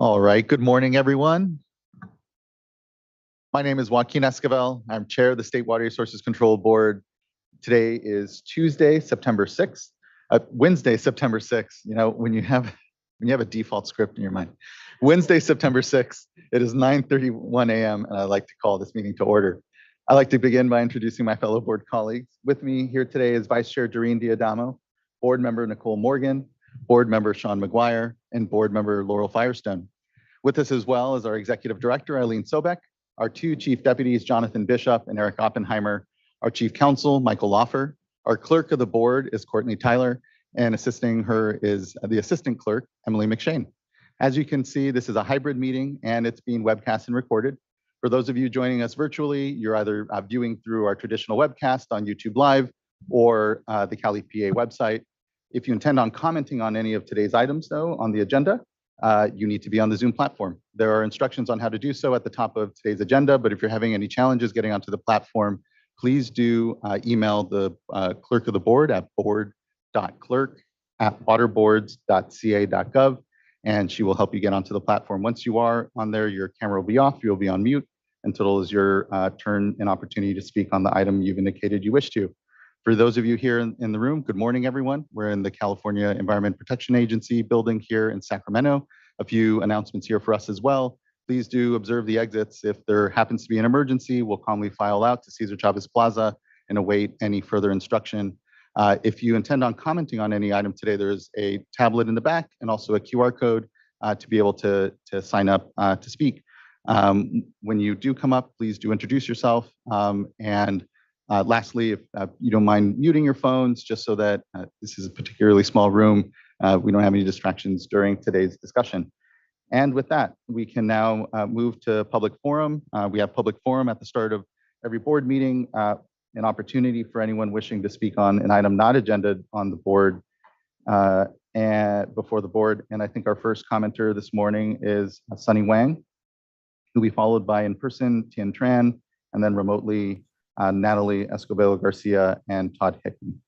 All right, good morning, everyone. My name is Joaquin Esquivel. I'm chair of the State Water Resources Control Board. Today is Tuesday, September 6th, Wednesday, September 6th. You know, when you have a default script in your mind. Wednesday, September 6th, it is 9:31 a.m. and I'd like to call this meeting to order. I'd like to begin by introducing my fellow board colleagues. With me here today is Vice Chair Doreen D'Adamo, Board Member Nicole Morgan, Board Member Sean McGuire, and Board Member Laurel Firestone. With us as well is our Executive Director, Eileen Sobek, our two Chief Deputies, Jonathan Bishop and Eric Oppenheimer, our Chief Counsel, Michael Loffer, our Clerk of the Board is Courtney Tyler, and assisting her is the Assistant Clerk, Emily McShane. As you can see, this is a hybrid meeting and it's being webcast and recorded. For those of you joining us virtually, you're either viewing through our traditional webcast on YouTube Live or the Cali PA website. If you intend on commenting on any of today's items, though, on the agenda, you need to be on the Zoom platform. There are instructions on how to do so at the top of today's agenda, but if you're having any challenges getting onto the platform, please do email the clerk of the board at board.clerk@waterboards.ca.gov, and she will help you get onto the platform. Once you are on there, your camera will be off, you'll be on mute until it is your turn and opportunity to speak on the item you've indicated you wish to. For those of you here in the room, good morning, everyone. We're in the California Environment Protection Agency building here in Sacramento. A few announcements here for us as well. Please do observe the exits. If there happens to be an emergency, we'll calmly file out to Cesar Chavez Plaza and await any further instruction. If you intend on commenting on any item today, there's a tablet in the back and also a QR code to be able to sign up to speak. When you do come up, please do introduce yourself. Lastly, if you don't mind muting your phones, just so that this is a particularly small room, we don't have any distractions during today's discussion. And with that, we can now move to public forum. We have public forum at the start of every board meeting, an opportunity for anyone wishing to speak on an item not agendaed on the board and before the board. And I think our first commenter this morning is Sunny Wang, who will be followed by in person Tien Tran, and then remotely Natalie Escobedo Garcia and Todd Hickman.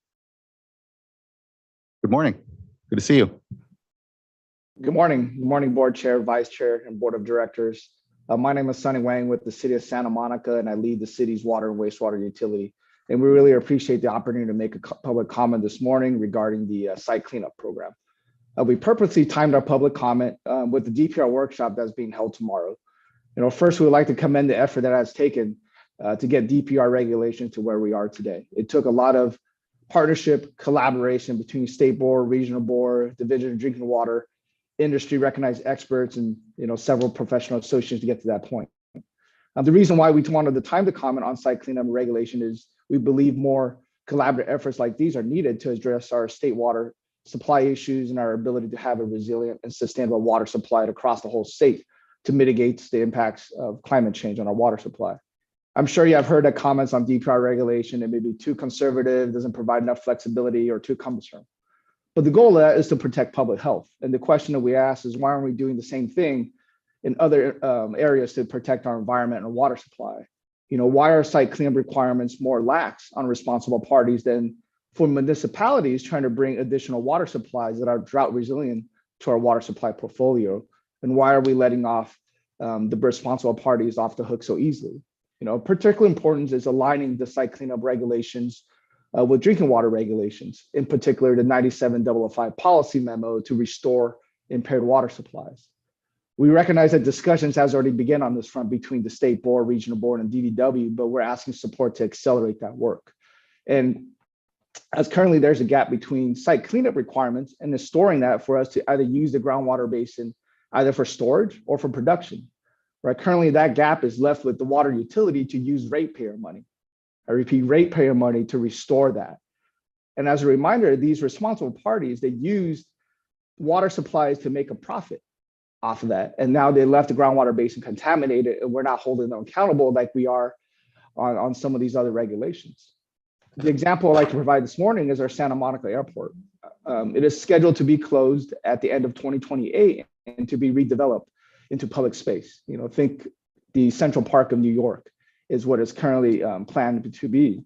Good morning. Good to see you. Good morning. Good morning, board chair, vice chair, and board of directors. My name is Sunny Wang with the city of Santa Monica, and I lead the city's water and wastewater utility. And we really appreciate the opportunity to make a public comment this morning regarding the site cleanup program. We purposely timed our public comment with the DPR workshop that's being held tomorrow. First, we would like to commend the effort that has taken to get DPR regulation to where we are today. It took a lot of partnership, collaboration between state board, regional board, division of drinking water, industry recognized experts, and several professional associations to get to that point. The reason why we wanted the time to comment on site cleanup regulation is we believe more collaborative efforts like these are needed to address our state water supply issues and our ability to have a resilient and sustainable water supply across the whole state to mitigate the impacts of climate change on our water supply. I'm sure you have heard the comments on DPR regulation. It may be too conservative, doesn't provide enough flexibility, or too cumbersome. But the goal of that is to protect public health. And the question that we ask is, why aren't we doing the same thing in other areas to protect our environment and water supply? Why are site cleanup requirements more lax on responsible parties than for municipalities trying to bring additional water supplies that are drought resilient to our water supply portfolio? And why are we letting off the responsible parties off the hook so easily? Particular importance is aligning the site cleanup regulations with drinking water regulations, in particular the 97-005 policy memo to restore impaired water supplies. We recognize that discussions has already begun on this front between the state board, regional board, and DDW, but we're asking support to accelerate that work. And as currently there's a gap between site cleanup requirements and the storing that for us to either use the groundwater basin either for storage or for production. Right, currently that gap is left with the water utility to use ratepayer money. I repeat, ratepayer money to restore that. And as a reminder, these responsible parties, they used water supplies to make a profit off of that. And now they left the groundwater basin contaminated, and we're not holding them accountable like we are on some of these other regulations. The example I'd like to provide this morning is our Santa Monica Airport. It is scheduled to be closed at the end of 2028 and to be redeveloped into public space. Think the Central Park of New York is what is currently planned to be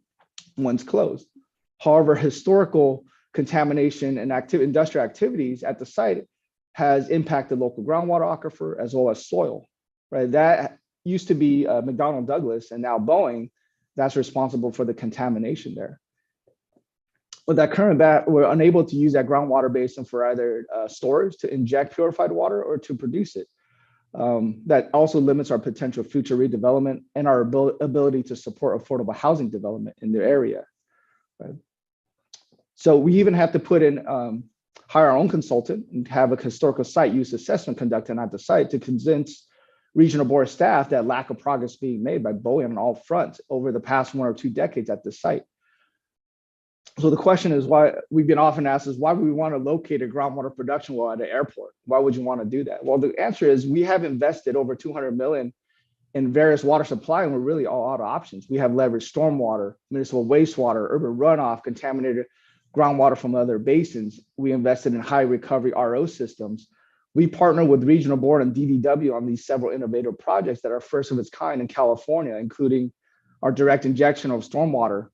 once closed. However, historical contamination and industrial activities at the site has impacted local groundwater aquifer as well as soil, right? That used to be McDonnell Douglas and now Boeing that's responsible for the contamination there. With that current that we're unable to use that groundwater basin for either storage to inject purified water or to produce it. That also limits our potential future redevelopment and our ability to support affordable housing development in the area. Right? So we even have to put in, hire our own consultant and have a historical site use assessment conducted at the site to convince regional board staff that lack of progress being made by Boeing on all fronts over the past 1 or 2 decades at the site. So the question is why we've been often asked is why would we want to locate a groundwater production well at an airport? Why would you want to do that? Well, the answer is we have invested over 200 million in various water supply and we're really all out of options. We have leveraged stormwater, municipal wastewater, urban runoff, contaminated groundwater from other basins. We invested in high recovery RO systems. We partner with regional board and DDW on these several innovative projects that are first of its kind in California, including our direct injection of stormwater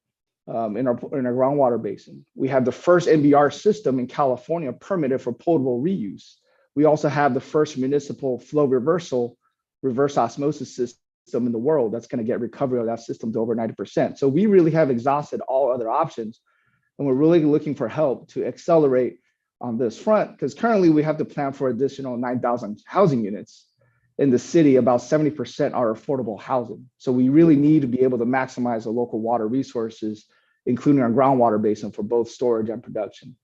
in our groundwater basin. We have the first MBR system in California permitted for potable reuse. We also have the first municipal flow reverse osmosis system in the world that's going to get recovery of that system to over 90%. So we really have exhausted all other options. And we're really looking for help to accelerate on this front, because currently we have to plan for additional 9,000 housing units in the city. About 70% are affordable housing. So we really need to be able to maximize the local water resources, including our groundwater basin for both storage and production.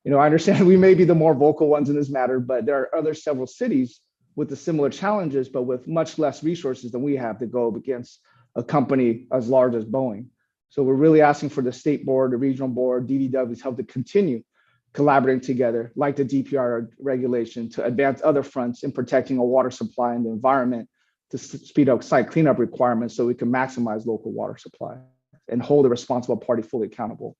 You know, I understand we may be the more vocal ones in this matter, but there are other several cities with the similar challenges, but with much less resources than we have to go up against a company as large as Boeing. So we're really asking for the state board, the regional board, DDW's help to continue collaborating together, like the DPR regulation, to advance other fronts in protecting a water supply and the environment, to speed up site cleanup requirements so we can maximize local water supply and hold the responsible party fully accountable.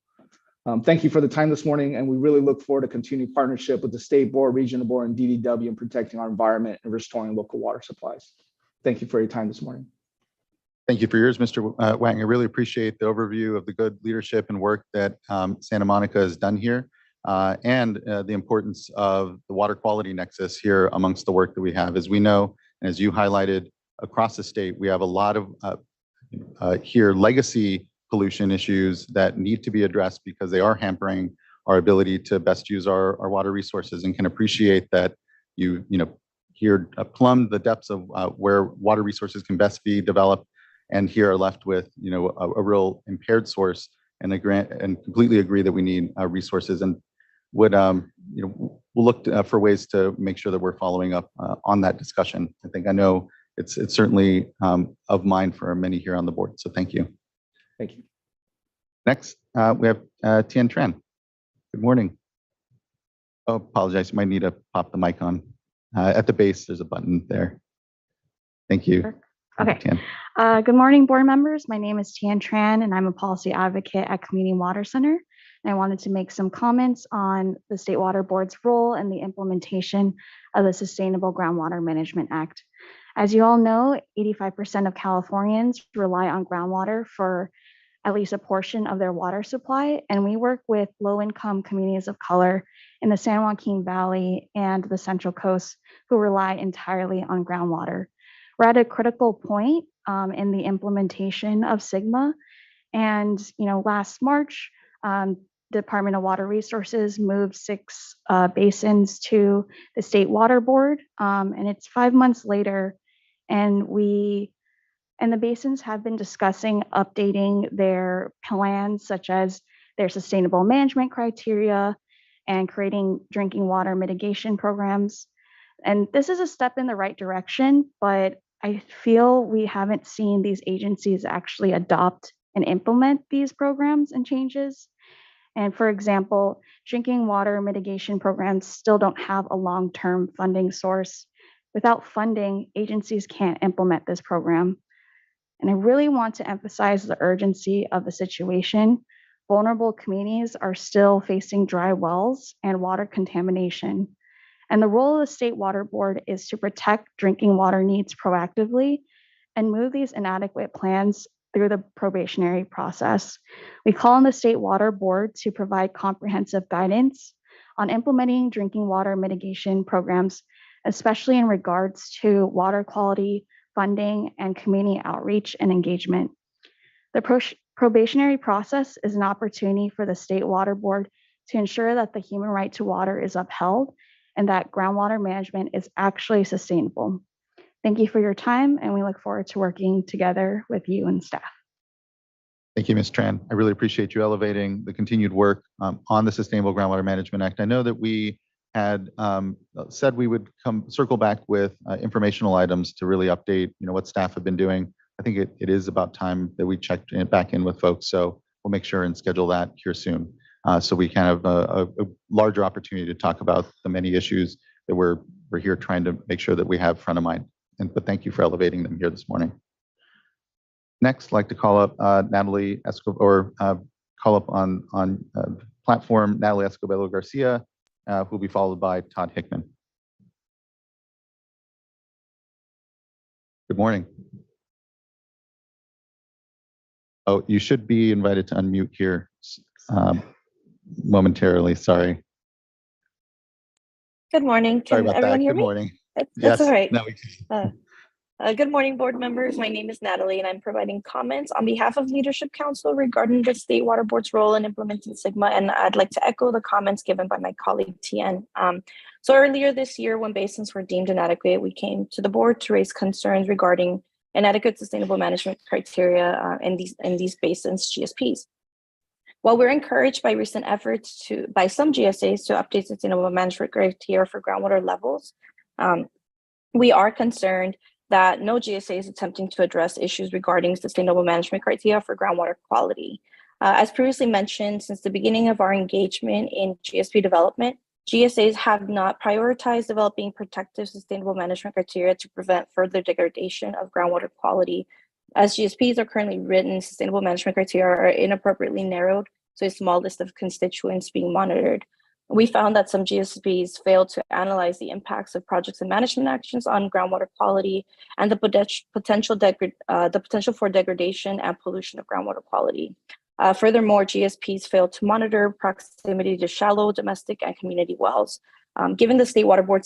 Thank you for the time this morning, and we really look forward to continued partnership with the state board, regional board, and DDW in protecting our environment and restoring local water supplies. Thank you for your time this morning. Thank you for yours, Mr. Wang. I really appreciate the overview of the good leadership and work that Santa Monica has done here, and the importance of the water quality nexus here amongst the work that we have. As we know, and as you highlighted across the state, we have a lot of here legacy pollution issues that need to be addressed because they are hampering our ability to best use our water resources, and can appreciate that you here plumbed the depths of where water resources can best be developed, and here are left with a real impaired source, and completely agree that we need resources, and would we'll look for ways to make sure that we're following up on that discussion. I know it's certainly of mind for many here on the board. So thank you. Thank you. Next, we have Tien Tran. Good morning. Oh, apologize. You might need to pop the mic on. At the base, there's a button there. Thank you. Sure. Okay. Good morning, board members. My name is Tien Tran, and I'm a policy advocate at Community Water Center. And I wanted to make some comments on the State Water Board's role in the implementation of the Sustainable Groundwater Management Act. As you all know, 85% of Californians rely on groundwater for at least a portion of their water supply. And we work with low-income communities of color in the San Joaquin Valley and the Central Coast who rely entirely on groundwater. We're at a critical point in the implementation of SGMA. And last March, Department of Water Resources moved 6 basins to the State Water Board. And it's 5 months later, and the basins have been discussing updating their plans, such as their sustainable management criteria and creating drinking water mitigation programs. And this is a step in the right direction, but I feel we haven't seen these agencies actually adopt and implement these programs and changes. And for example, drinking water mitigation programs still don't have a long-term funding source. Without funding, agencies can't implement this program. And I really want to emphasize the urgency of the situation. Vulnerable communities are still facing dry wells and water contamination. And the role of the State Water Board is to protect drinking water needs proactively and move these inadequate plans through the probationary process. We call on the State Water Board to provide comprehensive guidance on implementing drinking water mitigation programs, especially in regards to water quality, funding, and community outreach and engagement. The probationary process is an opportunity for the State Water Board to ensure that the human right to water is upheld and that groundwater management is actually sustainable. Thank you for your time, and we look forward to working together with you and staff. Thank you, Ms. Tran. I really appreciate you elevating the continued work on the Sustainable Groundwater Management Act. I know that we had said we would circle back with informational items to really update, what staff have been doing. I think it is about time that we checked back in with folks. So we'll make sure and schedule that here soon. So we kind of a larger opportunity to talk about the many issues that we're here trying to make sure that we have front of mind. But thank you for elevating them here this morning. Next, I'd like to call up Natalie Escobedo, or call up on platform Natalie Escobedo Garcia, who will be followed by Todd Hickman. Good morning. Oh, you should be invited to unmute here momentarily. Sorry. Good morning. Sorry Can about everyone that. hear Good me? morning. That's Yes. all right. No, we can. Good morning, board members. My name is Natalie, and I'm providing comments on behalf of Leadership Council regarding the State Water Board's role in implementing SGMA, and I'd like to echo the comments given by my colleague Tien. So earlier this year, when basins were deemed inadequate, we came to the board to raise concerns regarding inadequate sustainable management criteria in these basins, GSPs. While we're encouraged by recent efforts by some GSAs to update sustainable management criteria for groundwater levels, we are concerned that no GSA is attempting to address issues regarding sustainable management criteria for groundwater quality. As previously mentioned, since the beginning of our engagement in GSP development, GSAs have not prioritized developing protective sustainable management criteria to prevent further degradation of groundwater quality. As GSPs are currently written, sustainable management criteria are inappropriately narrowed to a small list of constituents being monitored. We found that some GSPs failed to analyze the impacts of projects and management actions on groundwater quality and the potential for degradation and pollution of groundwater quality. Furthermore, GSPs failed to monitor proximity to shallow, domestic, and community wells. Given the State Water Board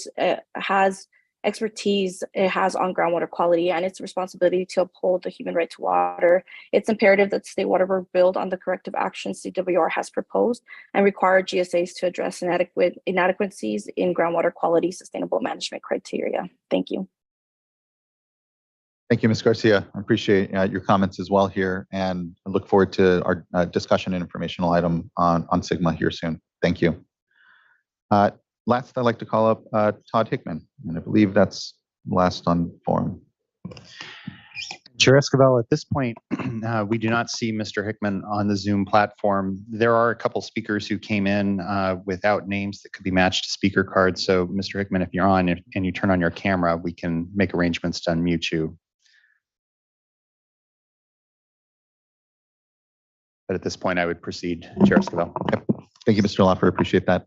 has expertise it has on groundwater quality and its responsibility to uphold the human right to water, it's imperative that the State Water Board build on the corrective actions CWR has proposed and require GSAs to address inadequacies in groundwater quality sustainable management criteria. Thank you. Thank you, Ms. Garcia. I appreciate your comments as well here, and I look forward to our discussion and informational item on SGMA here soon. Thank you. Last, I'd like to call up Todd Hickman, and I believe that's last on forum. Chair Escobedo, at this point, we do not see Mr. Hickman on the Zoom platform. There are a couple speakers who came in without names that could be matched to speaker cards. So, Mr. Hickman, if you're on and you turn on your camera, we can make arrangements to unmute you. But at this point, I would proceed, Chair Escobedo. Okay. Thank you, Mr. Laffer. Appreciate that.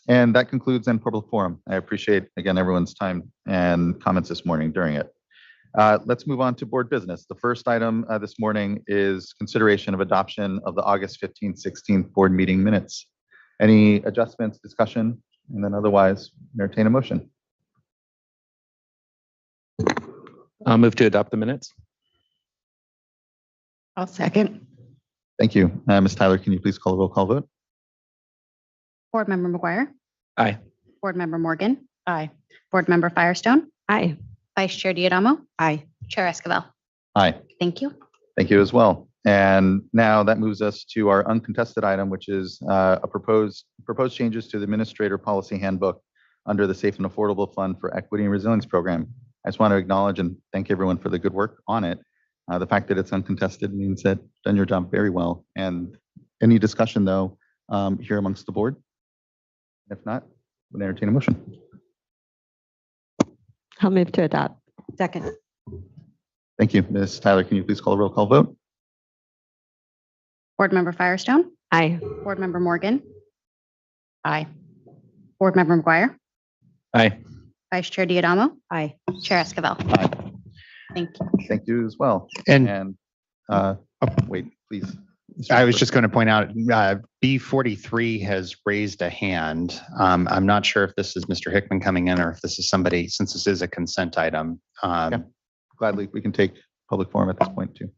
And that concludes then public forum. I appreciate, again, everyone's time and comments this morning during it. Let's move on to board business. The first item this morning is consideration of adoption of the August 15th, 16th board meeting minutes. Any adjustments, discussion, and then otherwise entertain a motion. I'll move to adopt the minutes. I'll second. Thank you. Ms. Tyler, can you please call the roll call vote? Board Member McGuire. Aye. Board Member Morgan. Aye. Board Member Firestone. Aye. Vice Chair Diadamo. Aye. Chair Escobedo. Aye. Thank you. Thank you as well. And now that moves us to our uncontested item, which is proposed changes to the Administrator Policy Handbook under the Safe and Affordable Fund for Equity and Resilience Program. I just want to acknowledge and thank everyone for the good work on it. The fact that it's uncontested means that you've done your job very well. And any discussion, though, here amongst the board? If not, we'll entertain a motion. I'll move to adopt. Second. Thank you. Ms. Tyler, can you please call the roll call vote? Board Member Firestone. Aye. Board Member Morgan. Aye. Board Member McGuire. Aye. Vice Chair Diadamo. Aye. Chair Escobedo. Aye. Thank you. Thank you as well. And Wait, please. I was just going to point out, B43 has raised a hand. I'm not sure if this is Mr. Hickman coming in or if this is somebody, since this is a consent item. Yeah. Gladly, we can take public forum at this point too.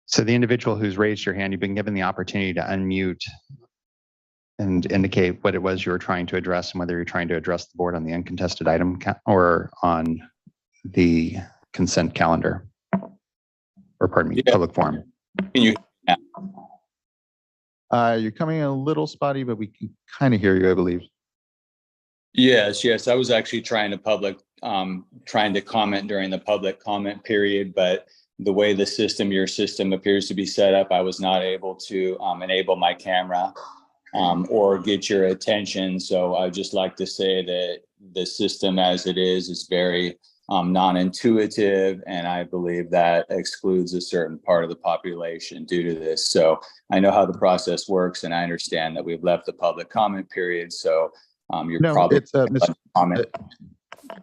So the individual who's raised your hand, you've been given the opportunity to unmute and indicate what it was you were trying to address and whether you're trying to address the board on the uncontested item or on the consent calendar, or pardon me, public forum. Can you? You're coming in a little spotty, but we can kind of hear you, I believe. Yes. I was actually trying to comment during the public comment period, but the way your system appears to be set up, I was not able to enable my camera or get your attention. So I'd just like to say that the system as it is very non-intuitive, and I believe that excludes a certain part of the population due to this. So I know how the process works, and I understand that we've left the public comment period. So probably it's Mr. comment.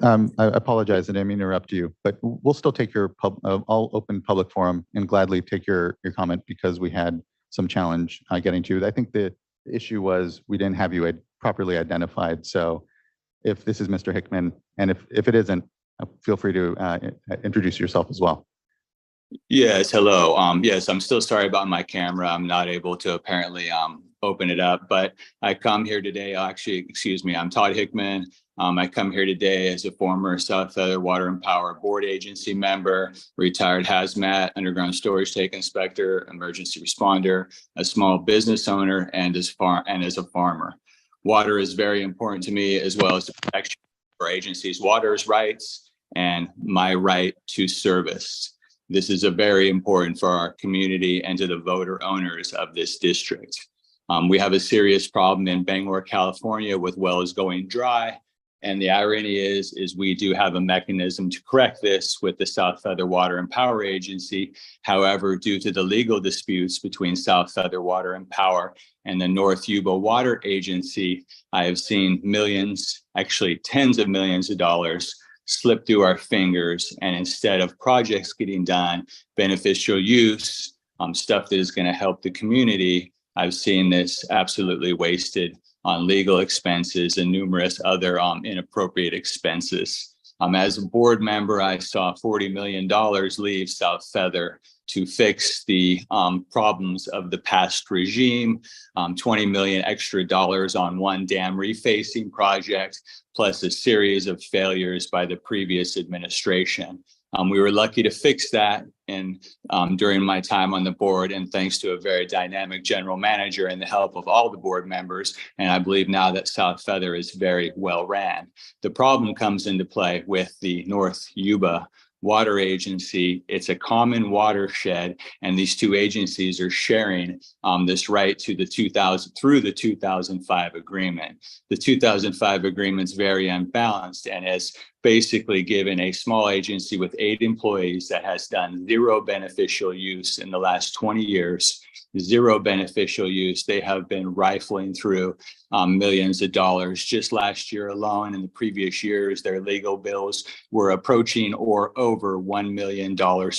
I apologize, I didn't mean to interrupt you, but we'll still take your I'll open public forum and gladly take your comment because we had some challenge getting to you. I think the issue was we didn't have you properly identified. So if this is Mr. Hickman, and if it isn't, feel free to introduce yourself as well. Yes, hello. Yes, I'm still sorry about my camera. I'm not able to apparently open it up, but I come here today. I'm Todd Hickman. I come here today as a former South Feather Water and Power Board Agency member, retired hazmat, underground storage tank inspector, emergency responder, a small business owner, and as a farmer. Water is very important to me, as well as the protection for agencies' water's rights and my right to service. This is very important for our community and to the voter owners of this district. We have a serious problem in Bangor, California, with wells going dry. And the irony is we do have a mechanism to correct this with the South Feather Water and Power Agency. However, due to the legal disputes between South Feather Water and Power and the North Yuba Water Agency, I have seen millions, actually tens of millions of dollars slip through our fingers. And instead of projects getting done, beneficial use, stuff that is going to help the community, I've seen this absolutely wasted on legal expenses and numerous other inappropriate expenses. As a board member, I saw $40 million leave South Feather to fix the problems of the past regime, $20 million extra dollars on one dam refacing project, plus a series of failures by the previous administration. We were lucky to fix that during my time on the board, and thanks to a very dynamic general manager and the help of all the board members. And I believe now that South Feather is very well ran. The problem comes into play with the North Yuba Water Agency. It's a common watershed, and these two agencies are sharing this right to the 2005 agreement. The 2005 agreement is very unbalanced and has basically given a small agency with 8 employees that has done zero beneficial use in the last 20 years. Zero beneficial use. They have been rifling through millions of dollars. Just last year alone, in the previous years, their legal bills were approaching or over $1 million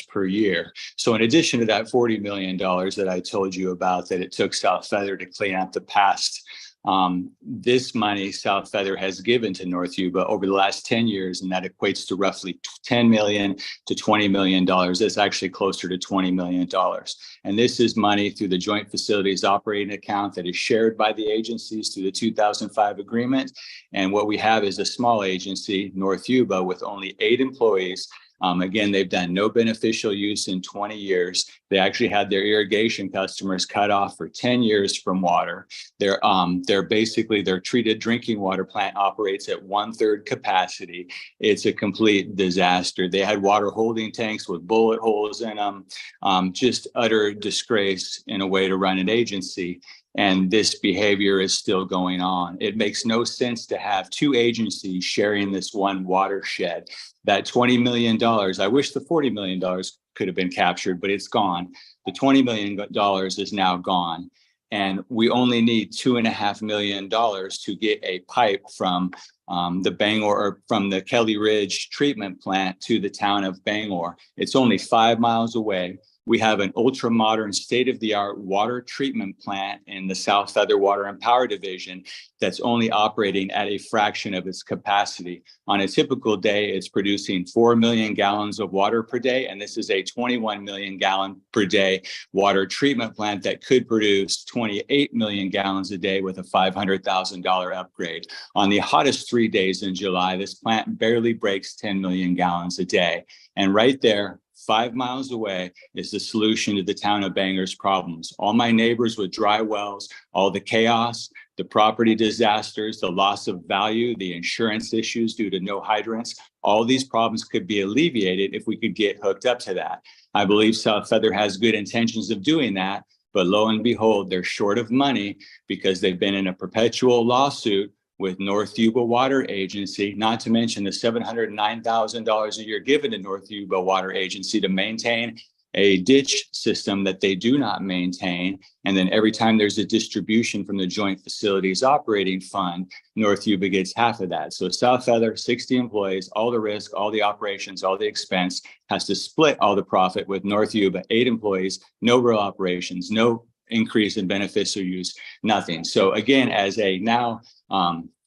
per year. So in addition to that $40 million that I told you about that it took South Feather to clean up the past, this money South Feather has given to North Yuba over the last 10 years, and that equates to roughly $10 million to $20 million. That's actually closer to $20 million. And this is money through the Joint Facilities Operating Account that is shared by the agencies through the 2005 agreement. And what we have is a small agency, North Yuba, with only 8 employees. Again, they've done no beneficial use in 20 years. They actually had their irrigation customers cut off for 10 years from water. Their treated drinking water plant operates at 1/3 capacity. It's a complete disaster. They had water holding tanks with bullet holes in them. Just utter disgrace in a way to run an agency. And this behavior is still going on. It makes no sense to have 2 agencies sharing this one watershed. That $20 million, I wish the $40 million could have been captured, but it's gone. The $20 million is now gone. And we only need $2.5 million to get a pipe from the Bangor or from the Kelly Ridge treatment plant to the town of Bangor. It's only 5 miles away. We have an ultra modern state-of-the-art water treatment plant in the South Feather Water and Power Division that's only operating at a fraction of its capacity. On a typical day, it's producing 4 million gallons of water per day, and this is a 21 million gallon per day water treatment plant that could produce 28 million gallons a day with a $500,000 upgrade. On the hottest 3 days in July, this plant barely breaks 10 million gallons a day. And right there, 5 miles away, is the solution to the town of Bangor's problems. All my neighbors with dry wells, all the chaos, the property disasters, the loss of value, the insurance issues due to no hydrants, all these problems could be alleviated if we could get hooked up to that. I believe South Feather has good intentions of doing that, but lo and behold, they're short of money because they've been in a perpetual lawsuit with North Yuba Water Agency, not to mention the $709,000 a year given to North Yuba Water Agency to maintain a ditch system that they do not maintain. And then every time there's a distribution from the Joint Facilities Operating Fund, North Yuba gets half of that. So South Feather, 60 employees, all the risk, all the operations, all the expense, has to split all the profit with North Yuba, 8 employees, no real operations, no increase in beneficial use, nothing. So again, as a now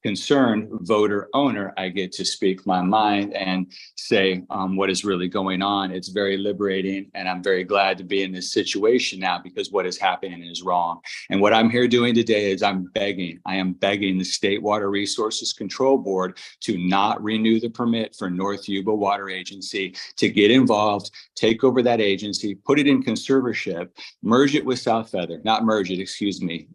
concerned voter owner, I get to speak my mind and say what is really going on. It's very liberating, and I'm very glad to be in this situation now because what is happening is wrong. And what I'm here doing today is I am begging the State Water Resources Control Board to not renew the permit for North Yuba Water Agency, to get involved, take over that agency, put it in conservatorship, merge it with South Feather, not merge it, excuse me,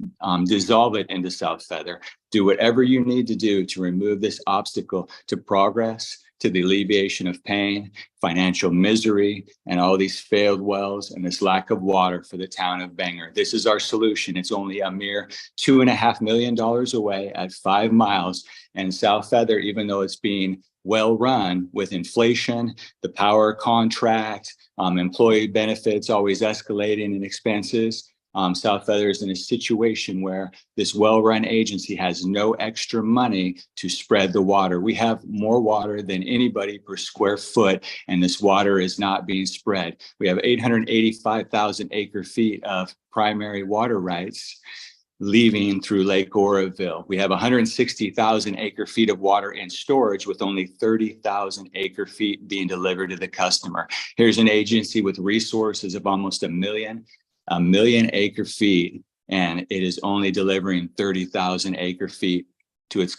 dissolve it into South Feather. Do whatever you need to do to remove this obstacle to progress, to the alleviation of pain, financial misery, and all these failed wells and this lack of water for the town of Bangor. This is our solution. It's only a mere $2.5 million away at 5 miles. And South Feather, even though it's being well run with inflation, the power contract, employee benefits always escalating in expenses, South Feather is in a situation where this well-run agency has no extra money to spread the water. We have more water than anybody per square foot, and this water is not being spread. We have 885,000 acre feet of primary water rights leaving through Lake Oroville. We have 160,000 acre feet of water in storage with only 30,000 acre feet being delivered to the customer. Here's an agency with resources of almost a million acre feet, and it is only delivering 30,000 acre feet to its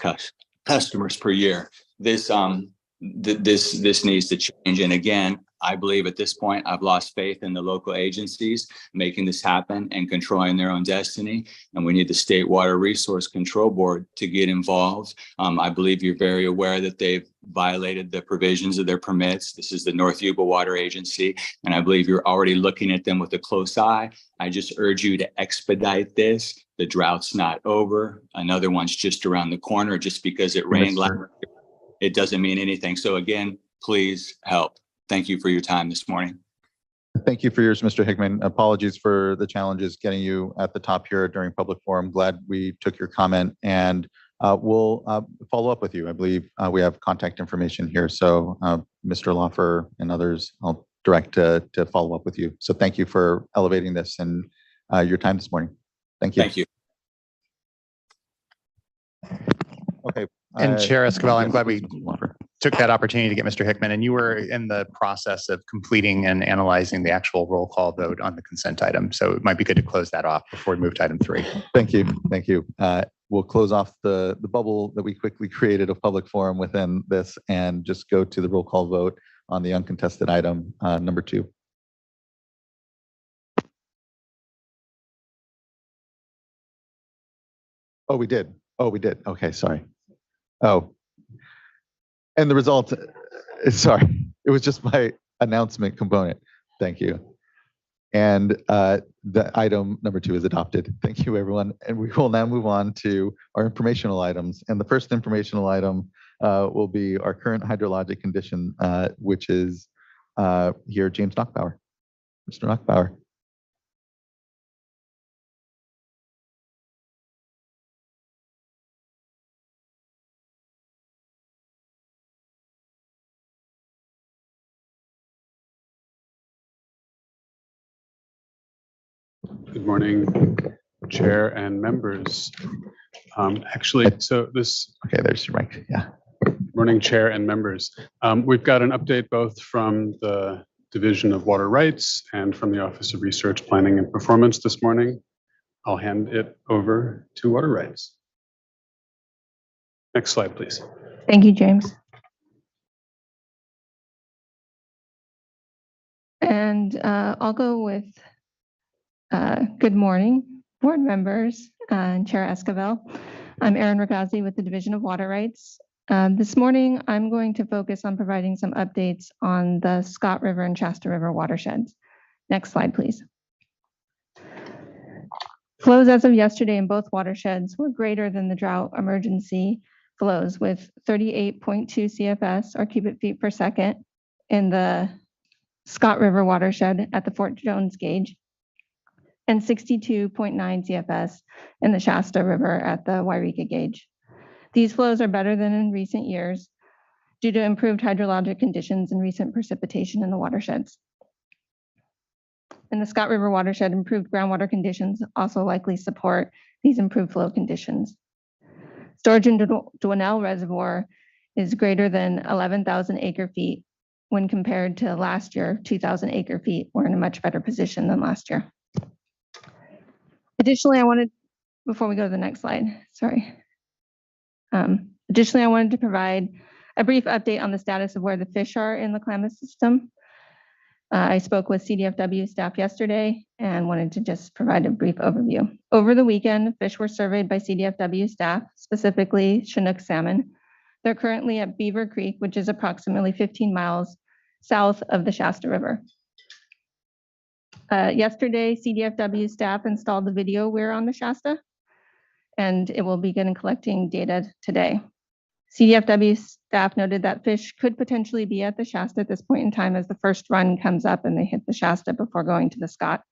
customers per year. This needs to change. And again, I believe at this point, I've lost faith in the local agencies making this happen and controlling their own destiny. And we need the State Water Resource Control Board to get involved. I believe you're very aware that they've violated the provisions of their permits. This is the North Yuba Water Agency, and I believe you're already looking at them with a close eye. I just urge you to expedite this. The drought's not over. Another one's just around the corner. Just because it rained last year, it doesn't mean anything. So again, please help. Thank you for your time this morning. Thank you for yours, Mr. Hickman. Apologies for the challenges getting you at the top here during public forum. Glad we took your comment, and we'll follow up with you. I believe we have contact information here. So Mr. Loffer and others, I'll direct to follow up with you. So thank you for elevating this and your time this morning. Thank you. Thank you. Okay. And Chair Escobar, I'm glad we took that opportunity to get Mr. Hickman, and you were in the process of completing and analyzing the actual roll call vote on the consent item. So it might be good to close that off before we move to item 3. Thank you. Thank you. We'll close off the bubble that we quickly created of public forum within this and just go to the roll call vote on the uncontested item number 2. Oh, we did. Okay, sorry. Oh, and the result, sorry, it was just my announcement component. Thank you. And the item number 2 is adopted. Thank you, everyone. And we will now move on to our informational items. And the first informational item will be our current hydrologic condition, which is here, James Knockbauer. Mr. Knockbauer. Good morning, Chair and members. Actually, so this Okay, there's your mic. Yeah. morning, Chair and members. We've got an update both from the Division of Water Rights and from the Office of Research, Planning and Performance this morning. I'll hand it over to Water Rights. Next slide, please. Thank you, James. And I'll go with good morning, board members and Chair Esquivel. I'm Erin Ragazzi with the Division of Water Rights. This morning, I'm going to focus on providing some updates on the Scott River and Shasta River watersheds. Next slide, please. Flows as of yesterday in both watersheds were greater than the drought emergency flows, with 38.2 CFS or cubic feet per second in the Scott River watershed at the Fort Jones gauge and 62.9 CFS in the Shasta River at the Wairika gauge. These flows are better than in recent years due to improved hydrologic conditions and recent precipitation in the watersheds. In the Scott River watershed, improved groundwater conditions also likely support these improved flow conditions. Storage in Dwinelle Reservoir is greater than 11,000 acre feet when compared to last year, 2,000 acre feet. We're in a much better position than last year. Additionally, before we go to the next slide, sorry. Additionally, I wanted to provide a brief update on the status of where the fish are in the Klamath system. I spoke with CDFW staff yesterday and wanted to just provide a brief overview. Over the weekend, fish were surveyed by CDFW staff, specifically Chinook salmon. They're currently at Beaver Creek, which is approximately 15 miles south of the Shasta River. Yesterday, CDFW staff installed the video weir on the Shasta, and it will begin collecting data today. CDFW staff noted that fish could potentially be at the Shasta at this point in time as the first run comes up and they hit the Shasta before going to the Scott.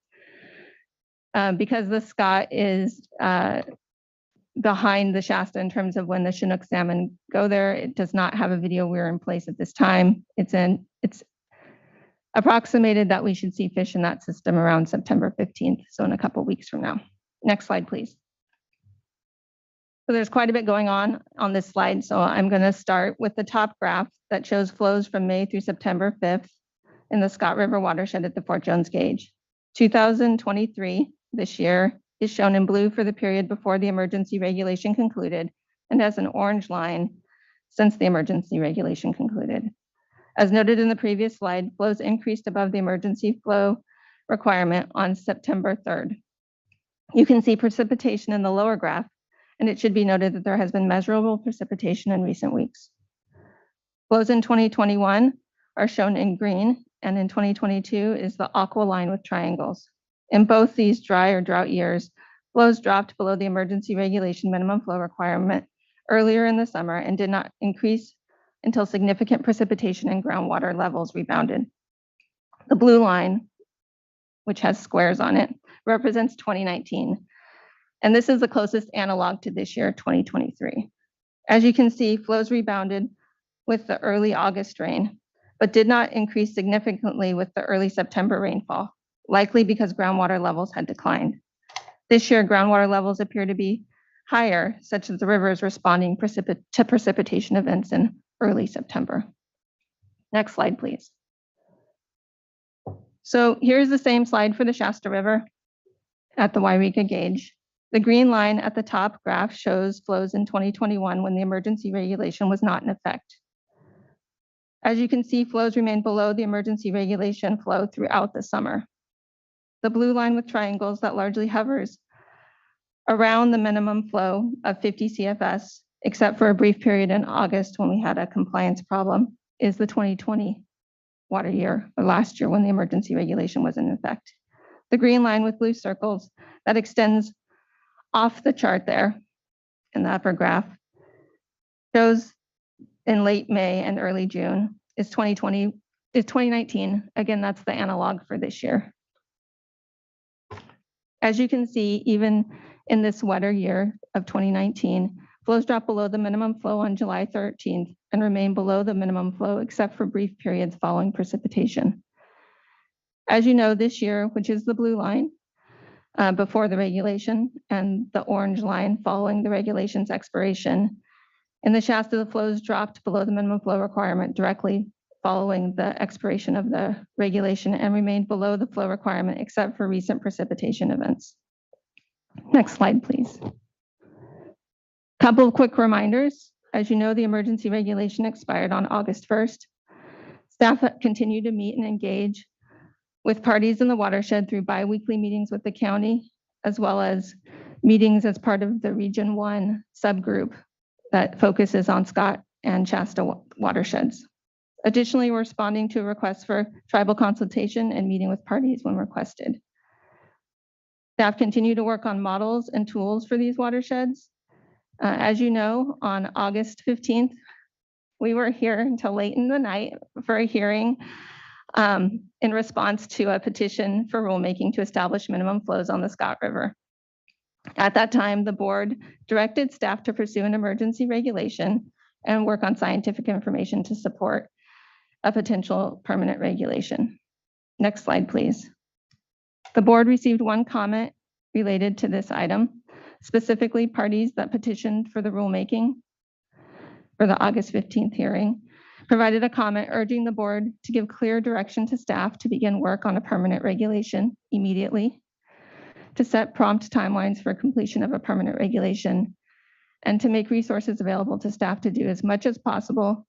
Because the Scott is behind the Shasta in terms of when the Chinook salmon go there, it does not have a video weir in place at this time. It's approximated that we should see fish in that system around September 15th, so in a couple of weeks from now. Next slide, please. So there's quite a bit going on this slide. So I'm going to start with the top graph that shows flows from May through September 5th in the Scott River watershed at the Fort Jones gauge. 2023, this year, is shown in blue for the period before the emergency regulation concluded and has an orange line since the emergency regulation concluded. As noted in the previous slide, flows increased above the emergency flow requirement on September 3rd. You can see precipitation in the lower graph, and it should be noted that there has been measurable precipitation in recent weeks. Flows in 2021 are shown in green, and in 2022 is the aqua line with triangles. In both these dry or drought years, flows dropped below the emergency regulation minimum flow requirement earlier in the summer and did not increase until significant precipitation and groundwater levels rebounded. The blue line, which has squares on it, represents 2019. And this is the closest analog to this year, 2023. As you can see, flows rebounded with the early August rain, but did not increase significantly with the early September rainfall, likely because groundwater levels had declined. This year, groundwater levels appear to be higher, such that the river is responding to precipitation events in early September. Next slide, please. So here's the same slide for the Shasta River at the Wairika gauge. The green line at the top graph shows flows in 2021 when the emergency regulation was not in effect. As you can see, flows remain below the emergency regulation flow throughout the summer. The blue line with triangles that largely hovers around the minimum flow of 50 CFS, except for a brief period in August when we had a compliance problem, is the 2020 water year, or last year when the emergency regulation was in effect. The green line with blue circles that extends off the chart there in the upper graph shows in late May and early June is 2019. Again, that's the analog for this year. As you can see, even in this wetter year of 2019, flows dropped below the minimum flow on July 13th and remain below the minimum flow except for brief periods following precipitation. As you know, this year, which is the blue line, before the regulation and the orange line following the regulation's expiration. In the Shasta, the flows dropped below the minimum flow requirement directly following the expiration of the regulation and remained below the flow requirement except for recent precipitation events. Next slide, please. Couple of quick reminders. As you know, the emergency regulation expired on August 1st. Staff continue to meet and engage with parties in the watershed through bi-weekly meetings with the county, as well as meetings as part of the Region 1 subgroup that focuses on Scott and Shasta watersheds. Additionally, we're responding to requests for tribal consultation and meeting with parties when requested. Staff continue to work on models and tools for these watersheds. As you know, on August 15th, we were here until late in the night for a hearing in response to a petition for rulemaking to establish minimum flows on the Scott River. At that time, the board directed staff to pursue an emergency regulation and work on scientific information to support a potential permanent regulation. Next slide, please. The board received one comment related to this item, specifically parties that petitioned for the rulemaking for the August 15th hearing provided a comment urging the board to give clear direction to staff to begin work on a permanent regulation immediately, to set prompt timelines for completion of a permanent regulation, and to make resources available to staff to do as much as possible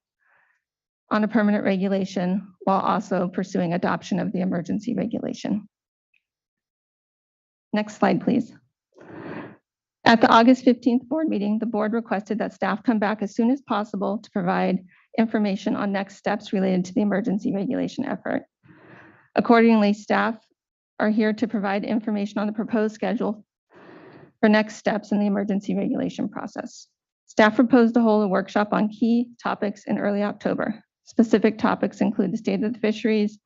on a permanent regulation while also pursuing adoption of the emergency regulation. Next slide, please. At the August 15th board meeting, the board requested that staff come back as soon as possible to provide information on next steps related to the emergency regulation effort. Accordingly, staff are here to provide information on the proposed schedule for next steps in the emergency regulation process. Staff proposed to hold a workshop on key topics in early October. Specific topics include the state of the fisheries,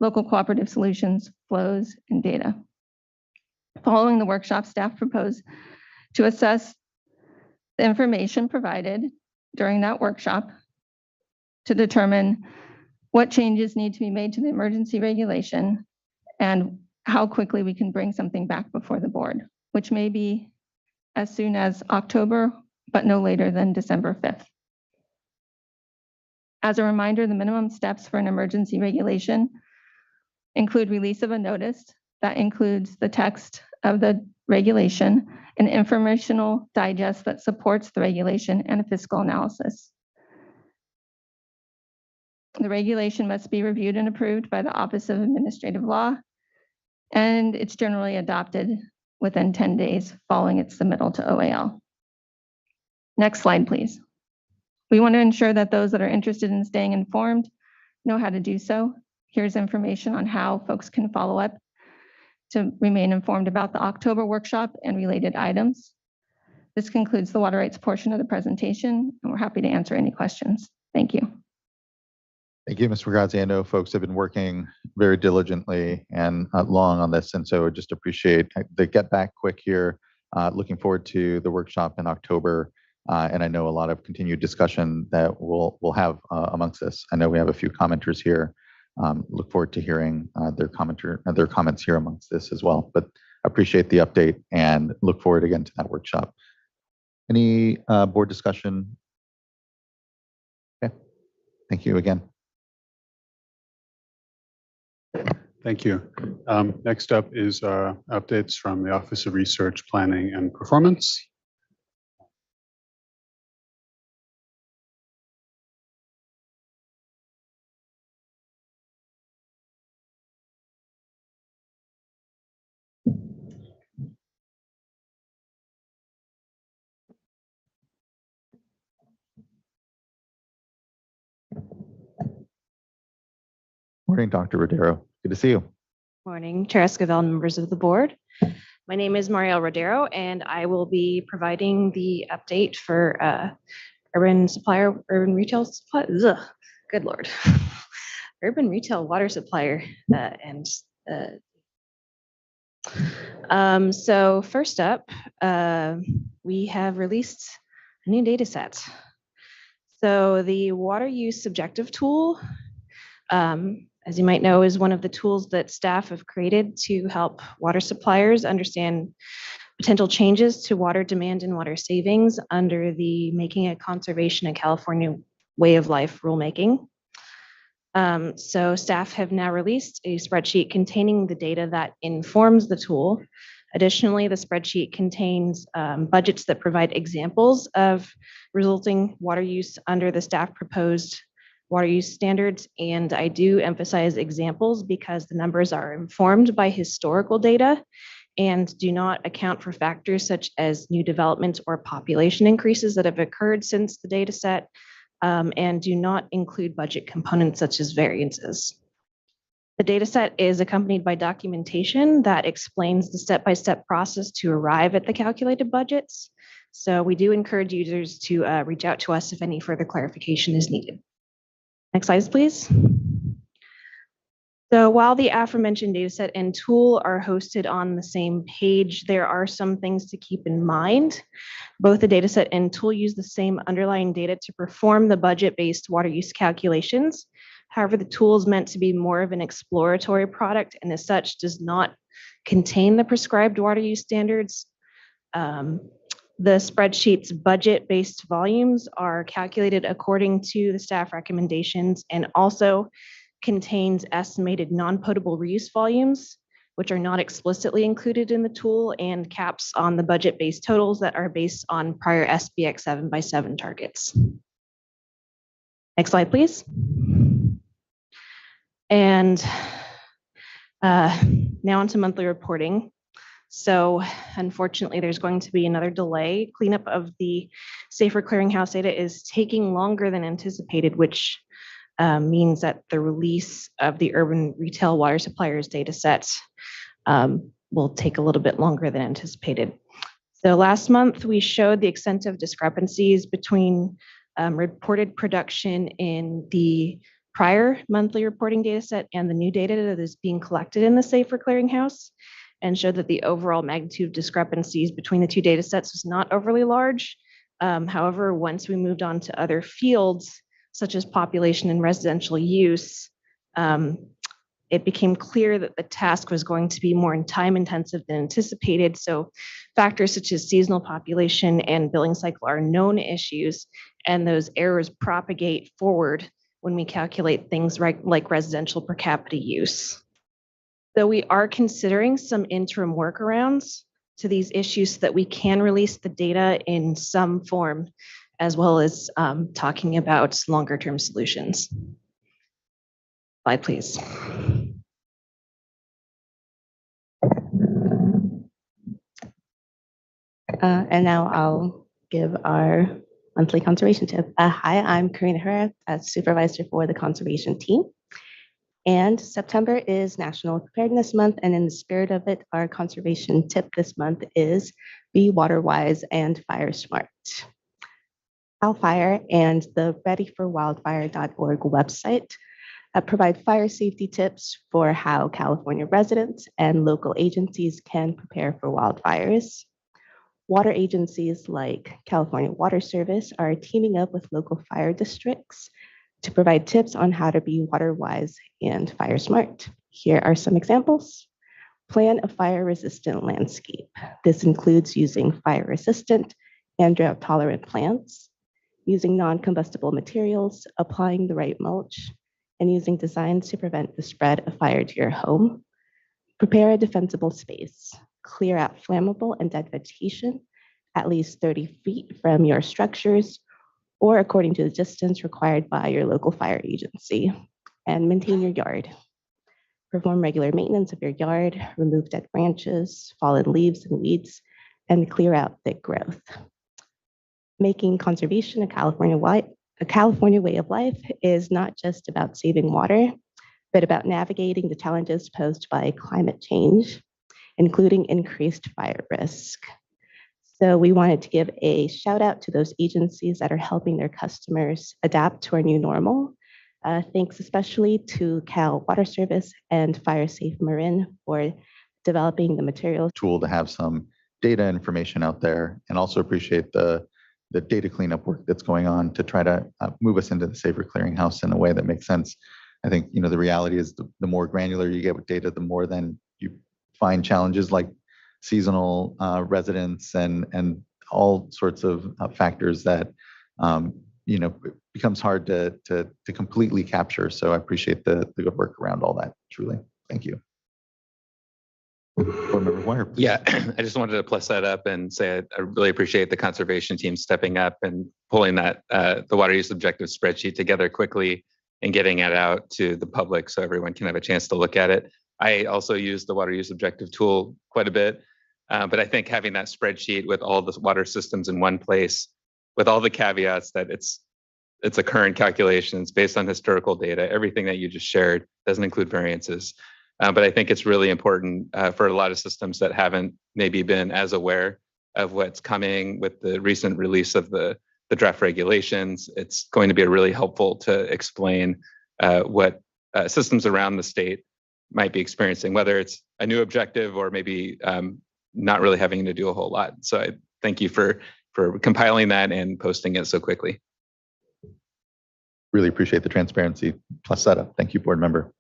local cooperative solutions, flows, and data. Following the workshop, staff proposed to assess the information provided during that workshop to determine what changes need to be made to the emergency regulation and how quickly we can bring something back before the board, which may be as soon as October, but no later than December 5th. As a reminder, the minimum steps for an emergency regulation include release of a notice that includes the text of the regulation, an informational digest that supports the regulation, and a fiscal analysis. The regulation must be reviewed and approved by the Office of Administrative Law, and it's generally adopted within 10 days following its submittal to OAL. Next slide, please. We want to ensure that those that are interested in staying informed know how to do so. Here's information on how folks can follow up to remain informed about the October workshop and related items. This concludes the water rights portion of the presentation, and we're happy to answer any questions. Thank you. Thank you, Ms. Ragazzi. I know folks have been working very diligently and long on this, and so I just appreciate the get back quick here. Looking forward to the workshop in October, and I know a lot of continued discussion that we'll have amongst this. I know we have a few commenters here. Look forward to hearing their comments here amongst this as well. But appreciate the update and look forward again to that workshop. Any board discussion? Okay, thank you again. Thank you. Next up is updates from the Office of Research, Planning, and Performance. Morning, Dr. Rodero. Good to see you. Morning, Chair Esquivel and members of the board. My name is Marielle Rodero, and I will be providing the update for urban retail supply. Ugh, good Lord. Urban retail water supplier. So first up, we have released a new data set. So the water use subjective tool as you might know, is one of the tools that staff have created to help water suppliers understand potential changes to water demand and water savings under the Making a Conservation a California Way of Life rulemaking. So staff have now released a spreadsheet containing the data that informs the tool. Additionally, the spreadsheet contains budgets that provide examples of resulting water use under the staff proposed water use standards. And I do emphasize examples because the numbers are informed by historical data and do not account for factors such as new developments or population increases that have occurred since the data set, and do not include budget components such as variances. The data set is accompanied by documentation that explains the step-by-step process to arrive at the calculated budgets. So we do encourage users to reach out to us if any further clarification is needed. Next slide, please. So while the aforementioned dataset and tool are hosted on the same page, there are some things to keep in mind. Both the dataset and tool use the same underlying data to perform the budget-based water use calculations. However, the tool is meant to be more of an exploratory product and as such does not contain the prescribed water use standards. The spreadsheet's budget-based volumes are calculated according to the staff recommendations and also contains estimated non-potable reuse volumes, which are not explicitly included in the tool, and caps on the budget-based totals that are based on prior SBX 7x7 targets. Next slide, please. And now onto monthly reporting. So unfortunately, there's going to be another delay. Cleanup of the Safer Clearinghouse data is taking longer than anticipated, which means that the release of the urban retail water suppliers data sets will take a little bit longer than anticipated. So last month, we showed the extent of discrepancies between reported production in the prior monthly reporting data set and the new data that is being collected in the Safer Clearinghouse, and showed that the overall magnitude of discrepancies between the two data sets was not overly large. However, once we moved on to other fields, such as population and residential use, it became clear that the task was going to be more time intensive than anticipated. So factors such as seasonal population and billing cycle are known issues, and those errors propagate forward when we calculate things like residential per capita use. So we are considering some interim workarounds to these issues so that we can release the data in some form, as well as talking about longer term solutions. Slide, please. And now I'll give our monthly conservation tip. Hi, I'm Karina Herrera, supervisor for the conservation team. And September is National Preparedness Month, and in the spirit of it, our conservation tip this month is be water wise and fire smart. CAL FIRE and the readyforwildfire.org website provide fire safety tips for how California residents and local agencies can prepare for wildfires. Water agencies like California Water Service are teaming up with local fire districts to provide tips on how to be water wise and fire smart. Here are some examples. Plan a fire resistant landscape. This includes using fire resistant and drought tolerant plants, using non-combustible materials, applying the right mulch, and using designs to prevent the spread of fire to your home. Prepare a defensible space. Clear out flammable and dead vegetation at least 30 feet from your structures or according to the distance required by your local fire agency, and maintain your yard. Perform regular maintenance of your yard, remove dead branches, fallen leaves and weeds, and clear out thick growth. Making conservation a California way of life is not just about saving water, but about navigating the challenges posed by climate change, including increased fire risk. So we wanted to give a shout out to those agencies that are helping their customers adapt to our new normal. Thanks especially to Cal Water Service and Fire Safe Marin for developing the materials. Tool to have some data information out there, and also appreciate the data cleanup work that's going on to try to move us into the Safer Clearinghouse in a way that makes sense I think, the reality is the more granular you get with data, the more then you find challenges like seasonal residents and all sorts of factors that, it becomes hard to completely capture. So I appreciate the good work around all that, truly. Thank you. Board Member Dwyer, please. Yeah, I just wanted to plus that up and say I really appreciate the conservation team stepping up and pulling that the water use objective spreadsheet together quickly and getting it out to the public so everyone can have a chance to look at it. I also use the water use objective tool quite a bit, but I think having that spreadsheet with all the water systems in one place, with all the caveats that it's a current calculation, it's based on historical data, everything that you just shared, doesn't include variances. But I think it's really important for a lot of systems that haven't maybe been as aware of what's coming with the recent release of the draft regulations. It's going to be really helpful to explain what systems around the state might be experiencing, whether it's a new objective or maybe not really having to do a whole lot. So I thank you for compiling that and posting it so quickly. Really appreciate the transparency plus setup. Thank you, Board Member.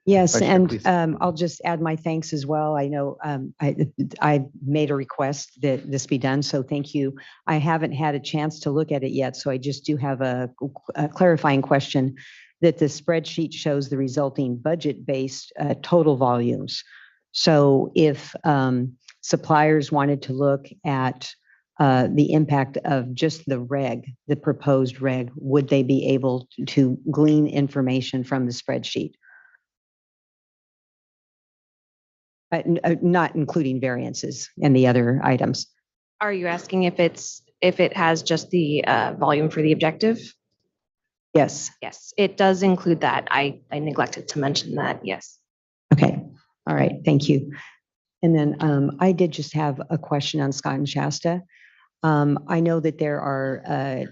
Yes, Vice Chair, and please. I'll just add my thanks as well. I know I made a request that this be done, so thank you. I haven't had a chance to look at it yet, so I just do have a clarifying question that the spreadsheet shows the resulting budget-based total volumes. So if suppliers wanted to look at the impact of just the proposed reg, would they be able to glean information from the spreadsheet? Not including variances and the other items. Are you asking if it has just the volume for the objective? Yes. Yes, it does include that. I neglected to mention that. Yes. Okay. All right. Thank you. And then I did just have a question on Scott and Shasta. I know that there are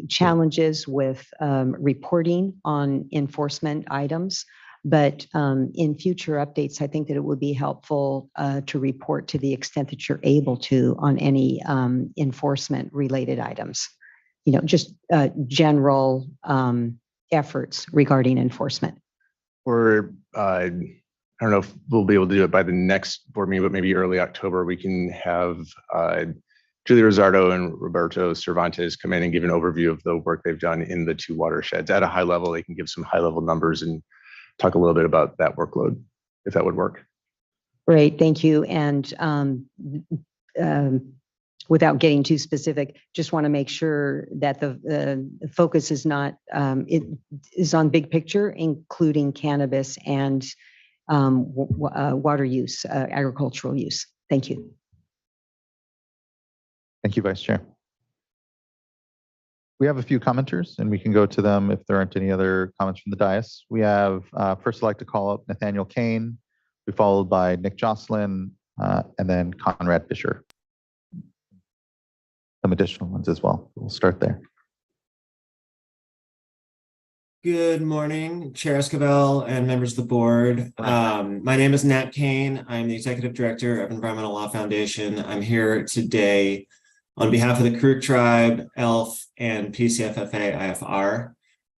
challenges with reporting on enforcement items. But in future updates, I think that it would be helpful to report to the extent that you're able to on any enforcement related items, just general efforts regarding enforcement. Or I don't know if we'll be able to do it by the next board meeting, but maybe early October, we can have Julie Rosardo and Roberto Cervantes come in and give an overview of the work they've done in the two watersheds. At a high level, they can give some high level numbers and talk a little bit about that workload, if that would work. Great, thank you. And without getting too specific, just want to make sure that the focus is not, it is on big picture, including cannabis and water use, agricultural use. Thank you. Thank you, Vice Chair. We have a few commenters and we can go to them if there aren't any other comments from the dais. We have, first I'd like to call up Nathaniel Kane, followed by Nick Jocelyn, and then Conrad Fisher. Some additional ones as well. We'll start there. Good morning, Chair Esquivel and members of the board. My name is Nat Kane. I'm the Executive Director of Environmental Law Foundation. I'm here today on behalf of the Karuk Tribe, ELF, and PCFFA IFR.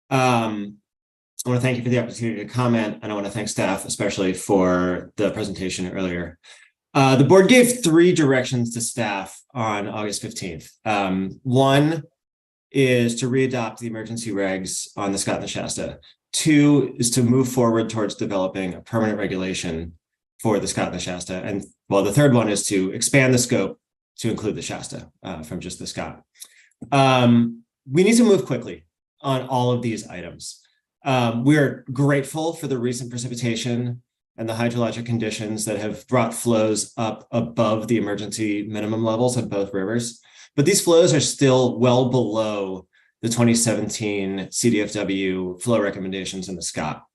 I want to thank you for the opportunity to comment, and I want to thank staff, especially for the presentation earlier. The board gave 3 directions to staff on August 15th. One is to readopt the emergency regs on the Scott and the Shasta. 2 is to move forward towards developing a permanent regulation for the Scott and the Shasta. And well, the 3rd one is to expand the scope to include the Shasta from just the Scott. We need to move quickly on all of these items. We're grateful for the recent precipitation and the hydrologic conditions that have brought flows up above the emergency minimum levels of both rivers. But these flows are still well below the 2017 CDFW flow recommendations in the Scott.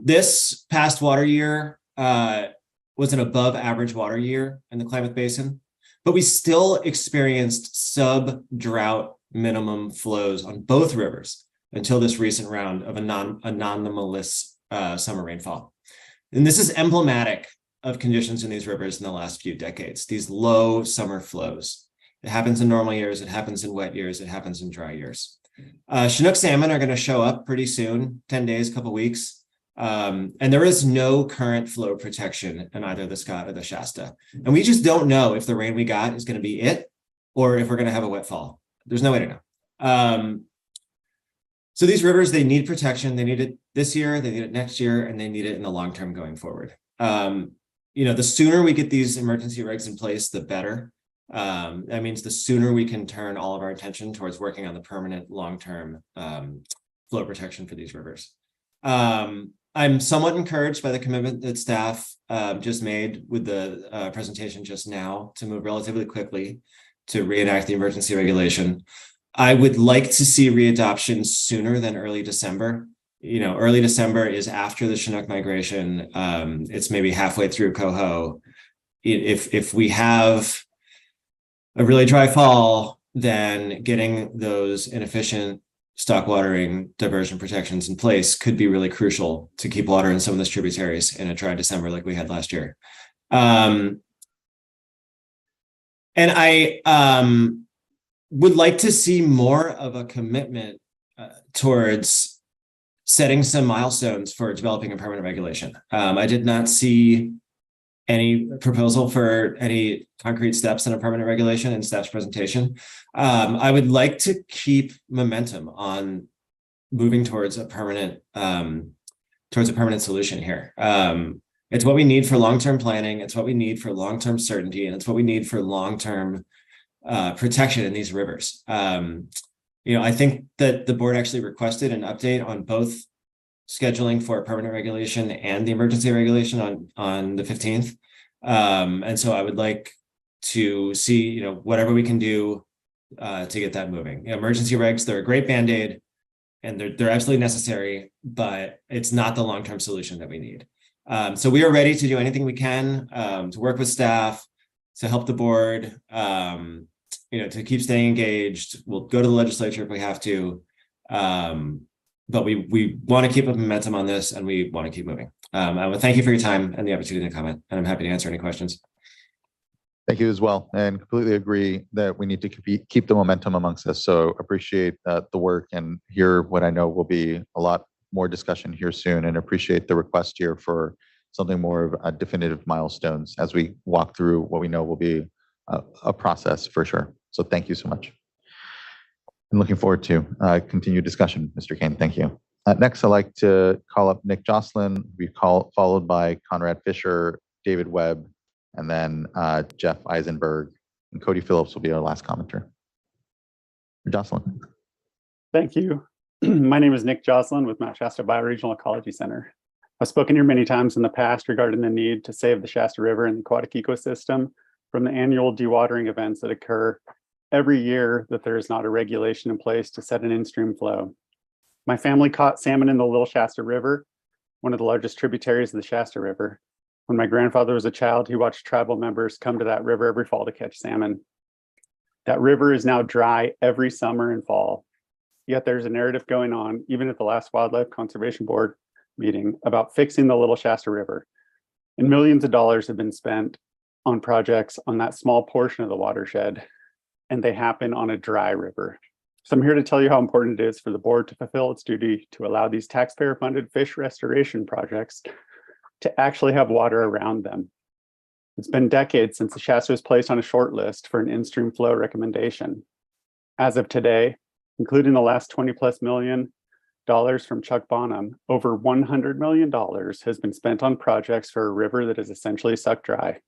This past water year was an above average water year in the Klamath Basin. But we still experienced sub-drought minimum flows on both rivers until this recent round of anomalous summer rainfall. And this is emblematic of conditions in these rivers in the last few decades, these low summer flows. It happens in normal years, it happens in wet years, it happens in dry years. Chinook salmon are going to show up pretty soon, 10 days, couple weeks. And there is no current flow protection in either the Scott or the Shasta. And we just don't know if the rain we got is going to be it or if we're going to have a wet fall. There's no way to know. So these rivers, they need protection. They need it this year, they need it next year, and they need it in the long term going forward. The sooner we get these emergency regs in place, the better. That means the sooner we can turn all of our attention towards working on the permanent long-term flow protection for these rivers. I'm somewhat encouraged by the commitment that staff just made with the presentation just now to move relatively quickly to reenact the emergency regulation. I would like to see readoption sooner than early December. Early December is after the Chinook migration. It's maybe halfway through coho. If we have a really dry fall, then getting those inefficient stock watering diversion protections in place could be really crucial to keep water in some of those tributaries in a dry December like we had last year. And I would like to see more of a commitment towards setting some milestones for developing a permanent regulation. I did not see any proposal for any concrete steps in a permanent regulation in staff's presentation. I would like to keep momentum on moving towards a permanent solution here. It's what we need for long-term planning. It's what we need for long-term certainty, and it's what we need for long-term protection in these rivers. I think that the board actually requested an update on both scheduling for a permanent regulation and the emergency regulation on the 15th. And so I would like to see, whatever we can do to get that moving. Emergency regs, they're a great Band-Aid and they're absolutely necessary, but it's not the long-term solution that we need. So we are ready to do anything we can to work with staff, to help the board, to keep staying engaged. We'll go to the legislature if we have to. But we want to keep up momentum on this, and we want to keep moving. I would thank you for your time and the opportunity to comment, and I'm happy to answer any questions. Thank you as well, and completely agree that we need to keep the momentum amongst us. So appreciate the work and hear what I know will be a lot more discussion here soon, and appreciate the request here for something more of a definitive milestones as we walk through what we know will be a process for sure. So thank you so much. I'm looking forward to continued discussion, Mr. Kane. Thank you. Next, I'd like to call up Nick Jocelyn, followed by Conrad Fisher, David Webb, and then Jeff Eisenberg, and Cody Phillips will be our last commenter. Jocelyn. Thank you. My name is Nick Jocelyn with Mount Shasta Bioregional Ecology Center. I've spoken here many times in the past regarding the need to save the Shasta River and the aquatic ecosystem from the annual dewatering events that occur every year that there is not a regulation in place to set an in-stream flow. My family caught salmon in the Little Shasta River, one of the largest tributaries of the Shasta River. When my grandfather was a child, he watched tribal members come to that river every fall to catch salmon. That river is now dry every summer and fall. Yet there's a narrative going on, even at the last Wildlife Conservation Board meeting, about fixing the Little Shasta River. And millions of dollars have been spent on projects on that small portion of the watershed, and they happen on a dry river. So I'm here to tell you how important it is for the board to fulfill its duty to allow these taxpayer-funded fish restoration projects to actually have water around them. It's been decades since the Shasta was placed on a short list for an in-stream flow recommendation. As of today, including the last $20+ million from Chuck Bonham, over $100 million has been spent on projects for a river that is essentially sucked dry.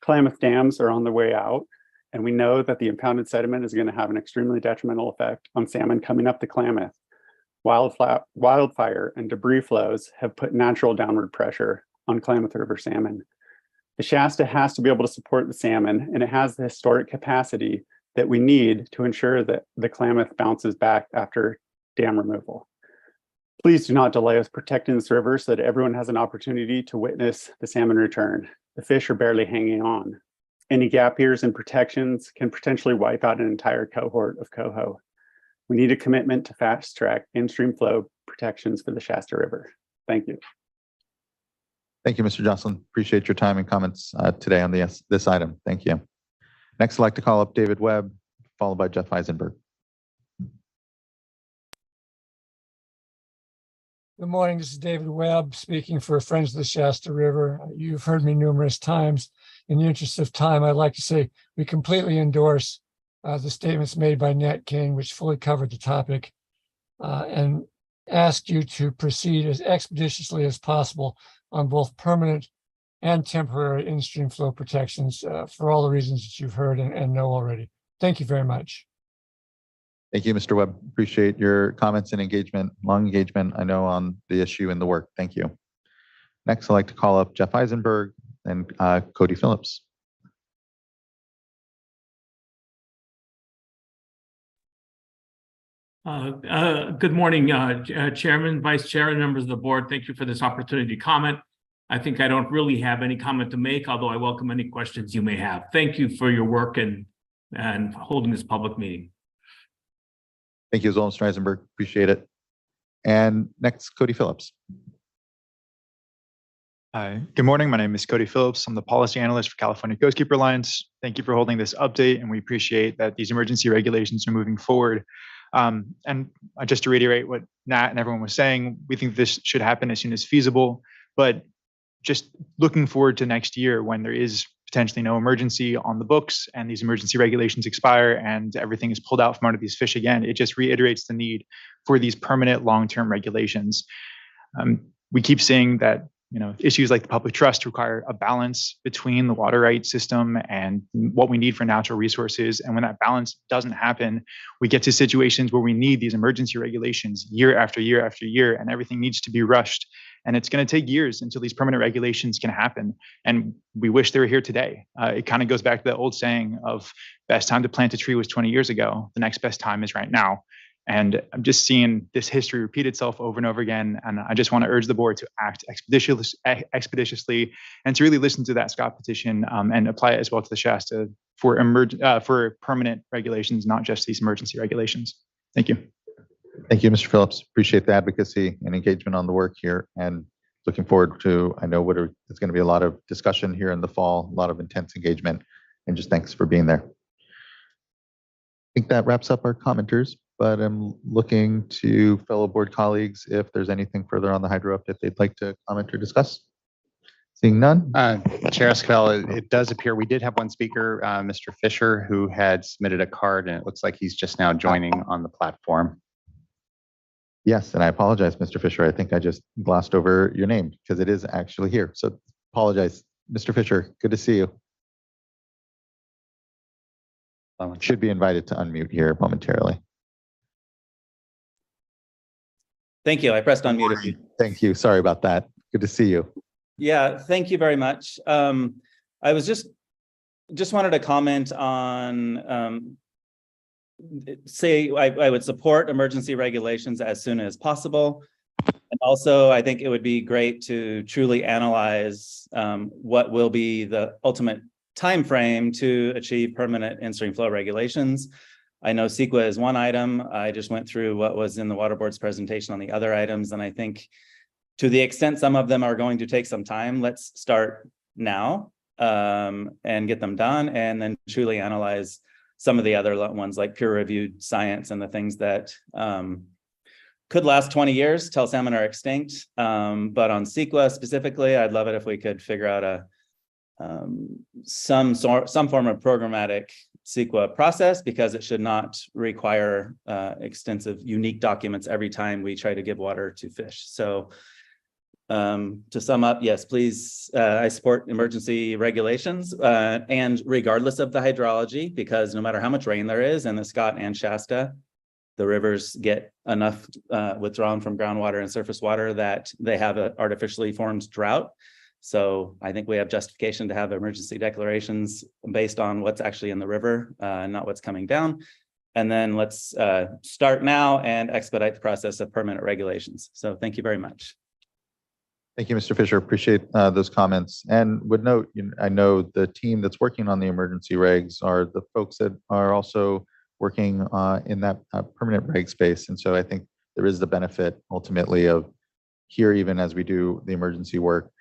Klamath dams are on the way out, and we know that the impounded sediment is going to have an extremely detrimental effect on salmon coming up the Klamath. Wildfire and debris flows have put natural downward pressure on Klamath River salmon. The Shasta has to be able to support the salmon, and it has the historic capacity that we need to ensure that the Klamath bounces back after dam removal. Please do not delay us protecting this river so that everyone has an opportunity to witness the salmon return. The fish are barely hanging on. Any gap years in protections can potentially wipe out an entire cohort of coho. We need a commitment to fast track in-stream flow protections for the Shasta River. Thank you. Thank you, Mr. Jocelyn. Appreciate your time and comments today on this item. Thank you. Next, I'd like to call up David Webb, followed by Jeff Eisenberg. Good morning. This is David Webb speaking for Friends of the Shasta River. You've heard me numerous times. In the interest of time, I'd like to say we completely endorse the statements made by Nat King, which fully covered the topic, and ask you to proceed as expeditiously as possible on both permanent and temporary in-stream flow protections for all the reasons that you've heard and know already. Thank you very much. Thank you, Mr. Webb. Appreciate your comments and engagement, long engagement, I know, on the issue and the work. Thank you. Next, I'd like to call up Jeff Eisenberg and Cody Phillips. Good morning, Chairman, Vice Chair, and members of the board. Thank you for this opportunity to comment. I think I don't really have any comment to make, although I welcome any questions you may have. Thank you for your work and holding this public meeting. Thank you as well, Mr. Eisenberg. Appreciate it. And next, Cody Phillips. Hi, good morning. My name is Cody Phillips. I'm the policy analyst for California Coastkeeper Alliance. Thank you for holding this update, and we appreciate that these emergency regulations are moving forward. And just to reiterate what Nat and everyone was saying, we think this should happen as soon as feasible, but just looking forward to next year when there is potentially no emergency on the books and these emergency regulations expire and everything is pulled out from under these fish again, it just reiterates the need for these permanent long-term regulations. We keep saying that issues like the public trust require a balance between the water rights system and what we need for natural resources. And when that balance doesn't happen, we get to situations where we need these emergency regulations year after year after year, and everything needs to be rushed. And it's going to take years until these permanent regulations can happen. And we wish they were here today. It kind of goes back to the old saying of best time to plant a tree was 20 years ago. The next best time is right now. And I'm just seeing this history repeat itself over and over again. And I just want to urge the board to act expeditiously and to really listen to that Scott petition and apply it as well to the Shasta for permanent regulations, not just these emergency regulations. Thank you. Thank you, Mr. Phillips. Appreciate the advocacy and engagement on the work here, and looking forward to, I know it's going to be a lot of discussion here in the fall, a lot of intense engagement, and just thanks for being there. I think that wraps up our commenters, but I'm looking to fellow board colleagues if there's anything further on the hydro update they'd like to comment or discuss. Seeing none. Chair Esquivel, it does appear we did have one speaker, Mr. Fisher, who had submitted a card, and it looks like he's just now joining on the platform. Yes, and I apologize, Mr. Fisher. I think I just glossed over your name because it is actually here. So apologize. Mr. Fisher, good to see you. Should be invited to unmute here momentarily. Thank you. I pressed unmute. Thank you. Sorry about that. Good to see you. Yeah, thank you very much. I was just wanted to comment on say I would support emergency regulations as soon as possible. And also, I think it would be great to truly analyze what will be the ultimate time frame to achieve permanent in-stream flow regulations. I know CEQA is one item. I just went through what was in the Water Board's presentation on the other items, and I think to the extent some of them are going to take some time, let's start now and get them done, and then truly analyze some of the other ones like peer-reviewed science and the things that could last 20 years till salmon are extinct. But on CEQA specifically, I'd love it if we could figure out some form of programmatic CEQA process, because it should not require extensive unique documents every time we try to give water to fish. So to sum up, yes, please, I support emergency regulations and regardless of the hydrology, because no matter how much rain there is in the Scott and Shasta, the rivers get enough withdrawn from groundwater and surface water that they have an artificially formed drought. So I think we have justification to have emergency declarations based on what's actually in the river, not what's coming down. And then let's start now and expedite the process of permanent regulations. So thank you very much. Thank you, Mr. Fisher. Appreciate those comments. And would note, I know the team that's working on the emergency regs are the folks that are also working in that permanent reg space. And so I think there is the benefit ultimately of here, even as we do the emergency work,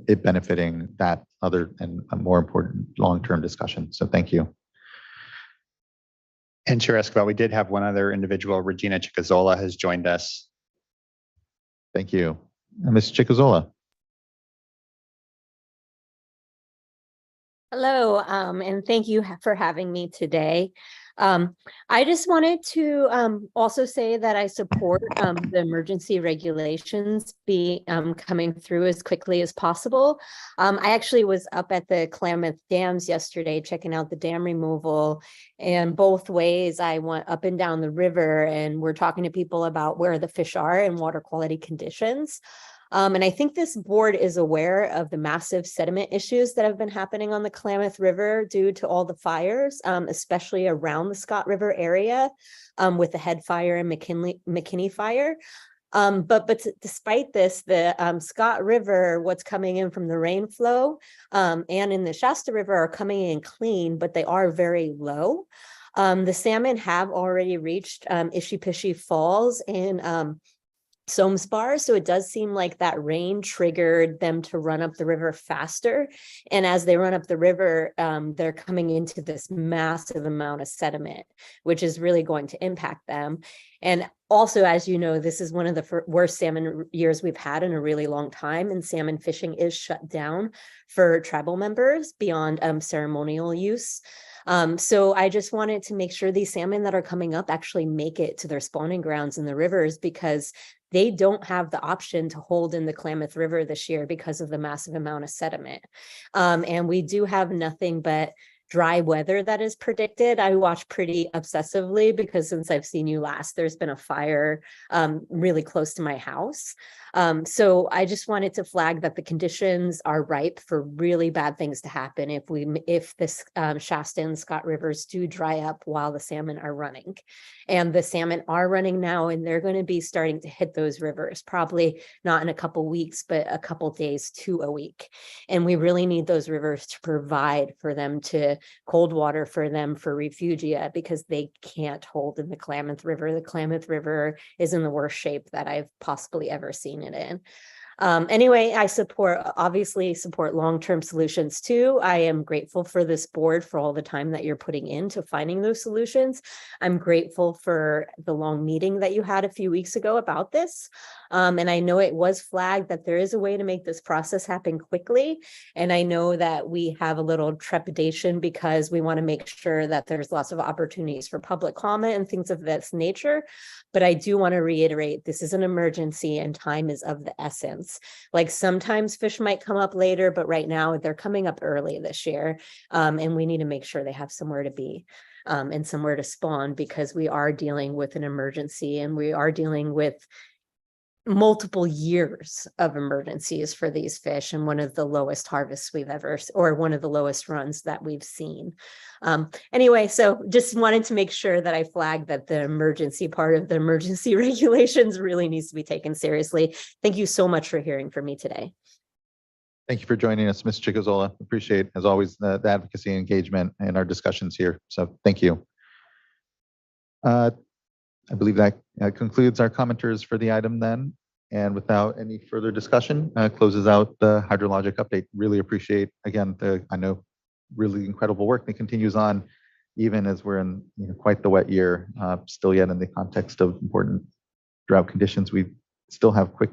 it benefiting that other and a more important long-term discussion. So thank you. And Chair Esquivel, we did have one other individual, Regina Chicazola, has joined us. Thank you. Ms. Chickazzola. Hello, and thank you for having me today. I just wanted to also say that I support the emergency regulations coming through as quickly as possible. I actually was up at the Klamath Dams yesterday checking out the dam removal, and both ways I went up and down the river, and we're talking to people about where the fish are and water quality conditions. And I think this board is aware of the massive sediment issues that have been happening on the Klamath River due to all the fires, especially around the Scott River area with the Head Fire and McKinney Fire. But despite this, the Scott River, what's coming in from the rain flow and in the Shasta River are coming in clean, but they are very low. The salmon have already reached Ishipishi Falls and Somes Bar, so it does seem like that rain triggered them to run up the river faster. And as they run up the river, they're coming into this massive amount of sediment, which is really going to impact them. And also, as you know, this is one of the worst salmon years we've had in a really long time, and salmon fishing is shut down for tribal members beyond ceremonial use. So I just wanted to make sure these salmon that are coming up actually make it to their spawning grounds in the rivers, because they don't have the option to hold in the Klamath River this year because of the massive amount of sediment. And we do have nothing but dry weather that is predicted. I watch pretty obsessively because since I've seen you last, there's been a fire really close to my house. So I just wanted to flag that the conditions are ripe for really bad things to happen if this Shasta and Scott rivers do dry up while the salmon are running. And the salmon are running now, and they're going to be starting to hit those rivers, probably not in a couple weeks, but a couple days to a week. And we really need those rivers to provide for them to cold water for them for refugia, because they can't hold in the Klamath River. The Klamath River is in the worst shape that I've possibly ever seen it in. Anyway, I obviously support long-term solutions too. I am grateful for this board for all the time that you're putting into finding those solutions. I'm grateful for the long meeting that you had a few weeks ago about this. And I know it was flagged that there is a way to make this process happen quickly. And I know that we have a little trepidation because we want to make sure that there's lots of opportunities for public comment and things of this nature. But I do want to reiterate, this is an emergency and time is of the essence. Like sometimes fish might come up later, but right now they're coming up early this year. And we need to make sure they have somewhere to be and somewhere to spawn, because we are dealing with an emergency and we are dealing with multiple years of emergencies for these fish, and one of the lowest harvests we've ever, or one of the lowest runs that we've seen. Anyway, so just wanted to make sure that I flagged that the emergency part of the emergency regulations really needs to be taken seriously. Thank you so much for hearing from me today. Thank you for joining us, Ms. Chickazzola. Appreciate, as always, the advocacy and engagement in our discussions here. So thank you. I believe that concludes our commenters for the item then. And without any further discussion, closes out the hydrologic update. Really appreciate, again, I know really incredible work that continues on, even as we're in quite the wet year, still yet in the context of important drought conditions. We still have quick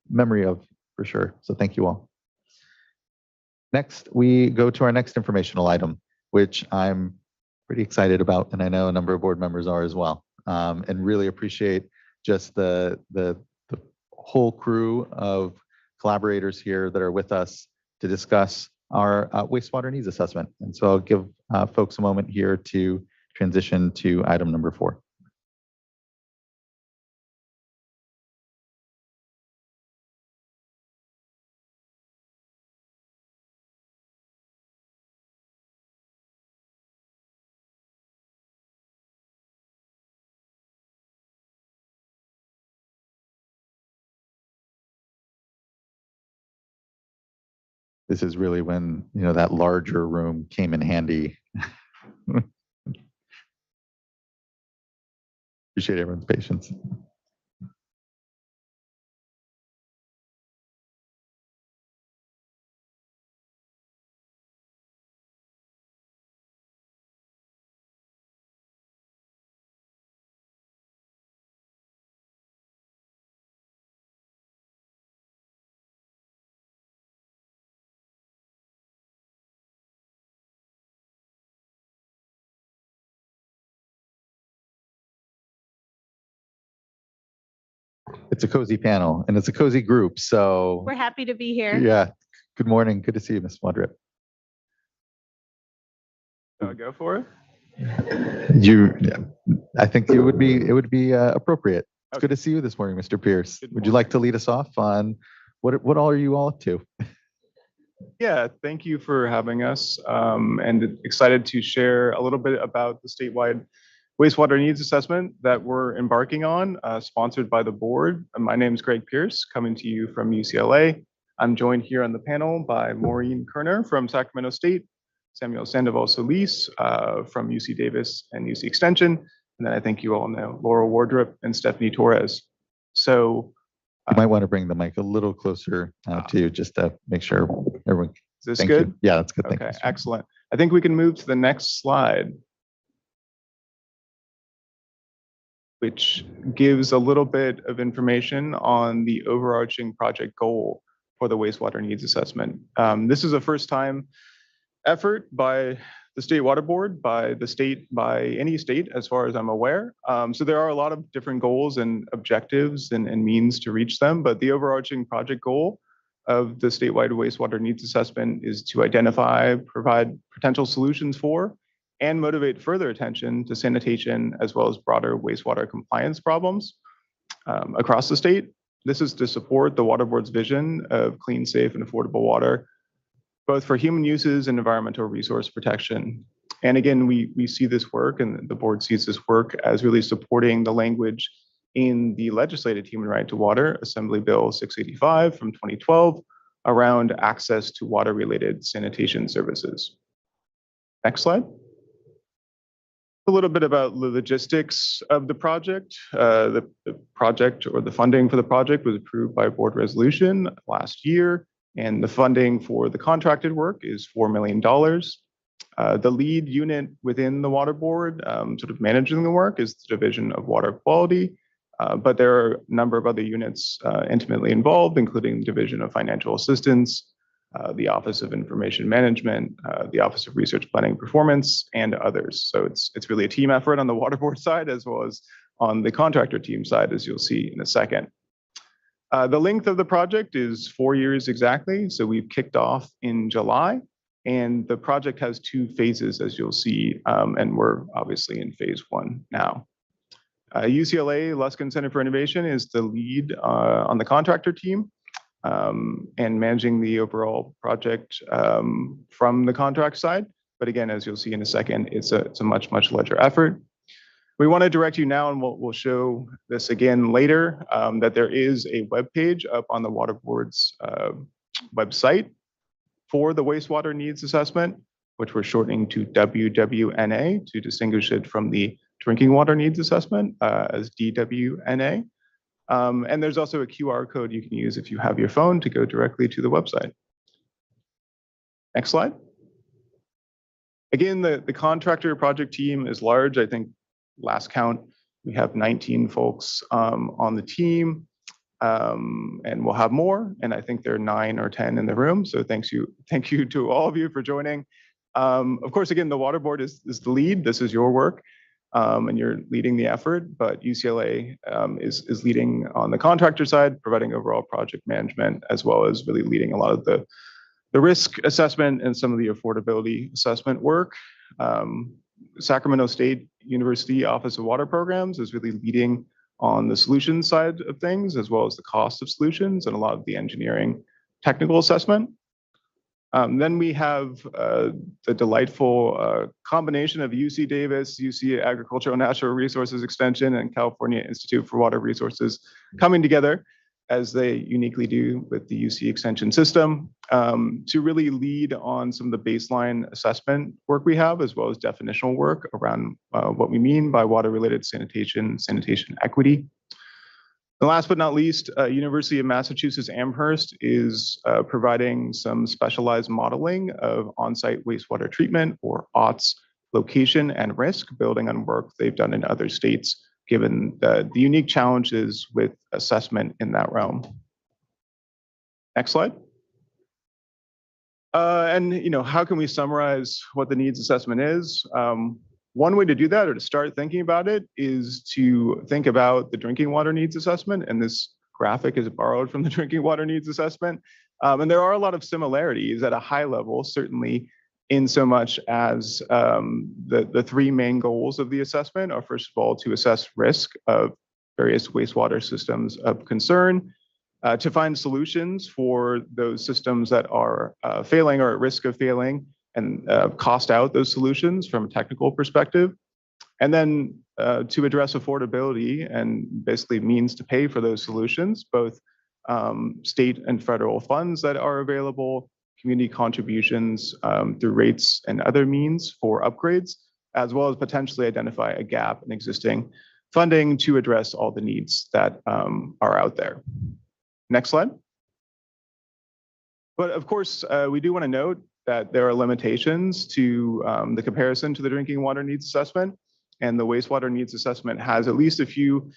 memory of, for sure. So thank you all. Next, we go to our next informational item, which I'm pretty excited about, and I know a number of board members are as well. And really appreciate just the whole crew of collaborators here that are with us to discuss our wastewater needs assessment. And so I'll give folks a moment here to transition to item number 4. This is really when, that larger room came in handy. Appreciate everyone's patience. It's a cozy panel and it's a cozy group. So We're happy to be here. yeah. Good morning. Good to see you, Ms. Wadrip. Go for it. I think it would be appropriate. It's good to see you this morning, Mr. Pierce. Would you like to lead us off on what all are you all up to? Yeah, thank you for having us, and excited to share a little bit about the statewide wastewater needs assessment that we're embarking on, sponsored by the board. My name is Greg Pierce, coming to you from UCLA. I'm joined here on the panel by Maureen Kerner from Sacramento State, Samuel Sandoval Solis from UC Davis and UC Extension, and then I think you all know Laurel Wardrop and Stephanie Torres. So you might want to bring the mic a little closer to you just to make sure everyone. Is this thank good? You. Yeah, that's good. Thank Okay, you. excellent. I think we can move to the next slide, which gives a little bit of information on the overarching project goal for the wastewater needs assessment. This is a first time effort by the State Water Board, by the state, by any state, as far as I'm aware. So there are a lot of different goals and objectives and means to reach them, but the overarching project goal of the statewide wastewater needs assessment is to identify, provide potential solutions for, and motivate further attention to sanitation as well as broader wastewater compliance problems across the state. This is to support the Water Board's vision of clean, safe, and affordable water, both for human uses and environmental resource protection. And again, we see this work, and the board sees this work as really supporting the language in the legislated Human Right to Water, Assembly Bill 685 from 2012, around access to water-related sanitation services. Next slide. A little bit about the logistics of the project. The project, or the funding for the project, was approved by board resolution last year. And the funding for the contracted work is $4 million. The lead unit within the Water Board, sort of managing the work, is the Division of Water Quality. But there are a number of other units intimately involved, including the Division of Financial Assistance, the Office of Information Management, the Office of Research Planning and Performance, and others. So it's really a team effort on the Water Board side, as well as on the contractor team side, as you'll see in a second. The length of the project is 4 years exactly. So we've kicked off in July, and the project has 2 phases, as you'll see, and we're obviously in phase 1 now. UCLA Luskin Center for Innovation is the lead on the contractor team and managing the overall project from the contract side. But again, as you'll see in a second, it's a much larger effort. We want to direct you now, and we'll show this again later, that there is a web page up on the Water Board's website for the wastewater needs assessment, which we're shortening to WWNA to distinguish it from the drinking water needs assessment as DWNA. And there's also a QR code you can use if you have your phone to go directly to the website. Next slide. Again, the contractor project team is large. I think last count, we have 19 folks on the team, and we'll have more. And I think there are 9 or 10 in the room. So thank you to all of you for joining. Of course, again, the Water Board is the lead. This is your work, and you're leading the effort. But UCLA is leading on the contractor side, providing overall project management, as well as really leading a lot of the risk assessment and some of the affordability assessment work. Sacramento State University Office of Water Programs is really leading on the solution side of things, as well as the cost of solutions and a lot of the engineering technical assessment. Then we have the delightful combination of UC Davis, UC Agricultural and Natural Resources Extension, and California Institute for Water Resources coming together, as they uniquely do with the UC Extension system, to really lead on some of the baseline assessment work we have, as well as definitional work around what we mean by water-related sanitation equity. And last but not least, University of Massachusetts Amherst is providing some specialized modeling of on-site wastewater treatment, or OTS, location and risk, building on work they've done in other states, given the unique challenges with assessment in that realm. Next slide. And how can we summarize what the needs assessment is? One way to do that, or to start thinking about it, is to think about the drinking water needs assessment. And this graphic is borrowed from the drinking water needs assessment. And there are a lot of similarities at a high level, certainly in so much as the three main goals of the assessment are, first of all, to assess risk of various wastewater systems of concern, to find solutions for those systems that are failing or at risk of failing, and cost out those solutions from a technical perspective, and then to address affordability and basically means to pay for those solutions, both state and federal funds that are available, community contributions through rates and other means for upgrades, as well as potentially identify a gap in existing funding to address all the needs that are out there. Next slide. But of course, we do want to note that there are limitations to the comparison to the drinking water needs assessment, and the wastewater needs assessment has at least a few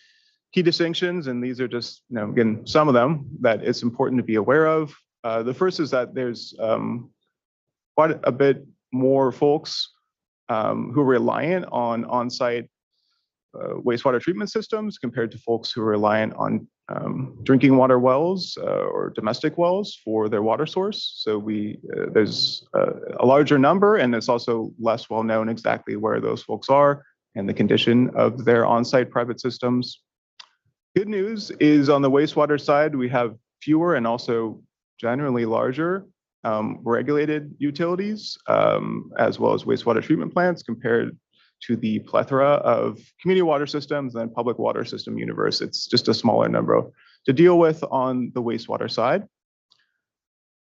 key distinctions, and these are just, again, some of them that it's important to be aware of. The first is that there's quite a bit more folks who are reliant on on-site wastewater treatment systems compared to folks who are reliant on drinking water wells or domestic wells for their water source. So there's a larger number, and it's also less well known exactly where those folks are and the condition of their on-site private systems. Good news is on the wastewater side, we have fewer and also generally larger regulated utilities, as well as wastewater treatment plants compared to the plethora of community water systems and public water system universe. It's just a smaller number to deal with on the wastewater side.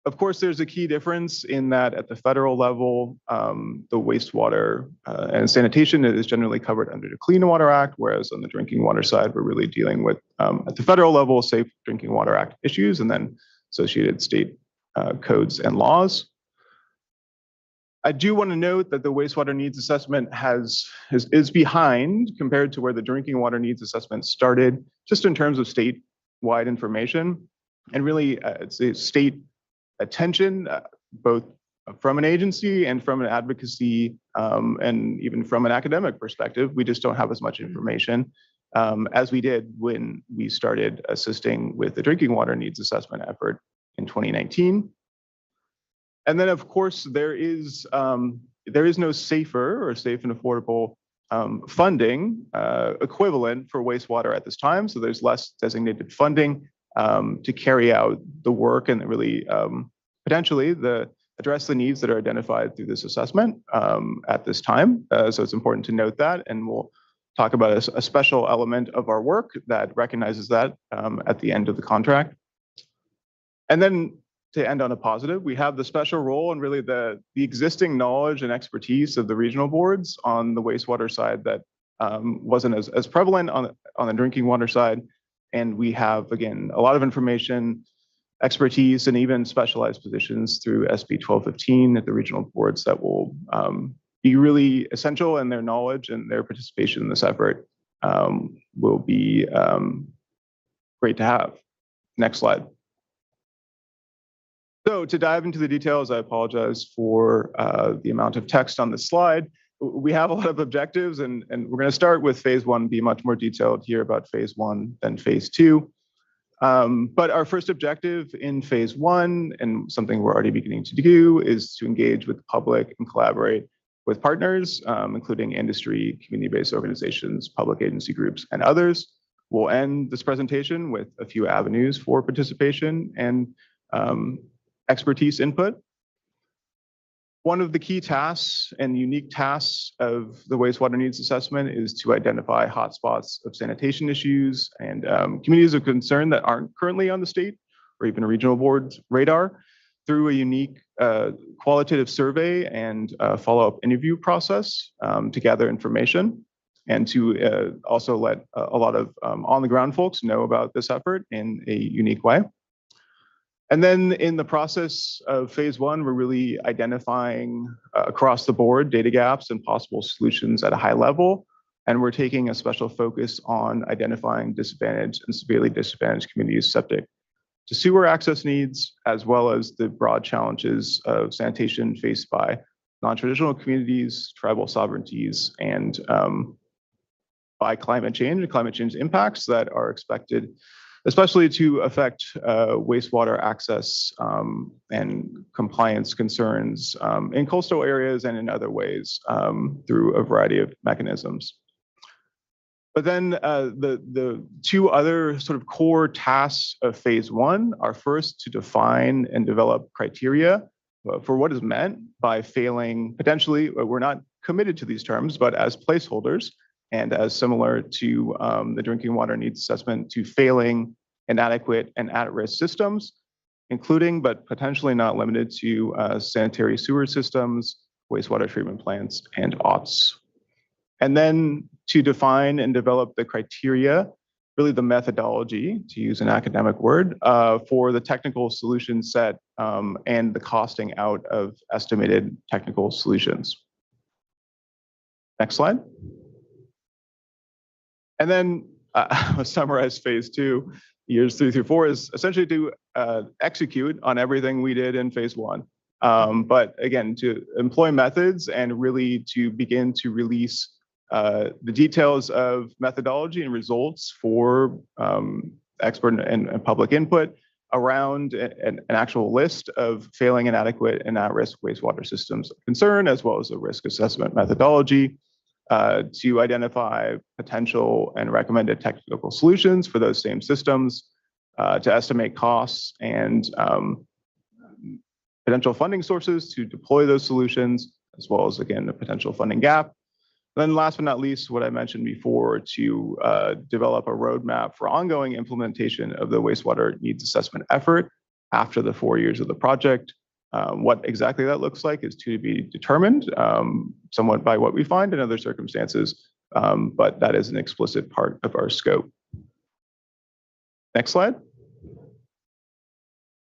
Of course, there's a key difference in that at the federal level, the wastewater and sanitation is generally covered under the Clean Water Act, whereas on the drinking water side, we're really dealing with, at the federal level, Safe Drinking Water Act issues and then associated state codes and laws. I do want to note that the wastewater needs assessment is behind compared to where the drinking water needs assessment started, just in terms of statewide information. And really, it's a state attention, both from an agency and from an advocacy, and even from an academic perspective. We just don't have as much information as we did when we started assisting with the drinking water needs assessment effort in 2019. And then, of course, there is no safer or safe and affordable funding equivalent for wastewater at this time. So there's less designated funding to carry out the work and really potentially address the needs that are identified through this assessment at this time. So it's important to note that, and we'll talk about a special element of our work that recognizes that at the end of the contract. And then, to end on a positive, we have the special role and really the existing knowledge and expertise of the regional boards on the wastewater side that wasn't as prevalent on the drinking water side. And we have, again, a lot of information, expertise, and even specialized positions through SB 1215 at the regional boards that will be really essential, and their knowledge and their participation in this effort will be great to have. Next slide. So to dive into the details, I apologize for the amount of text on this slide. We have a lot of objectives, and we're going to start with phase one, be much more detailed here about phase one than phase two. But our first objective in phase one, and something we're already beginning to do, is to engage with the public and collaborate with partners, including industry, community-based organizations, public agency groups, and others. We'll end this presentation with a few avenues for participation and expertise input. One of the key tasks and unique tasks of the wastewater needs assessment is to identify hotspots of sanitation issues and communities of concern that aren't currently on the state or even regional board's radar through a unique qualitative survey and follow-up interview process to gather information, and to also let a lot of on-the-ground folks know about this effort in a unique way. And then in the process of phase one, we're really identifying across the board data gaps and possible solutions at a high level. And we're taking a special focus on identifying disadvantaged and severely disadvantaged communities subject to sewer access needs, as well as the broad challenges of sanitation faced by non-traditional communities, tribal sovereignties, and by climate change and climate change impacts that are expected especially to affect wastewater access and compliance concerns in coastal areas and in other ways through a variety of mechanisms. But then the two other sort of core tasks of phase one are first to define and develop criteria for what is meant by failing, potentially, we're not committed to these terms, but as placeholders and as similar to the drinking water needs assessment, to failing inadequate and at-risk systems, including but potentially not limited to sanitary sewer systems, wastewater treatment plants, and OTS. And then to define and develop the criteria, really the methodology, to use an academic word, for the technical solution set and the costing out of estimated technical solutions. Next slide. And then I'll summarize phase two, years 3 through 4 is essentially to execute on everything we did in phase one. But again, to employ methods and really to begin to release the details of methodology and results for expert and public input around an actual list of failing, inadequate, and at-risk wastewater systems of concern, as well as a risk assessment methodology to identify potential and recommended technical solutions for those same systems, to estimate costs and potential funding sources to deploy those solutions, as well as, again, the potential funding gap. Then last but not least, what I mentioned before, to develop a roadmap for ongoing implementation of the wastewater needs assessment effort after the 4 years of the project. What exactly that looks like is to be determined somewhat by what we find in other circumstances, but that is an explicit part of our scope. Next slide.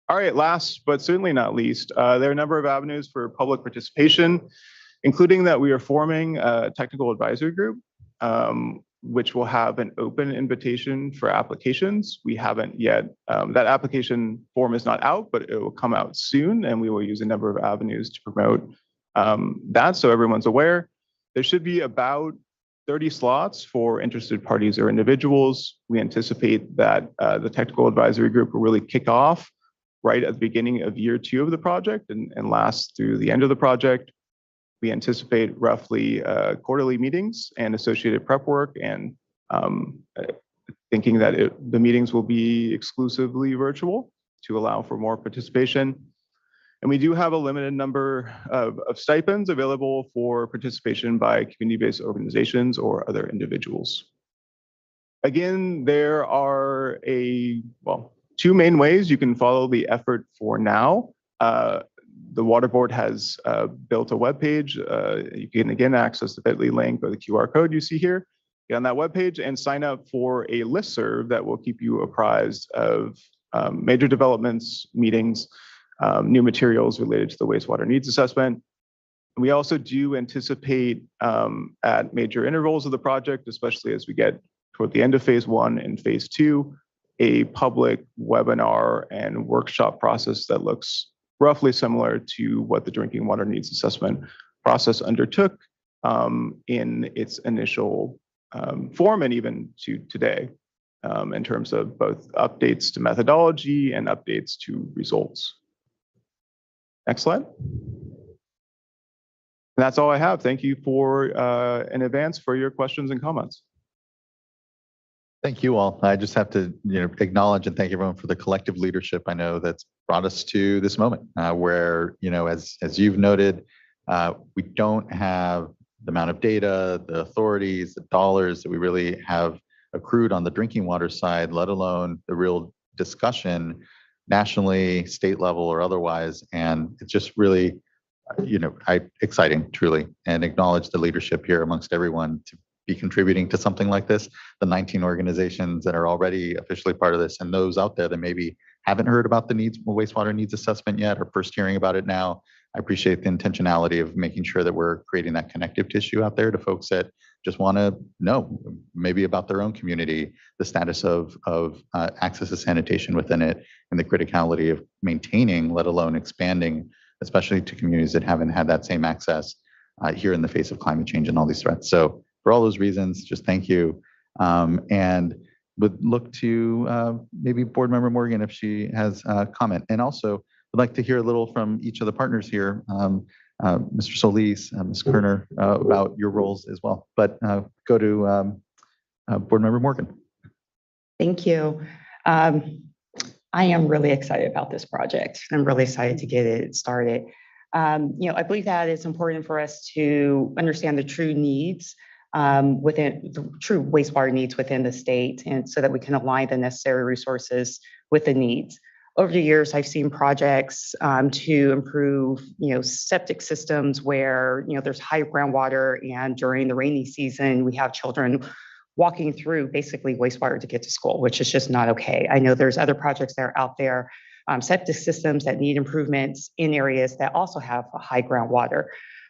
All right, last but certainly not least, there are a number of avenues for public participation, including that we are forming a technical advisory group, which will have an open invitation for applications. We haven't yet, that application form is not out, but it will come out soon, and we will use a number of avenues to promote that, so everyone's aware. There should be about 30 slots for interested parties or individuals. We anticipate that the technical advisory group will really kick off right at the beginning of year 2 of the project and last through the end of the project. We anticipate roughly quarterly meetings and associated prep work, and thinking that the meetings will be exclusively virtual to allow for more participation. And we do have a limited number of stipends available for participation by community-based organizations or other individuals. Again, there are two main ways you can follow the effort for now. The Water Board has built a webpage. You can again access the bit.ly link or the QR code you see here. Get on that webpage and sign up for a listserv that will keep you apprised of major developments, meetings, new materials related to the wastewater needs assessment. We also do anticipate at major intervals of the project, especially as we get toward the end of phase 1 and phase 2, a public webinar and workshop process that looks roughly similar to what the drinking water needs assessment process undertook in its initial form and even to today in terms of both updates to methodology and updates to results. Next slide. And that's all I have. Thank you for in advance for your questions and comments. Thank you all. I just have to acknowledge and thank everyone for the collective leadership. I know that's brought us to this moment where, as you've noted, we don't have the amount of data, the authorities, the dollars that we really have accrued on the drinking water side, let alone the real discussion nationally, state level or otherwise. And it's just really, exciting truly, and acknowledge the leadership here amongst everyone to be contributing to something like this, the 19 organizations that are already officially part of this, and those out there that maybe haven't heard about the wastewater needs assessment yet or first hearing about it now. I appreciate the intentionality of making sure that we're creating that connective tissue out there to folks that just want to know maybe about their own community, the status of access to sanitation within it, and the criticality of maintaining, let alone expanding, especially to communities that haven't had that same access here in the face of climate change and all these threats. So for all those reasons, just thank you. And would look to maybe Board Member Morgan if she has a comment. And also, I'd like to hear a little from each of the partners here, Mr. Solis, Ms. Kerner, about your roles as well. But go to Board Member Morgan. Thank you. I am really excited about this project. I'm really excited to get it started. I believe that it's important for us to understand the true needs within the true wastewater needs within the state, and so that we can align the necessary resources with the needs. Over the years, I've seen projects to improve, septic systems where, there's high groundwater, and during the rainy season, we have children walking through basically wastewater to get to school, which is just not okay. I know there's other projects that are out there, septic systems that need improvements in areas that also have a high groundwater.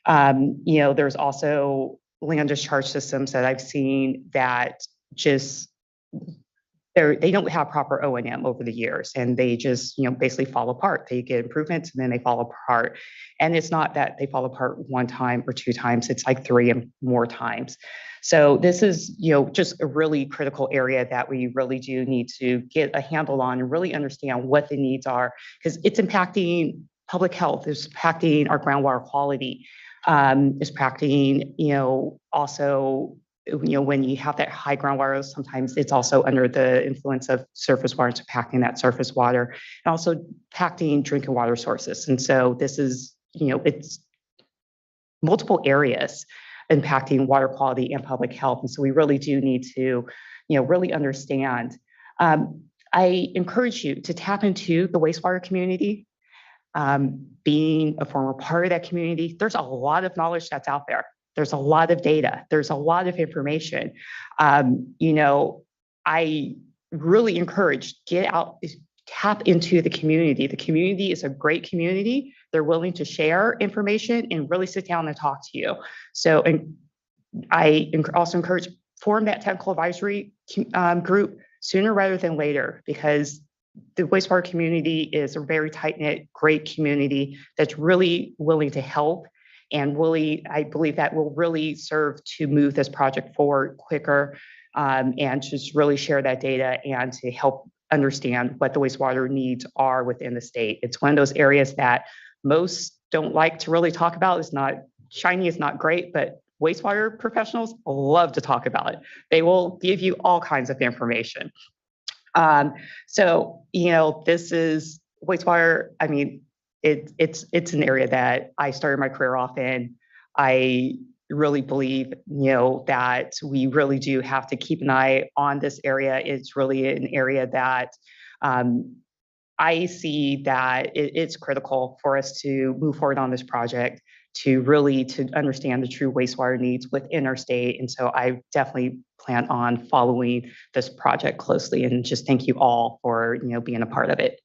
There's also land discharge systems that I've seen that just they don't have proper O&M over the years, and they just basically fall apart. They get improvements and then they fall apart. And it's not that they fall apart one time or two times, it's like 3 and more times. So this is just a really critical area that we really do need to get a handle on and really understand what the needs are, because it's impacting public health, it's impacting our groundwater quality, it's impacting also when you have that high groundwater, sometimes it's also under the influence of surface water, it's impacting that surface water, and also impacting drinking water sources. And so this is, it's multiple areas impacting water quality and public health. And so we really do need to, really understand. I encourage you to tap into the wastewater community. Being a former part of that community, there's a lot of knowledge that's out there. There's a lot of data. There's a lot of information. I really encourage, get out, tap into the community. The community is a great community. They're willing to share information and really sit down and talk to you. So, and I also encourage, form that technical advisory group sooner rather than later, because the wastewater community is a very tight-knit, great community that's really willing to help. And really, I believe that will really serve to move this project forward quicker, and just really share that data and to help understand what the wastewater needs are within the state. It's one of those areas that most don't like to really talk about. It's not shiny, it's not great, but wastewater professionals love to talk about it. They will give you all kinds of information. So, this is wastewater. I mean, it's an area that I started my career off in. I really believe, that we really do have to keep an eye on this area. It's really an area that I see that it's critical for us to move forward on this project, to really to understand the true wastewater needs within our state. And so I definitely plan on following this project closely, and just thank you all for being a part of it.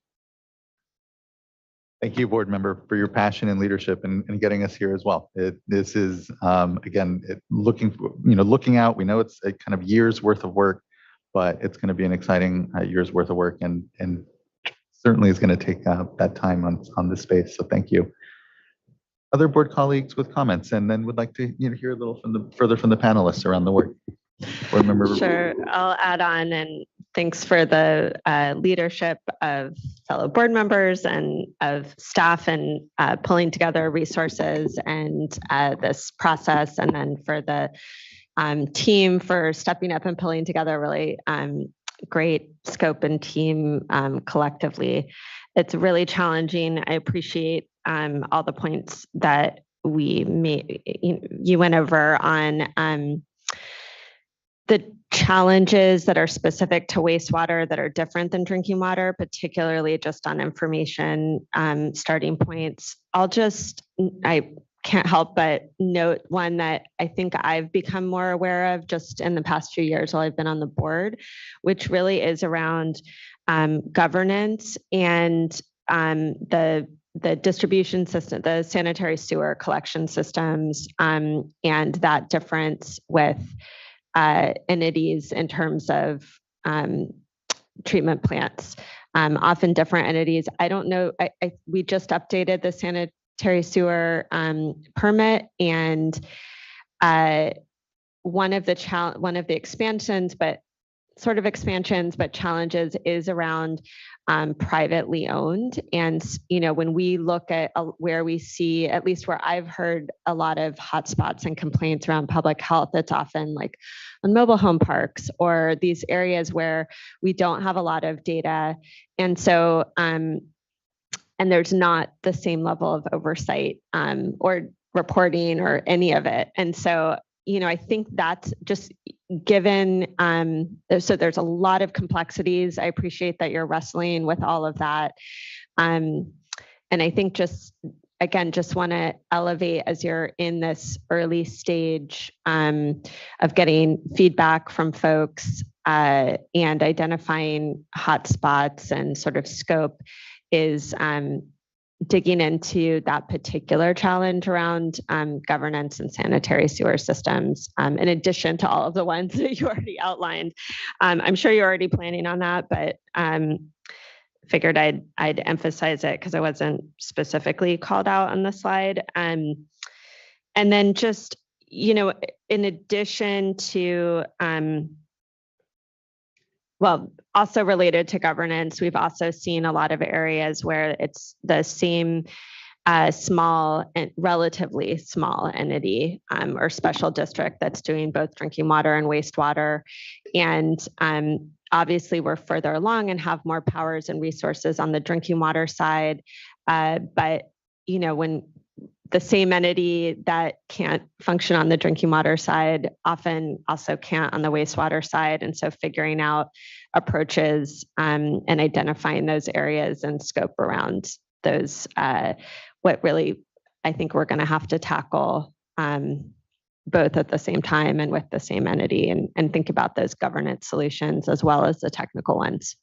Thank you, Board Member, for your passion and leadership and getting us here as well. This is, again, looking out, we know it's a kind of year's worth of work, but it's going to be an exciting year's worth of work, and certainly is going to take that time on this space. So thank you. Other board colleagues with comments, and then would like to hear a little further from the panelists around the work. Board Member. Sure, I'll add on, and thanks for the leadership of fellow board members and of staff and pulling together resources and this process, and then for the team for stepping up and pulling together a really great scope and team collectively. It's really challenging. I appreciate all the points that you went over on the challenges that are specific to wastewater that are different than drinking water, particularly just on information starting points. I can't help but note one that I think I've become more aware of just in the past few years while I've been on the board, which really is around governance and the distribution system, the sanitary sewer collection systems, and that difference with entities in terms of treatment plants, often different entities. I don't know, we just updated the sanitary sewer permit, and one of the expansions, but sort of expansions, but challenges is around privately owned. And, when we look at where we see, at least where I've heard a lot of hotspots and complaints around public health, it's often like on mobile home parks or these areas where we don't have a lot of data. And so, and there's not the same level of oversight or reporting or any of it. And so, I think that's just given, so there's a lot of complexities. I appreciate that you're wrestling with all of that. And I think just want to elevate as you're in this early stage of getting feedback from folks and identifying hotspots and sort of scope is digging into that particular challenge around governance and sanitary sewer systems, in addition to all of the ones that you already outlined. I'm sure you're already planning on that, but figured I'd emphasize it because it wasn't specifically called out on the slide. And then just, in addition to, also related to governance, we've also seen a lot of areas where it's the same small and relatively small entity or special district that's doing both drinking water and wastewater. And obviously we're further along and have more powers and resources on the drinking water side. But, when the same entity that can't function on the drinking water side often also can't on the wastewater side. And so figuring out approaches and identifying those areas and scope around those, what really I think we're going to have to tackle both at the same time and with the same entity and think about those governance solutions as well as the technical ones.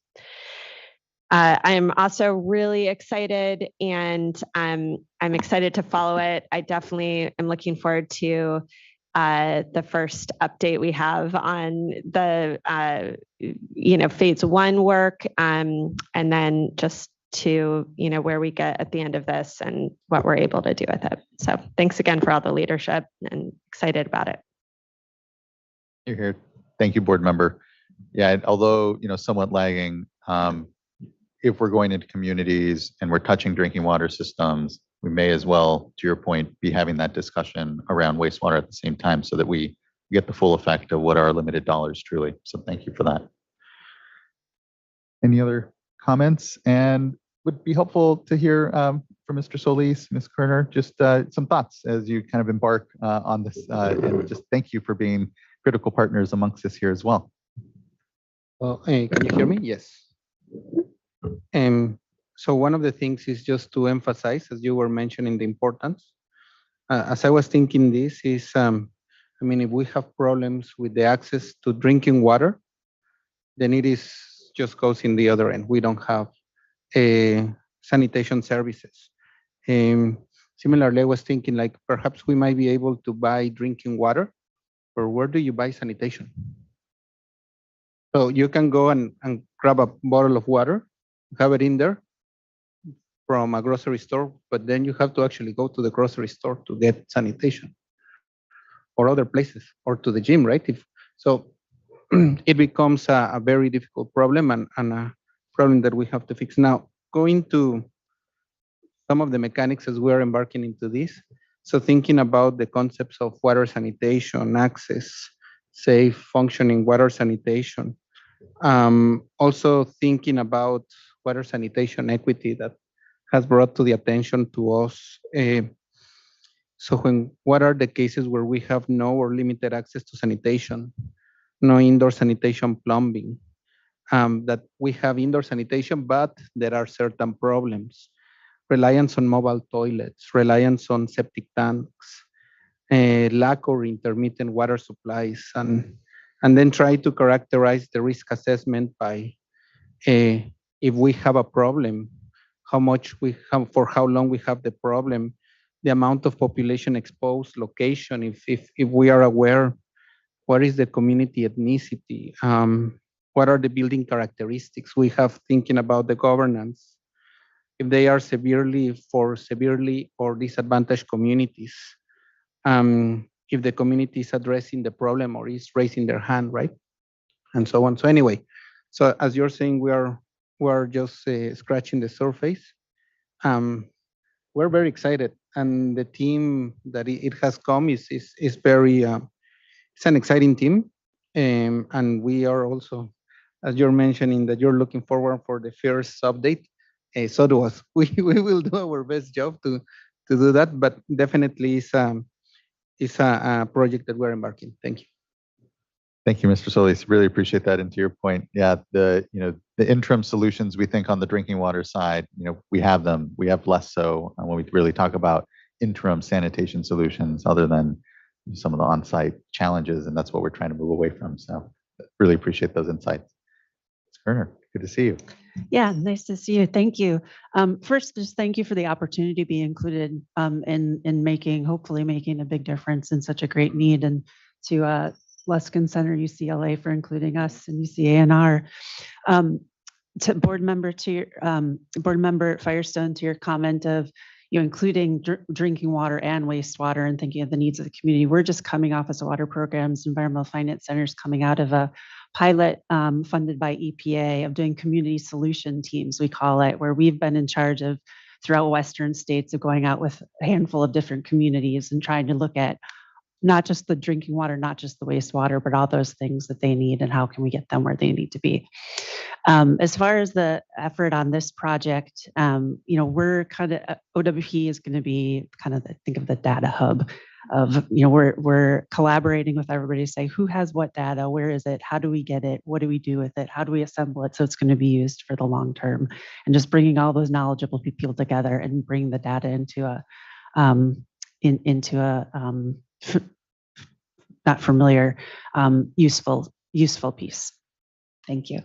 I'm also really excited and I'm excited to follow it. I definitely am looking forward to the first update we have on the, phase 1 work and then just to, where we get at the end of this and what we're able to do with it. So thanks again for all the leadership and excited about it. You're here. Thank you, board member. Yeah, although, somewhat lagging, if we're going into communities and we're touching drinking water systems, we may as well, to your point, be having that discussion around wastewater at the same time so that we get the full effect of what are limited dollars truly. So thank you for that. Any other comments? And would be helpful to hear from Mr. Solis, Ms. Kerner, just some thoughts as you kind of embark on this. And just thank you for being critical partners amongst us here as well. Well, can you hear me? Yes. So one of the things is just to emphasize, as you were mentioning, the importance. As I was thinking, this is, if we have problems with the access to drinking water, then it is just goes in the other end. We don't have sanitation services. Similarly, I was thinking like perhaps we might be able to buy drinking water, or where do you buy sanitation? So you can go and grab a bottle of water, have it in there from a grocery store, but then you have to actually go to the grocery store to get sanitation or other places or to the gym, right? So it becomes a very difficult problem and a problem that we have to fix. Now, going to some of the mechanics as we're embarking into this. So thinking about the concepts of water sanitation, access, safe functioning water sanitation. Also thinking about water sanitation equity that has brought to the attention to us. So what are the cases where we have no or limited access to sanitation, no indoor sanitation plumbing, that we have indoor sanitation, but there are certain problems, reliance on mobile toilets, reliance on septic tanks, lack or intermittent water supplies, and then try to characterize the risk assessment by if we have a problem, how much we have, for how long we have the problem, the amount of population exposed, location, if we are aware, what is the community ethnicity, what are the building characteristics we have thinking about the governance, if they are severely or disadvantaged communities, if the community is addressing the problem or is raising their hand, right? and so on. So anyway, so as you're saying, we are just scratching the surface. We're very excited, and the team that it has come is very it's an exciting team, and we are also, as you're mentioning, that you're looking forward for the first update. So do us. We will do our best job to do that, but definitely it's a project that we're embarking. Thank you. Thank you, Mr. Solis. Really appreciate that. And to your point, yeah, the interim solutions we think on the drinking water side, we have them. We have less so when we really talk about interim sanitation solutions, other than some of the on-site challenges, and that's what we're trying to move away from. So, really appreciate those insights. Ms. Kerner, good to see you. Yeah, nice to see you. Thank you. First, just thank you for the opportunity to be included in hopefully making a big difference in such a great need, and to Luskin Center, UCLA, for including us, and UCANR. To board member Firestone, to your comment of including drinking water and wastewater and thinking of the needs of the community. We're just coming off as a water programs, environmental finance centers, coming out of a pilot funded by EPA of doing community solution teams, we call it, where we've been in charge of throughout Western states of going out with a handful of different communities and trying to look at not just the drinking water, not just the wastewater, but all those things that they need and how can we get them where they need to be. As far as the effort on this project, we're kind of, OWP is going to be kind of, think of the data hub of, we're collaborating with everybody to say who has what data, where is it, how do we get it, what do we do with it, how do we assemble it so it's going to be used for the long term, and just bringing all those knowledgeable people together and bring the data into a not familiar, useful piece. Thank you.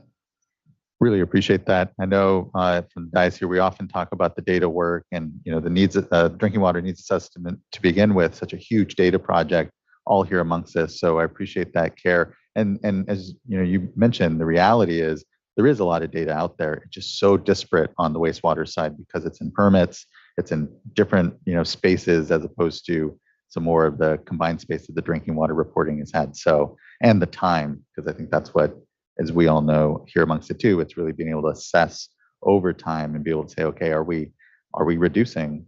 Really appreciate that. I know from guys here, we often talk about the data work and the needs of drinking water needs assessment to begin with, such a huge data project all here amongst us. So I appreciate that care. And as you mentioned, the reality is there is a lot of data out there. It's just so disparate on the wastewater side because it's in permits, it's in different spaces as opposed to some more of the combined space that the drinking water reporting has had. So, and the time, because I think that's what, as we all know here amongst it too, it's really being able to assess over time and be able to say, okay, are we reducing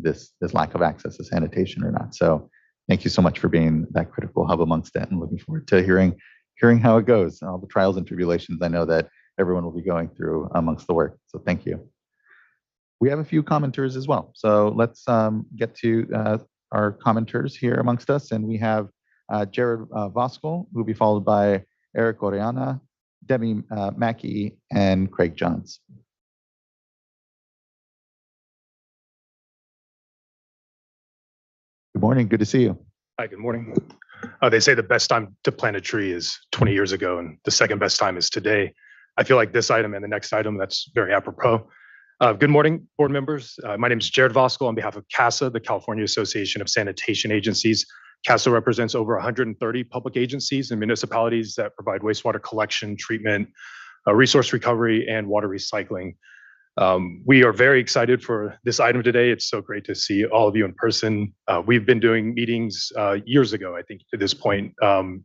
this lack of access to sanitation or not? So thank you so much for being that critical hub amongst it, and looking forward to hearing how it goes and all the trials and tribulations I know that everyone will be going through amongst the work. So thank you. We have a few commenters as well. So let's get to our commenters here amongst us. And we have Jared Voskuhl, who will be followed by Eric Oriana, Demi Mackey, and Craig Johns. Good morning. Good to see you. Hi, good morning. They say the best time to plant a tree is 20 years ago, and the second best time is today. I feel like this item and the next item, that's very apropos. Good morning, board members. My name is Jared Voskuhl on behalf of CASA, the California Association of Sanitation Agencies. CASA represents over 130 public agencies and municipalities that provide wastewater collection, treatment, resource recovery, and water recycling. We are very excited for this item today. It's so great to see all of you in person. We've been doing meetings years ago, I think, to this point,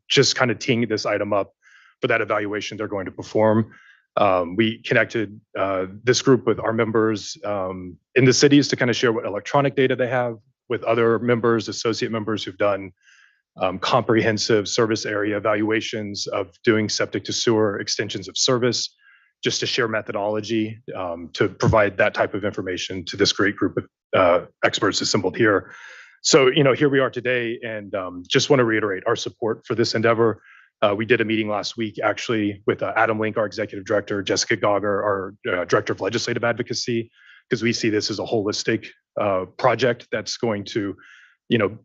just kind of teeing this item up for that evaluation they're going to perform. We connected this group with our members in the cities to kind of share what electronic data they have with other members, associate members who've done comprehensive service area evaluations of doing septic to sewer extensions of service, just to share methodology to provide that type of information to this great group of experts assembled here. So, here we are today, and just want to reiterate our support for this endeavor. We did a meeting last week, actually, with Adam Link, our executive director, Jessica Gauger, our director of legislative advocacy, because we see this as a holistic project that's going to,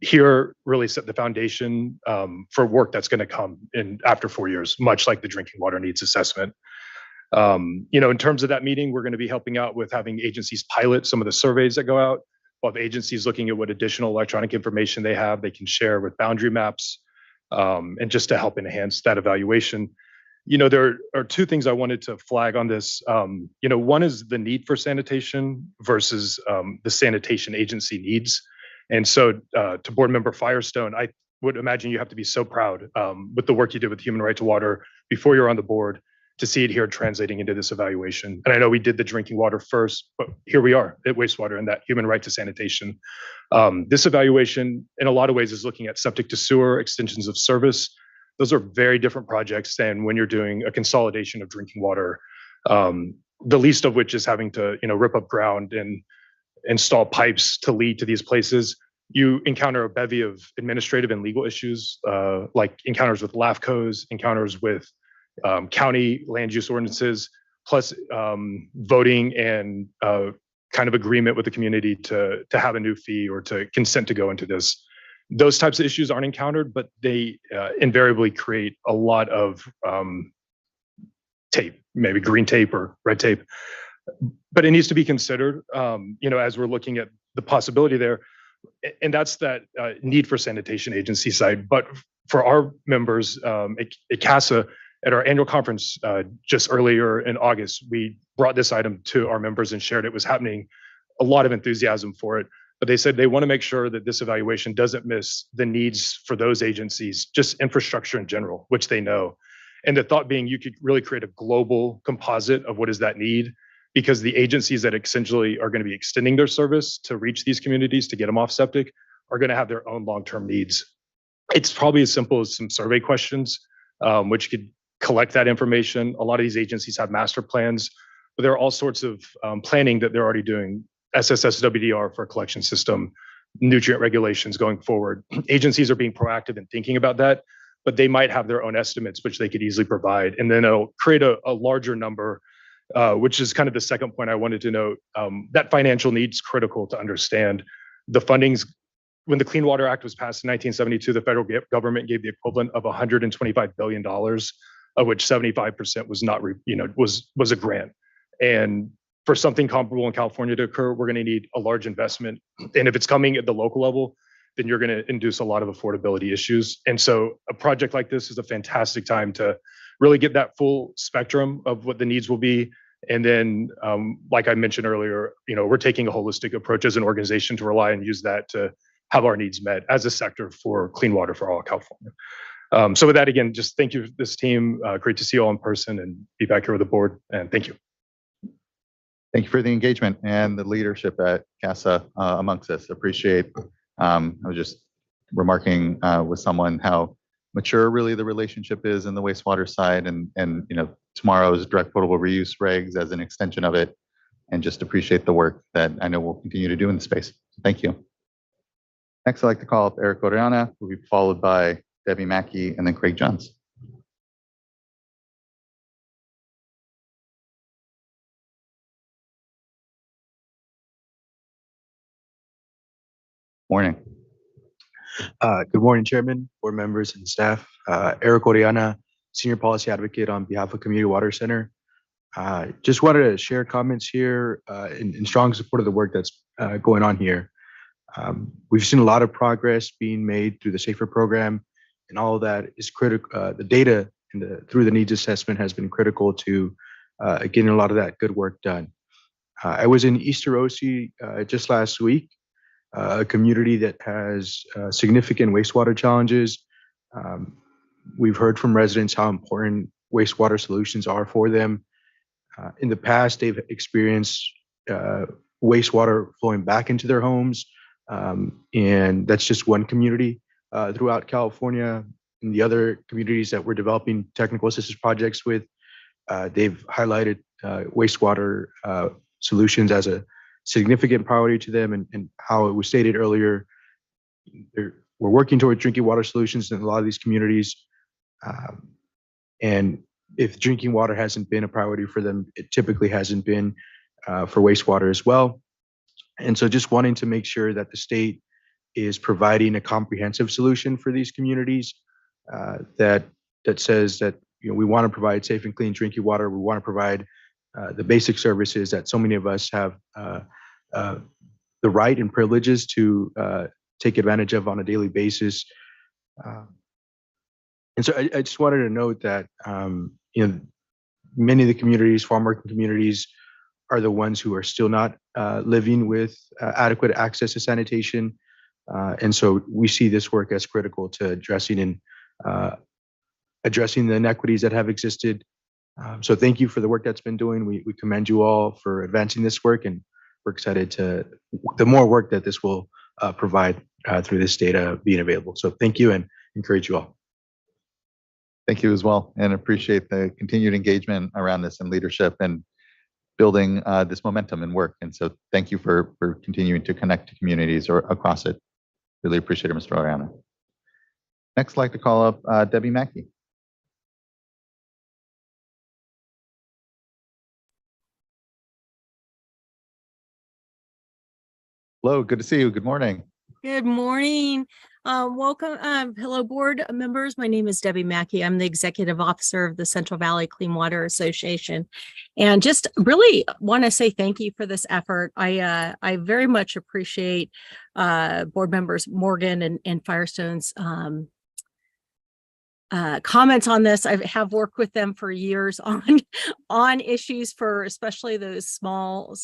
here really set the foundation for work that's going to come in after 4 years, much like the drinking water needs assessment. In terms of that meeting, we're going to be helping out with having agencies pilot some of the surveys that go out. We'll have agencies looking at what additional electronic information they have, they can share with boundary maps, and just to help enhance that evaluation. There are two things I wanted to flag on this. One is the need for sanitation versus the sanitation agency needs. And so to board member Firestone, would imagine you have to be so proud with the work you did with Human Right to Water before you're on the board to see it here translating into this evaluation. And I know we did the drinking water first, but here we are at wastewater and that human right to sanitation. This evaluation, in a lot of ways, is looking at septic to sewer, extensions of service. Those are very different projects than when you're doing a consolidation of drinking water, the least of which is having to, rip up ground and install pipes to lead to these places. You encounter a bevy of administrative and legal issues, like encounters with LAFCOs, encounters with county land use ordinances, plus voting and kind of agreement with the community to have a new fee or to consent to go into this. Those types of issues aren't encountered, but they invariably create a lot of tape, maybe green tape or red tape. But it needs to be considered, as we're looking at the possibility there. And that's that need for sanitation agency side. But for our members at CASA, at our annual conference just earlier in August, we brought this item to our members and shared it was happening, a lot of enthusiasm for it. But they said they want to make sure that this evaluation doesn't miss the needs for those agencies, just infrastructure in general, which they know. And the thought being you could really create a global composite of what is that need, because the agencies that essentially are going to be extending their service to reach these communities to get them off septic are going to have their own long-term needs. It's probably as simple as some survey questions, which could collect that information. A lot of these agencies have master plans, but there are all sorts of planning that they're already doing. SSSWDR for a collection system, nutrient regulations going forward. Agencies are being proactive in thinking about that, but they might have their own estimates, which they could easily provide. And then it'll create a larger number, which is kind of the second point I wanted to note. That financial need's critical to understand. The fundings, when the Clean Water Act was passed in 1972, the federal government gave the equivalent of $125 billion, of which 75% was not, was a grant. And for something comparable in California to occur, we're going to need a large investment. And if it's coming at the local level, then you're going to induce a lot of affordability issues. And so a project like this is a fantastic time to really get that full spectrum of what the needs will be. And then, like I mentioned earlier, we're taking a holistic approach as an organization to rely and use that to have our needs met as a sector for clean water for all of California. So with that, again, just thank you, this team. Great to see you all in person and be back here with the board. And thank you. Thank you for the engagement and the leadership at CASA amongst us. Appreciate. I was just remarking with someone how mature really the relationship is in the wastewater side, and tomorrow's direct potable reuse regs as an extension of it, and just appreciate the work that I know we'll continue to do in the space. Thank you. Next, I'd like to call up Eric Oriana, who will be followed by Debbie Mackey and then Craig Johns. Morning. Good morning, Chairman, board members, and staff. Eric Oriana, Senior Policy Advocate on behalf of Community Water Center. Just wanted to share comments here in strong support of the work that's going on here. We've seen a lot of progress being made through the SAFER program, and all of that is critical. The data through the needs assessment has been critical to getting a lot of that good work done. I was in East Arosa just last week, a community that has significant wastewater challenges. We've heard from residents how important wastewater solutions are for them. In the past, they've experienced wastewater flowing back into their homes, and that's just one community throughout California. In the other communities that we're developing technical assistance projects with, they've highlighted wastewater solutions as a significant priority to them, and how it was stated earlier, we're working toward drinking water solutions in a lot of these communities. And if drinking water hasn't been a priority for them, it typically hasn't been for wastewater as well. And so just wanting to make sure that the state is providing a comprehensive solution for these communities that says that we want to provide safe and clean drinking water. We want to provide the basic services that so many of us have the right and privileges to take advantage of on a daily basis. And so I just wanted to note that many of the communities, farm working communities, are the ones who are still not living with adequate access to sanitation. And so we see this work as critical to addressing the inequities that have existed. So thank you for the work that's been doing. We commend you all for advancing this work, and we're excited to the more work that this will provide through this data being available. So thank you and encourage you all. Thank you as well, and appreciate the continued engagement around this and leadership and building this momentum and work. And so thank you for continuing to connect to communities or across it. Really appreciate it, Mr. Oriana. Next, I'd like to call up Debbie Mackey. Hello, good to see you. Good morning. Good morning. Welcome. Hello, board members. My name is Debbie Mackey. I'm the executive officer of the Central Valley Clean Water Association, and just really want to say thank you for this effort. I very much appreciate board members Morgan and Firestone's comments on this. I have worked with them for years on issues for especially those small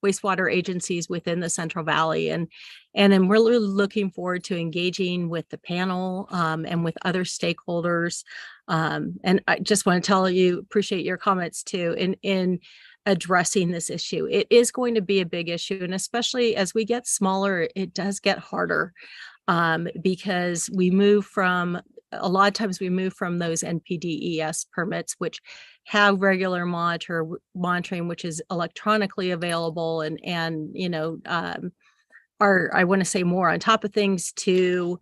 wastewater agencies within the Central Valley. And I'm really looking forward to engaging with the panel and with other stakeholders. And I just want to tell you, appreciate your comments too in addressing this issue. It is going to be a big issue. And especially as we get smaller, it does get harder because a lot of times we move from those NPDES permits, which have regular monitoring, which is electronically available and you know, I want to say more on top of things, to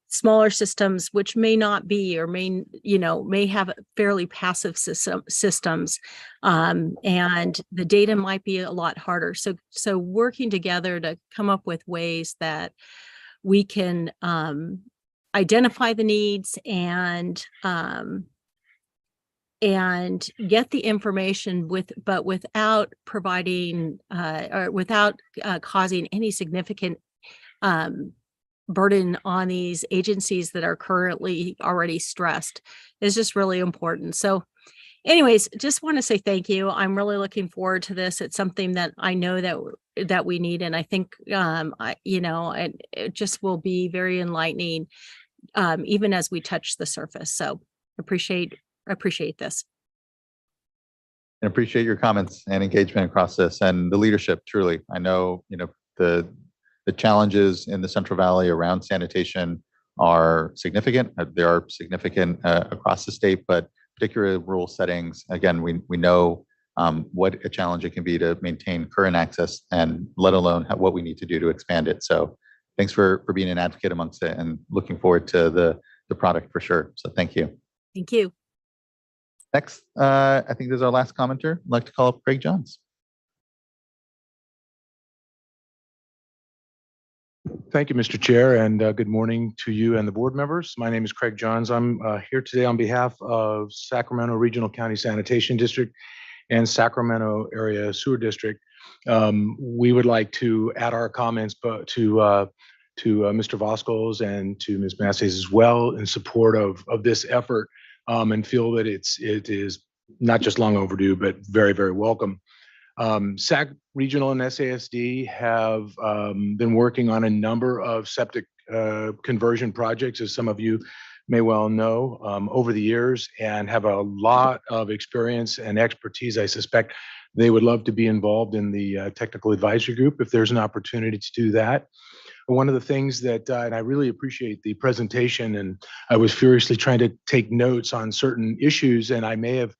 smaller systems, which may not be or may have fairly passive systems, and the data might be a lot harder. So working together to come up with ways that we can identify the needs and get the information but without providing or without causing any significant burden on these agencies that are currently already stressed is just really important. So anyways, just want to say thank you. I'm really looking forward to this. It's something that I know that we need, and I think it just will be very enlightening even as we touch the surface. So appreciate this. And appreciate your comments and engagement across this and the leadership. Truly, I know the challenges in the Central Valley around sanitation are significant. They are significant across the state, but particularly rural settings. Again, we know what a challenge it can be to maintain current access, and let alone what we need to do to expand it. So thanks for being an advocate amongst it, and looking forward to the product for sure. So thank you. Thank you. Next, I think this is our last commenter. I'd like to call up Craig Johns. Thank you, Mr. Chair, and good morning to you and the board members. My name is Craig Johns. I'm here today on behalf of Sacramento Regional County Sanitation District and Sacramento Area Sewer District. We would like to add our comments to Mr. Vasquez and to Ms. Masses as well in support of this effort, and feel that it is not just long overdue, but very, very welcome. SAC Regional and SASD have been working on a number of septic conversion projects, as some of you may well know, over the years, and have a lot of experience and expertise. I suspect they would love to be involved in the technical advisory group if there's an opportunity to do that. One of the things that, and I really appreciate the presentation, and I was furiously trying to take notes on certain issues, and I may have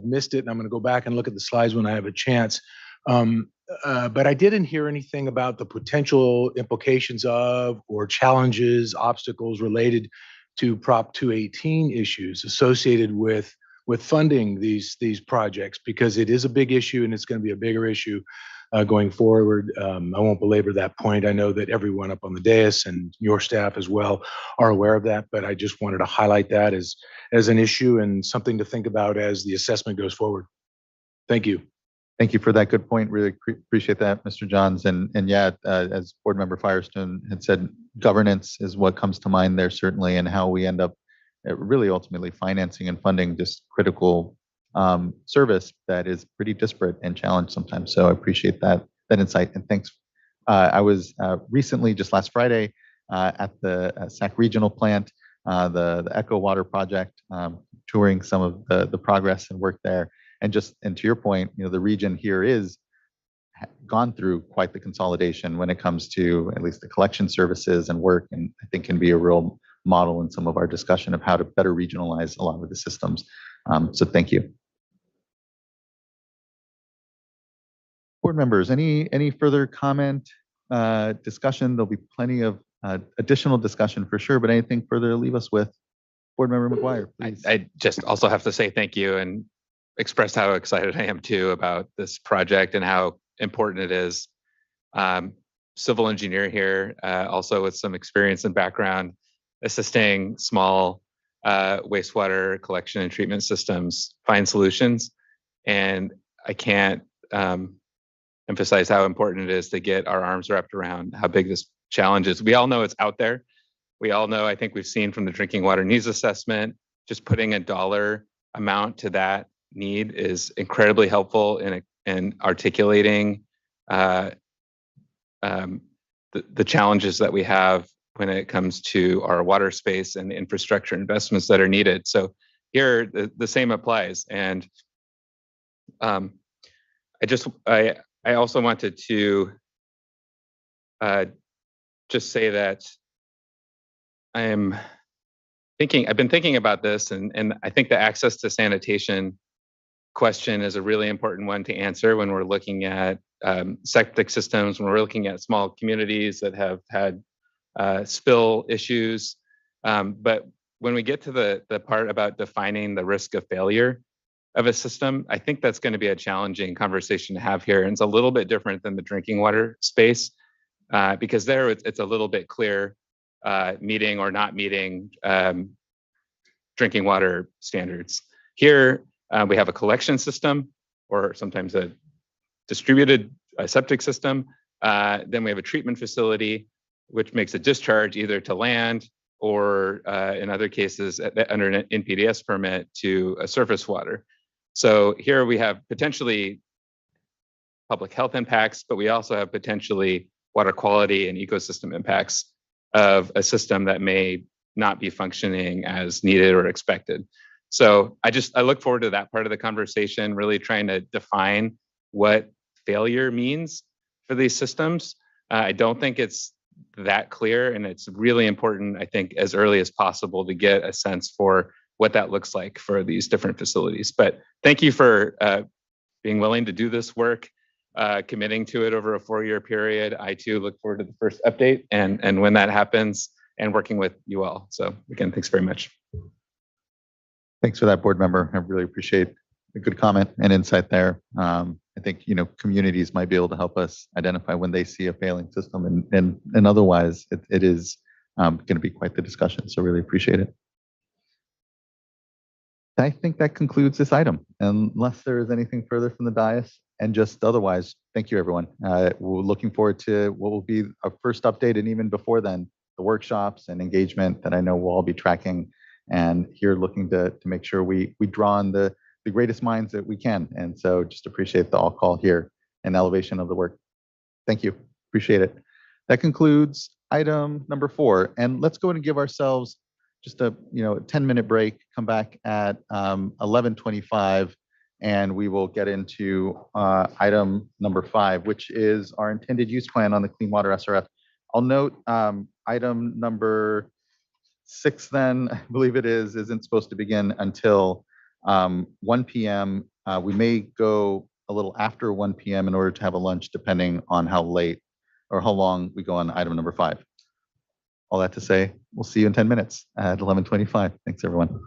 missed it, and I'm going to go back and look at the slides when I have a chance. But I didn't hear anything about the potential implications of, or challenges, obstacles related to Prop 218 issues associated with funding these projects, because it is a big issue and it's going to be a bigger issue going forward. I won't belabor that point. I know that everyone up on the dais and your staff as well are aware of that, but I just wanted to highlight that as an issue and something to think about as the assessment goes forward. Thank you. Thank you for that good point. Really appreciate that, Mr. Johns. And yeah, as Board Member Firestone had said, governance is what comes to mind there certainly, and how we end up really ultimately financing and funding this critical service that is pretty disparate and challenged sometimes. So I appreciate that insight, and thanks I was recently, just last Friday, at the SAC regional plant, the Echo Water project, touring some of the progress and work there. And to your point, the region here is gone through quite the consolidation when it comes to at least the collection services and work, and I think can be a real model in some of our discussion of how to better regionalize a lot of the systems. So thank you. Board members, any further comment, discussion? There'll be plenty of additional discussion for sure, but anything further to leave us with? Board Member McGuire, please. I just also have to say thank you and express how excited I am too about this project and how important it is. Civil engineer here, also with some experience and background assisting small wastewater collection and treatment systems find solutions. And I can't emphasize how important it is to get our arms wrapped around how big this challenge is. We all know it's out there. We all know, I think we've seen from the drinking water needs assessment, just putting a dollar amount to that need is incredibly helpful in articulating the challenges that we have when it comes to our water space and the infrastructure investments that are needed. So here, the same applies. And I also wanted to just say that I've been thinking about this, and I think the access to sanitation question is a really important one to answer when we're looking at septic systems, when we're looking at small communities that have had spill issues. But when we get to the part about defining the risk of failure of a system, I think that's going to be a challenging conversation to have here. And it's a little bit different than the drinking water space because there it's a little bit clear meeting or not meeting drinking water standards. Here, we have a collection system or sometimes a distributed septic system. Then we have a treatment facility, which makes a discharge either to land or in other cases under an NPDES permit to a surface water. So here we have potentially public health impacts, but we also have potentially water quality and ecosystem impacts of a system that may not be functioning as needed or expected. So I look forward to that part of the conversation, really trying to define what failure means for these systems. I don't think it's that clear, and it's really important, I think, as early as possible to get a sense for what that looks like for these different facilities. But thank you for being willing to do this work, committing to it over a 4-year period. I too look forward to the first update and when that happens and working with you all. So again, thanks very much. Thanks for that, board member. I really appreciate a good comment and insight there. I think, communities might be able to help us identify when they see a failing system and otherwise it is going to be quite the discussion. So really appreciate it. I think that concludes this item, unless there is anything further from the dais. And just otherwise, thank you, everyone. We're looking forward to what will be our first update, and even before then, the workshops and engagement that I know we'll all be tracking, and here looking to make sure we draw on the greatest minds that we can. And so just appreciate the all call here and elevation of the work. Thank you. Appreciate it. That concludes item number 4. And let's go ahead and give ourselves just a 10-minute break, come back at 11:25, and we will get into item number 5, which is our intended use plan on the Clean Water SRF. I'll note item number 6 then, I believe it is, isn't supposed to begin until 1 p.m. We may go a little after 1 p.m. in order to have a lunch, depending on how late or how long we go on item number 5. All that to say, we'll see you in 10 minutes at 11:25. Thanks, everyone.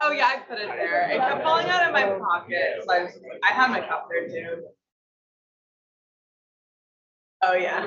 Oh yeah, I put it there. It kept falling out of my pocket, so I had my cup there too. Oh yeah.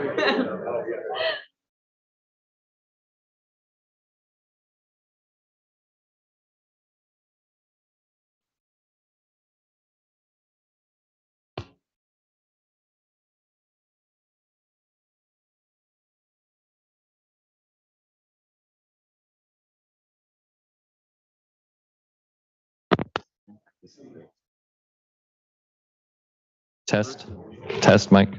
Test, Mike.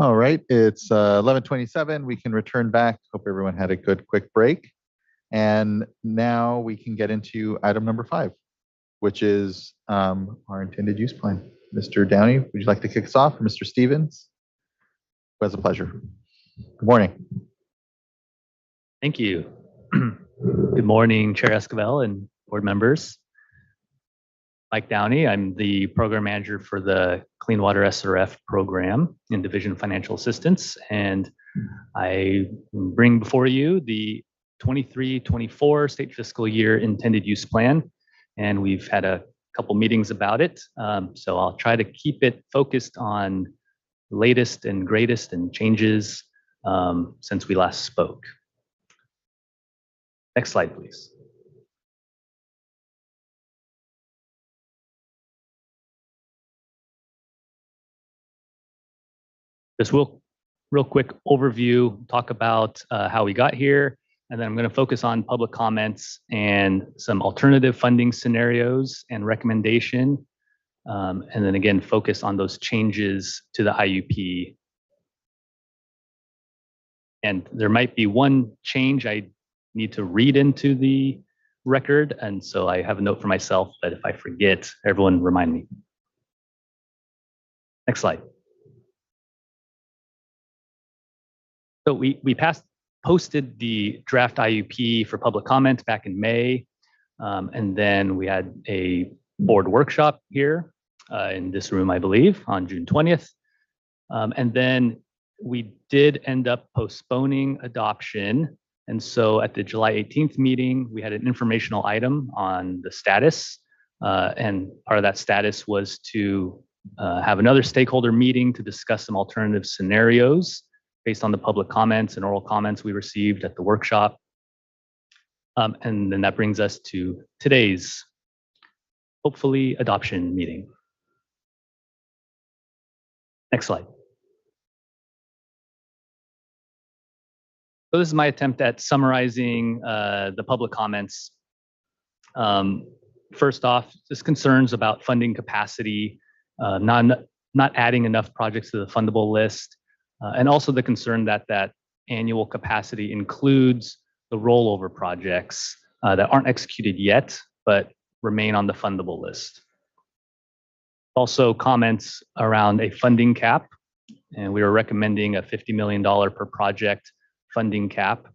All right, it's 11:27. We can return back. Hope everyone had a good quick break. And now we can get into item number 5, which is our intended use plan. Mr. Downey, would you like to kick us off? Or Mr. Stevens? It was a pleasure. Good morning. Thank you. Good morning, Chair Esquivel and board members. Mike Downey, I'm the program manager for the Clean Water SRF program in Division of Financial Assistance, and I bring before you the 23-24 state fiscal year intended use plan, and we've had a couple meetings about it, so I'll try to keep it focused on the latest and greatest and changes since we last spoke. Next slide, please. Just real quick overview, talk about how we got here, and then I'm going to focus on public comments and some alternative funding scenarios and recommendation, and then again, focus on those changes to the IUP. And there might be one change I need to read into the record, and so I have a note for myself, but if I forget, everyone remind me. Next slide. So we posted the draft IUP for public comment back in May, and then we had a board workshop here in this room, I believe, on June 20th. And then we did end up postponing adoption. And so at the July 18th meeting, we had an informational item on the status. And part of that status was to have another stakeholder meeting to discuss some alternative scenarios based on the public comments and oral comments we received at the workshop. And then that brings us to today's, hopefully, adoption meeting. Next slide. So this is my attempt at summarizing the public comments. First off, just concerns about funding capacity, not adding enough projects to the fundable list, and also the concern that that annual capacity includes the rollover projects that aren't executed yet, but remain on the fundable list. Also comments around a funding cap, and we were recommending a $50 million per project funding cap.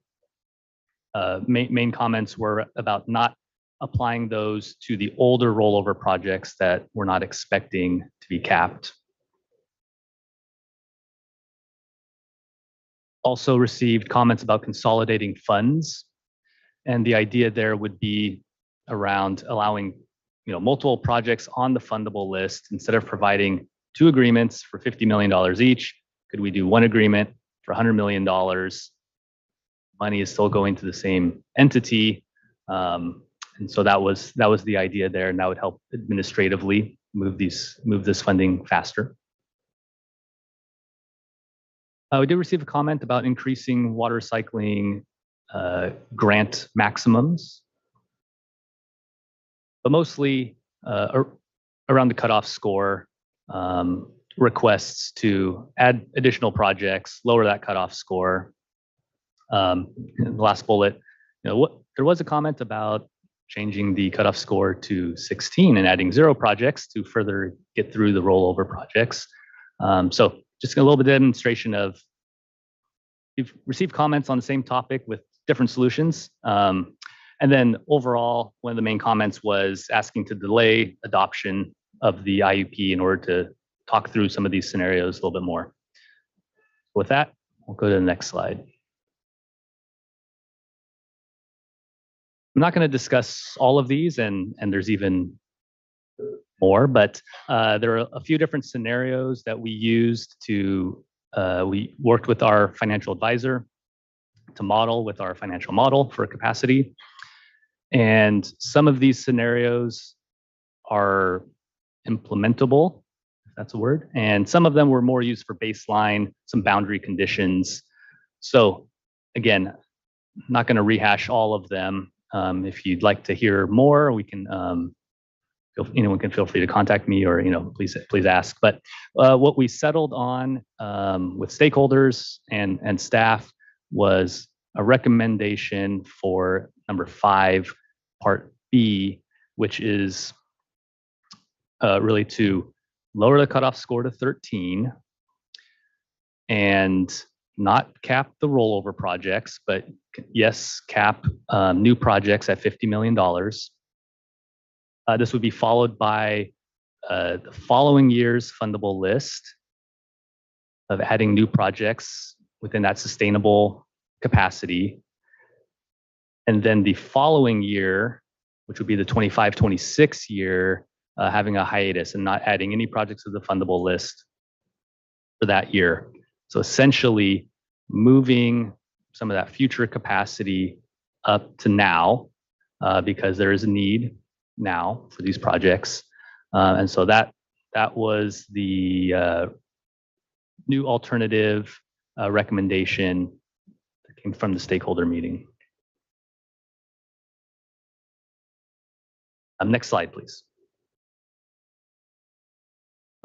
Main comments were about not applying those to the older rollover projects that we're not expecting to be capped. Also received comments about consolidating funds, and the idea there would be around allowing multiple projects on the fundable list. Instead of providing 2 agreements for $50 million each, could we do 1 agreement for $100 million? Money is still going to the same entity, and so that was the idea there, and that would help administratively move this funding faster. We did receive a comment about increasing water recycling grant maximums, but mostly around the cutoff score, requests to add additional projects, lower that cutoff score. The last bullet, there was a comment about changing the cutoff score to 16 and adding 0 projects to further get through the rollover projects. So just a little bit of demonstration of we've received comments on the same topic with different solutions. And then overall, one of the main comments was asking to delay adoption of the IUP in order to talk through some of these scenarios a little bit more. With that, we'll go to the next slide. I'm not going to discuss all of these, and there's even more, but there are a few different scenarios that we used to, we worked with our financial advisor to model with our financial model for capacity. And some of these scenarios are implementable, if that's a word, and some of them were more used for baseline, some boundary conditions. So again, I'm not going to rehash all of them. If you'd like to hear more, we can anyone can feel free to contact me or, please ask. But what we settled on with stakeholders and staff was a recommendation for number 5, part B, which is really to lower the cutoff score to 13 and not cap the rollover projects, but yes, cap new projects at $50 million. This would be followed by the following year's fundable list of adding new projects within that sustainable capacity. And then the following year, which would be the 25-26 year, having a hiatus and not adding any projects to the fundable list for that year. So essentially moving some of that future capacity up to now because there is a need now for these projects. And so that was the new alternative recommendation that came from the stakeholder meeting. Next slide, please.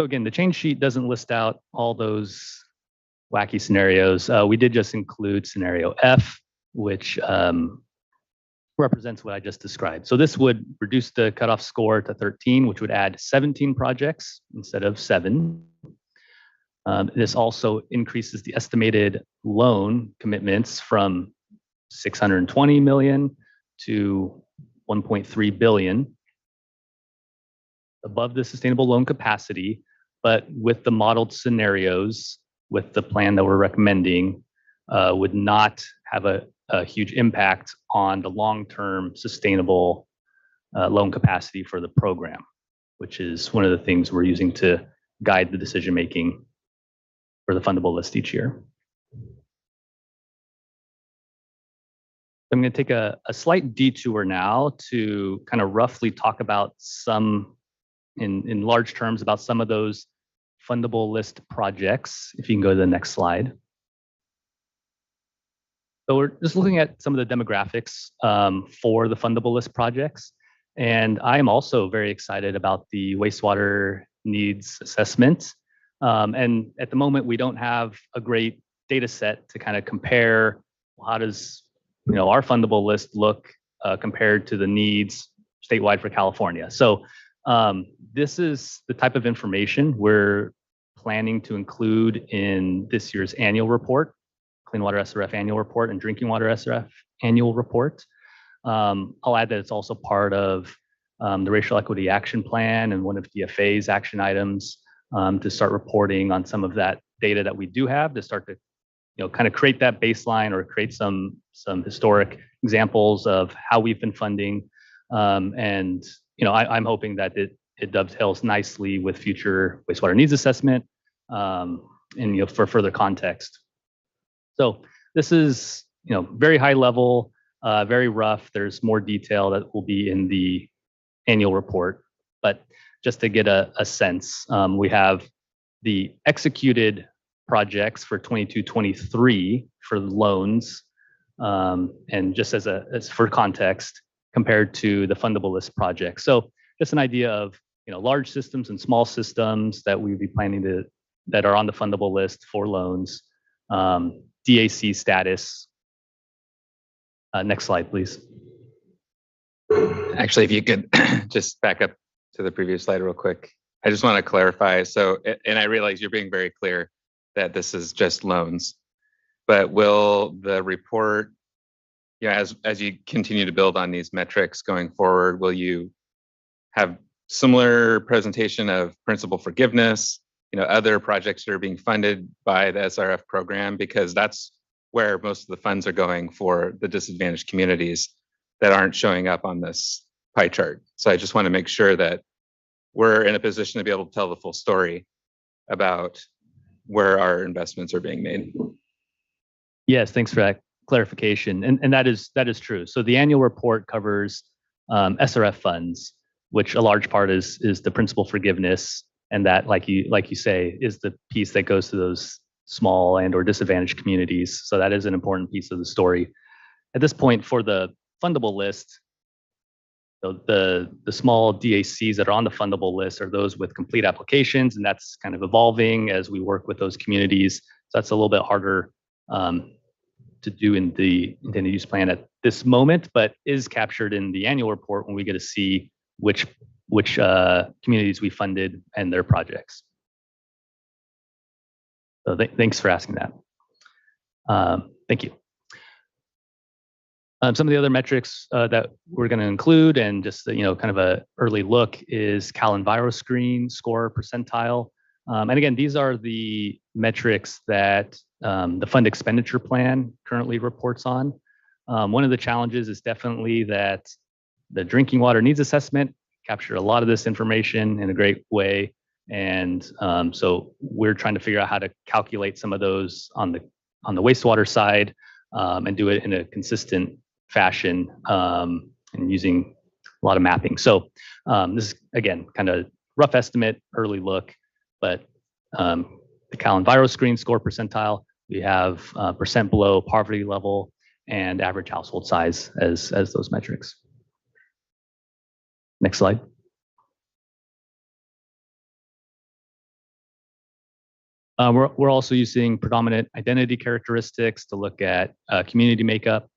So again, the change sheet doesn't list out all those wacky scenarios. We did just include scenario F, which represents what I just described. So this would reduce the cutoff score to 13, which would add 17 projects instead of 7. This also increases the estimated loan commitments from $620 million to $1.3 billion above the sustainable loan capacity, but with the modeled scenarios, with the plan that we're recommending, would not have a huge impact on the long-term sustainable loan capacity for the program, which is one of the things we're using to guide the decision-making for the fundable list each year. I'm going to take a slight detour now to kind of roughly talk about some, in large terms, about some of those fundable list projects. If you can go to the next slide. So we're just looking at some of the demographics for the fundable list projects. And I am also very excited about the wastewater needs assessment. And at the moment, we don't have a great data set to kind of compare how does our fundable list look compared to the needs statewide for California. So this is the type of information we're planning to include in this year's annual report, Clean Water SRF annual report and Drinking Water SRF annual report. I'll add that it's also part of the Racial Equity Action Plan and one of DFA's action items to start reporting on some of that data that we do have to start to kind of create that baseline or create some historic examples of how we've been funding. And I'm hoping that it dovetails nicely with future wastewater needs assessment and for further context. So this is very high level, very rough. There's more detail that will be in the annual report, but just to get a sense, we have the executed projects for 22-23 for loans, and just as for context, compared to the fundable list projects. So just an idea of large systems and small systems that we'd be planning that are on the fundable list for loans, DAC status. Next slide, please. Actually, if you could just back up to the previous slide real quick. I just want to clarify. So, and I realize you're being very clear that this is just loans, but will the report, as you continue to build on these metrics going forward, will you have similar presentation of principal forgiveness, other projects that are being funded by the SRF program? Because that's where most of the funds are going for the disadvantaged communities that aren't showing up on this pie chart. So I just want to make sure that we're in a position to be able to tell the full story about where our investments are being made. Yes, thanks for that clarification. And that is true. So the annual report covers SRF funds, which a large part is the principal forgiveness, and that, like you say, is the piece that goes to those small and or disadvantaged communities. So that is an important piece of the story. At this point, for the fundable list, So the small DACs that are on the fundable list are those with complete applications, and that's kind of evolving as we work with those communities. So that's a little bit harder to do in the intended use plan at this moment, but is captured in the annual report when we get to see which communities we funded and their projects. So thanks for asking that. Thank you. Some of the other metrics that we're going to include, and just kind of a early look, is Cal EnviroScreen score percentile. And again, these are the metrics that the fund expenditure plan currently reports on. One of the challenges is definitely that the drinking water needs assessment captured a lot of this information in a great way. And so we're trying to figure out how to calculate some of those on the wastewater side and do it in a consistent fashion and using a lot of mapping. So this is, again, kind of rough estimate, early look, but the Cal EnviroScreen score percentile, we have percent below poverty level and average household size as those metrics. Next slide. We're also using predominant identity characteristics to look at community makeup.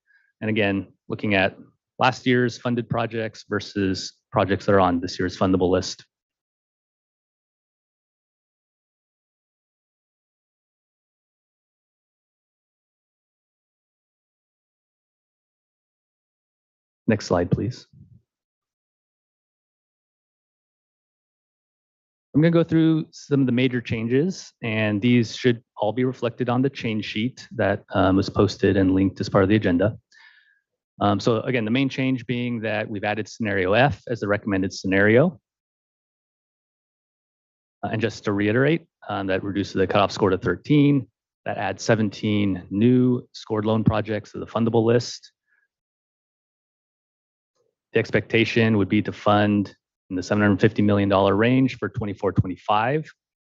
And again, looking at last year's funded projects versus projects that are on this year's fundable list. Next slide, please. I'm going to go through some of the major changes, and these should all be reflected on the change sheet that was posted and linked as part of the agenda. So again, the main change being that we've added scenario F as the recommended scenario. And just to reiterate, that reduces the cutoff score to 13. That adds 17 new scored loan projects to the fundable list. The expectation would be to fund in the $750 million range for 24-25,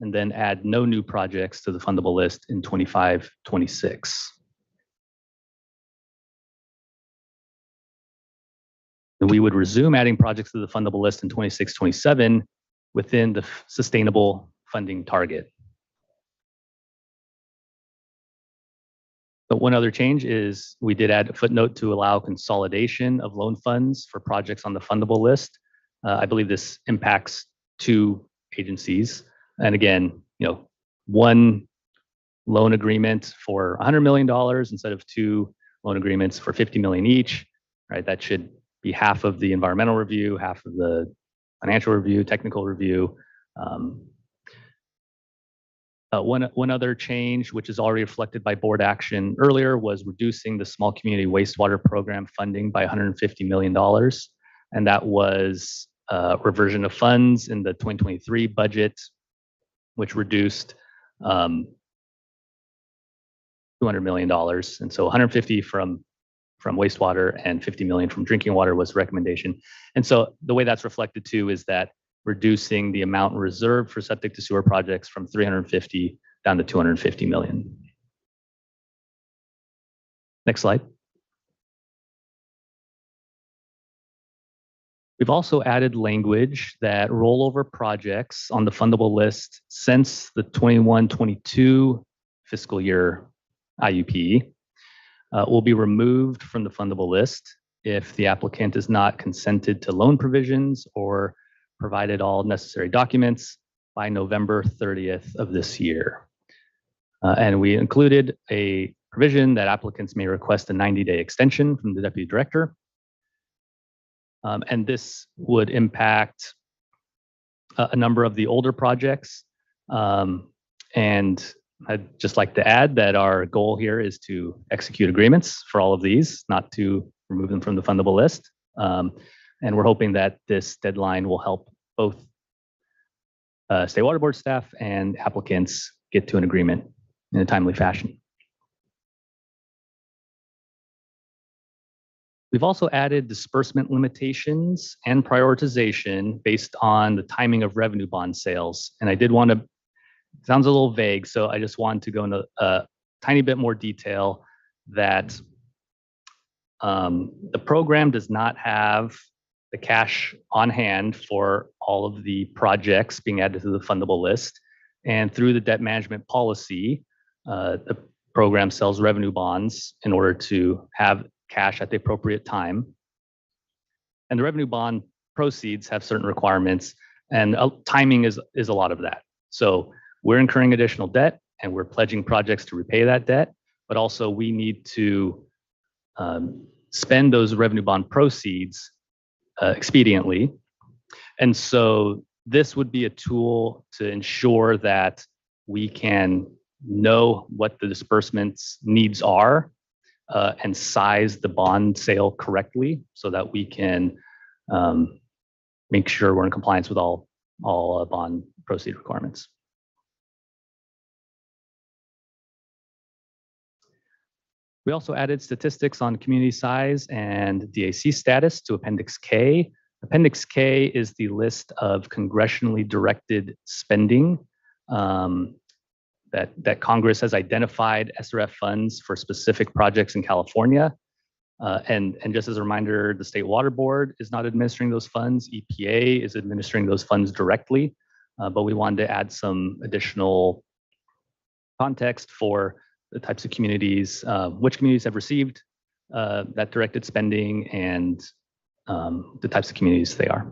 and then add no new projects to the fundable list in 25-26. And we would resume adding projects to the fundable list in 26-27 within the sustainable funding target. But one other change is we did add a footnote to allow consolidation of loan funds for projects on the fundable list. I believe this impacts 2 agencies. And again, one loan agreement for $100 million instead of 2 loan agreements for $50 million each, right? That should be half of the environmental review, half of the financial review, technical review. One other change, which is already reflected by board action earlier, was reducing the small community wastewater program funding by $150 million. And that was a reversion of funds in the 2023 budget, which reduced $200 million. And so 150 from wastewater and 50 million from drinking water was the recommendation. And so the way that's reflected too is that reducing the amount reserved for septic to sewer projects from 350 down to 250 million. Next slide. We've also added language that rollover projects on the fundable list since the 21-22 fiscal year IUP will be removed from the fundable list if the applicant is not consented to loan provisions or provided all necessary documents by November 30th of this year. And we included a provision that applicants may request a 90-day extension from the deputy director. And this would impact a number of the older projects. And I'd just like to add that our goal here is to execute agreements for all of these, not to remove them from the fundable list. And we're hoping that this deadline will help both State Water Board staff and applicants get to an agreement in a timely fashion. We've also added disbursement limitations and prioritization based on the timing of revenue bond sales. And I did want to, it sounds a little vague, so I just wanted to go into a tiny bit more detail that the program does not have the cash on hand for all of the projects being added to the fundable list. And through the debt management policy, the program sells revenue bonds in order to have cash at the appropriate time. And the revenue bond proceeds have certain requirements, and timing is a lot of that. So we're incurring additional debt and we're pledging projects to repay that debt, but also we need to spend those revenue bond proceeds expediently. And so this would be a tool to ensure that we can know what the disbursements needs are and size the bond sale correctly so that we can make sure we're in compliance with all bond proceed requirements. We also added statistics on community size and DAC status to Appendix K. Appendix K is the list of congressionally directed spending that Congress has identified SRF funds for specific projects in California. And just as a reminder, the State Water Board is not administering those funds. EPA is administering those funds directly, but we wanted to add some additional context for the types of communities, which communities have received that directed spending and the types of communities they are.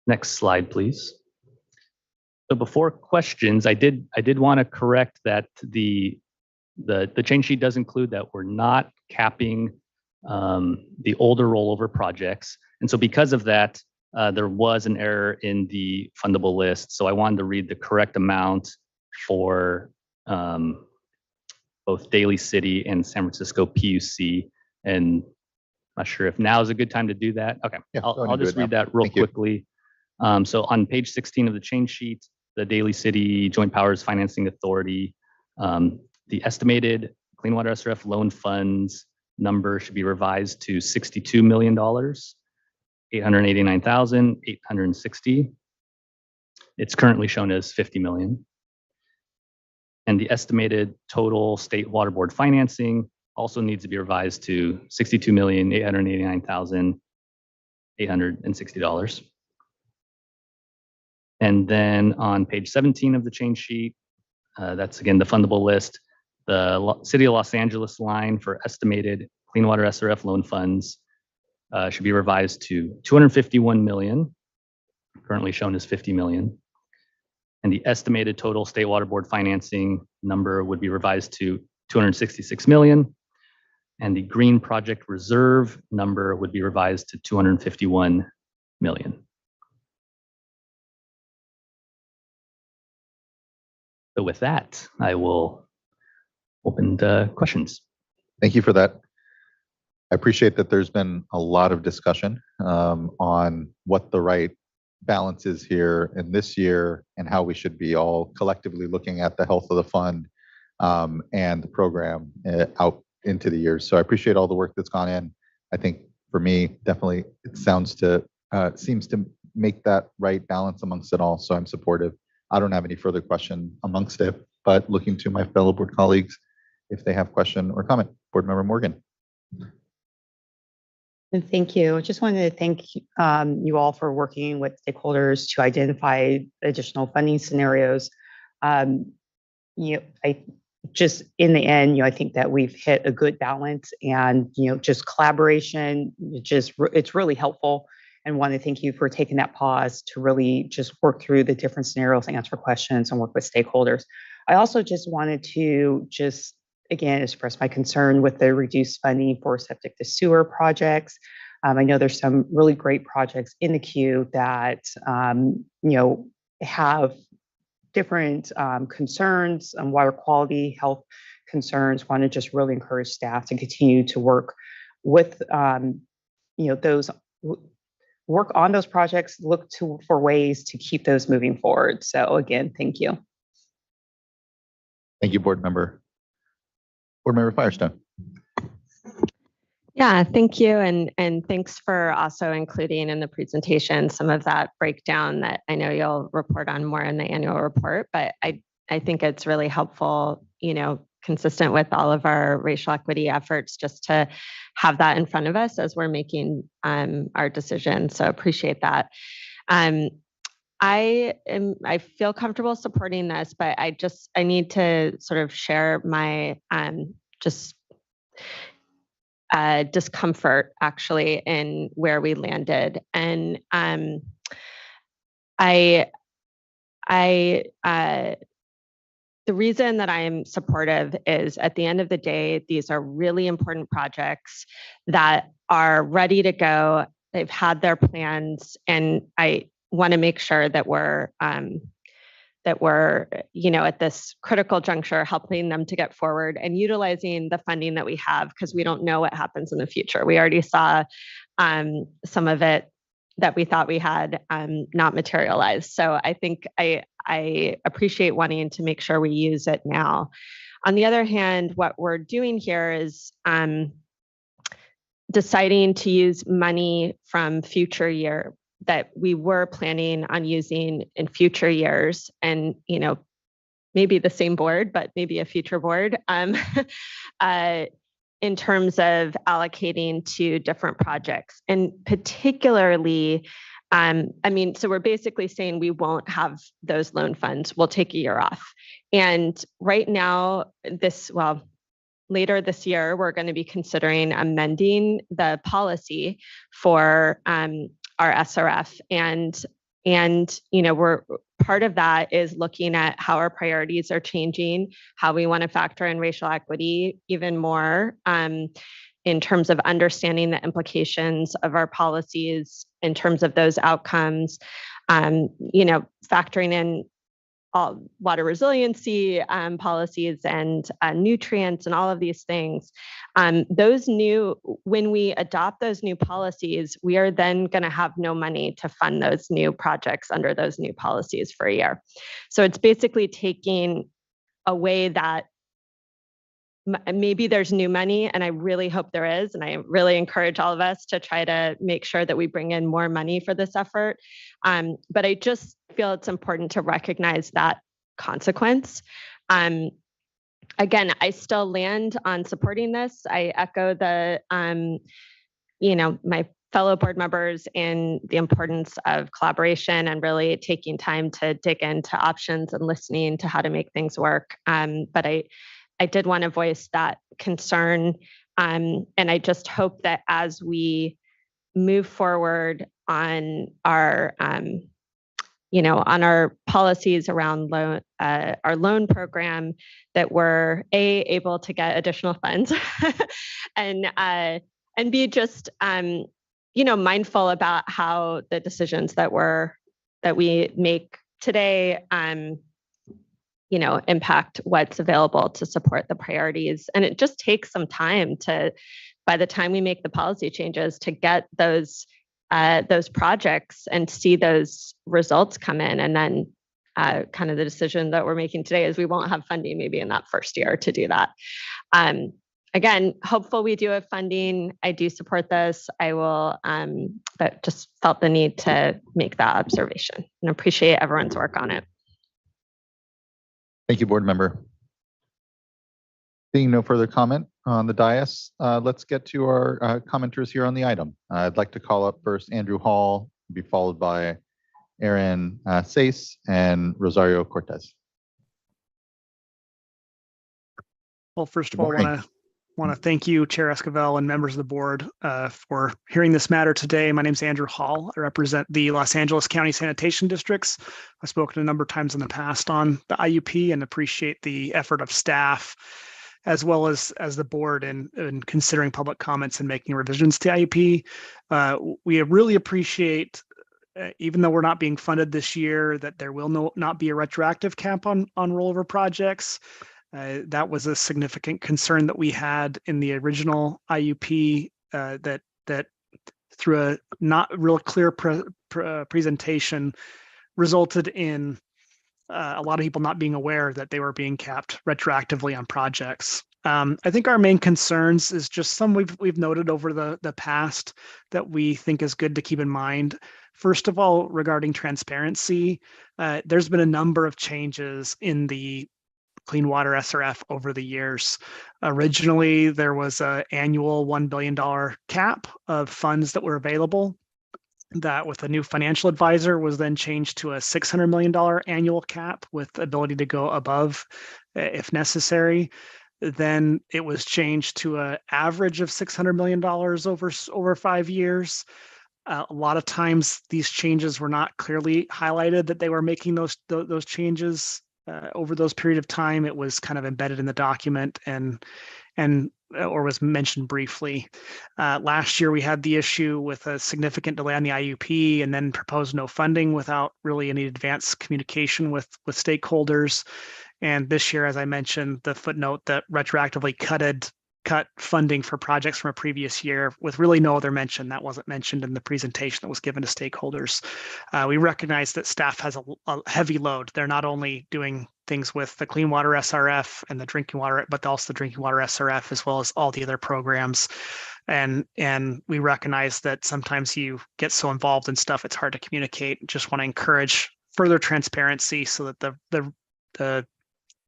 Next slide, please. So before questions, I did want to correct that the change sheet does include that we're not capping the older rollover projects. And so because of that, there was an error in the fundable list. So I wanted to read the correct amount for both Daly City and San Francisco PUC. And I'm not sure if now is a good time to do that. Okay, yeah, I'll just read that real quickly. So on page 16 of the change sheet, the Daly City Joint Powers Financing Authority, the estimated Clean Water SRF loan funds number should be revised to $62 million, $889,860. It's currently shown as 50 million. And the estimated total State Water Board financing also needs to be revised to $62,889,860. And then on page 17 of the change sheet, that's again the fundable list. The City of Los Angeles line for estimated Clean Water SRF loan funds should be revised to 251 million, currently shown as 50 million. And the estimated total State Water Board financing number would be revised to 266 million. And the Green Project Reserve number would be revised to 251 million. So with that, I will open to questions. Thank you for that. I appreciate that there's been a lot of discussion on what the right balance is here in this year and how we should be all collectively looking at the health of the fund and the program out into the years. So I appreciate all the work that's gone in. I think for me, definitely it seems to make that right balance amongst it all. So I'm supportive. I don't have any further question amongst it, but looking to my fellow board colleagues if they have question or comment. Board Member Morgan. And thank you. Just wanted to thank you all for working with stakeholders to identify additional funding scenarios. I just in the end, I think that we've hit a good balance, and just collaboration. It's really helpful. And want to thank you for taking that pause to really just work through the different scenarios, answer questions, and work with stakeholders. I also just wanted to again express my concern with the reduced funding for septic to sewer projects. I know there's some really great projects in the queue that have different concerns on water quality, health concerns. Want to just really encourage staff to continue to work with those. Work on those projects, look for ways to keep those moving forward. So again, thank you. Thank you, Board Member. Board Member Firestone. Yeah, thank you. And thanks for also including in the presentation some of that breakdown that I know you'll report on more in the annual report, but I think it's really helpful, consistent with all of our racial equity efforts, just to have that in front of us as we're making our decision. So appreciate that. I feel comfortable supporting this, but I need to sort of share my discomfort actually in where we landed. And the reason that I'm supportive is, at the end of the day, these are really important projects that are ready to go. They've had their plans, and I want to make sure that we're at this critical juncture, helping them to get forward and utilizing the funding that we have, because we don't know what happens in the future. We already saw some of it that we thought we had not materialize. So I think I appreciate wanting to make sure we use it now. On the other hand, what we're doing here is deciding to use money from future year that we were planning on using in future years, and maybe the same board, but maybe a future board, in terms of allocating to different projects. And particularly, so we're basically saying we won't have those loan funds. We'll take a year off. And right now, later this year, we're going to be considering amending the policy for our SRF. And we're part of that is looking at how our priorities are changing, how we want to factor in racial equity even more, in terms of understanding the implications of our policies in terms of those outcomes, factoring in all water resiliency policies and nutrients and all of these things. When we adopt those new policies, we are then going to have no money to fund those new projects under those new policies for a year. So it's basically taking away that maybe there's new money, and I really hope there is, and I really encourage all of us to try to make sure that we bring in more money for this effort. But I just feel it's important to recognize that consequence. Again, I still land on supporting this. I echo my fellow board members in the importance of collaboration and really taking time to dig into options and listening to how to make things work. But I did want to voice that concern. And I just hope that as we move forward on our policies around our loan program, that we're able to get additional funds and be just mindful about how the decisions that we make today impact what's available to support the priorities. And it just takes some time by the time we make the policy changes, to get those projects and see those results come in. And then kind of the decision that we're making today is we won't have funding maybe in that first year to do that. Again, hopeful we do have funding. I do support this. I will, but just felt the need to make that observation and appreciate everyone's work on it. Thank you, board member. Seeing no further comment on the dais, let's get to our commenters here on the item. I'd like to call up first Andrew Hall, be followed by Aaron Sace and Rosario Cortez. Well, first of all, I want to thank you, Chair Esquivel, and members of the board for hearing this matter today. My name is Andrew Hall. I represent the Los Angeles County Sanitation Districts. I've spoken a number of times in the past on the IUP and appreciate the effort of staff, as well as the board in considering public comments and making revisions to IUP. We really appreciate, even though we're not being funded this year, that there will not be a retroactive cap on rollover projects. That was a significant concern that we had in the original IUP, that through a not real clear presentation resulted in a lot of people not being aware that they were being capped retroactively on projects. I think our main concerns is just some we've noted over the past that we think is good to keep in mind. First of all, regarding transparency, there's been a number of changes in the clean water SRF over the years. Originally, there was an annual $1 billion cap of funds that were available. That with a new financial advisor was then changed to a $600 million annual cap with ability to go above if necessary. Then it was changed to an average of $600 million over 5 years. A lot of times these changes were not clearly highlighted that they were making those changes over those period of time. It was kind of embedded in the document and or was mentioned briefly. Last year, we had the issue with a significant delay on the IUP and then proposed no funding without really any advanced communication with stakeholders. And this year, as I mentioned, the footnote that retroactively cut funding for projects from a previous year with really no other mention. That wasn't mentioned in the presentation that was given to stakeholders. We recognize that staff has a heavy load. They're not only doing things with the clean water SRF and the drinking water, but also the drinking water SRF, as well as all the other programs. And we recognize that sometimes you get so involved in stuff, it's hard to communicate. Just want to encourage further transparency so that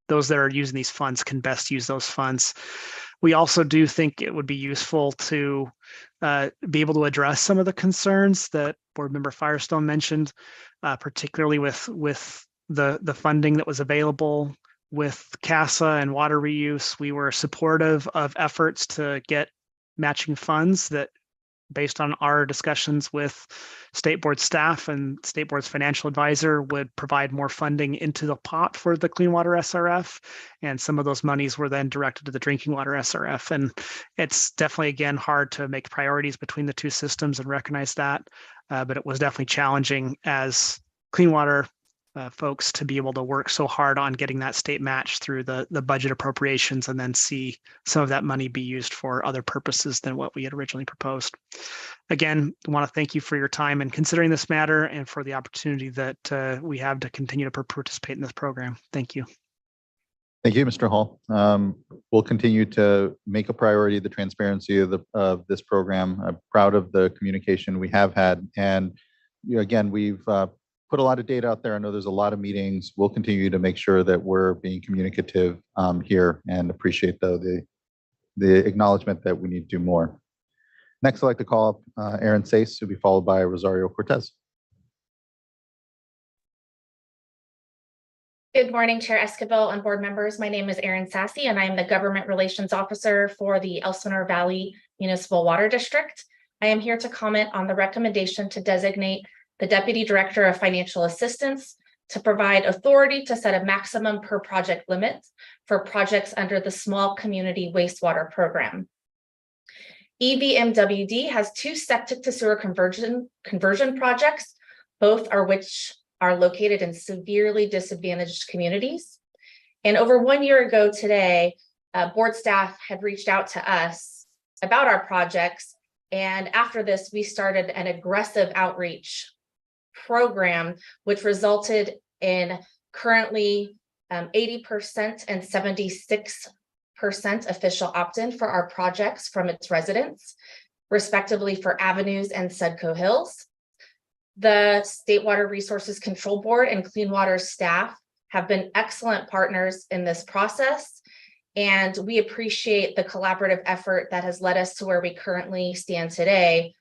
those that are using these funds can best use those funds. We also do think it would be useful to be able to address some of the concerns that Board Member Firestone mentioned, particularly with the funding that was available with CASA and water reuse. We were supportive of efforts to get matching funds that, based on our discussions with State Board staff and State Board's financial advisor, would provide more funding into the pot for the clean water SRF. And some of those monies were then directed to the drinking water SRF. And it's definitely, again, hard to make priorities between the two systems and recognize that. But it was definitely challenging as clean water folks to be able to work so hard on getting that state match through the budget appropriations and then see some of that money be used for other purposes than what we had originally proposed. Again, I want to thank you for your time in considering this matter and for the opportunity that we have to continue to participate in this program. Thank you. Thank you, Mr. Hall. We'll continue to make a priority the transparency of this program. I'm proud of the communication we have had. And again, we've put a lot of data out there. I know there's a lot of meetings. We'll continue to make sure that we're being communicative here and appreciate the acknowledgement that we need to do more. Next, I'd like to call up Aaron Sace, who'll be followed by Rosario Cortez. Good morning, Chair Esquivel and board members. My name is Erin Sassy, and I am the Government Relations Officer for the Elsinore Valley Municipal Water District. I am here to comment on the recommendation to designate the Deputy Director of Financial Assistance to provide authority to set a maximum per project limit for projects under the Small Community Wastewater Program. EVMWD has 2 septic to sewer conversion projects, both which are located in severely disadvantaged communities. And over 1 year ago today, board staff had reached out to us about our projects. And after this, we started an aggressive outreach program, which resulted in currently 80% and 76% official opt-in for our projects from its residents, respectively for Avenues and Sedco Hills. The State Water Resources Control Board and Clean Water staff have been excellent partners in this process, and we appreciate the collaborative effort that has led us to where we currently stand today,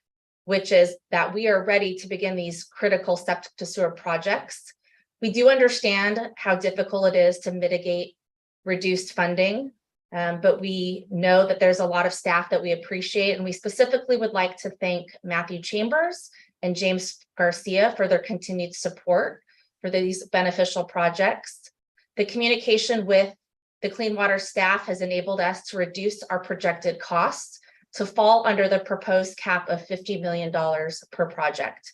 which is that we are ready to begin these critical septic to sewer projects. We do understand how difficult it is to mitigate reduced funding, but we know that there's a lot of staff that we appreciate, and we specifically would like to thank Matthew Chambers and James Garcia for their continued support for these beneficial projects. The communication with the Clean Water staff has enabled us to reduce our projected costs to fall under the proposed cap of $50 million per project.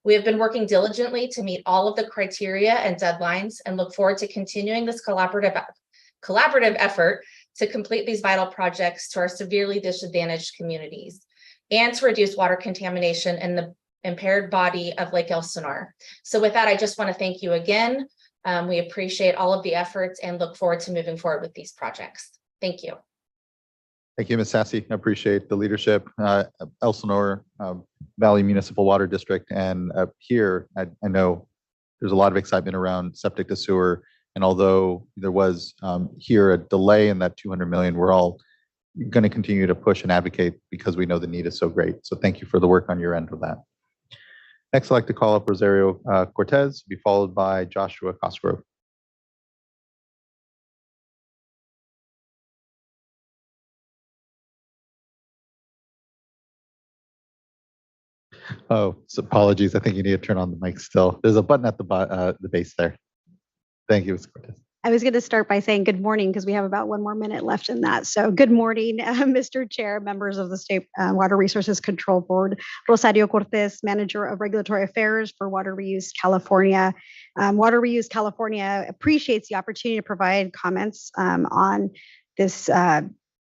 We have been working diligently to meet all of the criteria and deadlines and look forward to continuing this collaborative effort to complete these vital projects to our severely disadvantaged communities and to reduce water contamination in the impaired body of Lake Elsinore. So with that, I just want to thank you again. We appreciate all of the efforts and look forward to moving forward with these projects. Thank you. Thank you, Ms. Sassy. I appreciate the leadership. Elsinore Valley Municipal Water District, and here I know there's a lot of excitement around septic to sewer And although there was here a delay in that 200 million, we're all going to continue to push and advocate because we know the need is so great. So thank you for the work on your end of that. Next, I'd like to call up Rosario Cortez, to be followed by Joshua Cosgrove. Oh, so apologies. I think you need to turn on the mic still. There's a button at the base there. Thank you, Ms. Cortez. I was going to start by saying good morning because we have about one more minute left in that. So good morning, Mr. Chair, members of the State Water Resources Control Board. Rosario Cortez, Manager of Regulatory Affairs for Water Reuse California. Water Reuse California appreciates the opportunity to provide comments on this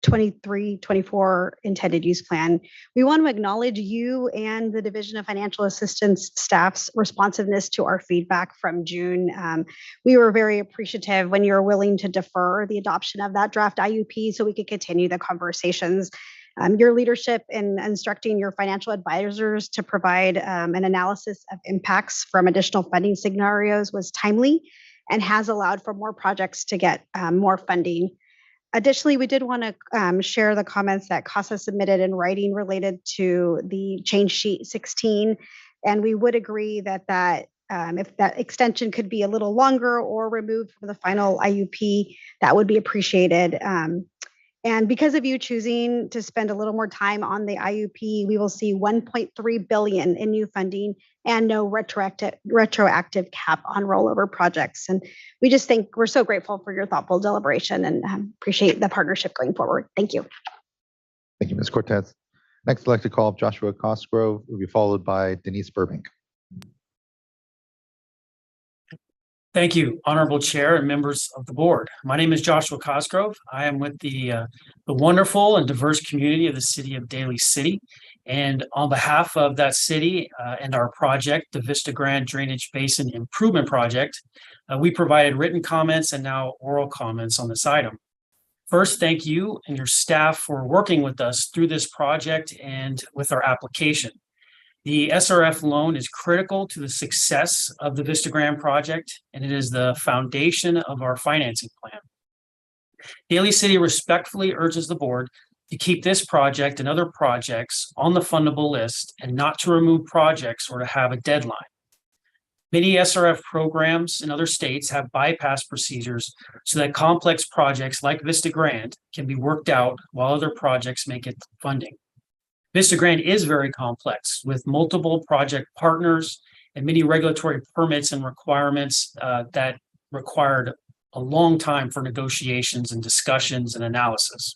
23-24 intended use plan. We want to acknowledge you and the Division of Financial Assistance staff's responsiveness to our feedback from June. We were very appreciative when you were willing to defer the adoption of that draft IUP so we could continue the conversations. Your leadership in instructing your financial advisors to provide an analysis of impacts from additional funding scenarios was timely and has allowed for more projects to get more funding. Additionally, we did want to share the comments that CASA submitted in writing related to the change sheet 16. And we would agree that if that extension could be a little longer or removed from the final IUP, that would be appreciated. And because of you choosing to spend a little more time on the IUP, we will see 1.3 billion in new funding and no retroactive cap on rollover projects. And we just think we're so grateful for your thoughtful deliberation and appreciate the partnership going forward. Thank you. Thank you, Ms. Cortez. Next, I'd like to call up Joshua Cosgrove, who will be followed by Denise Burbank. Thank you, Honorable Chair and members of the board. My name is Joshua Cosgrove. I am with the wonderful and diverse community of the city of Daly City. And on behalf of that city and our project, the Vista Grande Drainage Basin Improvement Project, we provided written comments and now oral comments on this item. First, thank you and your staff for working with us through this project and with our application. The SRF loan is critical to the success of the Vista Grande project, and it is the foundation of our financing plan. Daly City respectfully urges the board to keep this project and other projects on the fundable list and not to remove projects or to have a deadline. Many SRF programs in other states have bypass procedures so that complex projects like Vista Grande can be worked out while other projects may get funding. Vista Grande is very complex with multiple project partners and many regulatory permits and requirements that required a long time for negotiations and discussions and analysis.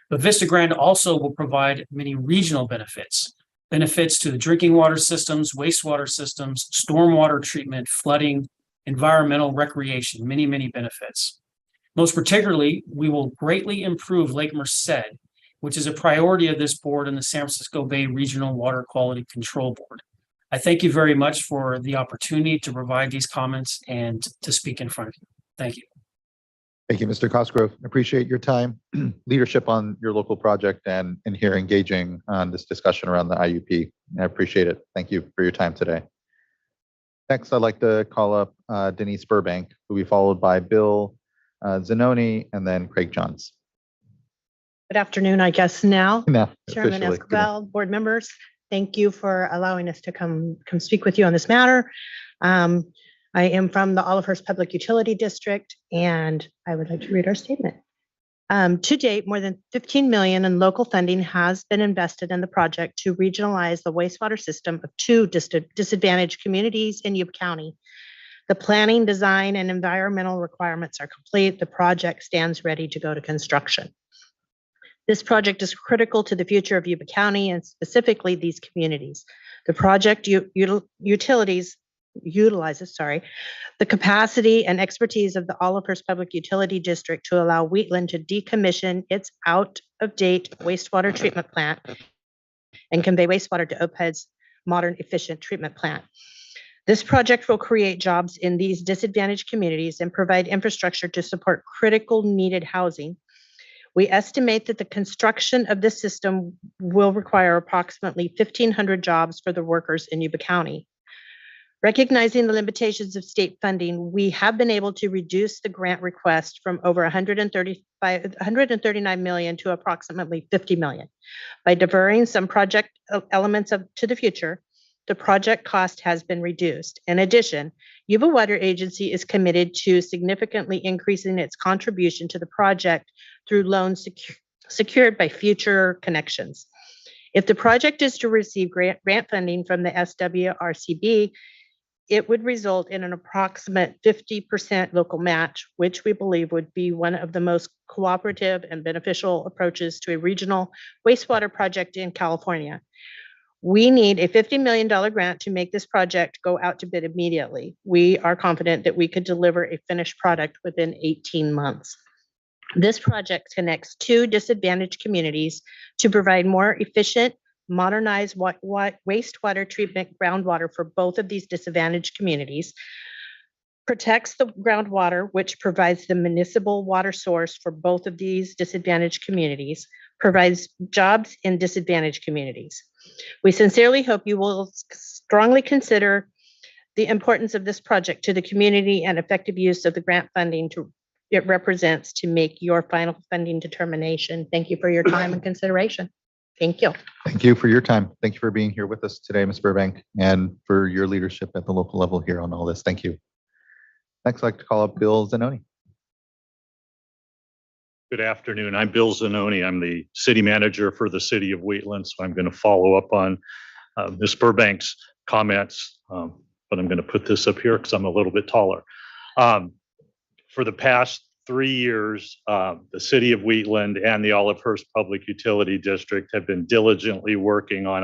But Vista Grande also will provide many regional benefits to the drinking water systems, wastewater systems, stormwater treatment, flooding, environmental recreation, many, many benefits. Most particularly, we will greatly improve Lake Merced, which is a priority of this board and the San Francisco Bay Regional Water Quality Control Board. I thank you very much for the opportunity to provide these comments and to speak in front of you. Thank you. Thank you, Mr. Cosgrove. Appreciate your time, leadership on your local project, and here engaging on this discussion around the IUP. I appreciate it. Thank you for your time today. Next, I'd like to call up Denise Burbank, who will be followed by Bill Zanoni and then Craig Johns. Good afternoon, I guess now. No, Chairman officially. Esquivel, board members, thank you for allowing us to come speak with you on this matter. I am from the Olivehurst Public Utility District, and I would like to read our statement. To date, more than 15 million in local funding has been invested in the project to regionalize the wastewater system of two disadvantaged communities in Yuba County. The planning, design, and environmental requirements are complete. The project stands ready to go to construction. This project is critical to the future of Yuba County and specifically these communities. The project utilizes the capacity and expertise of the Olivehurst Public Utility District to allow Wheatland to decommission its out-of-date wastewater treatment plant and convey wastewater to OPED's modern efficient treatment plant. This project will create jobs in these disadvantaged communities and provide infrastructure to support critical needed housing. We estimate that the construction of this system will require approximately 1,500 jobs for the workers in Yuba County. Recognizing the limitations of state funding, we have been able to reduce the grant request from over 139 million to approximately 50 million. By deferring some project elements to the future, the project cost has been reduced. In addition, Yuba Water Agency is committed to significantly increasing its contribution to the project through loans secured by future connections. If the project is to receive grant funding from the SWRCB, it would result in an approximate 50% local match, which we believe would be one of the most cooperative and beneficial approaches to a regional wastewater project in California. We need a $50 million grant to make this project go out to bid immediately. We are confident that we could deliver a finished product within 18 months. This project connects two disadvantaged communities to provide more efficient, modernized wastewater treatment groundwater for both of these disadvantaged communities, protects the groundwater, which provides the municipal water source for both of these disadvantaged communities, provides jobs in disadvantaged communities. We sincerely hope you will strongly consider the importance of this project to the community and effective use of the grant funding it represents to make your final funding determination. Thank you for your time and consideration. Thank you. Thank you for your time. Thank you for being here with us today, Ms. Burbank, and for your leadership at the local level here on all this. Thank you. Next, I'd like to call up Bill Zanoni. Good afternoon. I'm Bill Zanoni. I'm the city manager for the city of Wheatland. So I'm going to follow up on Ms. Burbank's comments, but I'm going to put this up here because I'm a little bit taller. For the past 3 years, the city of Wheatland and the Olivehurst Public Utility District have been diligently working on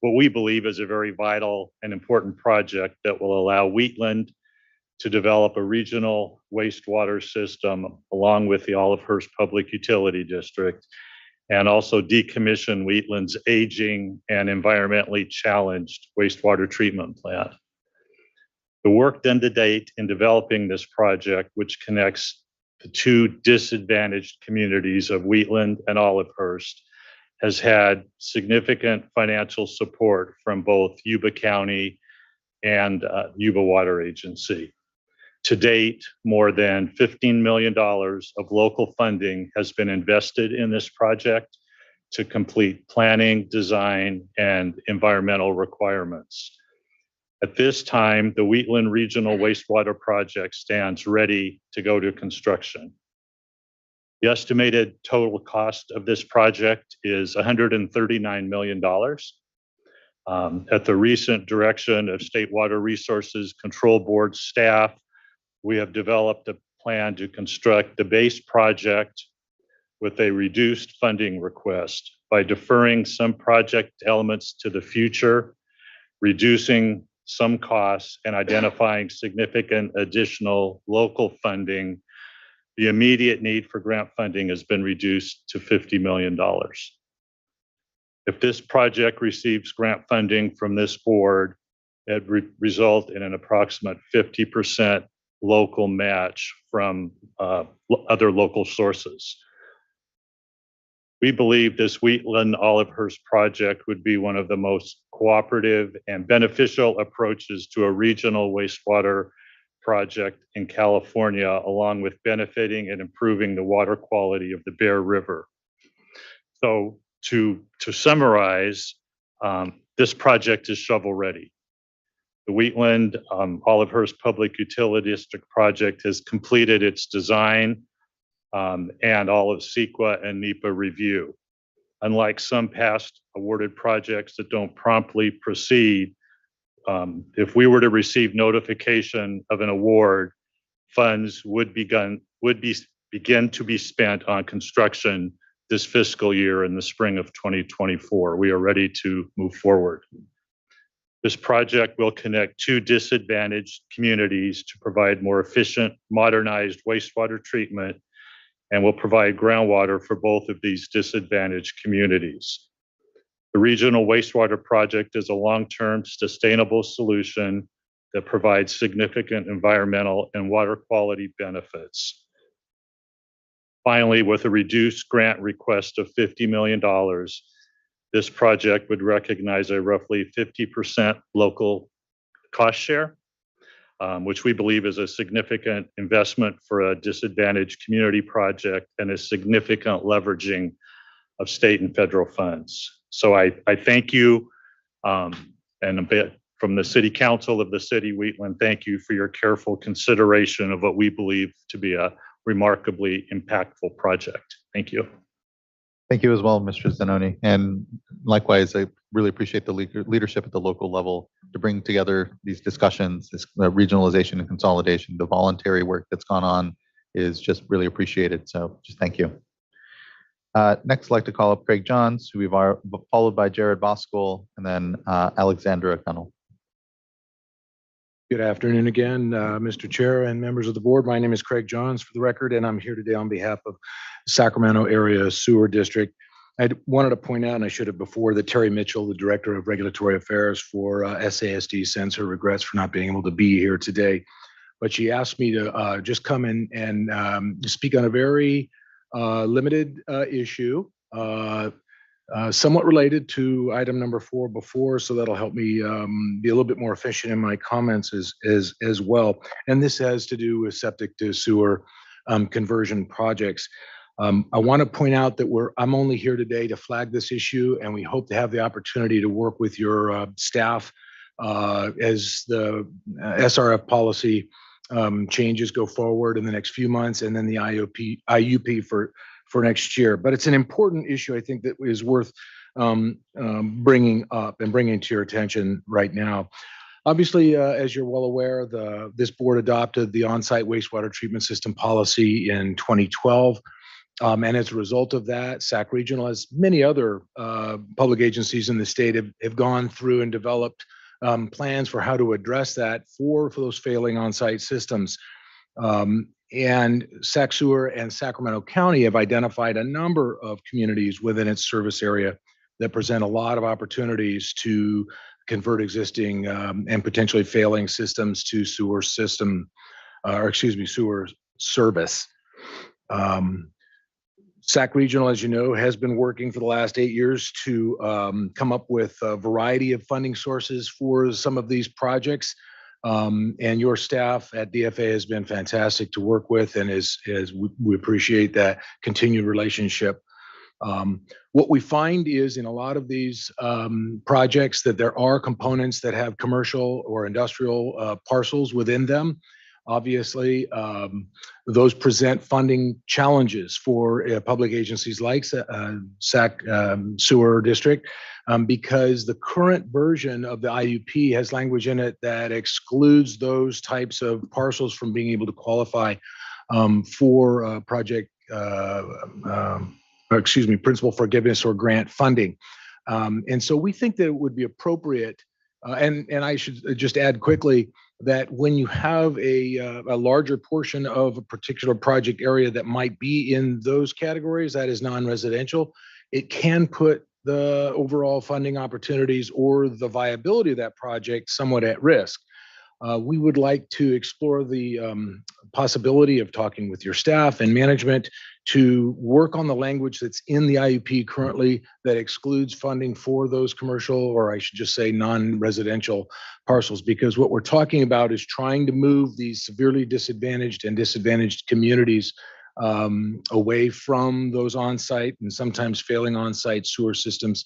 what we believe is a very vital and important project that will allow Wheatland to develop a regional wastewater system along with the Olivehurst Public Utility District, and also decommission Wheatland's aging and environmentally challenged wastewater treatment plant. The work done to date in developing this project, which connects the two disadvantaged communities of Wheatland and Olivehurst, has had significant financial support from both Yuba County and Yuba Water Agency. To date, more than $15 million of local funding has been invested in this project to complete planning, design, and environmental requirements. At this time, the Wheatland Regional Wastewater Project stands ready to go to construction. The estimated total cost of this project is $139 million. At the recent direction of State Water Resources Control Board staff, we have developed a plan to construct the base project with a reduced funding request by deferring some project elements to the future, reducing some costs, and identifying significant additional local funding. The immediate need for grant funding has been reduced to $50 million. If this project receives grant funding from this board, it would result in an approximate 50% local match from other local sources. We believe this Wheatland Olivehurst project would be one of the most cooperative and beneficial approaches to a regional wastewater project in California, along with benefiting and improving the water quality of the Bear River. So to summarize, this project is shovel ready. The Wheatland Olivehurst Public Utility District project has completed its design and all of CEQA and NEPA review. Unlike some past awarded projects that don't promptly proceed, if we were to receive notification of an award, funds would begin to be spent on construction this fiscal year in the spring of 2024. We are ready to move forward. This project will connect two disadvantaged communities to provide more efficient, modernized wastewater treatment, and will provide groundwater for both of these disadvantaged communities. The regional wastewater project is a long-term sustainable solution that provides significant environmental and water quality benefits. Finally, with a reduced grant request of $50 million, this project would recognize a roughly 50% local cost share, which we believe is a significant investment for a disadvantaged community project and a significant leveraging of state and federal funds. So I thank you, and a bit from the City Council of the City of Wheatland, thank you for your careful consideration of what we believe to be a remarkably impactful project. Thank you. Thank you as well, Mr. Zanoni. And likewise, I really appreciate the leadership at the local level to bring together these discussions, this regionalization and consolidation. The voluntary work that's gone on is just really appreciated. So just thank you. Next, I'd like to call up Craig Johns, who we've followed by Jared Voskuhl, and then Alexandra Gunnell. Good afternoon again, Mr. Chair and members of the board. My name is Craig Johns for the record, and I'm here today on behalf of Sacramento Area Sewer District. I wanted to point out, and I should have before, that Terry Mitchell, the Director of Regulatory Affairs for SASD, sends her regrets for not being able to be here today. But she asked me to just come in and speak on a very limited issue, somewhat related to item number 4 before, so that'll help me be a little bit more efficient in my comments as well. And this has to do with septic to sewer conversion projects. I want to point out that I'm only here today to flag this issue, and we hope to have the opportunity to work with your staff as the SRF policy changes go forward in the next few months, and then the IUP for next year. But it's an important issue, I think, that is worth bringing up and bringing to your attention right now. Obviously, as you're well aware, this board adopted the on-site wastewater treatment system policy in 2012. And as a result of that, Sac Regional, as many other public agencies in the state, have gone through and developed plans for how to address that for those failing on-site systems. And Sac Sewer and Sacramento County have identified a number of communities within its service area that present a lot of opportunities to convert existing and potentially failing systems to sewer service. Sac Regional, as you know, has been working for the last 8 years to come up with a variety of funding sources for some of these projects. And your staff at DFA has been fantastic to work with, and we appreciate that continued relationship. What we find is in a lot of these projects that there are components that have commercial or industrial parcels within them. Obviously, those present funding challenges for public agencies like Sac Sewer District because the current version of the IUP has language in it that excludes those types of parcels from being able to qualify for project, principal forgiveness or grant funding. And so we think that it would be appropriate, and I should just add quickly, that when you have a larger portion of a particular project area that might be in those categories, that is non-residential, it can put the overall funding opportunities or the viability of that project somewhat at risk. We would like to explore the possibility of talking with your staff and management to work on the language that's in the IUP currently that excludes funding for those commercial, or I should just say non-residential parcels, because what we're talking about is trying to move these severely disadvantaged and disadvantaged communities away from those on-site and sometimes failing on-site sewer systems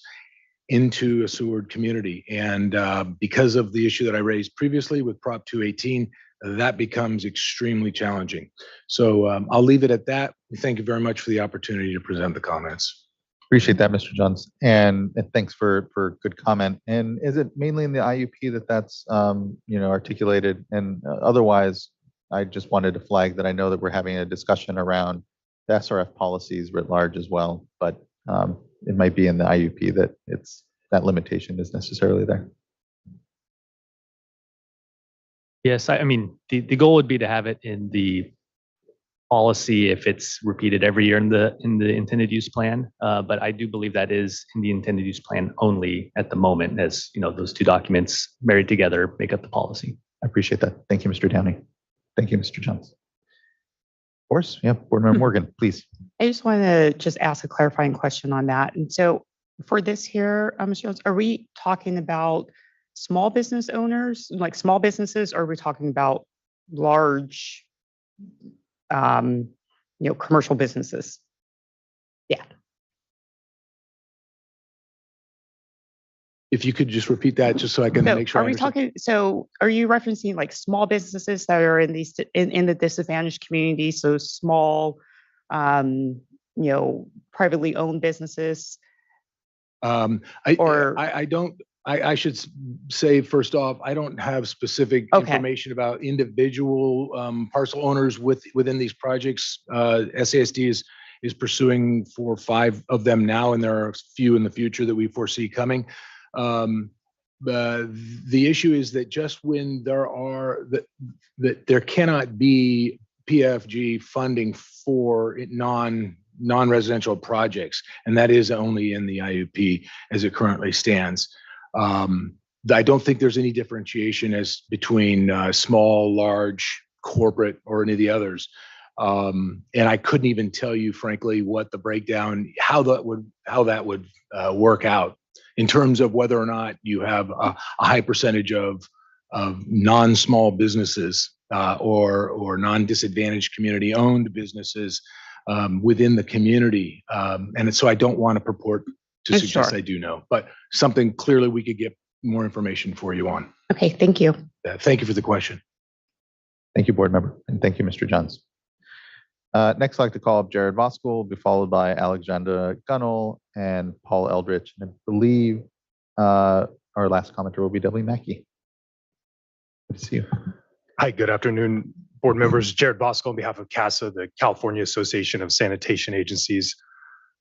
into a sewered community. And because of the issue that I raised previously with Prop 218, that becomes extremely challenging. So I'll leave it at that. Thank you very much for the opportunity to present the comments. Appreciate that, Mr. Johns, and thanks for good comment. And is it mainly in the IUP that's articulated? And otherwise, I just wanted to flag that I know that we're having a discussion around the SRF policies writ large as well, but it might be in the IUP that limitation is necessarily there. Yes, I mean, the goal would be to have it in the policy if it's repeated every year in the intended use plan. But I do believe that is in the intended use plan only at the moment, as those two documents married together make up the policy. I appreciate that. Thank you, Mr. Downey. Thank you, Mr. Johns. Of course, yeah, Board Member Morgan, please. I just want to just ask a clarifying question on that. And so for this here, Ms. Jones, are we talking about small business owners, like small businesses, or are we talking about large, commercial businesses? Yeah. If you could just repeat that, just so I can So make sure. are I we understand. talking, so are you referencing like small businesses that are in these, in the disadvantaged community? So small, privately owned businesses? I should say, first off, I don't have specific information about individual parcel owners within these projects. SASD is pursuing 4 or 5 of them now, and there are a few in the future that we foresee coming. The issue is that just when that there cannot be PFG funding for non-residential projects, and that is only in the IUP as it currently stands. I don't think there's any differentiation as between small, large, corporate, or any of the others. And I couldn't even tell you, frankly, what the breakdown, how that would work out in terms of whether or not you have a high percentage of non-small businesses or non-disadvantaged community-owned businesses within the community. And so I don't want to purport to suggest I do know, but something clearly we could get more information for you on. Okay, thank you. Thank you for the question. Thank you, board member, and thank you, Mr. Johns. Next, I'd like to call up Jared Voskuil, be followed by Alexandra Gunnell and Paul Eldridge. And I believe our last commenter will be Dudley Mackey. Good to see you. Hi, good afternoon, board members. Jared Voskuil on behalf of CASA, the California Association of Sanitation Agencies.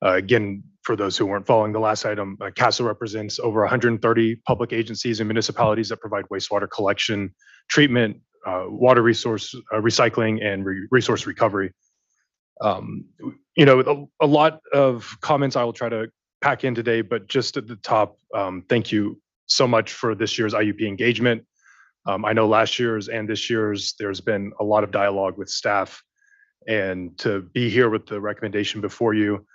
Again, for those who weren't following the last item, CASA represents over 130 public agencies and municipalities that provide wastewater collection, treatment, water resource recycling, and resource recovery. A lot of comments I will try to pack in today, but just at the top, thank you so much for this year's IUP engagement. I know last year's and this year's, there's been a lot of dialogue with staff, and to be here with the recommendation before you,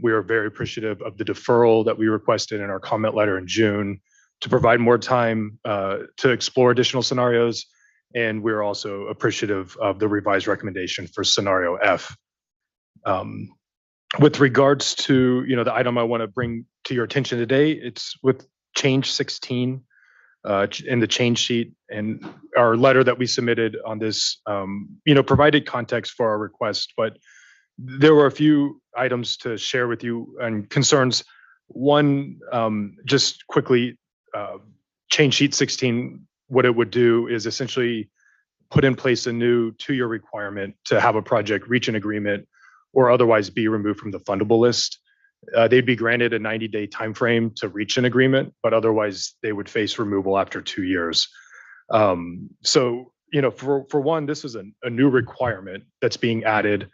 we are very appreciative of the deferral that we requested in our comment letter in June to provide more time to explore additional scenarios. And we're also appreciative of the revised recommendation for scenario F. With regards to the item I want to bring to your attention today, it's with change 16 in the change sheet, and our letter that we submitted on this provided context for our request, but there were a few items to share with you and concerns. One, just quickly, change sheet 16, what it would do is essentially put in place a new 2-year requirement to have a project reach an agreement or otherwise be removed from the fundable list. They'd be granted a 90-day timeframe to reach an agreement, but otherwise they would face removal after 2 years. So, for one, this is a new requirement that's being added.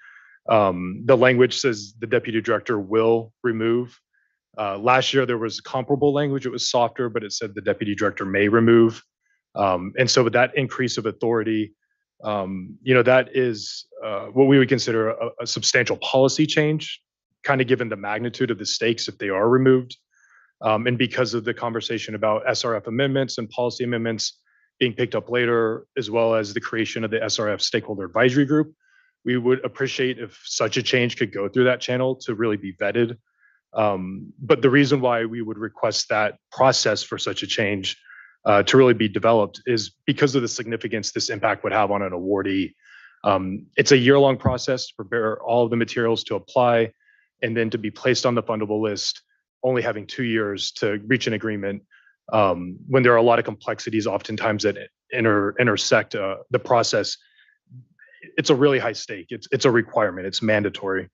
The language says the deputy director will remove. Last year there was comparable language. It was softer, but it said the deputy director may remove. And so with that increase of authority, that is what we would consider a substantial policy change, kind of given the magnitude of the stakes if they are removed. And because of the conversation about SRF amendments and policy amendments being picked up later, as well as the creation of the SRF Stakeholder Advisory Group, we would appreciate if such a change could go through that channel to really be vetted. But the reason why we would request that process for such a change to really be developed is because of the significance this impact would have on an awardee. It's a year-long process to prepare all of the materials to apply and then to be placed on the fundable list, only having 2 years to reach an agreement when there are a lot of complexities oftentimes that intersect the process. It's a really high stake. It's a requirement. It's mandatory.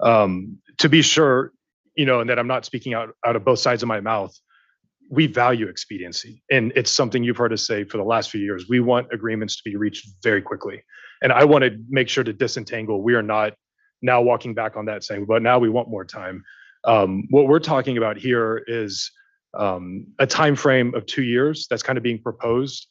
To be sure, and that I'm not speaking out of both sides of my mouth, we value expediency. And it's something you've heard us say for the last few years. We want agreements to be reached very quickly. And I want to make sure to disentangle. We are not now walking back on that saying, but now we want more time. What we're talking about here is a time frame of 2 years that's kind of being proposed.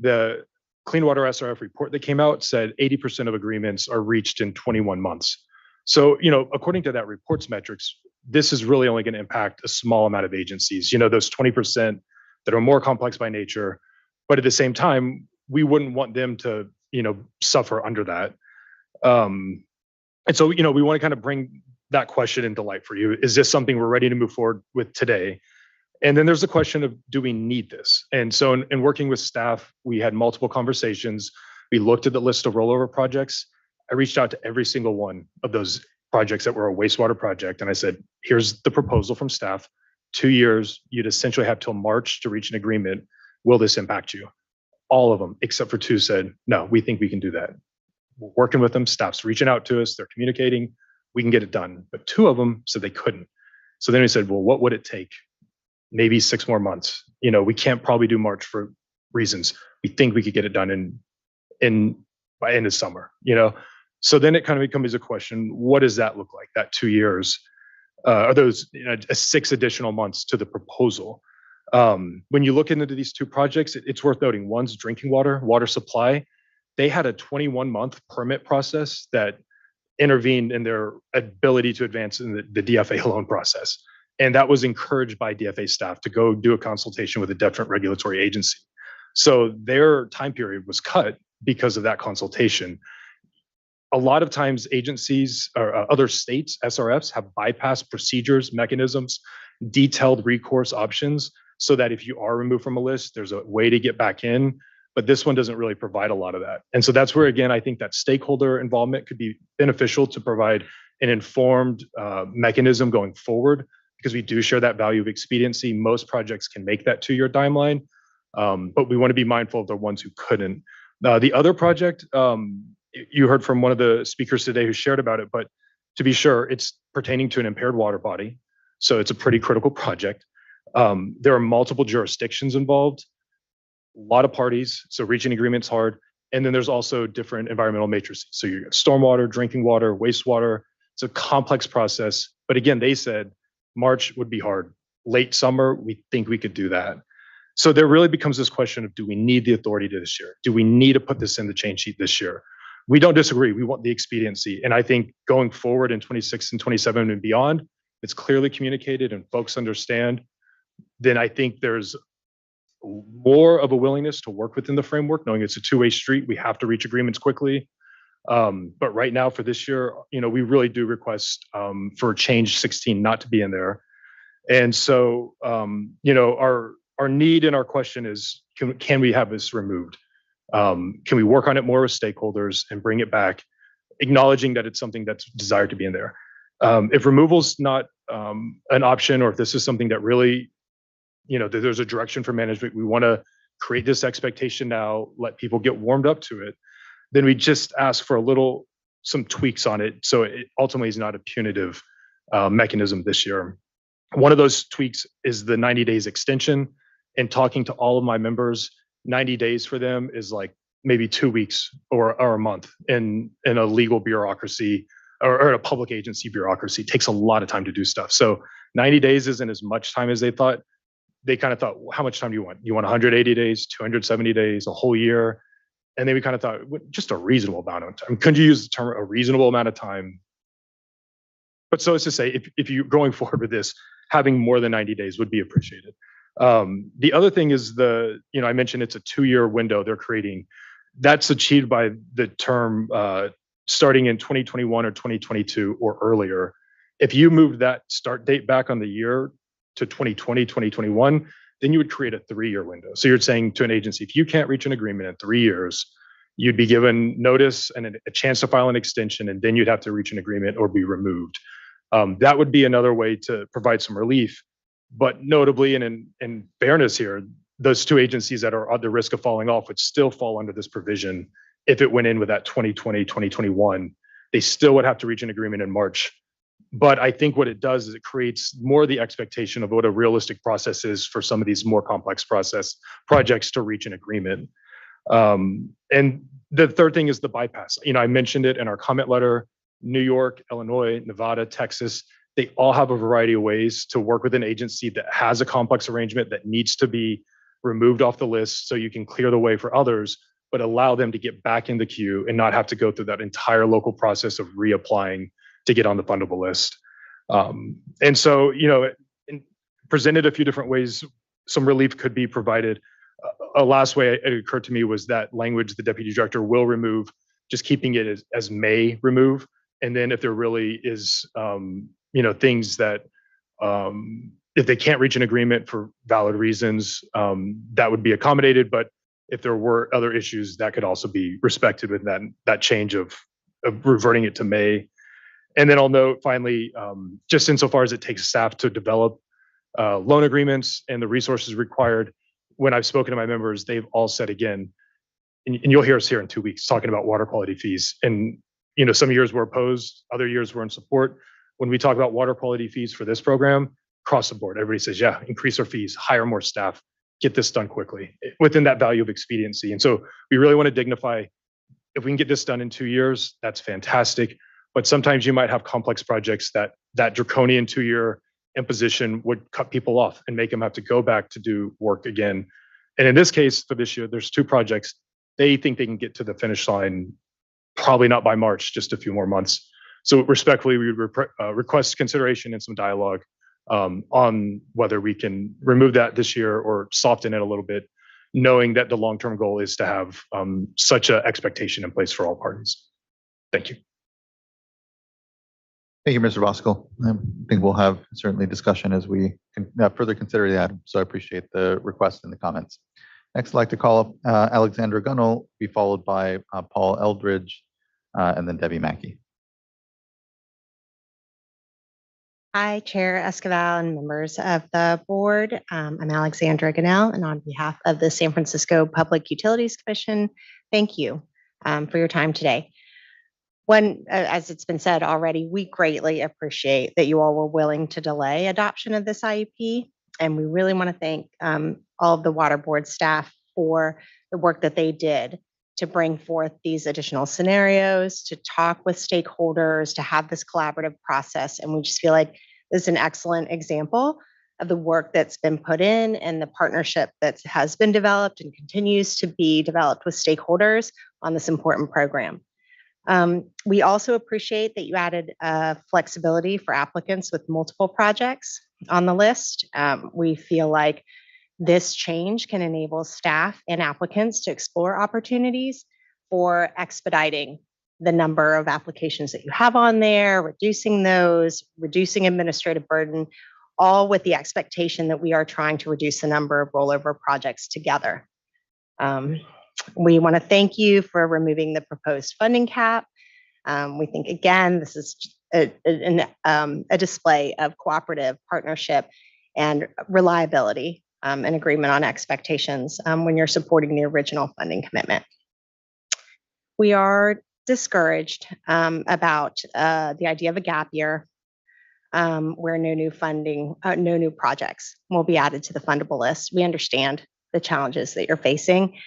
The Clean Water SRF report that came out said 80% of agreements are reached in 21 months. So, according to that report's metrics, this is really only going to impact a small amount of agencies. Those 20% that are more complex by nature. But at the same time, we wouldn't want them to, suffer under that. And so, we want to kind of bring that question into light for you. Is this something we're ready to move forward with today? And then there's the question of, do we need this? And so in working with staff, we had multiple conversations. We looked at the list of rollover projects. I reached out to every single one of those projects that were a wastewater project. And I said, here's the proposal from staff. 2 years, you'd essentially have till March to reach an agreement. Will this impact you? All of them, except for 2 said, no, we think we can do that. We're working with them, staff's reaching out to us, they're communicating, we can get it done. But 2 of them said they couldn't. So then we said, well, what would it take? Maybe 6 more months. We can't probably do March for reasons. We think we could get it done by end of summer, So then it kind of becomes a question, what does that look like, that 2 years? Are those 6 additional months to the proposal? When you look into these 2 projects, it's worth noting, one's drinking water supply. They had a 21-month permit process that intervened in their ability to advance in the DFA loan process. And that was encouraged by DFA staff to go do a consultation with a different regulatory agency. So their time period was cut because of that consultation. A lot of times agencies or other states, SRFs, have bypassed procedures, mechanisms, detailed recourse options, so that if you are removed from a list, there's a way to get back in. But this one doesn't really provide a lot of that. And so that's where, again, I think that stakeholder involvement could be beneficial to provide an informed mechanism going forward, because we do share that value of expediency. Most projects can make that 2-year timeline, but we want to be mindful of the ones who couldn't. The other project, you heard from one of the speakers today who shared about it, but to be sure, it's pertaining to an impaired water body. So it's a pretty critical project. There are multiple jurisdictions involved, a lot of parties, so reaching agreement's hard. And then there's also different environmental matrices. So you got stormwater, drinking water, wastewater. It's a complex process. But again, they said March would be hard. Late summer, we think we could do that. So there really becomes this question of, do we need the authority to this year? Do we need to put this in the change sheet this year? We don't disagree. We want the expediency. And I think going forward in 26 and 27 and beyond, it's clearly communicated and folks understand, then I think there's more of a willingness to work within the framework, knowing it's a 2-way street. We have to reach agreements quickly. But right now for this year, we really do request for change 16 not to be in there. And so, our need and our question is, can we have this removed? Can we work on it more with stakeholders and bring it back, acknowledging that it's something that's desired to be in there? If removal's not an option, or if this is something that really, that there's a direction for management, we want to create this expectation now, let people get warmed up to it, then we just ask for some tweaks on it, so it ultimately is not a punitive mechanism this year. One of those tweaks is the 90 days extension. And talking to all of my members, 90 days for them is like maybe 2 weeks or a month in a legal bureaucracy or a public agency bureaucracy. It takes a lot of time to do stuff. So 90 days isn't as much time as they thought. They kind of thought, well, how much time do you want? You want 180 days, 270 days, a whole year? And then we kind of thought, just a reasonable amount of time. Could you use the term a reasonable amount of time? But so as to say, if you're going forward with this, having more than 90 days would be appreciated. The other thing is I mentioned it's a 2-year window they're creating. That's achieved by the term starting in 2021 or 2022 or earlier. If you move that start date back on the year to 2020, 2021, then you would create a 3-year window. So you're saying to an agency, if you can't reach an agreement in 3 years, you'd be given notice and a chance to file an extension, and then you'd have to reach an agreement or be removed. That would be another way to provide some relief. But notably, and in fairness here, those 2 agencies that are at the risk of falling off would still fall under this provision if it went in with that 2020, 2021. They still would have to reach an agreement in March. But I think what it does is it creates more the expectation of what a realistic process is for some of these more complex projects to reach an agreement. And the third thing is the bypass. I mentioned it in our comment letter. New York, Illinois, Nevada, Texas, they all have a variety of ways to work with an agency that has a complex arrangement that needs to be removed off the list so you can clear the way for others, but allow them to get back in the queue and not have to go through that entire local process of reapplying to get on the fundable list. And so, presented a few different ways some relief could be provided. A last way it occurred to me was that language the deputy director will remove, just keeping it as may remove. And then if there really is, things that, if they can't reach an agreement for valid reasons, that would be accommodated. But if there were other issues, that could also be respected with that change of reverting it to may. And then I'll note finally, just insofar as it takes staff to develop loan agreements and the resources required, when I've spoken to my members, they've all said again, and you'll hear us here in 2 weeks talking about water quality fees. And some years we're opposed, other years we're in support. When we talk about water quality fees for this program, across the board, everybody says, yeah, increase our fees, hire more staff, get this done quickly within that value of expediency. And so we really want to dignify, if we can get this done in 2 years, that's fantastic. But sometimes you might have complex projects that draconian 2-year imposition would cut people off and make them have to go back to do work again. And in this case, for this year, there's 2 projects. They think they can get to the finish line, probably not by March, just a few more months. So respectfully, we would request consideration and some dialogue on whether we can remove that this year or soften it a little bit, knowing that the long-term goal is to have such an expectation in place for all parties. Thank you. Thank you, Mr. Voskuil. I think we'll have certainly discussion as we further consider the item. So I appreciate the request and the comments. Next, I'd like to call up Alexandra Gunnell, be followed by Paul Eldridge, and then Debbie Mackey. Hi, Chair Esquivel and members of the board. I'm Alexandra Gunnell, and on behalf of the San Francisco Public Utilities Commission, thank you for your time today. As it's been said already, we greatly appreciate that you all were willing to delay adoption of this IUP, and we really want to thank all of the water board staff for the work that they did to bring forth these additional scenarios, to talk with stakeholders, to have this collaborative process. And we just feel like this is an excellent example of the work that's been put in and the partnership that has been developed and continues to be developed with stakeholders on this important program. We also appreciate that you added flexibility for applicants with multiple projects on the list. We feel like this change can enable staff and applicants to explore opportunities for expediting the number of applications that you have on there, reducing those, reducing administrative burden, all with the expectation that we are trying to reduce the number of rollover projects together. We want to thank you for removing the proposed funding cap. We think, again, this is a display of cooperative partnership and reliability and agreement on expectations when you're supporting the original funding commitment. We are discouraged about the idea of a gap year where no new projects will be added to the fundable list. We understand the challenges that you're facing.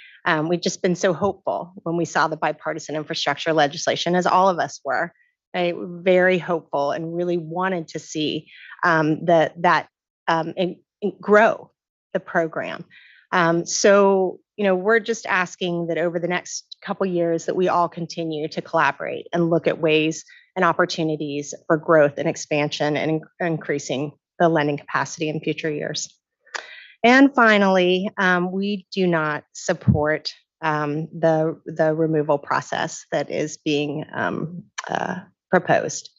We've just been so hopeful when we saw the bipartisan infrastructure legislation, as all of us were, right? Very hopeful and really wanted to see that grow the program. So, we're just asking that over the next couple years that we all continue to collaborate and look at ways and opportunities for growth and expansion and increasing the lending capacity in future years. And finally, we do not support the removal process that is being proposed.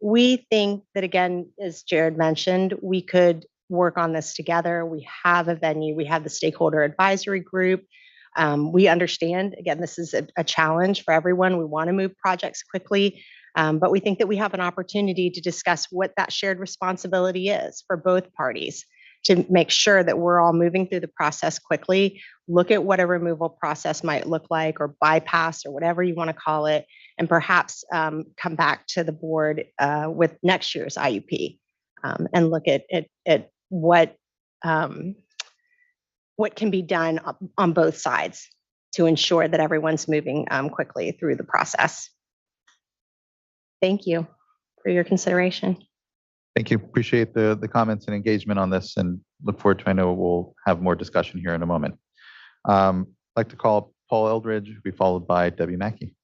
We think that, again, as Jared mentioned, we could work on this together. We have a venue, we have the stakeholder advisory group. We understand, again, this is a challenge for everyone. We want to move projects quickly, but we think that we have an opportunity to discuss what that shared responsibility is for both parties to make sure that we're all moving through the process quickly, look at what a removal process might look like, or bypass, or whatever you want to call it, and perhaps come back to the board with next year's IUP and look at what can be done on both sides to ensure that everyone's moving quickly through the process. Thank you for your consideration. Thank you. Appreciate the comments and engagement on this, and look forward to, I know we'll have more discussion here in a moment. I'd like to call Paul Eldridge, be followed by Debbie Mackey.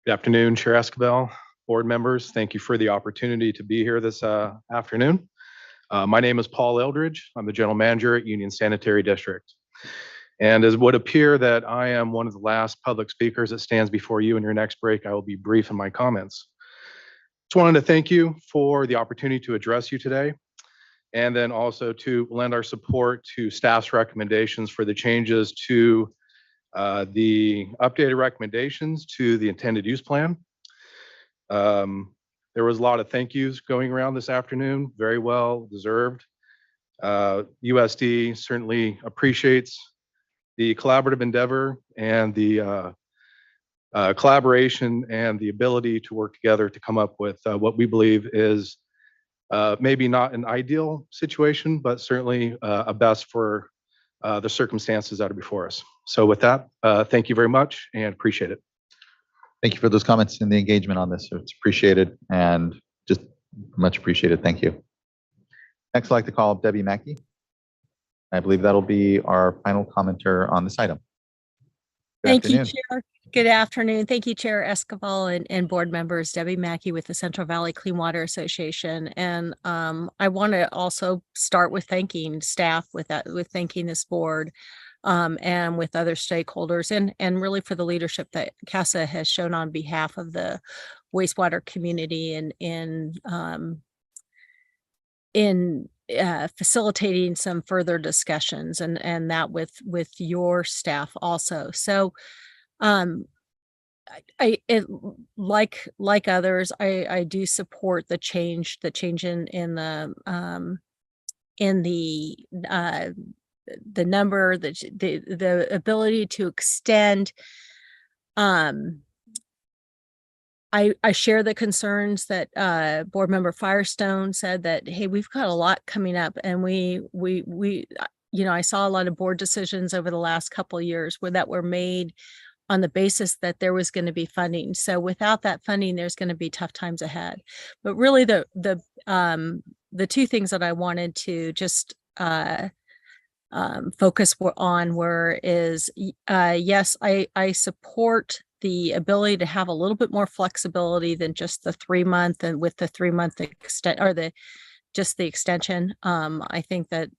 Good afternoon, Chair Escabel, board members. Thank you for the opportunity to be here this afternoon. My name is Paul Eldridge. I'm the general manager at Union Sanitary District. And as would appear that I am one of the last public speakers that stands before you in your next break, I will be brief in my comments. Just wanted to thank you for the opportunity to address you today, and then also to lend our support to staff's recommendations for the changes to the updated recommendations to the intended use plan. There was a lot of thank yous going around this afternoon, very well deserved. USD certainly appreciates the collaborative endeavor and the collaboration and the ability to work together to come up with what we believe is maybe not an ideal situation, but certainly a best for the circumstances that are before us. So with that, thank you very much and appreciate it. Thank you for those comments and the engagement on this. It's appreciated and just much appreciated. Thank you. Next, I'd like to call up Debbie Mackey. I believe that'll be our final commenter on this item. Good Thank you, afternoon. Chair. Good afternoon. Thank you, Chair Esquivel and board members. Debbie Mackey with the Central Valley Clean Water Association. And I want to also start with thanking staff with thanking this board and with other stakeholders and really for the leadership that CASA has shown on behalf of the wastewater community and in facilitating some further discussions and that with your staff also. So like others, I do support the change in the number, the ability to extend. I share the concerns that board member Firestone said that, hey, we've got a lot coming up, and we I saw a lot of board decisions over the last couple of years that were made on the basis that there was going to be funding. So without that funding, there's going to be tough times ahead. But really, the two things that I wanted to just focus on yes, I support the ability to have a little bit more flexibility than just the 3-month, and with the 3-month extent or the extension. I think that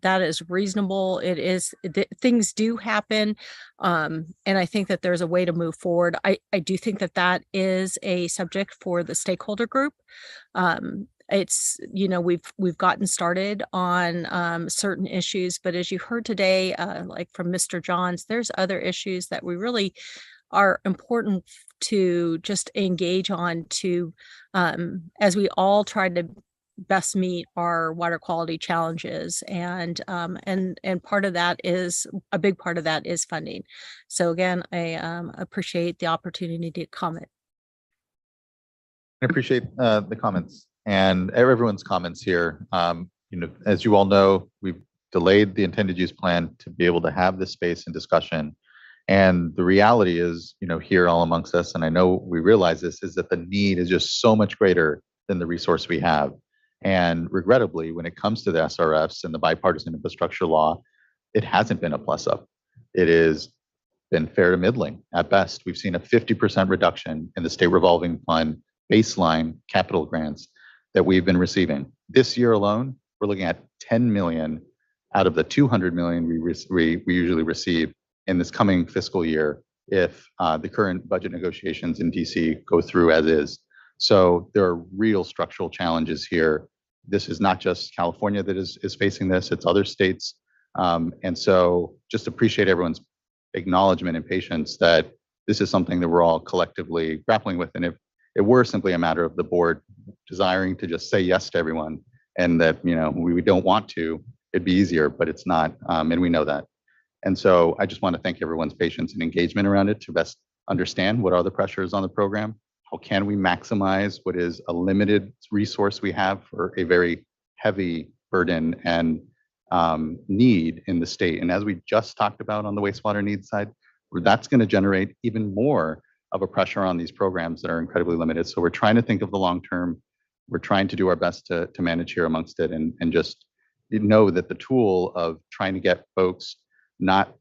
is reasonable. It is, things do happen. And I think that there's a way to move forward. I do think that is a subject for the stakeholder group. It's, we've gotten started on certain issues, but as you heard today, like from Mr. Johns, there's other issues that we really are important to just engage on to as we all try to best meet our water quality challenges, and part of that is a big part of that is funding. So again, I appreciate the opportunity to comment. I appreciate the comments and everyone's comments here. As you all know, we've delayed the intended use plan to be able to have this space and discussion. And the reality is, here all amongst us, and I know we realize this, is that the need is just so much greater than the resource we have. And regrettably, when it comes to the SRFs and the bipartisan infrastructure law, it hasn't been a plus up. It has been fair to middling at best. We've seen a 50% reduction in the state revolving fund baseline capital grants that we've been receiving. This year alone, we're looking at 10 million out of the 200 million we usually receive in this coming fiscal year if the current budget negotiations in DC go through as is. So there are real structural challenges here. This is not just California that is facing this, it's other states. And so just appreciate everyone's acknowledgement and patience that this is something that we're all collectively grappling with. And if it were simply a matter of the board desiring to just say yes to everyone and that, we don't want to, it'd be easier, but it's not. And we know that. And so I just want to thank everyone's patience and engagement around it to best understand what are the pressures on the program. How can we maximize what is a limited resource we have for a very heavy burden and need in the state? And as we just talked about on the wastewater needs side, that's going to generate even more of a pressure on these programs that are incredibly limited. So we're trying to think of the long term. We're trying to do our best to manage here amongst it and just know that the tool of trying to get folks not,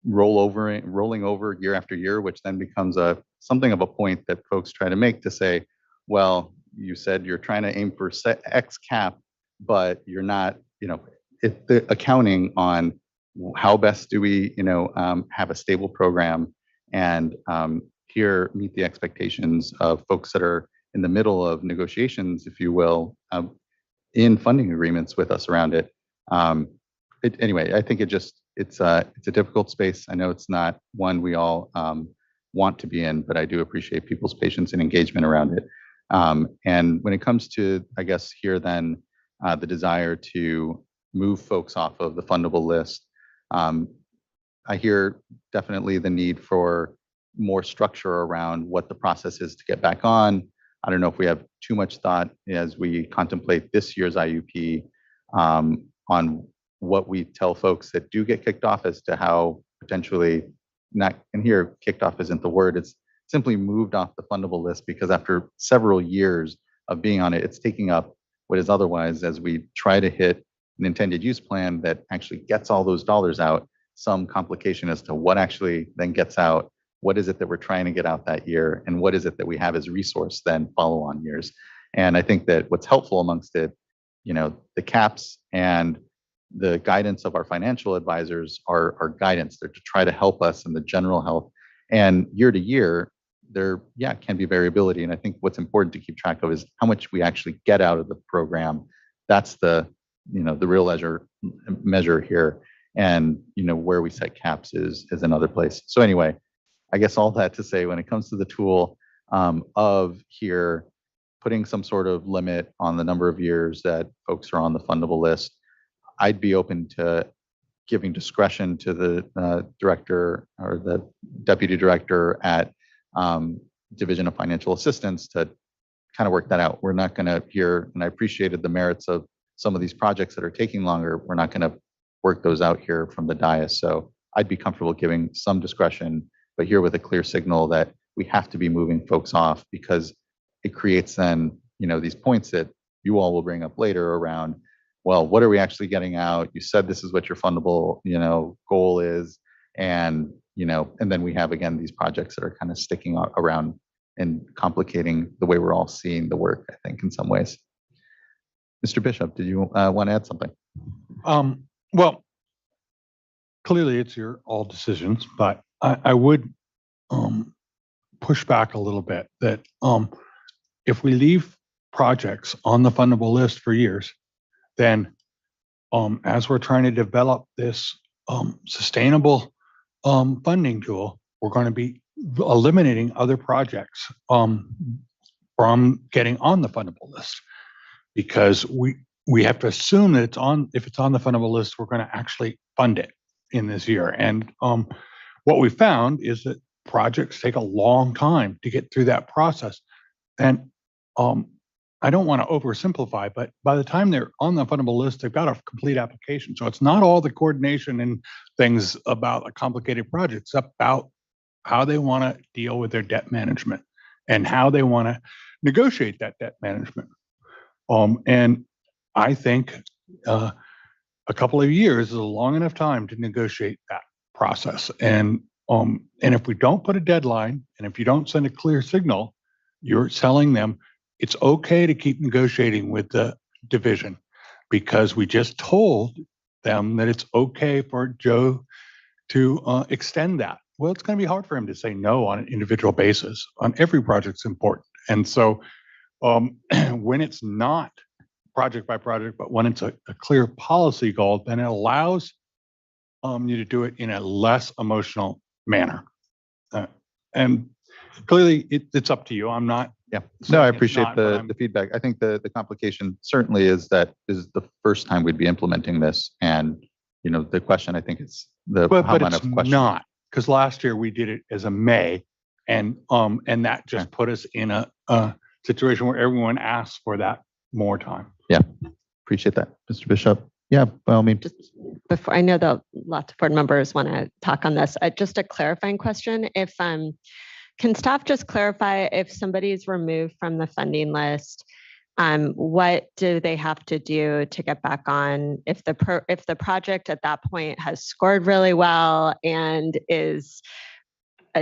rolling over year after year, which then becomes something of a point that folks try to make to say, well, you said you're trying to aim for X cap, but you're not, the accounting on how best do we, have a stable program and here meet the expectations of folks that are in the middle of negotiations, if you will, in funding agreements with us around it. Anyway, I think it's a difficult space. I know it's not one we all want to be in, but I do appreciate people's patience and engagement around it. And when it comes to, I guess here then, the desire to move folks off of the fundable list, I hear definitely the need for more structure around what the process is to get back on. I don't know if we have too much thought as we contemplate this year's IUP on what we tell folks that do get kicked off as to how potentially not, and here kicked off isn't the word, it's simply moved off the fundable list because after several years of being on it, it's taking up what is otherwise, as we try to hit an intended use plan that actually gets all those dollars out, some complication as to what actually then gets out. What is it that we're trying to get out that year? And what is it that we have as resource then follow on years? And I think that what's helpful amongst it, the caps and the guidance of our financial advisors are guidance. They're to try to help us in the general health. And year to year, there, can be variability. And I think what's important to keep track of is how much we actually get out of the program. That's the real measure here. And, where we set caps is another place. So anyway, I guess all that to say, when it comes to the tool of here, putting some sort of limit on the number of years that folks are on the fundable list, I'd be open to giving discretion to the director or the deputy director at Division of Financial Assistance to kind of work that out. We're not going to hear, and I appreciated the merits of some of these projects that are taking longer. We're not going to work those out here from the dais. So I'd be comfortable giving some discretion, but here with a clear signal that we have to be moving folks off because it creates then, these points that you all will bring up later around, well, what are we actually getting out? You said this is what your fundable, goal is. And, and then we have, again, these projects that are kind of sticking around and complicating the way we're all seeing the work, I think, in some ways. Mr. Bishop, did you want to add something? Well, clearly it's your all decisions, but I would push back a little bit that if we leave projects on the fundable list for years, then as we're trying to develop this sustainable funding tool, we're going to be eliminating other projects from getting on the fundable list because we have to assume that if it's on the fundable list, we're going to actually fund it in this year. And what we found is that projects take a long time to get through that process. And I don't want to oversimplify, but by the time they're on the fundable list, they've got a complete application. So it's not all the coordination and things about a complicated project. It's about how they want to deal with their debt management and how they want to negotiate that debt management. And I think a couple of years is a long enough time to negotiate that process. And if we don't put a deadline, and if you don't send a clear signal, you're telling them it's okay to keep negotiating with the division because we just told them that it's okay for Joe to extend that. Well, it's going to be hard for him to say no on an individual basis. On every project's important. And so when it's not project by project, but when it's a clear policy goal, then it allows you to do it in a less emotional manner. And clearly it's up to you. I'm not. Yeah, no, I appreciate the feedback. I think the complication certainly is that this is the first time we'd be implementing this. And, the question, I think it's but it's not, because last year we did it as a May and that just put us in a situation where everyone asked for that more time. Yeah, appreciate that. Mr. Bishop. Yeah, by all means. Before, I know that lots of board members want to talk on this. Just a clarifying question. If can staff just clarify if somebody is removed from the funding list, what do they have to do to get back on? If the project at that point has scored really well and is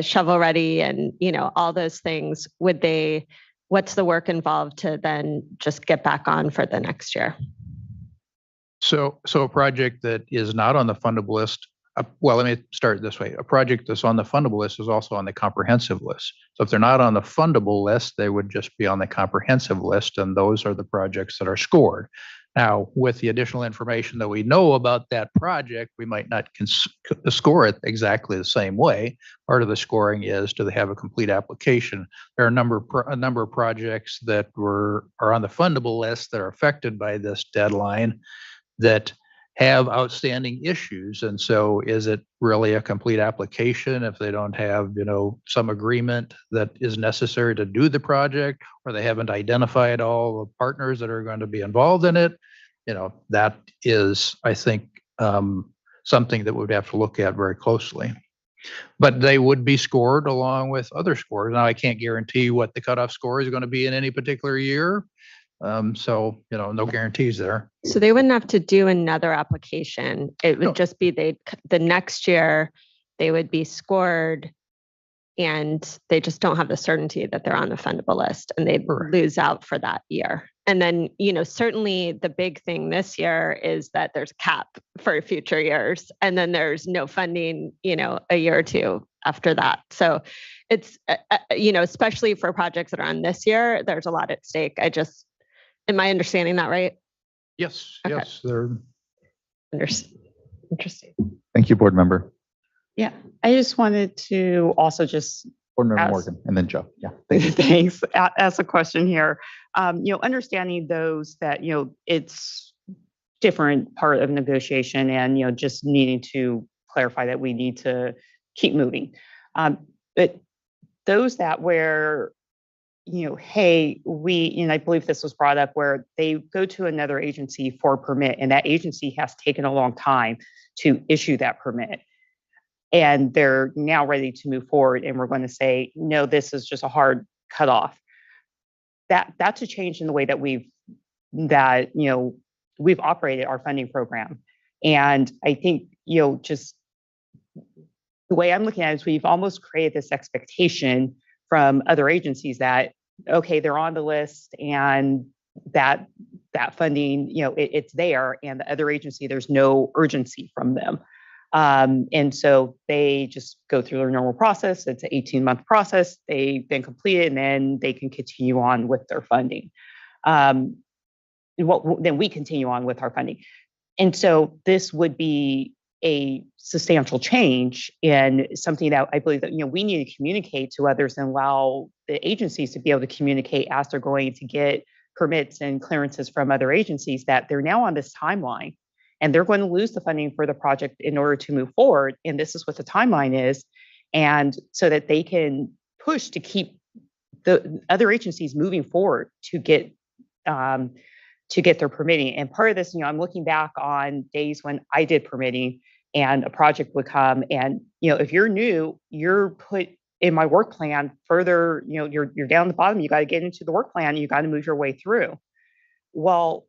shovel ready and, all those things, what's the work involved to then just get back on for the next year? So a project that is not on the fundable list, well, let me start this way. A project that's on the fundable list is also on the comprehensive list. So if they're not on the fundable list, they would just be on the comprehensive list, and those are the projects that are scored. Now, with the additional information that we know about that project, we might not score it exactly the same way. Part of the scoring is, do they have a complete application? There are a number of projects that are on the fundable list that are affected by this deadline that have outstanding issues. And so is it really a complete application if they don't have, some agreement that is necessary to do the project, or they haven't identified all the partners that are going to be involved in it? That is, I think, something that we'd have to look at very closely. But they would be scored along with other scores. Now, I can't guarantee what the cutoff score is going to be in any particular year. So, no guarantees there. So they wouldn't have to do another application. It would just be the next year they would be scored, and they just don't have the certainty that they're on the fundable list, and they lose out for that year. And then, certainly the big thing this year is that there's a cap for future years, and then there's no funding, a year or two after that. So it's, especially for projects that are on this year, there's a lot at stake. Am I understanding that right? Yes, Okay. yes. They're Interesting. Thank you, board member. Yeah, I just wanted to also just Board member ask- Morgan, and then Joe. Yeah. Thanks. Ask a question here. Understanding those that, it's different part of negotiation and, just needing to clarify that we need to keep moving. But those that where, hey, and I believe this was brought up where they go to another agency for a permit, and that agency has taken a long time to issue that permit. And they're now ready to move forward, and we're going to say, no, this is just a hard cutoff. That's a change in the way that we've operated our funding program. And I think, just the way I'm looking at it is we've almost created this expectation from other agencies that, okay, they're on the list and that funding, it's there, and the other agency, there's no urgency from them. And so they just go through their normal process. It's an 18-month process. They then complete it, and then they can continue on with their funding. Then we continue on with our funding. And so this would be a substantial change and something that I believe that, we need to communicate to others and allow the agencies to be able to communicate as they're going to get permits and clearances from other agencies that they're now on this timeline. And they're going to lose the funding for the project in order to move forward. And this is what the timeline is. And so that they can push to keep the other agencies moving forward to get their permitting. And part of this, I'm looking back on days when I did permitting and a project would come, and, if you're new, you're put in my work plan further, you're down the bottom, you got to get into the work plan, you got to move your way through. Well,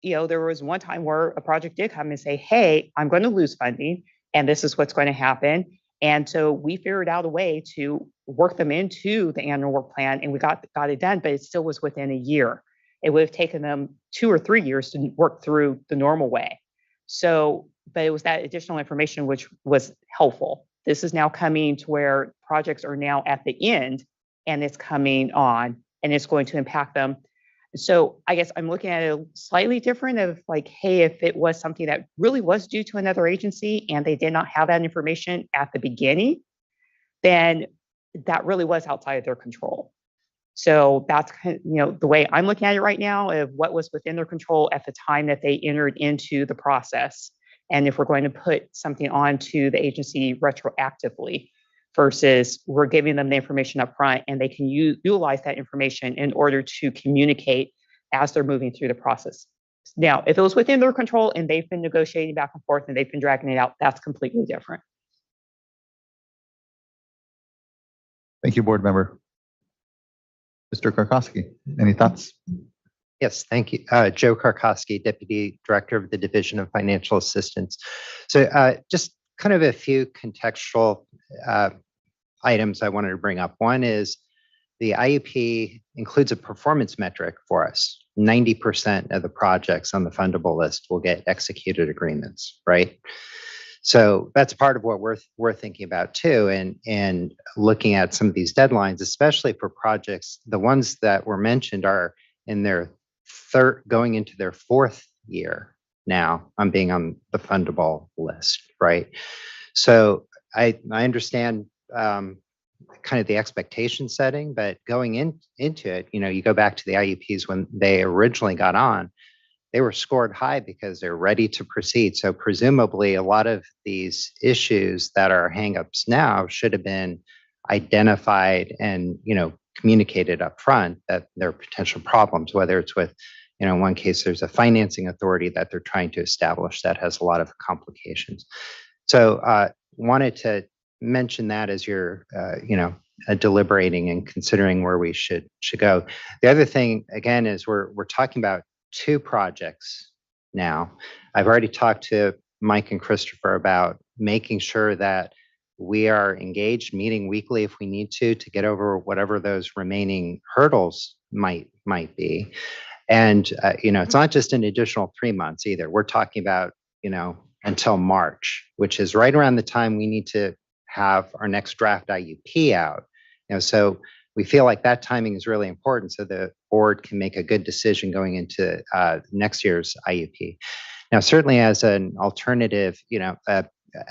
there was one time where a project did come and say, hey, I'm going to lose funding, and this is what's going to happen. And so we figured out a way to work them into the annual work plan, and we got it done, but it still was within a year. It would have taken them 2 or 3 years to work through the normal way. So, but it was that additional information which was helpful. This is now coming to where projects are now at the end, and it's coming on, and it's going to impact them. So I guess I'm looking at it slightly different of like, hey, if it was something that really was due to another agency and they did not have that information at the beginning, then that really was outside of their control. So that's the way I'm looking at it right now, of what was within their control at the time that they entered into the process. And if we're going to put something onto the agency retroactively versus we're giving them the information up front and they can utilize that information in order to communicate as they're moving through the process. Now, if it was within their control and they've been negotiating back and forth and they've been dragging it out, that's completely different. Thank you, board member. Mr. Karkowski, any thoughts? Yes, thank you. Joe Karkowski, Deputy Director of the Division of Financial Assistance. So just kind of a few contextual items I wanted to bring up. One is the IUP includes a performance metric for us. 90% of the projects on the fundable list will get executed agreements, right? So that's part of what we're thinking about too, and looking at some of these deadlines, especially for projects. The ones that were mentioned are in their going into their fourth year now on being on the fundable list, right? So I understand kind of the expectation setting, but going into it, you go back to the IUPs when they originally got on, they were scored high because they're ready to proceed. So presumably a lot of these issues that are hangups now should have been identified and, communicated up front that there are potential problems, whether it's with, in one case, there's a financing authority that they're trying to establish that has a lot of complications. So wanted to mention that as you're, deliberating and considering where we should go. The other thing, again, is we're talking about 2 projects now. I've already talked to Mike and Christopher about making sure that we are engaged, meeting weekly if we need to get over whatever those remaining hurdles might be. And, it's not just an additional 3 months either. We're talking about, until March, which is right around the time we need to have our next draft IUP out. So we feel like that timing is really important so the board can make a good decision going into next year's IUP. Now, certainly as an alternative,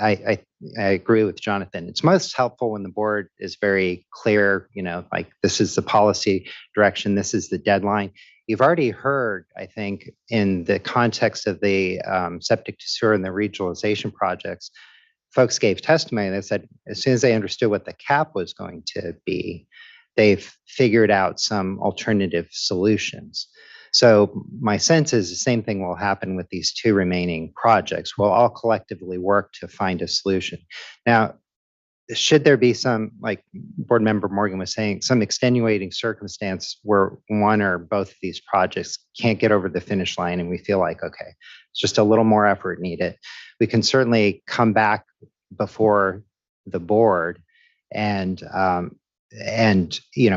I agree with Jonathan. It's most helpful when the board is very clear, like this is the policy direction, this is the deadline. You've already heard, I think, in the context of the septic to sewer and the regionalization projects, folks gave testimony that said as soon as they understood what the cap was going to be, they've figured out some alternative solutions. So my sense is the same thing will happen with these 2 remaining projects. We'll all collectively work to find a solution. Now, should there be some, like Board Member Morgan was saying, some extenuating circumstance where one or both of these projects can't get over the finish line and we feel like, okay, it's just a little more effort needed, we can certainly come back before the board and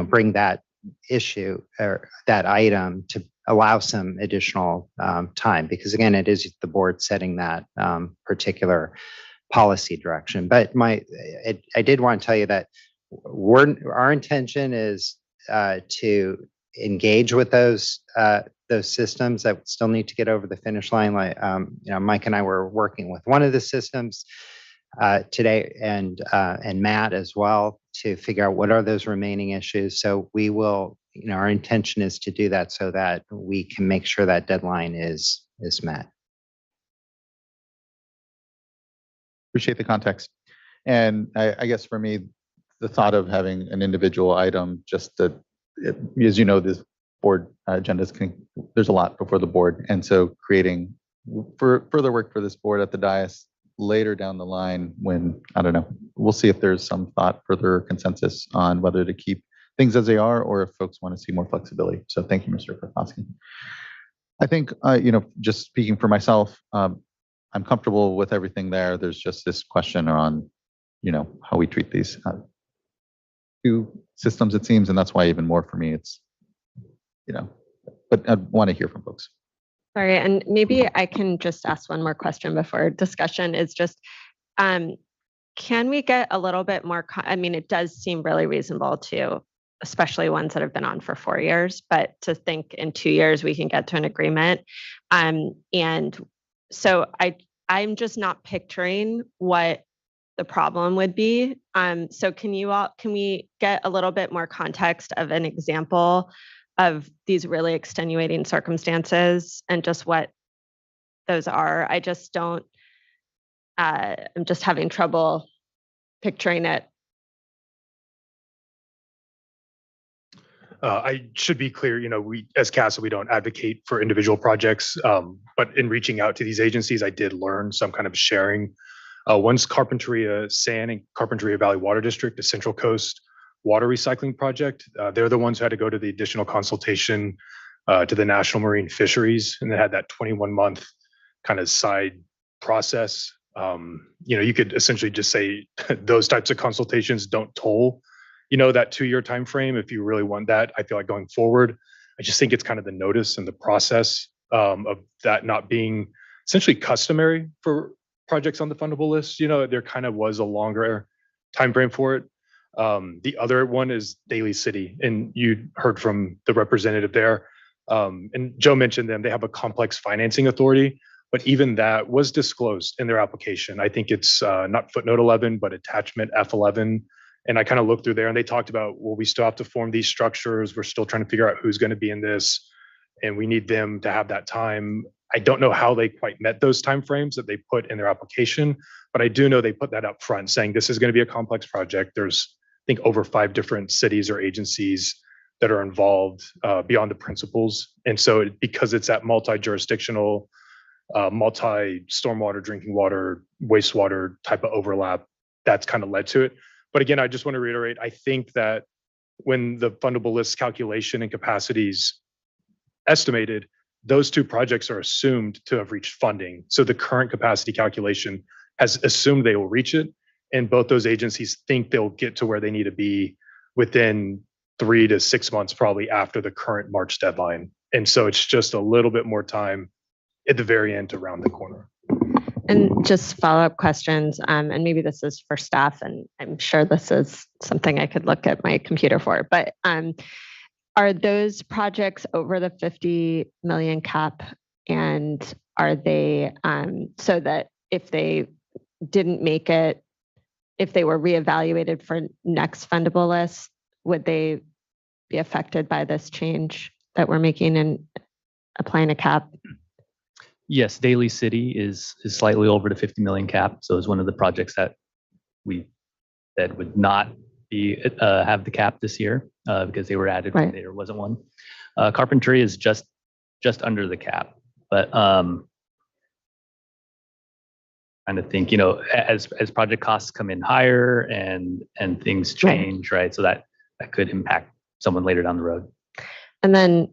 bring that issue or that item to allow some additional time, because again, it is the board setting that particular policy direction. But I did want to tell you that our intention is to engage with those systems that still need to get over the finish line. Like Mike and I were working with one of the systems today, and Matt as well, to figure out what are those remaining issues. So we will, our intention is to do that so that we can make sure that deadline is met. Appreciate the context. And I guess for me, the thought of having an individual item, just that, as you know, this board agendas there's a lot before the board. And so creating further work for this board at the dais later down the line when, I don't know, we'll see if there's some thought, further consensus on whether to keep things as they are or if folks want to see more flexibility. So thank you, Mr. Karkowski. I think, just speaking for myself, I'm comfortable with everything there. There's just this question on, how we treat these 2 systems, it seems, and that's why even more for me, it's, but I want to hear from folks. Sorry, and maybe I can just ask one more question before discussion is just, can we get a little bit more, it does seem really reasonable to, especially ones that have been on for 4 years, but to think in 2 years we can get to an agreement. And so I'm just not picturing what the problem would be. So can we get a little bit more context of an example of these really extenuating circumstances and just what those are? I just don't, I'm just having trouble picturing it. I should be clear, we, as CASA, we don't advocate for individual projects, but in reaching out to these agencies, I did learn some kind of sharing. One's Carpinteria San and Carpinteria Valley Water District, a Central Coast water recycling project. They're the ones who had to go to the additional consultation to the National Marine Fisheries, and they had that 21-month kind of side process. You could essentially just say those types of consultations don't toll, that 2-year time frame if you really want that. I feel like going forward, I just think it's kind of the notice and the process of that not being essentially customary for projects on the fundable list. There kind of was a longer time frame for it. The other one is Daly City, and you heard from the representative there. And Joe mentioned them. They have a complex financing authority, but even that was disclosed in their application. I think it's not footnote 11, but attachment F11. And I kind of looked through there and they talked about, well, we still have to form these structures. We're still trying to figure out who's going to be in this, and we need them to have that time. I don't know how they quite met those timeframes that they put in their application, but I do know they put that up front saying this is going to be a complex project. There's, I think, over 5 different cities or agencies that are involved beyond the principals. And so because it's that multi-jurisdictional, multi-stormwater, drinking water, wastewater type of overlap, that's kind of led to it. But again, I just want to reiterate, I think that when the fundable list calculation and capacities estimated, those 2 projects are assumed to have reached funding. So the current capacity calculation has assumed they will reach it. And both those agencies think they'll get to where they need to be within 3 to 6 months, probably after the current March deadline. And so it's just a little bit more time at the very end to round the corner. And just follow-up questions, and maybe this is for staff, and I'm sure this is something I could look at my computer for, but are those projects over the 50 million cap? And are they so that if they didn't make it, if they were reevaluated for next fundable list, would they be affected by this change that we're making and applying a cap? Yes, Daly City is slightly over the 50 million cap. So it's one of the projects that would not be have the cap this year because they were added when there wasn't one. Carpentry is just under the cap, but kind of think, as project costs come in higher and things change, right? So that could impact someone later down the road. And then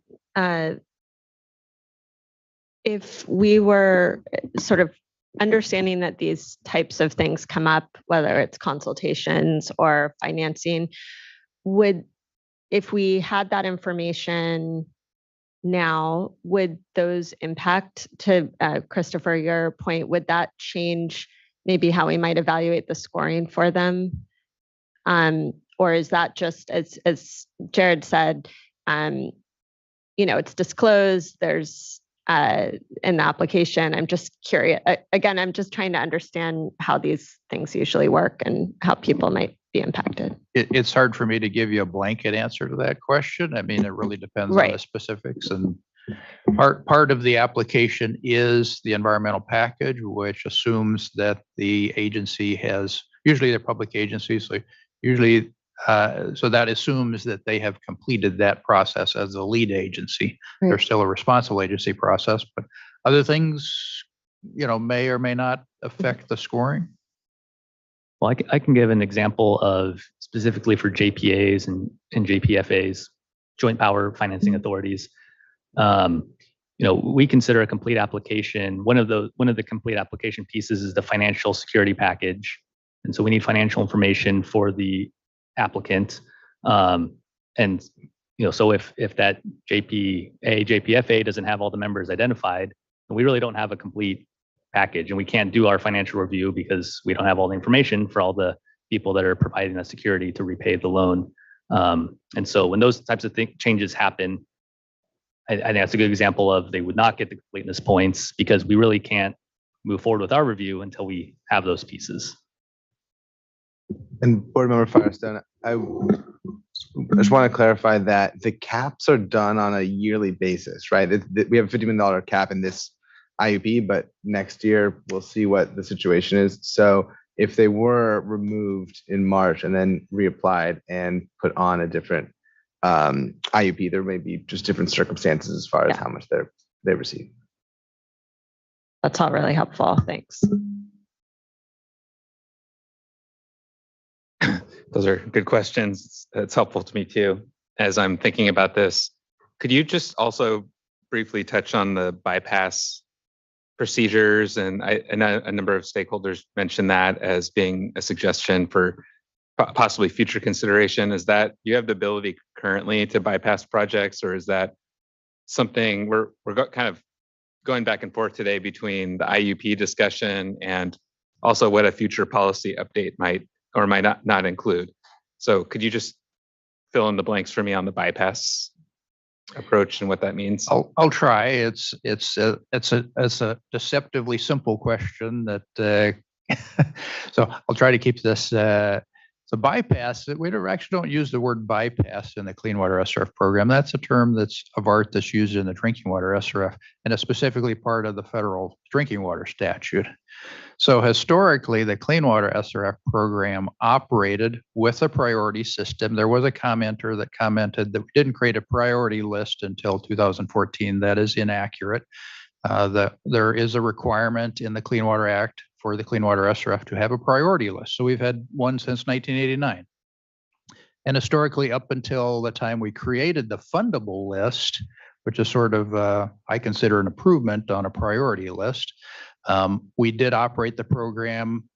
if we were sort of understanding that these types of things come up, whether it's consultations or financing, if we had that information now, would those impact, to Christopher, your point, would that change maybe how we might evaluate the scoring for them? Or is that just, as Jared said, it's disclosed, there's in the application? I'm just curious. Again, I'm just trying to understand how these things usually work and how people might be impacted. It's hard for me to give you a blanket answer to that question. I mean, it really depends on the specifics, and part of the application is the environmental package, which assumes that the agency has, usually they're public agencies, so usually so that assumes that they have completed that process as the lead agency. There's still a responsible agency process, but other things, may or may not affect the scoring. Well, I can give an example of specifically for JPAs and JPFAs, joint power financing authorities. We consider a complete application. One of the complete application pieces is the financial security package. And so we need financial information for the applicant. So if that JPFA doesn't have all the members identified, we really don't have a complete package, and we can't do our financial review because we don't have all the information for all the people that are providing the security to repay the loan. And so when those types of changes happen, I think that's a good example of they would not get the completeness points because we really can't move forward with our review until we have those pieces. And Board Member Firestone, I just want to clarify that the caps are done on a yearly basis, right? We have a $50 million cap in this IUP, but next year we'll see what the situation is. So if they were removed in March and then reapplied and put on a different IUP, there may be just different circumstances as far as how much they receive. That's all really helpful. Thanks. Those are good questions. It's helpful to me too, as I'm thinking about this. Could you just also briefly touch on the bypass procedures? And a number of stakeholders mentioned that as being a suggestion for possibly future consideration. Is that you have the ability currently to bypass projects, or is that something we're kind of going back and forth today between the IUP discussion and also what a future policy update might or might not include? So could you just fill in the blanks for me on the bypass approach and what that means? I'll try. It's a deceptively simple question that so I'll try to keep this. So bypass, we actually don't use the word bypass in the Clean Water SRF program. That's a term that's of art that's used in the Drinking Water SRF, and it's specifically part of the federal drinking water statute. So historically, the Clean Water SRF program operated with a priority system. There was a commenter that commented that we didn't create a priority list until 2014. That is inaccurate. There is a requirement in the Clean Water Act for the Clean Water SRF to have a priority list. So we've had one since 1989. And historically, up until the time we created the fundable list, which is sort of, I consider an improvement on a priority list, we did operate the program.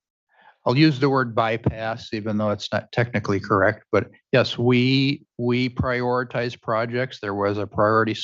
I'll use the word bypass, even though it's not technically correct, but yes, we prioritize projects. There was a priority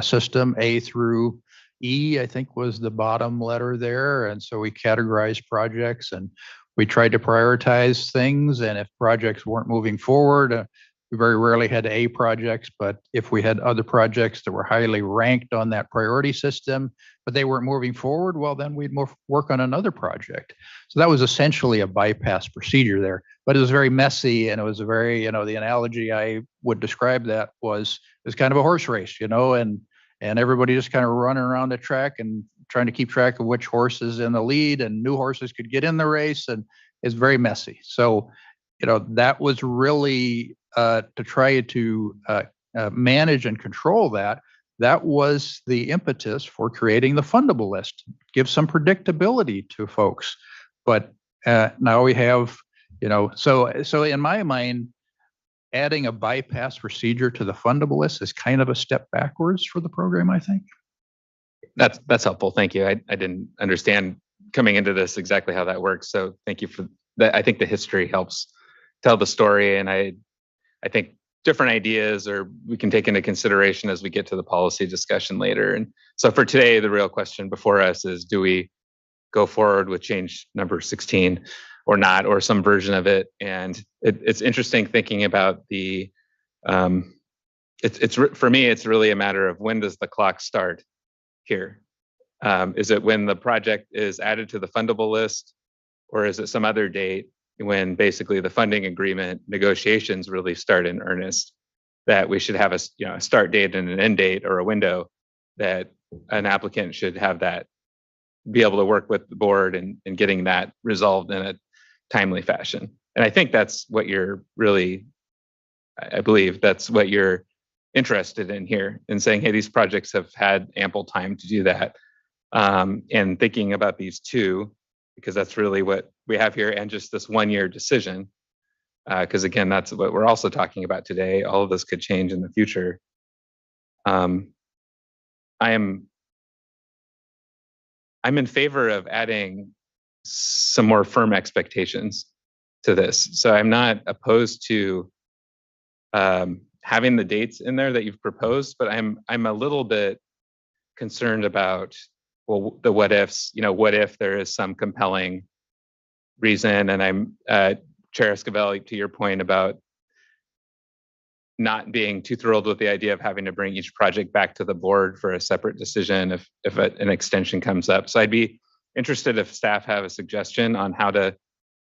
system, A through E, I think was the bottom letter there. And so we categorized projects and we tried to prioritize things. And if projects weren't moving forward, we very rarely had A projects, but if we had other projects that were highly ranked on that priority system, but they weren't moving forward, well, then we'd work on another project. So that was essentially a bypass procedure there, but it was very messy. And it was a very, the analogy I would describe that was, it was kind of a horse race, and everybody just kind of running around the track and trying to keep track of which horse is in the lead, and new horses could get in the race, and it's very messy. So, that was really to try to manage and control that. That was the impetus for creating the fundable list, give some predictability to folks. But now we have, so in my mind, adding a bypass procedure to the fundable list is kind of a step backwards for the program, I think. That's helpful. Thank you. I didn't understand coming into this exactly how that works. So thank you for that. I think the history helps tell the story. And I think different ideas or we can take into consideration as we get to the policy discussion later. And so for today, the real question before us is, do we go forward with change number 16 or not, or some version of it? And it's interesting thinking about the, for me, it's really a matter of when does the clock start here? Is it when the project is added to the fundable list, or is it some other date when basically the funding agreement negotiations really start in earnest, that we should have a start date and an end date or a window that an applicant should have that, be able to work with the board and getting that resolved in a timely fashion. And I think that's what you're really, I believe that's what you're interested in here, in saying, hey, these projects have had ample time to do that. And thinking about these two, because that's really what we have here, and just this 1 year decision. Because again, that's what we're also talking about today. All of this could change in the future. I'm in favor of adding some more firm expectations to this. So I'm not opposed to having the dates in there that you've proposed, but I'm a little bit concerned about, well, the what ifs. What if there is some compelling reason? And I'm Chair Esquivel, to your point about not being too thrilled with the idea of having to bring each project back to the board for a separate decision if an extension comes up. So I'd be interested if staff have a suggestion on how to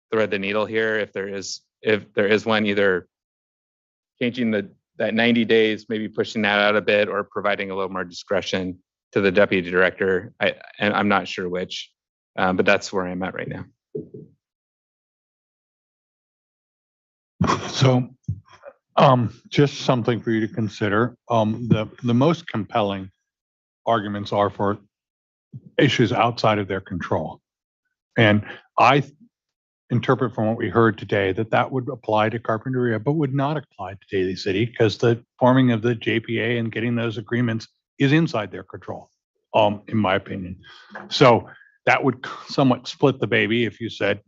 thread the needle here. If there is one, either changing that 90 days, maybe pushing that out a bit, or providing a little more discretion to the deputy director. And I'm not sure which, but that's where I'm at right now. So just something for you to consider. The most compelling arguments are for issues outside of their control. And interpret from what we heard today that that would apply to Carpinteria, but would not apply to Daly City because the forming of the JPA and getting those agreements is inside their control, in my opinion. So that would somewhat split the baby if you said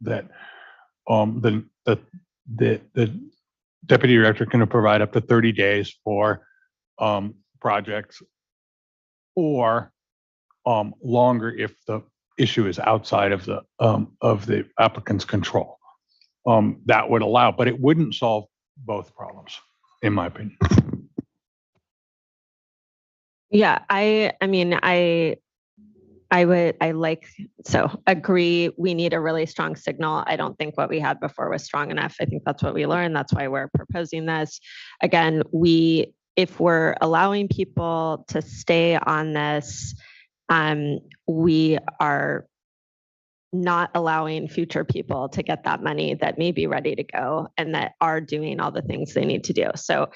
that the deputy director can provide up to 30 days for projects, or longer if the issue is outside of the applicant's control. That would allow, but it wouldn't solve both problems, in my opinion. Yeah, I mean, I agree. We need a really strong signal. I don't think what we had before was strong enough. I think that's what we learned. That's why we're proposing this. Again, if we're allowing people to stay on this, we are not allowing future people to get that money that may be ready to go and that are doing all the things they need to do. So,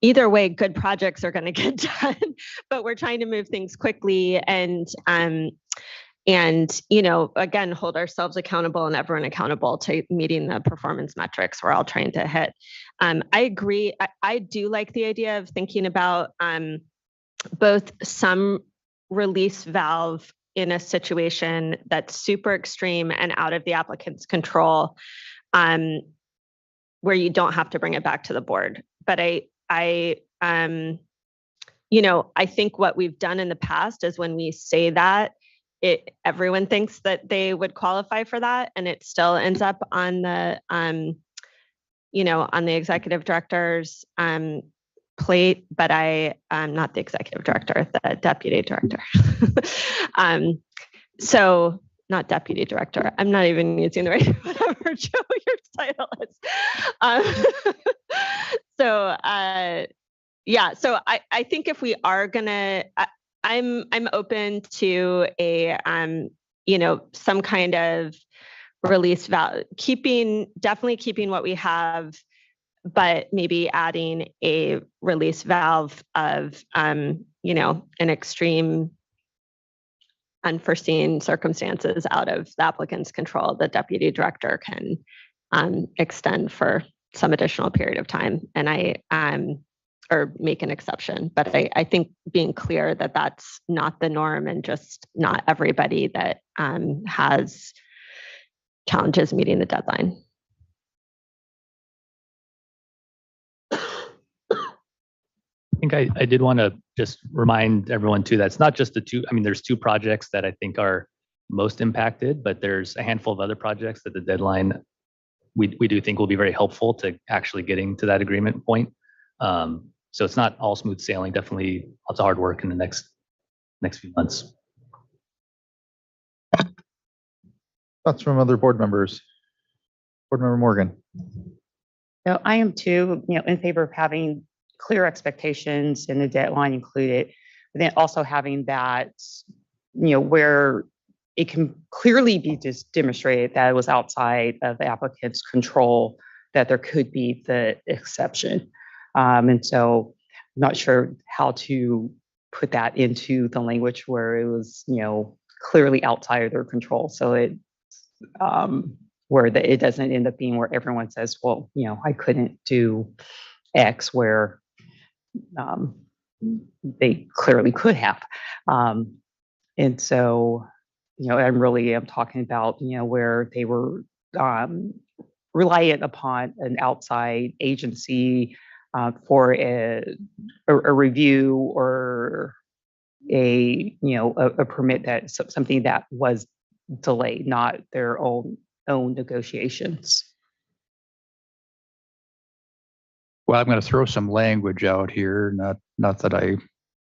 either way, good projects are going to get done, but we're trying to move things quickly and again, hold ourselves accountable and everyone accountable to meeting the performance metrics we're all trying to hit. I agree. I do like the idea of thinking about both some release valve in a situation that's super extreme and out of the applicant's control, where you don't have to bring it back to the board. But I think what we've done in the past is when we say that, everyone thinks that they would qualify for that, and it still ends up on the on the executive director's plate. But I'm not the executive director, the deputy director. So not deputy director. I'm not even using the right whatever Joe your title is. So I think if we are gonna, I'm open to a some kind of release valve, definitely keeping what we have, but maybe adding a release valve of in extreme unforeseen circumstances out of the applicant's control, the deputy director can extend for some additional period of time, and or make an exception. But I think being clear that that's not the norm, and just not everybody that has challenges meeting the deadline. I think I did want to just remind everyone too, that's not just the two. I mean, there's two projects that I think are most impacted, but there's a handful of other projects that the deadline we do think will be very helpful to actually getting to that agreement point. So it's not all smooth sailing. Definitely lots of hard work in the next few months. Thoughts from other board members? Board Member Morgan. So I am too, in favor of having clear expectations and the deadline included, but then also having that, where it can clearly be just demonstrated that it was outside of the applicant's control, that there could be the exception. And so I'm not sure how to put that into the language where it was, clearly outside of their control. So it, it doesn't end up being where everyone says, well, I couldn't do X, where they clearly could have. And so, I'm talking about, where they were reliant upon an outside agency for a review or a permit, that something that was delayed, not their own negotiations. Well, I'm going to throw some language out here, not that I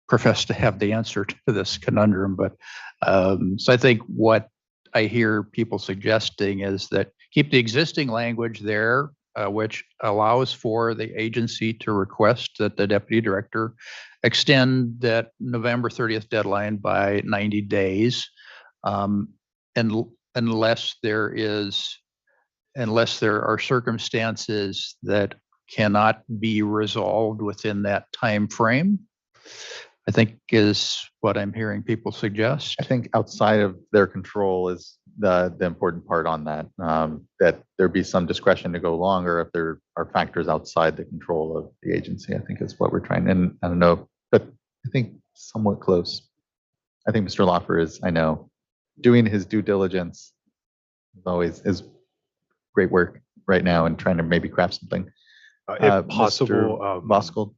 profess to have the answer to this conundrum, but so I think what I hear people suggesting is that keep the existing language there, which allows for the agency to request that the deputy director extend that November 30th deadline by 90 days, unless there are circumstances that cannot be resolved within that time frame, I think is what I'm hearing people suggest. I think outside of their control is the important part on that, that there be some discretion to go longer if there are factors outside the control of the agency, I think is what we're trying. And I don't know, but I think somewhat close. I think Mr. Loffer is, I know, doing his due diligence always is great work right now and trying to maybe craft something. If possible, Mr. Bosgold.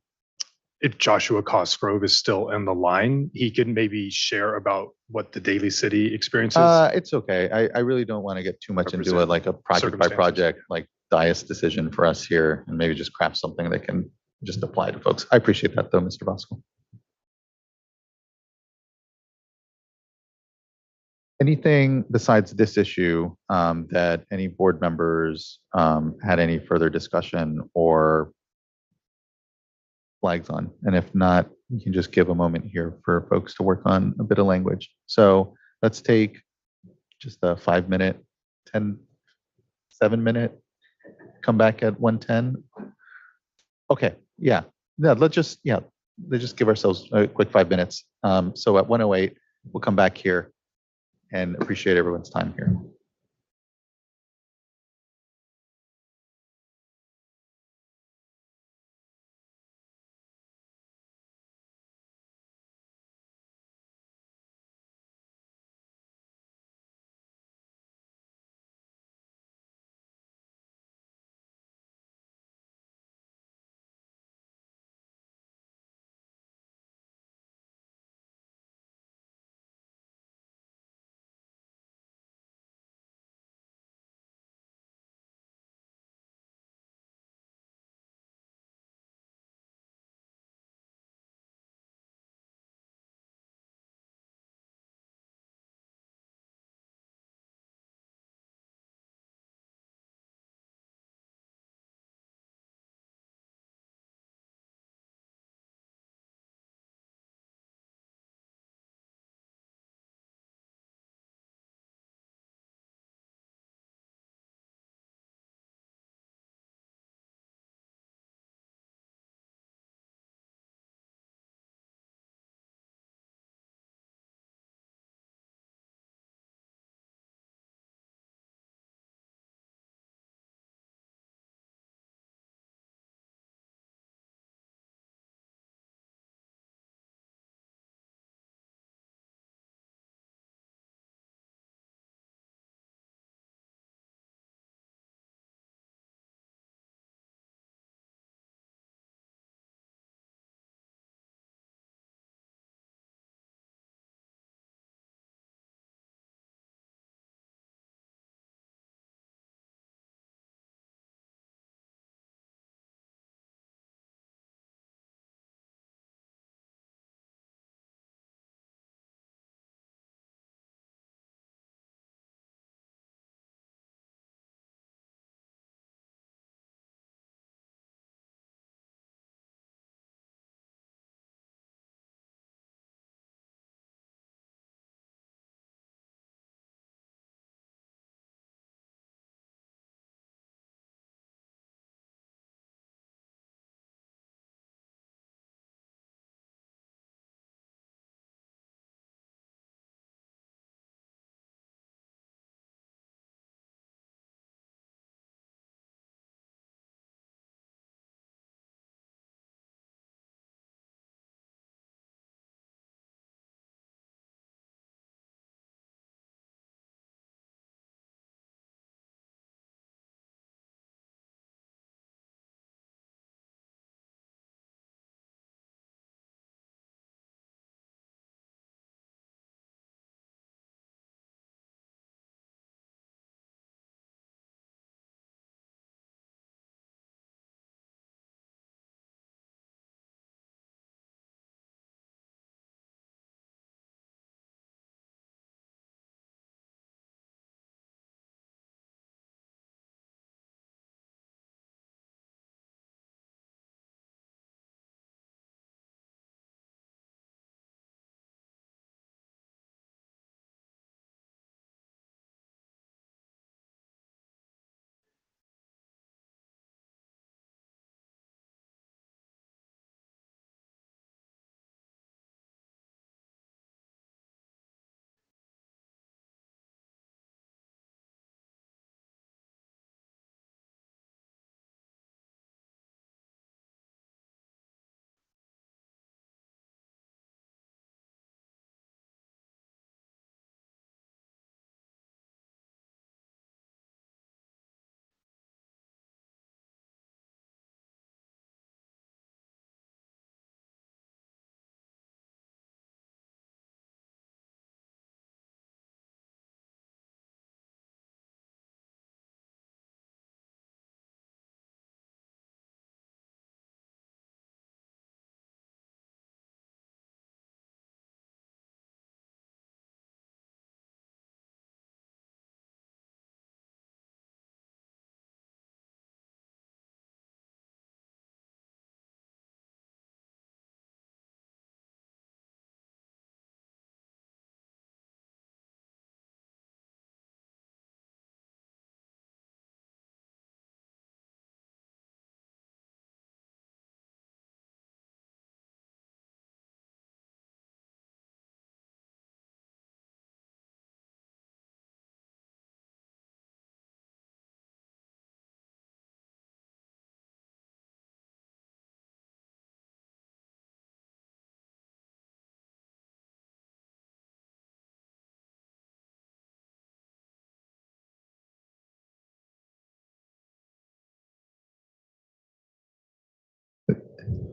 if Joshua Cosgrove is still in the line, he could maybe share about what the Daly City experience is. It's okay. I really don't want to get too much into it, Represent like a project by circumstances. project, like Dias decision for us here, and maybe just craft something that can just apply to folks. I appreciate that though, Mr. Bosco. Anything besides this issue that any board members had any further discussion or flags on? And if not, you can just give a moment here for folks to work on a bit of language. So let's take just a 5-minute, 7-minute, come back at 1:10. Okay, yeah, let's just give ourselves a quick 5 minutes. So at 1:08, we'll come back here and appreciate everyone's time here.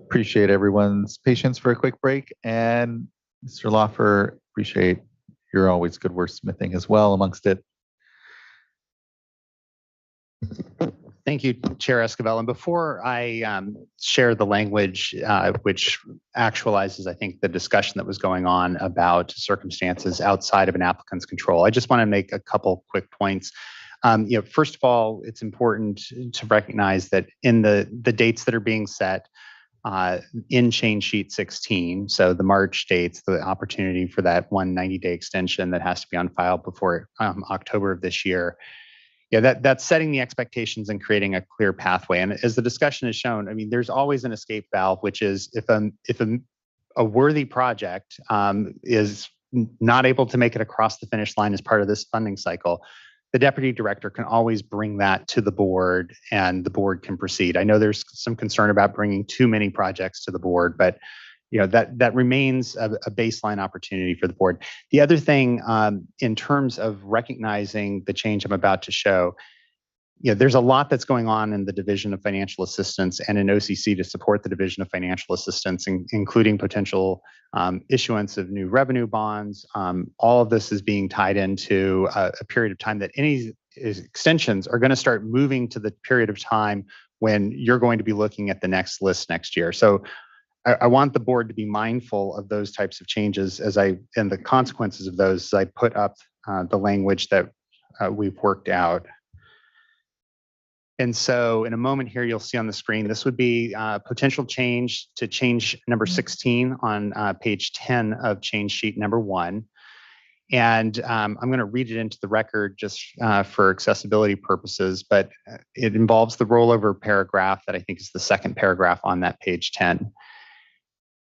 Appreciate everyone's patience for a quick break. And Mr. Lawfer, appreciate your always good wordsmithing as well amongst it. Thank you, Chair Esquivel. And before I share the language, which actualizes, I think, the discussion that was going on about circumstances outside of an applicant's control, I just want to make a couple quick points. First of all, it's important to recognize that in the dates that are being set in change sheet 16, so the March dates, the opportunity for that 190-day extension that has to be on file before October of this year. Yeah, that's setting the expectations and creating a clear pathway. And as the discussion has shown, I mean, there's always an escape valve, which is if a worthy project is not able to make it across the finish line as part of this funding cycle, the deputy director can always bring that to the board and the board can proceed. I know there's some concern about bringing too many projects to the board, but that remains a baseline opportunity for the board. The other thing, in terms of recognizing the change I'm about to show, there's a lot that's going on in the Division of Financial Assistance and in OCC to support the Division of Financial Assistance, including potential issuance of new revenue bonds. All of this is being tied into a period of time that any extensions are going to start moving to the period of time when you're going to be looking at the next list next year. So I want the board to be mindful of those types of changes and the consequences of those as I put up the language that we've worked out. And so in a moment here, you'll see on the screen, this would be potential change to change number 16 on page 10 of change sheet number 1. And I'm going to read it into the record just for accessibility purposes, but it involves the rollover paragraph that I think is the second paragraph on that page 10.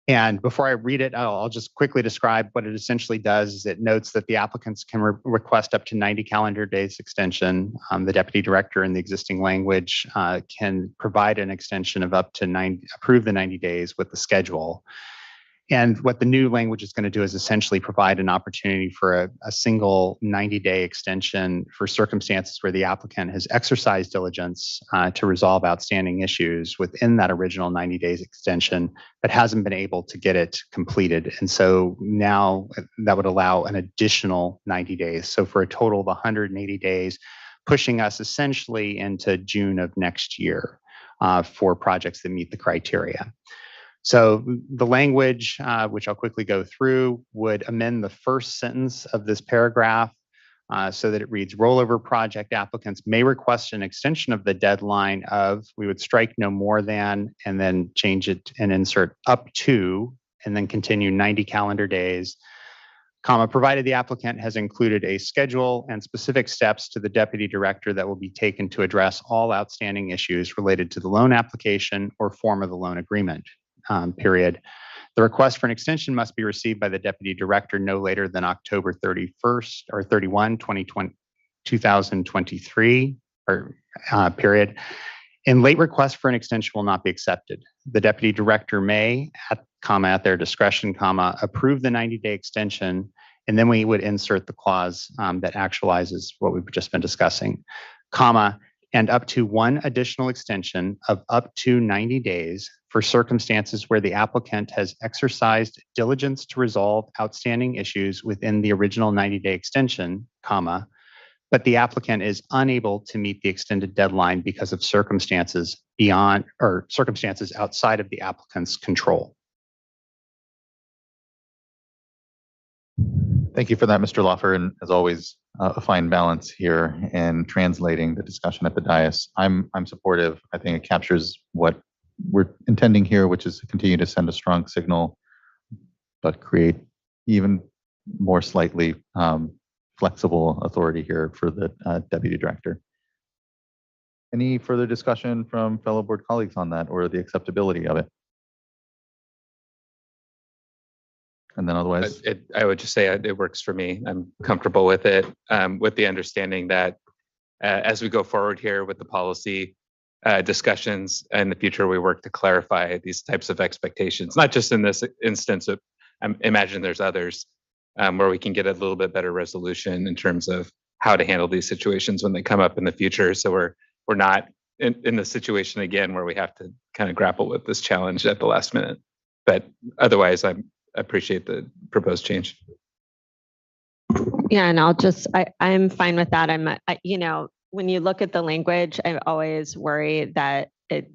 And before I read it, I'll just quickly describe what it essentially does. Is it notes that the applicants can request up to 90 calendar days extension. The deputy director in the existing language can provide an extension of up to approve the 90 days with the schedule. And what the new language is going to do is essentially provide an opportunity for a single 90-day extension for circumstances where the applicant has exercised diligence to resolve outstanding issues within that original 90 days extension, but hasn't been able to get it completed. And so now that would allow an additional 90 days. So for a total of 180 days, pushing us essentially into June of next year for projects that meet the criteria. So the language, which I'll quickly go through, would amend the first sentence of this paragraph so that it reads, rollover project applicants may request an extension of the deadline of, we would strike no more than, and then change it and insert up to, and then continue 90 calendar days, comma, provided the applicant has included a schedule and specific steps to the deputy director that will be taken to address all outstanding issues related to the loan application or form of the loan agreement. Period. The request for an extension must be received by the deputy director no later than October 31st or 31, 2023, period. And late requests for an extension will not be accepted. The deputy director may, at their discretion, approve the 90-day extension, and then we would insert the clause that actualizes what we've just been discussing, and up to one additional extension of up to 90 days for circumstances where the applicant has exercised diligence to resolve outstanding issues within the original 90-day extension, but the applicant is unable to meet the extended deadline because of circumstances beyond or circumstances outside of the applicant's control. Thank you for that, Mr. Lawfer, and as always, a fine balance here in translating the discussion at the dais. I'm supportive. I think it captures what we're intending here, which is to continue to send a strong signal, but create even more slightly flexible authority here for the deputy director. Any further discussion from fellow board colleagues on that or the acceptability of it? And then otherwise, I would just say it works for me. I'm comfortable with it, with the understanding that as we go forward here with the policy discussions in the future, we work to clarify these types of expectations, not just in this instance. I imagine there's others where we can get a little bit better resolution in terms of how to handle these situations when they come up in the future. So we're not in the situation again where we have to kind of grapple with this challenge at the last minute. But otherwise, I appreciate the proposed change. Yeah, and I'm fine with that. You know, when you look at the language, I always worry that it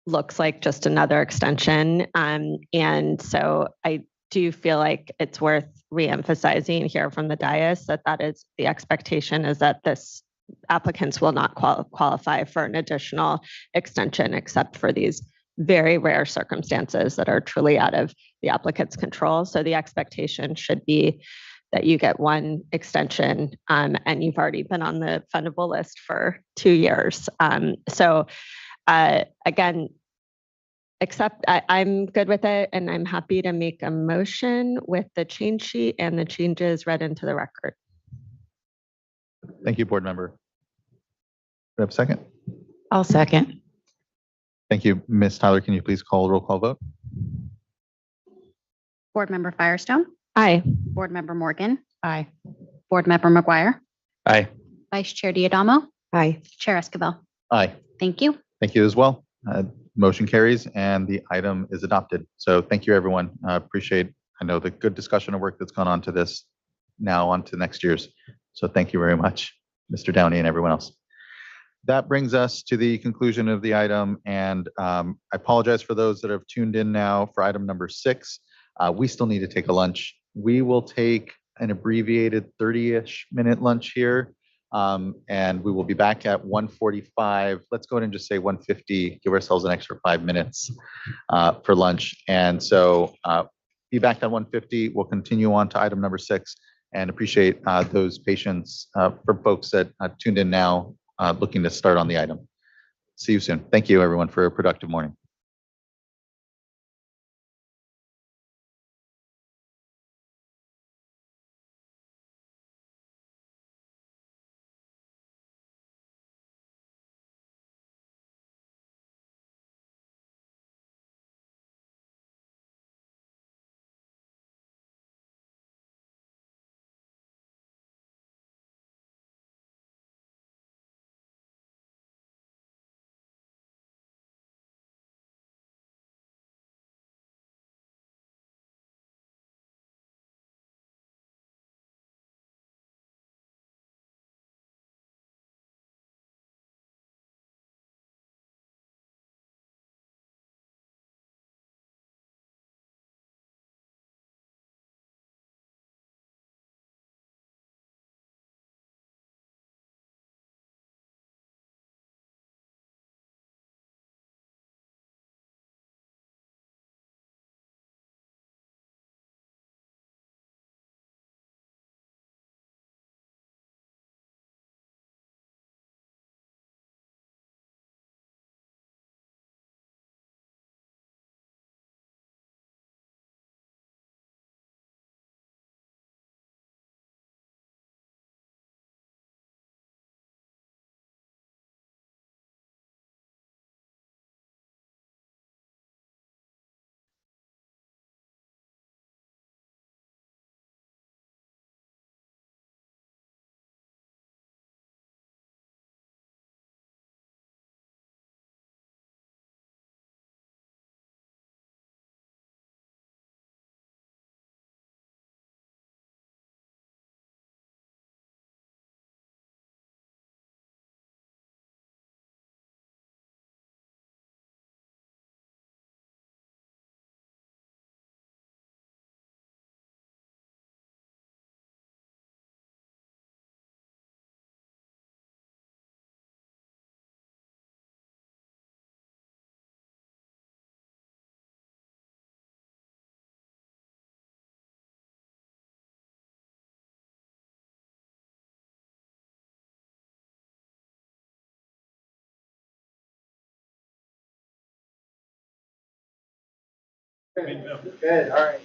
looks like just another extension. And so I do feel like it's worth reemphasizing here from the dais that is the expectation is that this applicants will not qualify for an additional extension except for these very rare circumstances that are truly out of the applicant's control. So the expectation should be that you get one extension and you've already been on the fundable list for 2 years. Again, I'm good with it and I'm happy to make a motion with the change sheet and the changes read into the record. Thank you, board member. Do we have a second? I'll second. Thank you. Ms. Tyler, can you please call roll call vote? Board Member Firestone, Aye. Board Member Morgan, Aye. Board Member McGuire, Aye. Vice Chair Diadamo, Aye. Chair Escobar. Aye. Thank you. Thank you as well. Motion carries and the item is adopted. So thank you, everyone. Appreciate, I know the good discussion and work that's gone on to this, now on to next year's. So thank you very much, Mr. Downey and everyone else. That brings us to the conclusion of the item, and I apologize for those that have tuned in now for item number 6. We still need to take a lunch. We will take an abbreviated 30-ish minute lunch here, and we will be back at 1:45. Let's go ahead and just say 1:50, give ourselves an extra 5 minutes for lunch. And so be back at 1:50. We'll continue on to item number 6 and appreciate those patients for folks that tuned in now looking to start on the item. See you soon. Thank you, everyone, for a productive morning. Good, all right.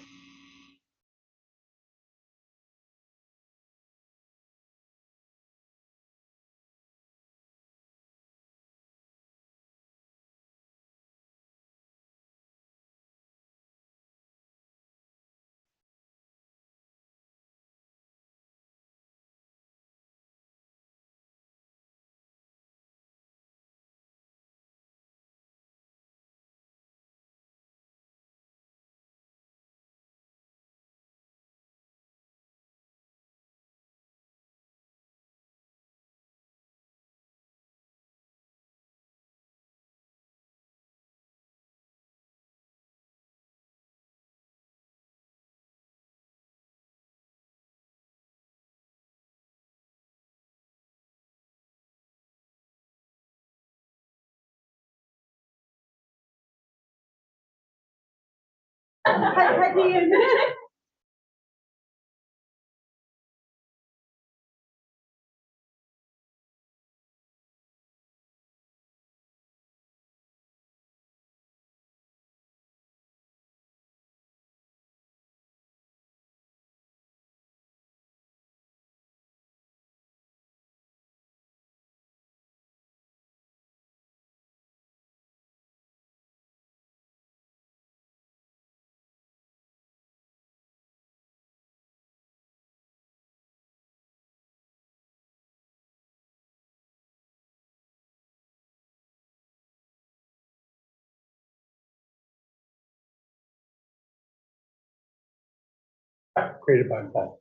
Created by Paul.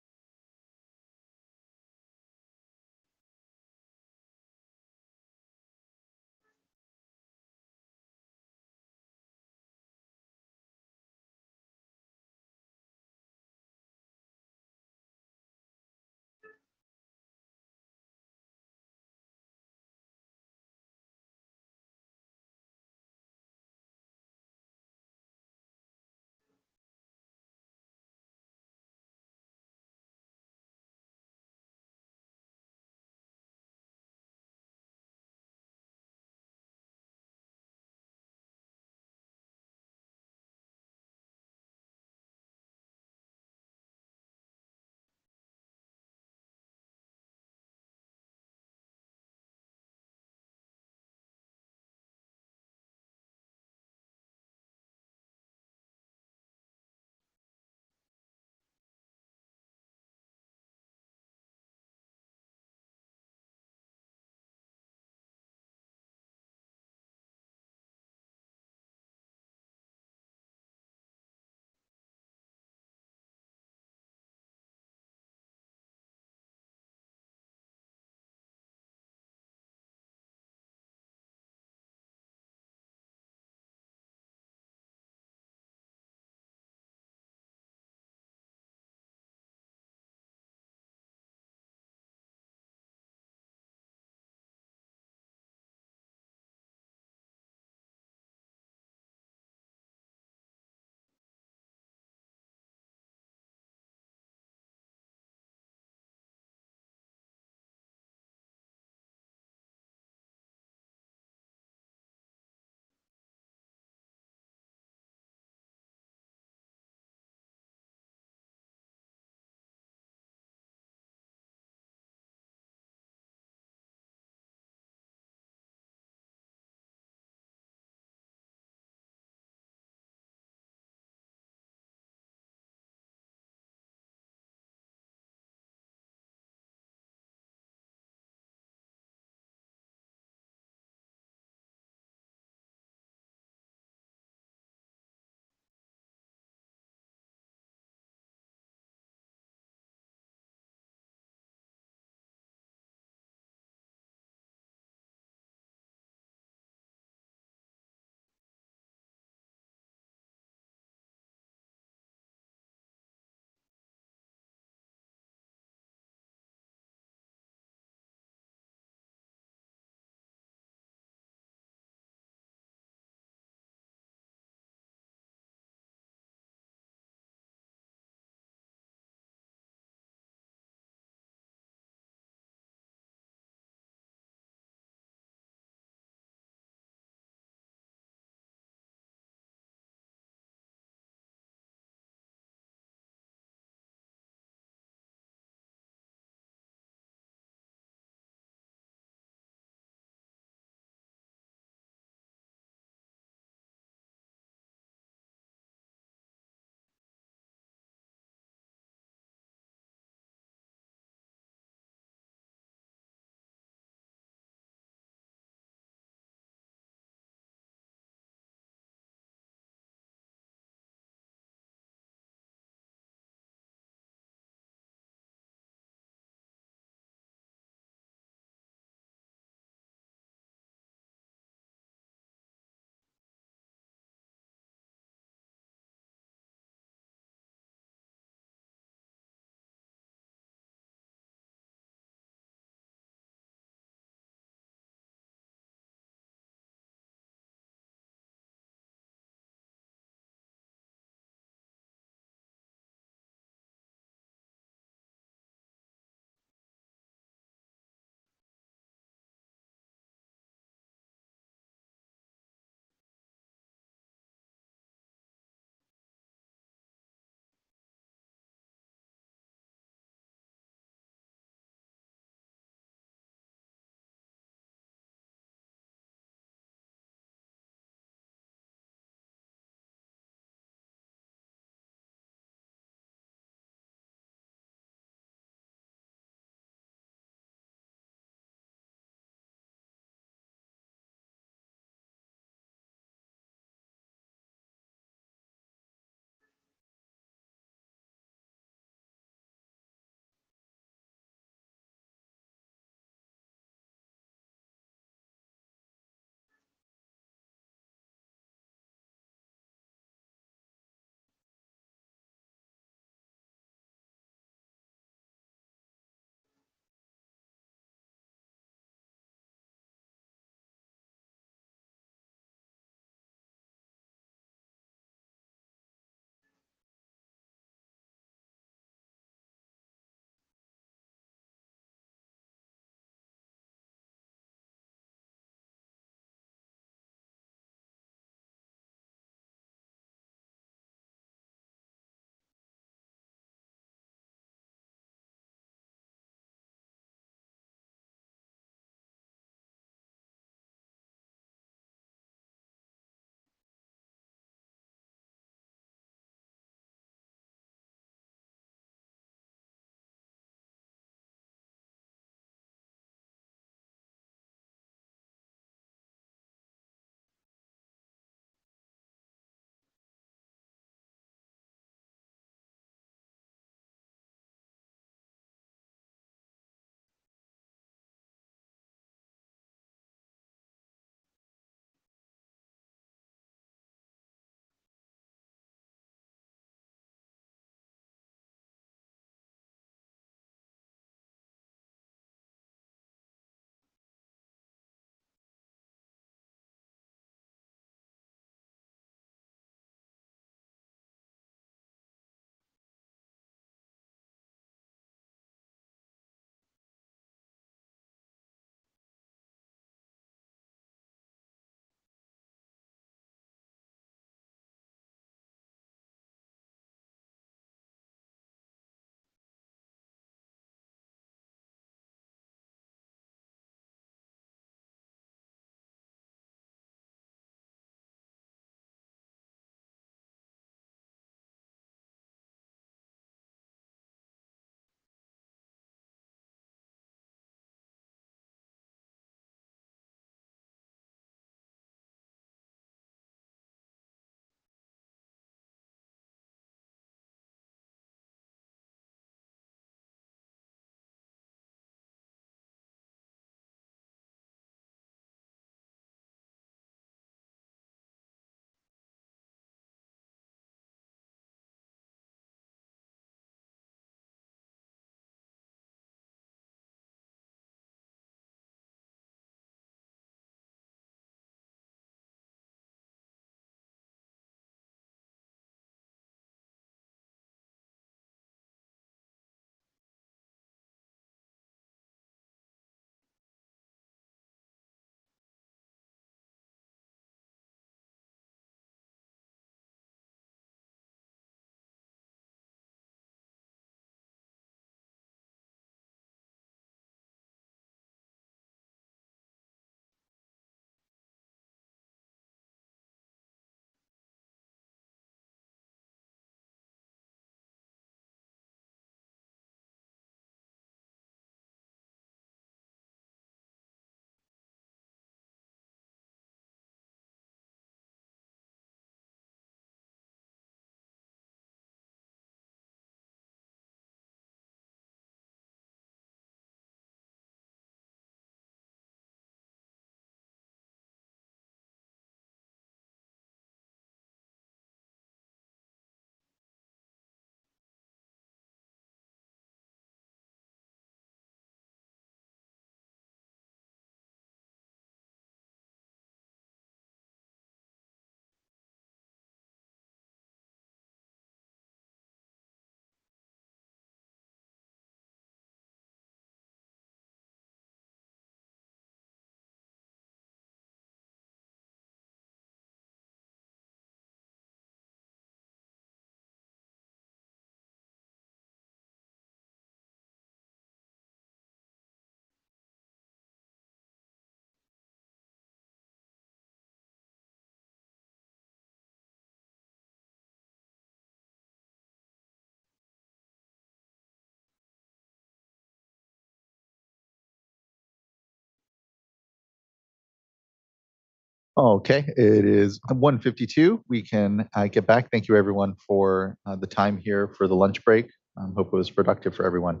Okay, it is 1:52. We can get back. Thank you, everyone, for the time here for the lunch break. Hope it was productive for everyone.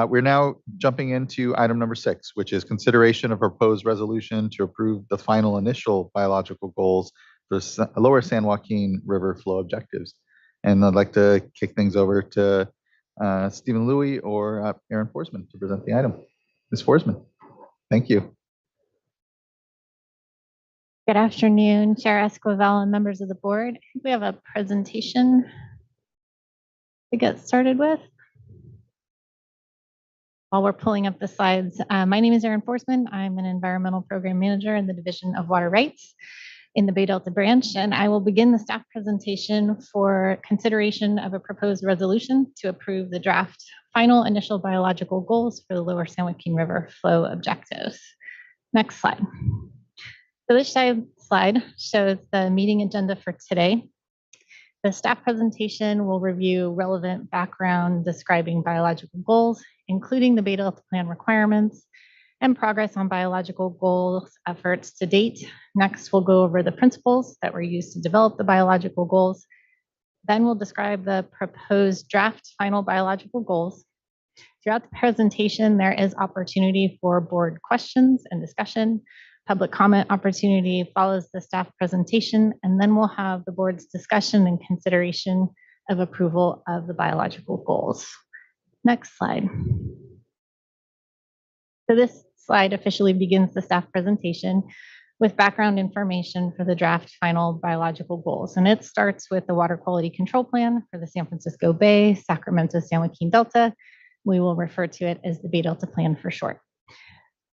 We're now jumping into item number 6, which is consideration of proposed resolution to approve the final initial biological goals for Lower San Joaquin River flow objectives. And I'd like to kick things over to Stephen Louie or Aaron Forsman to present the item. Ms. Forsman, thank you. Good afternoon, Chair Esquivel and members of the board. I think we have a presentation to get started with. While we're pulling up the slides, my name is Erin Forsman. I'm an environmental program manager in the Division of Water Rights in the Bay Delta branch, and I will begin the staff presentation for consideration of a proposed resolution to approve the draft final initial biological goals for the Lower San Joaquin River flow objectives. Next slide. So this slide shows the meeting agenda for today. The staff presentation will review relevant background describing biological goals, including the Bay Delta Plan requirements and progress on biological goals efforts to date. Next, we'll go over the principles that were used to develop the biological goals. Then we'll describe the proposed draft final biological goals. Throughout the presentation, there is opportunity for board questions and discussion. Public comment opportunity follows the staff presentation, and then we'll have the board's discussion and consideration of approval of the biological goals. Next slide. So this slide officially begins the staff presentation with background information for the draft final biological goals. And it starts with the water quality control plan for the San Francisco Bay, Sacramento, San Joaquin Delta. We will refer to it as the Bay Delta Plan for short.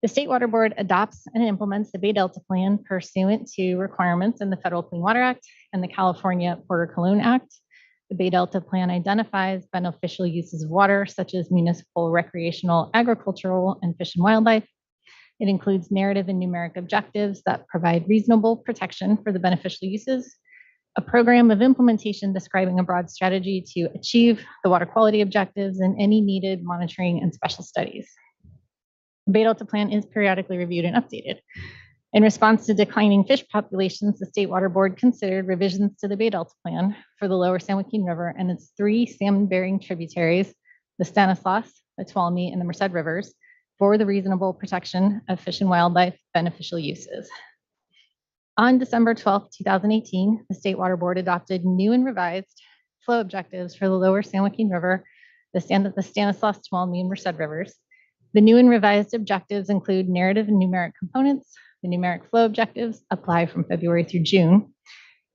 The State Water Board adopts and implements the Bay Delta Plan pursuant to requirements in the Federal Clean Water Act and the California Porter-Cologne Act. The Bay Delta Plan identifies beneficial uses of water, such as municipal, recreational, agricultural, and fish and wildlife. It includes narrative and numeric objectives that provide reasonable protection for the beneficial uses, a program of implementation describing a broad strategy to achieve the water quality objectives, and any needed monitoring and special studies. The Bay Delta Plan is periodically reviewed and updated. In response to declining fish populations, the State Water Board considered revisions to the Bay Delta Plan for the Lower San Joaquin River and its 3 salmon-bearing tributaries, the Stanislaus, the Tuolumne, and the Merced Rivers, for the reasonable protection of fish and wildlife beneficial uses. On December 12, 2018, the State Water Board adopted new and revised flow objectives for the Lower San Joaquin River, the Stanislaus, Tuolumne, and Merced Rivers. The new and revised objectives include narrative and numeric components. The numeric flow objectives apply from February through June,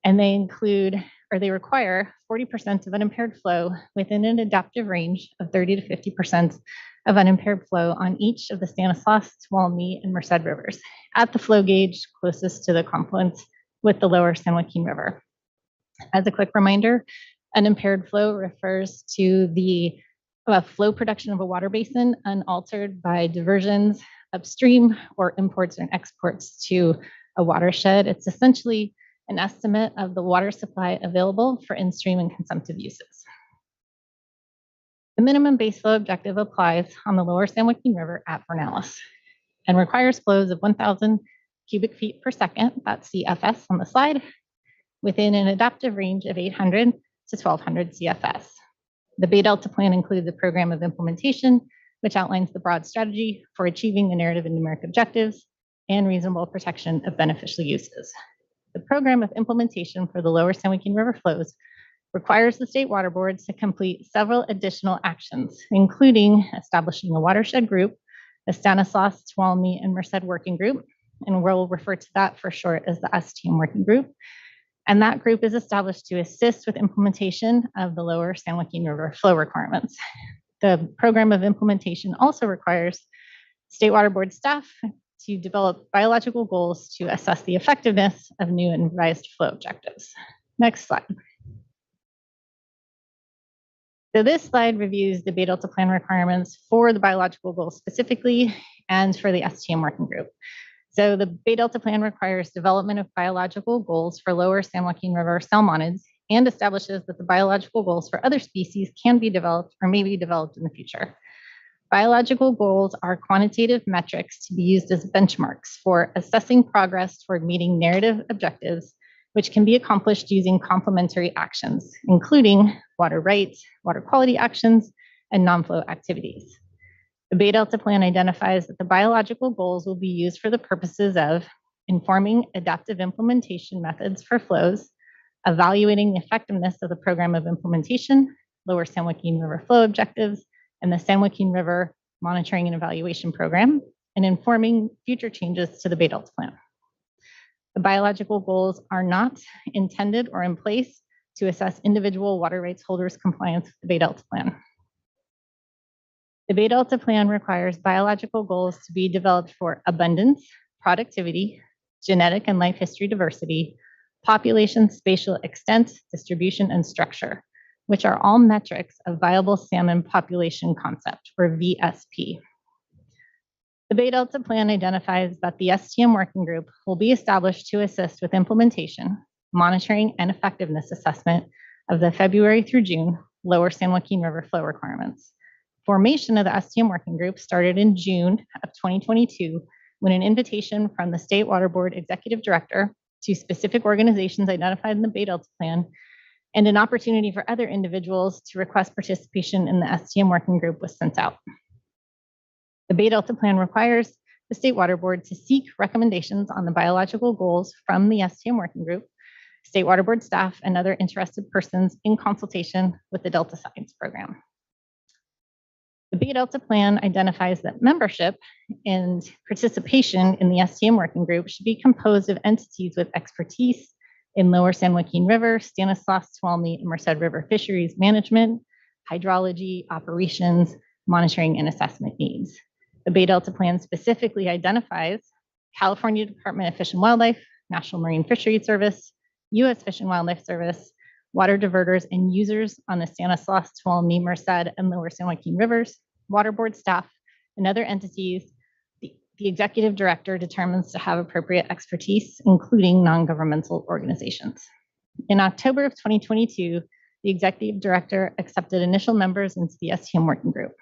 and they include, or they require 40% of unimpaired flow within an adaptive range of 30 to 50% of unimpaired flow on each of the Stanislaus, Tuolumne, and Merced Rivers at the flow gauge closest to the confluence with the Lower San Joaquin River. As a quick reminder, unimpaired flow refers to the flow production of a water basin unaltered by diversions upstream or imports and exports to a watershed. It's essentially an estimate of the water supply available for in-stream and consumptive uses. The minimum base flow objective applies on the Lower San Joaquin River at Vernalis and requires flows of 1,000 cubic feet per second, that's CFS on the slide, within an adaptive range of 800 to 1,200 CFS. The Bay Delta Plan includes a program of implementation, which outlines the broad strategy for achieving the narrative and numeric objectives and reasonable protection of beneficial uses. The program of implementation for the Lower San Joaquin River flows requires the State Water Boards to complete several additional actions, including establishing a watershed group, the Stanislaus, Tuolumne, and Merced Working Group, and we'll refer to that for short as the STM Working Group. And that group is established to assist with implementation of the Lower San Joaquin River flow requirements. The program of implementation also requires State Water Board staff to develop biological goals to assess the effectiveness of new and revised flow objectives. Next slide. So this slide reviews the Bay Delta Plan requirements for the biological goals specifically and for the STM Working Group. So the Bay Delta Plan requires development of biological goals for Lower San Joaquin River salmonids and establishes that the biological goals for other species can be developed or may be developed in the future. Biological goals are quantitative metrics to be used as benchmarks for assessing progress toward meeting narrative objectives, which can be accomplished using complementary actions, including water rights, water quality actions, and non-flow activities. The Bay Delta Plan identifies that the biological goals will be used for the purposes of informing adaptive implementation methods for flows, evaluating the effectiveness of the program of implementation, Lower San Joaquin River flow objectives, and the San Joaquin River Monitoring and Evaluation Program, and informing future changes to the Bay Delta Plan. The biological goals are not intended or in place to assess individual water rights holders' compliance with the Bay Delta Plan. The Bay Delta Plan requires biological goals to be developed for abundance, productivity, genetic and life history diversity, population, spatial extent, distribution, and structure, which are all metrics of viable salmon population concept, or VSP. The Bay Delta Plan identifies that the STM working group will be established to assist with implementation, monitoring, and effectiveness assessment of the February through June Lower San Joaquin River flow requirements. Formation of the STM working group started in June of 2022 when an invitation from the State Water Board Executive Director to specific organizations identified in the Bay Delta Plan and an opportunity for other individuals to request participation in the STM working group was sent out. The Bay Delta Plan requires the State Water Board to seek recommendations on the biological goals from the STM working group, State Water Board staff, and other interested persons in consultation with the Delta Science Program. The Bay Delta Plan identifies that membership and participation in the STM working group should be composed of entities with expertise in Lower San Joaquin River, Stanislaus, Tuolumne, and Merced River fisheries management, hydrology, operations, monitoring, and assessment needs. The Bay Delta Plan specifically identifies California Department of Fish and Wildlife, National Marine Fisheries Service, U.S. Fish and Wildlife Service, water diverters and users on the Stanislaus, Tuolumne, Merced, and Lower San Joaquin rivers, water board staff, and other entities the executive director determines to have appropriate expertise, including non-governmental organizations. In October of 2022, the executive director accepted initial members into the STM working group.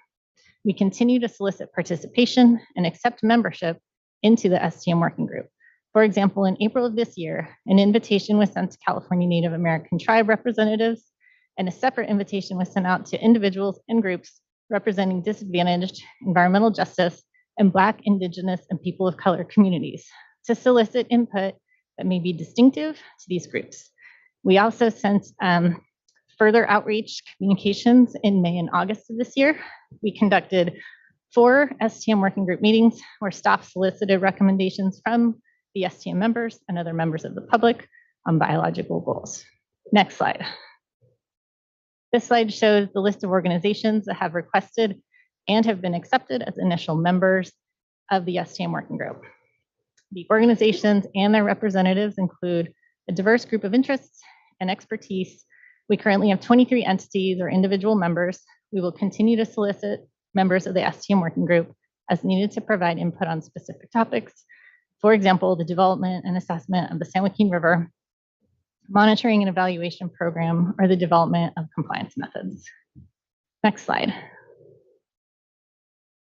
We continue to solicit participation and accept membership into the STM working group. For example, in April of this year, an invitation was sent to California Native American tribe representatives, and a separate invitation was sent out to individuals and groups representing disadvantaged, environmental justice, and Black, Indigenous, and people of color communities to solicit input that may be distinctive to these groups. We also sent further outreach communications in May and August of this year. We conducted 4 STM working group meetings where staff solicited recommendations from the STM members and other members of the public on biological goals. Next slide. This slide shows the list of organizations that have requested and have been accepted as initial members of the STM working group. The organizations and their representatives include a diverse group of interests and expertise. We currently have 23 entities or individual members. We will continue to solicit members of the STM working group as needed to provide input on specific topics. For example, the development and assessment of the San Joaquin River, monitoring and evaluation program, or the development of compliance methods. Next slide.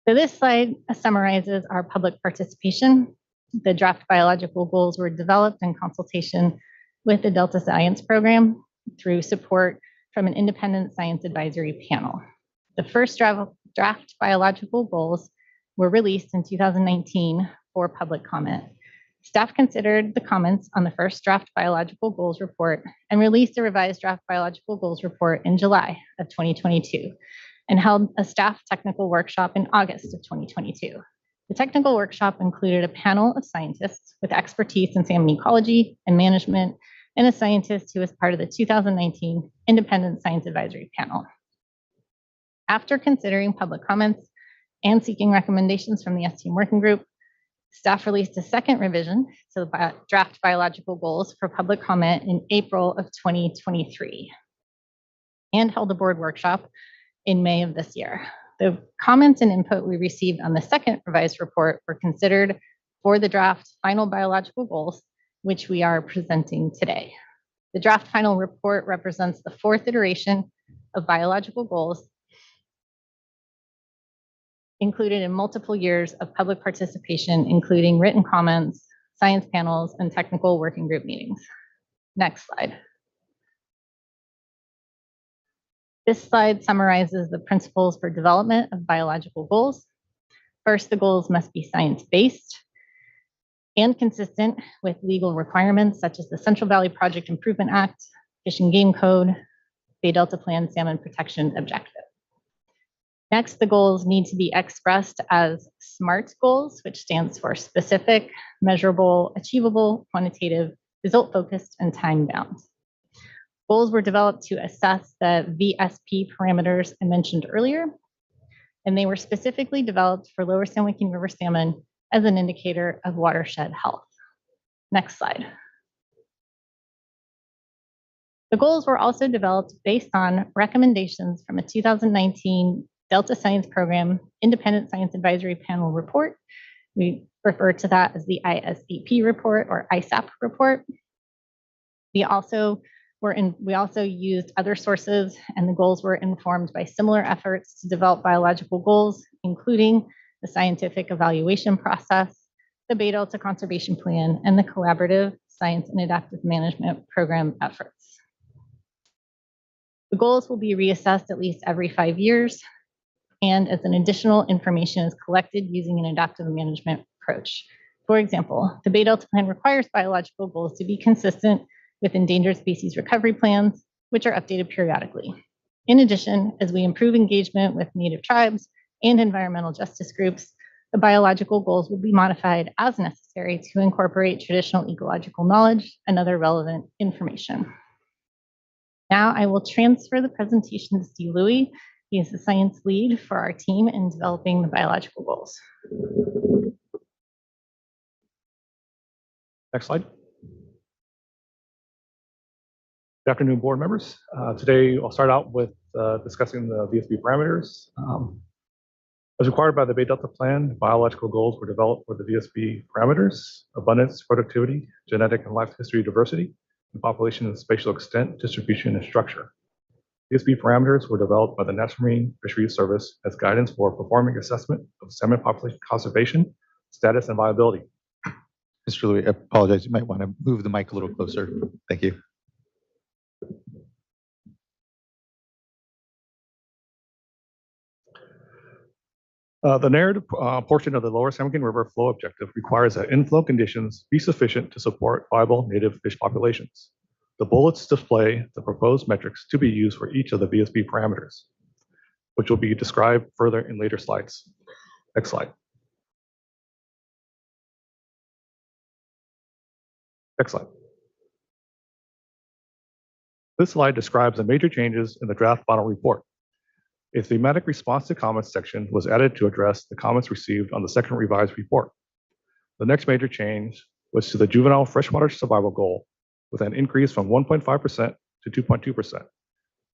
So this slide summarizes our public participation. The draft biological goals were developed in consultation with the Delta Science Program through support from an independent science advisory panel. The first draft biological goals were released in 2019 for public comment. Staff considered the comments on the first draft biological goals report and released a revised draft biological goals report in July of 2022 and held a staff technical workshop in August of 2022. The technical workshop included a panel of scientists with expertise in salmon ecology and management and a scientist who was part of the 2019 Independent Science Advisory Panel. After considering public comments and seeking recommendations from the STM working group, staff released a second revision to the draft biological goals for public comment in April of 2023 and held a board workshop in May of this year. The comments and input we received on the second revised report were considered for the draft final biological goals, which we are presenting today. The draft final report represents the 4th iteration of biological goals included in multiple years of public participation, including written comments, science panels, and technical working group meetings. Next slide. This slide summarizes the principles for development of biological goals. First, the goals must be science-based and consistent with legal requirements such as the Central Valley Project Improvement Act, Fish and Game Code, Bay Delta Plan Salmon Protection Objective. Next, the goals need to be expressed as SMART goals, which stands for specific, measurable, achievable, quantitative, result-focused, and time-bound. Goals were developed to assess the VSP parameters I mentioned earlier, and they were specifically developed for Lower San Joaquin River salmon as an indicator of watershed health. Next slide. The goals were also developed based on recommendations from a 2019 Delta Science Program Independent Science Advisory Panel report. We refer to that as the ISAP report or ISAP report. We also used other sources, and the goals were informed by similar efforts to develop biological goals, including the scientific evaluation process, the Bay Delta Conservation Plan, and the collaborative science and adaptive management program efforts. The goals will be reassessed at least every 5 years, and as an additional information is collected using an adaptive management approach. For example, the Bay Delta Plan requires biological goals to be consistent with endangered species recovery plans, which are updated periodically. In addition, as we improve engagement with Native tribes and environmental justice groups, the biological goals will be modified as necessary to incorporate traditional ecological knowledge and other relevant information. Now I will transfer the presentation to Steve Louie. He is the science lead for our team in developing the biological goals. Next slide. Good afternoon, board members. Today, I'll start out with discussing the VSP parameters. As required by the Bay Delta Plan, biological goals were developed for the VSP parameters: abundance, productivity, genetic and life history diversity, and population and spatial extent, distribution, and structure. VSP parameters were developed by the National Marine Fisheries Service as guidance for performing assessment of salmon population conservation, status, and viability. Mr. Louie, I apologize. You might want to move the mic a little closer. Thank you. The narrative portion of the Lower San Joaquin River flow objective requires that inflow conditions be sufficient to support viable native fish populations. The bullets display the proposed metrics to be used for each of the VSP parameters, which will be described further in later slides. Next slide. Next slide. This slide describes the major changes in the draft final report. A thematic response to comments section was added to address the comments received on the second revised report. The next major change was to the juvenile freshwater survival goal, with an increase from 1.5% to 2.2%,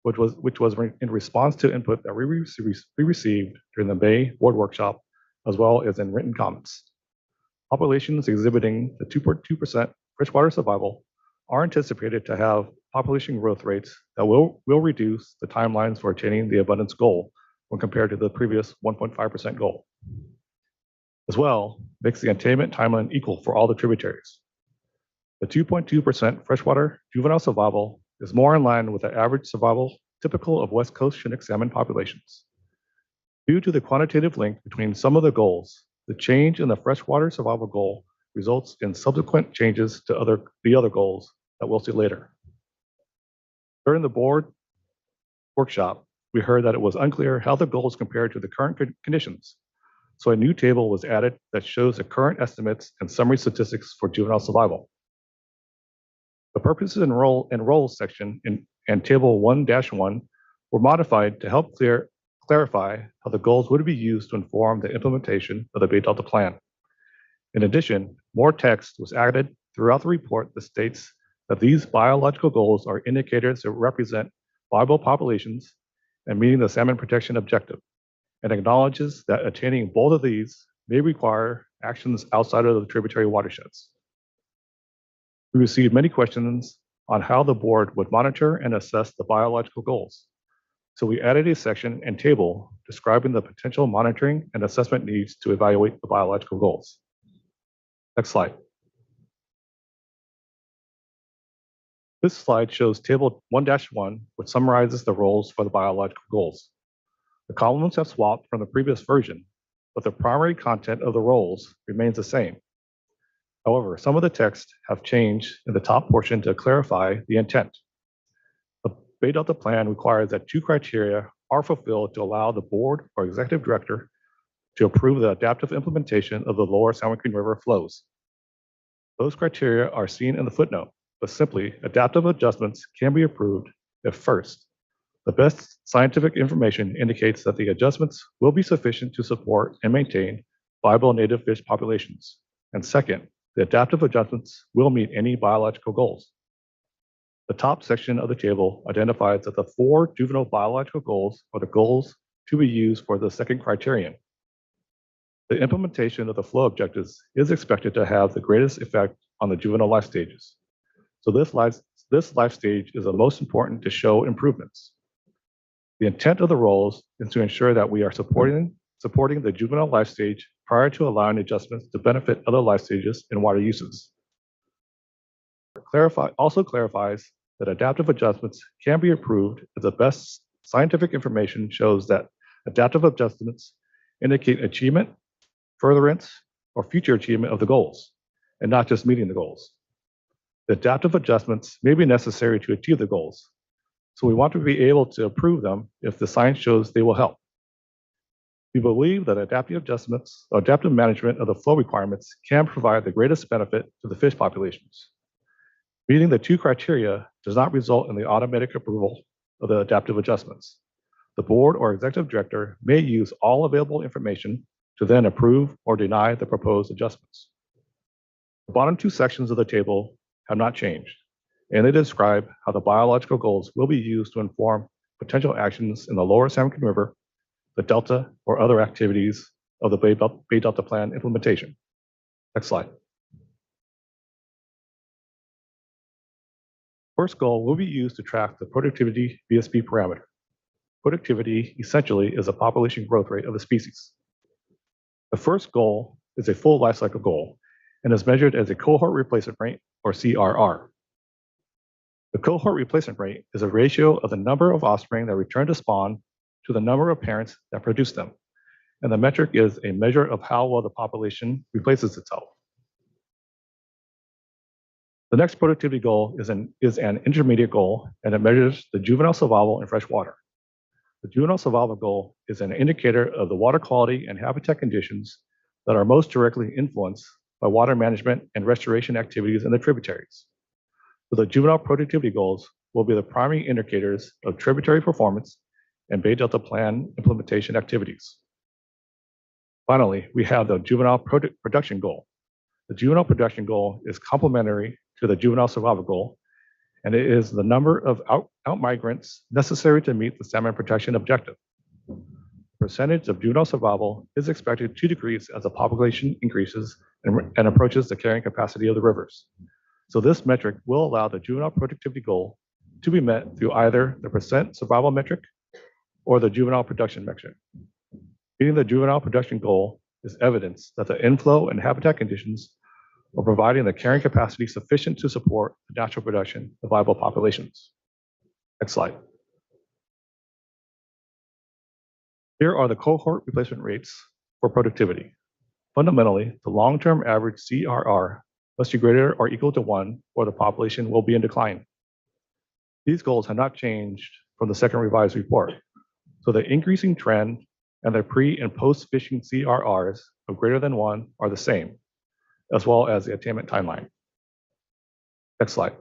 which was in response to input that we received during the May board workshop, as well as in written comments. Populations exhibiting the 2.2% freshwater survival are anticipated to have population growth rates that will reduce the timelines for attaining the abundance goal when compared to the previous 1.5% goal. As well, makes the attainment timeline equal for all the tributaries. The 2.2% freshwater juvenile survival is more in line with the average survival typical of West Coast Chinook salmon populations. Due to the quantitative link between some of the goals, the change in the freshwater survival goal results in subsequent changes to the other goals that we'll see later. During the board workshop, we heard that it was unclear how the goals compared to the current conditions. So a new table was added that shows the current estimates and summary statistics for juvenile survival. The purposes and roles section and table 1-1 were modified to help clarify how the goals would be used to inform the implementation of the Bay Delta Plan. In addition, more text was added throughout the report that states that these biological goals are indicators that represent viable populations and meeting the salmon protection objective, and acknowledges that attaining both of these may require actions outside of the tributary watersheds. We received many questions on how the board would monitor and assess the biological goals. So we added a section and table describing the potential monitoring and assessment needs to evaluate the biological goals. Next slide. This slide shows table 1-1, which summarizes the roles for the biological goals. The columns have swapped from the previous version, but the primary content of the roles remains the same. However, some of the text have changed in the top portion to clarify the intent. The Bay Delta plan requires that 2 criteria are fulfilled to allow the board or executive director to approve the adaptive implementation of the lower San Joaquin River flows. Those criteria are seen in the footnote, but simply adaptive adjustments can be approved if first, the best scientific information indicates that the adjustments will be sufficient to support and maintain viable native fish populations. And second, the adaptive adjustments will meet any biological goals. The top section of the table identifies that the 4 juvenile biological goals are the goals to be used for the second criterion. The implementation of the flow objectives is expected to have the greatest effect on the juvenile life stages. So this life stage is the most important to show improvements. The intent of the roles is to ensure that we are supporting the juvenile life stage prior to allowing adjustments to benefit other life stages and water uses. Also clarifies that adaptive adjustments can be approved if the best scientific information shows that adaptive adjustments indicate achievement, furtherance, or future achievement of the goals, and not just meeting the goals. The adaptive adjustments may be necessary to achieve the goals, so we want to be able to approve them if the science shows they will help. We believe that adaptive adjustments or adaptive management of the flow requirements can provide the greatest benefit to the fish populations. Meeting the 2 criteria does not result in the automatic approval of the adaptive adjustments. The board or executive director may use all available information to then approve or deny the proposed adjustments. The bottom 2 sections of the table have not changed, and they describe how the biological goals will be used to inform potential actions in the lower San Joaquin River, the Delta, or other activities of the Bay Delta plan implementation. Next slide. First goal will be used to track the productivity VSP parameter. Productivity essentially is a population growth rate of a species. The first goal is a full life cycle goal and is measured as a cohort replacement rate, or CRR. The cohort replacement rate is a ratio of the number of offspring that return to spawn to the number of parents that produce them. And the metric is a measure of how well the population replaces itself. The next productivity goal is an intermediate goal, and it measures the juvenile survival in fresh water. The juvenile survival goal is an indicator of the water quality and habitat conditions that are most directly influenced by water management and restoration activities in the tributaries. So the juvenile productivity goals will be the primary indicators of tributary performance and Bay Delta plan implementation activities. Finally, we have the juvenile production goal. The juvenile production goal is complementary to the juvenile survival goal, and it is the number of out migrants necessary to meet the salmon protection objective. The percentage of juvenile survival is expected to decrease as the population increases and approaches the carrying capacity of the rivers. So this metric will allow the juvenile productivity goal to be met through either the percent survival metric or the juvenile production metric. Meeting the juvenile production goal is evidence that the inflow and habitat conditions are providing the carrying capacity sufficient to support the natural production of viable populations. Next slide. Here are the cohort replacement rates for productivity. Fundamentally, the long-term average CRR must be greater or equal to 1, or the population will be in decline. These goals have not changed from the second revised report. So the increasing trend and the pre and post fishing CRRs of greater than 1 are the same, as well as the attainment timeline. Next slide.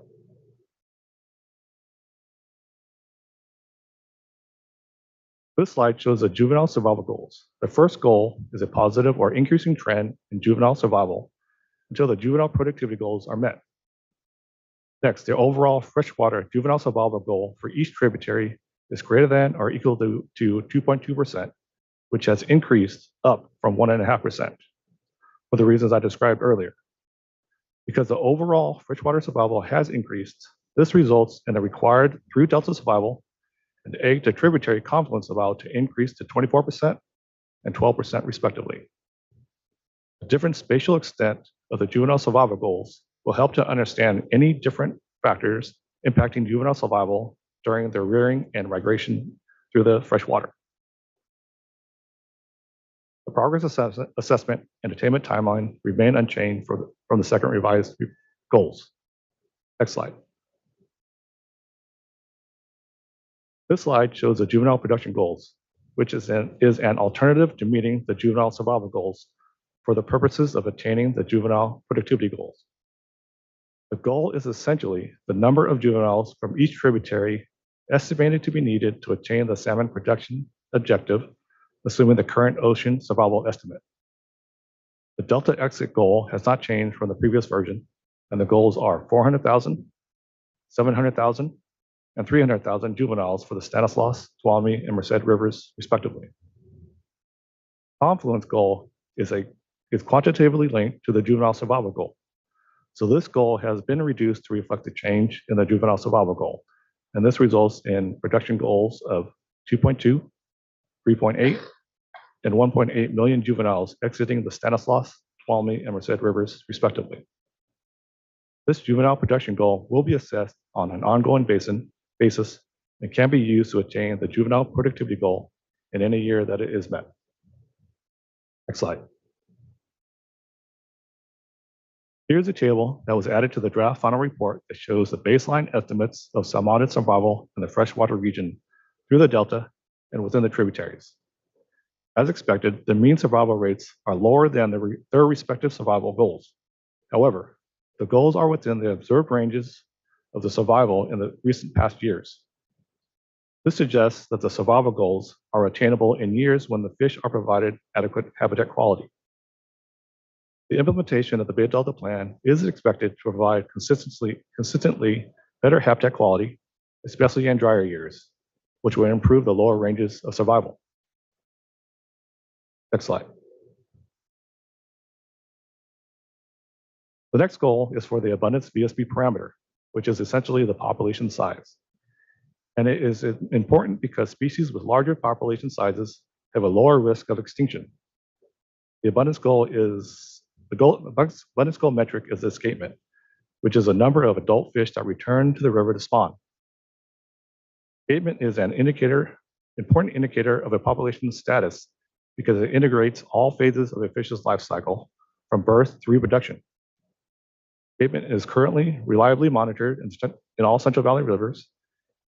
This slide shows the juvenile survival goals. The first goal is a positive or increasing trend in juvenile survival until the juvenile productivity goals are met. Next, the overall freshwater juvenile survival goal for each tributary is greater than or equal to 2.2%, which has increased up from 1.5% for the reasons I described earlier. Because the overall freshwater survival has increased, this results in the required through delta survival and egg to tributary confluence level to increase to 24% and 12% respectively. The different spatial extent of the juvenile survival goals will help to understand any different factors impacting juvenile survival during their rearing and migration through the freshwater. The progress assessment and attainment timeline remain unchanged from the second revised goals. Next slide. This slide shows the juvenile production goals, which is an alternative to meeting the juvenile survival goals for the purposes of attaining the juvenile productivity goals. The goal is essentially the number of juveniles from each tributary estimated to be needed to attain the salmon production objective, assuming the current ocean survival estimate. The Delta exit goal has not changed from the previous version, and the goals are 400,000, 700,000, and 300,000 juveniles for the Stanislaus, Tuolumne, and Merced rivers, respectively. Confluence goal is quantitatively linked to the juvenile survival goal. So this goal has been reduced to reflect the change in the juvenile survival goal. And this results in production goals of 2.2, 3.8, and 1.8 million juveniles exiting the Stanislaus, Tuolumne, and Merced rivers, respectively. This juvenile production goal will be assessed on an ongoing basis and can be used to attain the juvenile productivity goal in any year that it is met. Next slide. Here's a table that was added to the draft final report that shows the baseline estimates of salmon survival in the freshwater region through the Delta and within the tributaries. As expected, the mean survival rates are lower than their respective survival goals. However, the goals are within the observed ranges of the survival in the recent past years. This suggests that the survival goals are attainable in years when the fish are provided adequate habitat quality. The implementation of the Bay Delta Plan is expected to provide consistently better habitat quality, especially in drier years, which will improve the lower ranges of survival. Next slide. The next goal is for the abundance VSB parameter, which is essentially the population size. And it is important because species with larger population sizes have a lower risk of extinction. The abundance goal metric is the escapement, which is a number of adult fish that return to the river to spawn. Escapement is an important indicator of a population status because it integrates all phases of a fish's life cycle from birth to reproduction. Escapement is currently reliably monitored in all Central Valley rivers,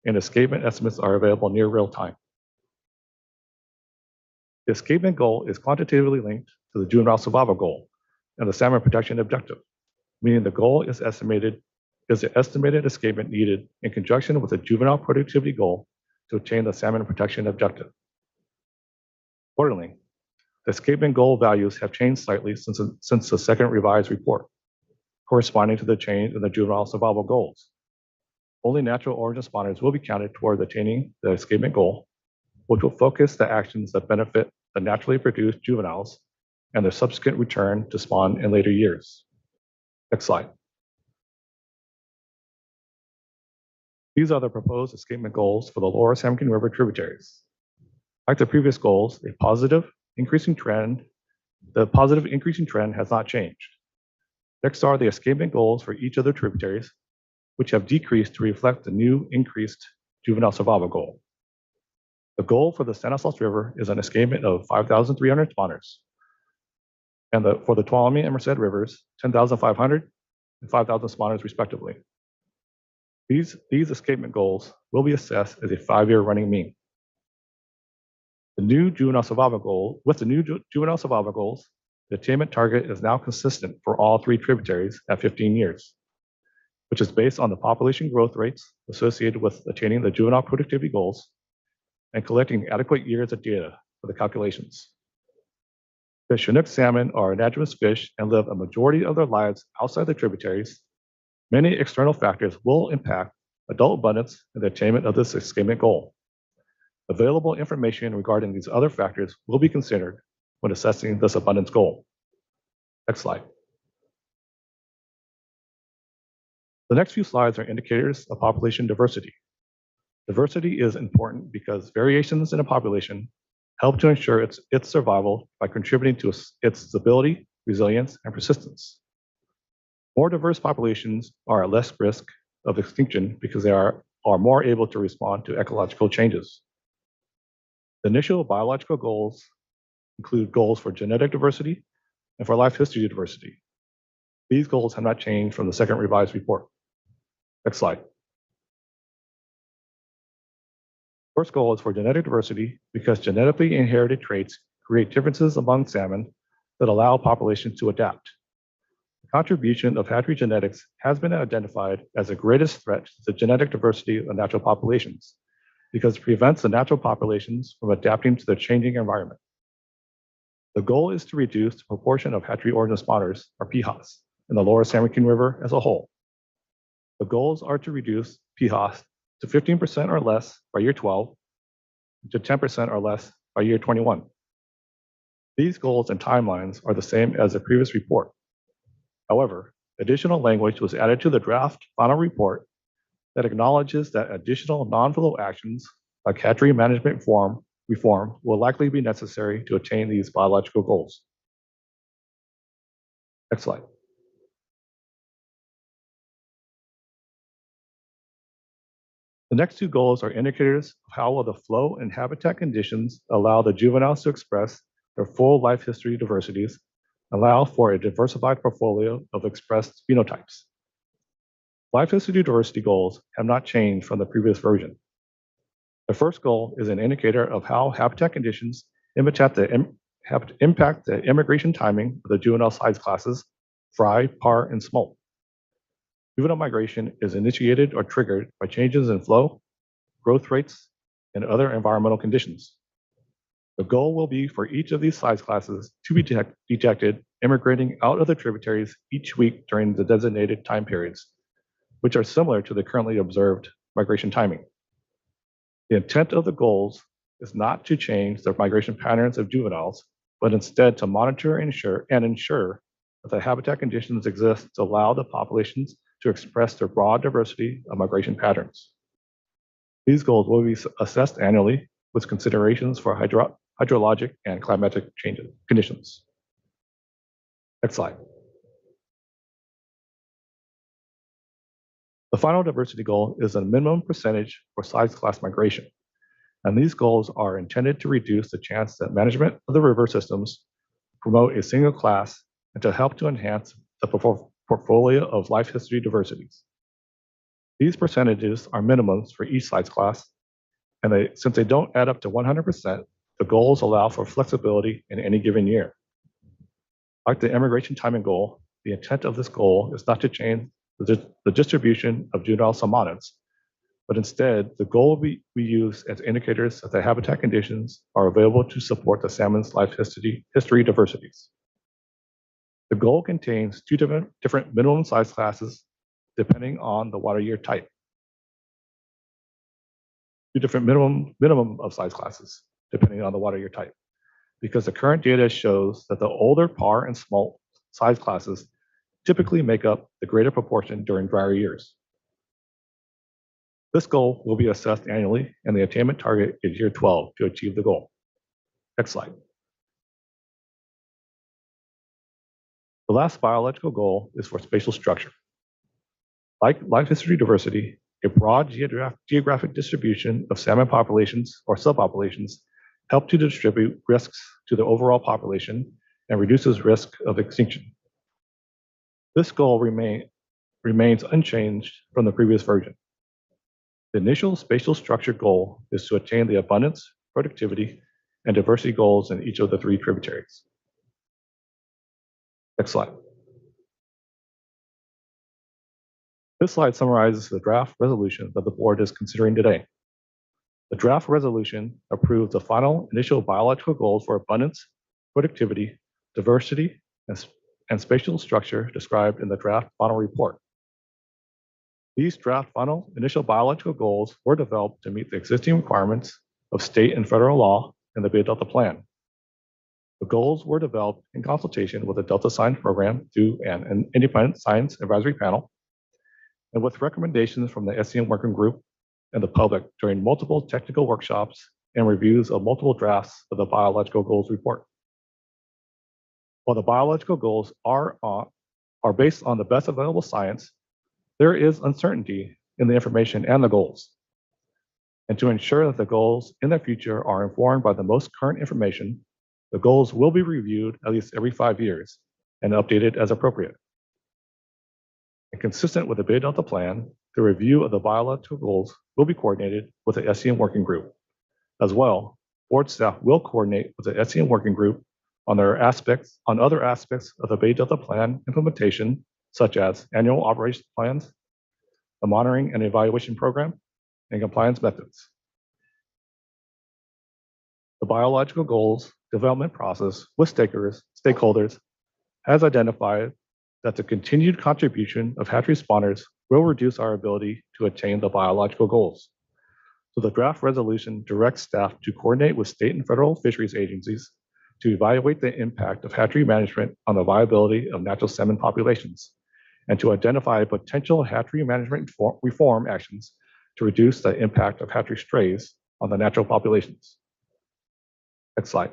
and escapement estimates are available near real time. The escapement goal is quantitatively linked to the juvenile survival goal and the salmon protection objective, meaning the goal is the estimated escapement needed in conjunction with the juvenile productivity goal to attain the salmon protection objective. Accordingly, the escapement goal values have changed slightly since the second revised report, corresponding to the change in the juvenile survival goals. Only natural origin spawners will be counted toward attaining the escapement goal, which will focus the actions that benefit the naturally produced juveniles and their subsequent return to spawn in later years. Next slide. These are the proposed escapement goals for the lower San Joaquin River tributaries. Like the previous goals, the positive increasing trend has not changed. Next are the escapement goals for each of the tributaries, which have decreased to reflect the new increased juvenile survival goal. The goal for the Stanislaus River is an escapement of 5,300 spawners, and for the Tuolumne and Merced rivers, 10,500 and 5,000 spawners respectively. These escapement goals will be assessed as a 5-year running mean. With the new juvenile survival goals, the attainment target is now consistent for all 3 tributaries at 15 years, which is based on the population growth rates associated with attaining the juvenile productivity goals and collecting adequate years of data for the calculations. The Chinook salmon are anadromous fish and live a majority of their lives outside the tributaries. Many external factors will impact adult abundance and the attainment of this escapement goal. Available information regarding these other factors will be considered when assessing this abundance goal. Next slide. The next few slides are indicators of population diversity. Diversity is important because variations in a population help to ensure its survival by contributing to its stability, resilience, and persistence. More diverse populations are at less risk of extinction because they are more able to respond to ecological changes. The initial biological goals include goals for genetic diversity and for life history diversity. These goals have not changed from the second revised report. Next slide. First goal is for genetic diversity because genetically inherited traits create differences among salmon that allow populations to adapt. The contribution of hatchery genetics has been identified as the greatest threat to the genetic diversity of natural populations because it prevents the natural populations from adapting to the changing environment. The goal is to reduce the proportion of hatchery origin spawners, or PHOS, in the lower San Joaquin River as a whole. The goals are to reduce PHOS to 15% or less by year 12, to 10% or less by year 21. These goals and timelines are the same as the previous report. However, additional language was added to the draft final report that acknowledges that additional non-flow actions like hatchery management reform will likely be necessary to attain these biological goals. Next slide. The next two goals are indicators of how well the flow and habitat conditions allow the juveniles to express their full life history diversities, allow for a diversified portfolio of expressed phenotypes. Life history diversity goals have not changed from the previous version. The first goal is an indicator of how habitat conditions impact the immigration timing of the juvenile size classes, fry, par, and smolt. Juvenile migration is initiated or triggered by changes in flow, growth rates, and other environmental conditions. The goal will be for each of these size classes to be detected immigrating out of the tributaries each week during the designated time periods, which are similar to the currently observed migration timing. The intent of the goals is not to change the migration patterns of juveniles, but instead to monitor and ensure that the habitat conditions exist to allow the populations to express their broad diversity of migration patterns. These goals will be assessed annually with considerations for hydrologic and climatic conditions. Next slide. The final diversity goal is a minimum percentage for size class migration. And these goals are intended to reduce the chance that management of the river systems promote a single class and to help to enhance the portfolio of life history diversities. These percentages are minimums for each size class, and since they don't add up to 100%, the goals allow for flexibility in any given year. Like the immigration timing goal, the intent of this goal is not to change the distribution of juvenile salmonids, but instead the goal we use as indicators that the habitat conditions are available to support the salmon's life history diversities. The goal contains two different minimum size classes depending on the water year type. Two different minimum of size classes depending on the water year type, because the current data shows that the older par and smolt size classes typically make up the greater proportion during drier years. This goal will be assessed annually, and the attainment target is year 12 to achieve the goal. Next slide. The last biological goal is for spatial structure. Like life history diversity, a broad geographic distribution of salmon populations or subpopulations help to distribute risks to the overall population and reduces risk of extinction. This goal remains unchanged from the previous version. The initial spatial structure goal is to attain the abundance, productivity, and diversity goals in each of the 3 tributaries. Next slide. This slide summarizes the draft resolution that the board is considering today. The draft resolution approves the final initial biological goals for abundance, productivity, diversity, and spatial structure described in the draft final report. These draft final initial biological goals were developed to meet the existing requirements of state and federal law in the Bay Delta Plan. The goals were developed in consultation with the Delta Science Program through an independent science advisory panel and with recommendations from the SCN Working Group and the public during multiple technical workshops and reviews of multiple drafts of the biological goals report. While the biological goals are based on the best available science, there is uncertainty in the information and the goals. And to ensure that the goals in the future are informed by the most current information, the goals will be reviewed at least every 5 years and updated as appropriate. And consistent with the Bay Delta Plan, the review of the biological goals will be coordinated with the SCM working group. As well, board staff will coordinate with the SCM working group on other aspects of the Bay Delta Plan implementation, such as annual operations plans, the monitoring and evaluation program, and compliance methods. The biological goals development process with stakeholders has identified that the continued contribution of hatchery spawners will reduce our ability to attain the biological goals. So the draft resolution directs staff to coordinate with state and federal fisheries agencies to evaluate the impact of hatchery management on the viability of natural salmon populations and to identify potential hatchery management reform actions to reduce the impact of hatchery strays on the natural populations. Next slide.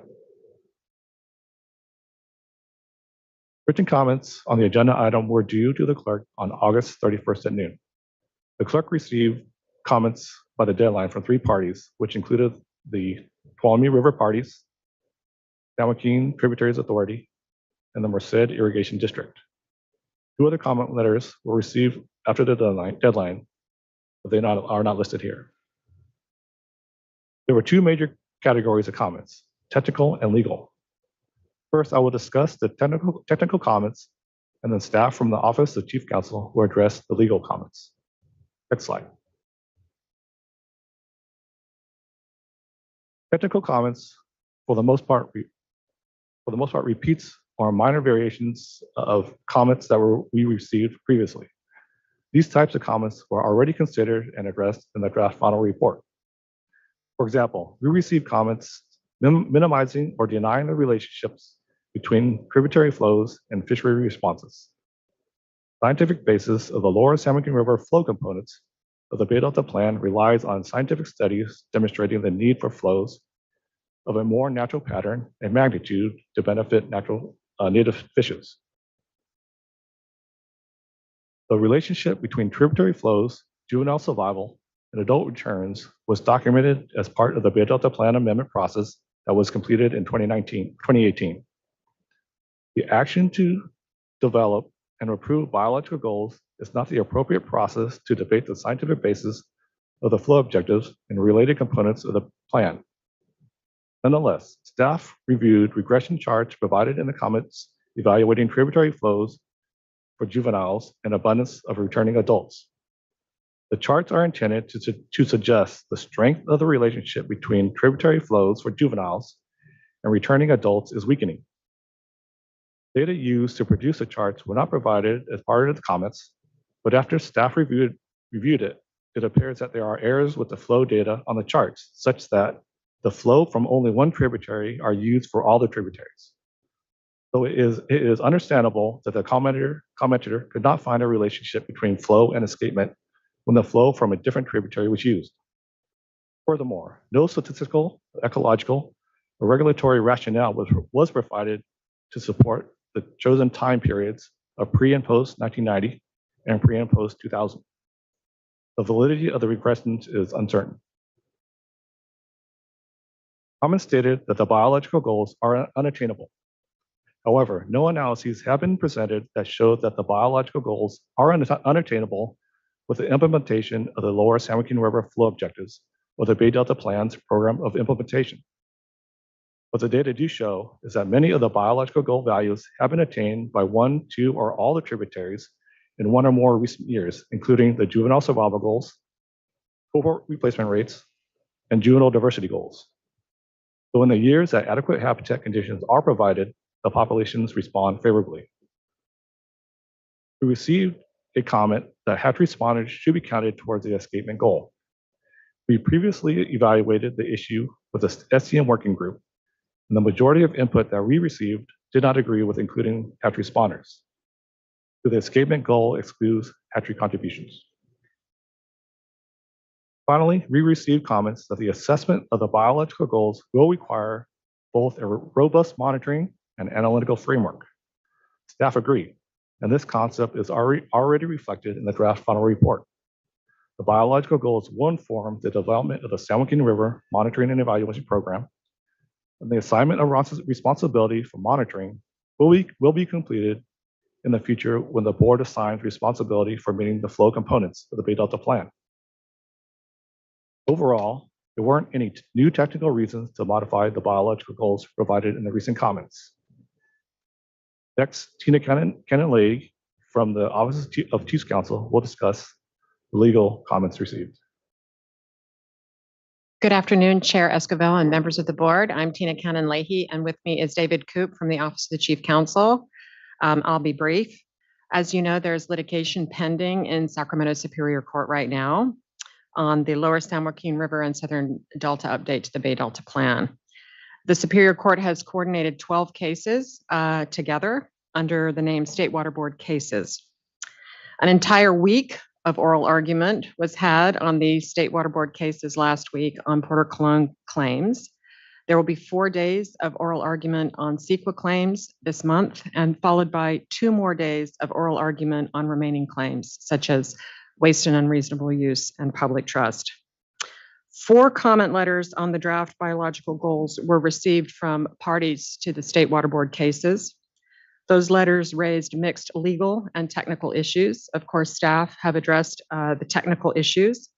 Written comments on the agenda item were due to the clerk on August 31st at noon. The clerk received comments by the deadline from 3 parties, which included the Tuolumne River parties, San Joaquin Tributaries Authority, and the Merced Irrigation District. 2 other comment letters were received after the deadline, but they are not listed here. There were 2 major categories of comments, technical and legal. First, I will discuss the technical comments, and then staff from the Office of Chief Counsel will address the legal comments. Next slide. Technical comments, for the most part, repeats or minor variations of comments that we received previously. These types of comments were already considered and addressed in the draft final report. For example, we received comments minimizing or denying the relationships between tributary flows and fishery responses. Scientific basis of the lower San Joaquin River flow components of the Bay Delta Plan relies on scientific studies demonstrating the need for flows of a more natural pattern and magnitude to benefit native fishes. The relationship between tributary flows, juvenile survival, and adult returns was documented as part of the Bay Delta Plan amendment process that was completed in 2018. The action to develop and approve biological goals is not the appropriate process to debate the scientific basis of the flow objectives and related components of the plan. Nonetheless, staff reviewed regression charts provided in the comments evaluating tributary flows for juveniles and abundance of returning adults. The charts are intended to suggest the strength of the relationship between tributary flows for juveniles and returning adults is weakening. Data used to produce the charts were not provided as part of the comments, but after staff reviewed it, it appears that there are errors with the flow data on the charts, such that the flow from only one tributary are used for all the tributaries. So it is understandable that the commenter could not find a relationship between flow and escapement when the flow from a different tributary was used. Furthermore, no statistical, ecological, or regulatory rationale was provided to support the chosen time periods of pre and post 1990 and pre and post 2000. The validity of the regressions is uncertain. Comments stated that the biological goals are unattainable. However, no analyses have been presented that show that the biological goals are unattainable with the implementation of the lower San Joaquin River flow objectives or the Bay Delta Plan's program of implementation. What the data do show is that many of the biological goal values have been attained by 1, 2, or all the tributaries in 1 or more recent years, including the juvenile survival goals, cohort replacement rates, and juvenile diversity goals. So in the years that adequate habitat conditions are provided, the populations respond favorably. We received a comment that hatchery spawnage should be counted towards the escapement goal. We previously evaluated the issue with the SCM working group, and the majority of input that we received did not agree with including hatchery spawners. So the escapement goal excludes hatchery contributions. Finally, we received comments that the assessment of the biological goals will require both a robust monitoring and analytical framework. Staff agree, and this concept is already reflected in the draft final report. The biological goals will inform the development of the San Joaquin River Monitoring and Evaluation Program, and the assignment of responsibility for monitoring will be completed in the future when the board assigns responsibility for meeting the flow components of the Bay Delta Plan. Overall, there weren't any new technical reasons to modify the biological goals provided in the recent comments. Next, Tina Cannon-Leahy from the Office of Chiefs Counsel will discuss the legal comments received. Good afternoon, Chair Esquivel and members of the board. I'm Tina Cannon-Leahy, and with me is David Koop from the Office of the Chief Counsel. I'll be brief. As you know, there's litigation pending in Sacramento Superior Court right now on the Lower San Joaquin River and Southern Delta update to the Bay Delta Plan. The Superior Court has coordinated 12 cases together under the name State Water Board cases. An entire week of oral argument was had on the State Water Board cases last week on Porter Cologne claims. There will be 4 days of oral argument on CEQA claims this month, and followed by 2 more days of oral argument on remaining claims, such as waste and unreasonable use and public trust. 4 comment letters on the draft biological goals were received from parties to the State Water Board cases. Those letters raised mixed legal and technical issues. Of course, staff have addressed the technical issues.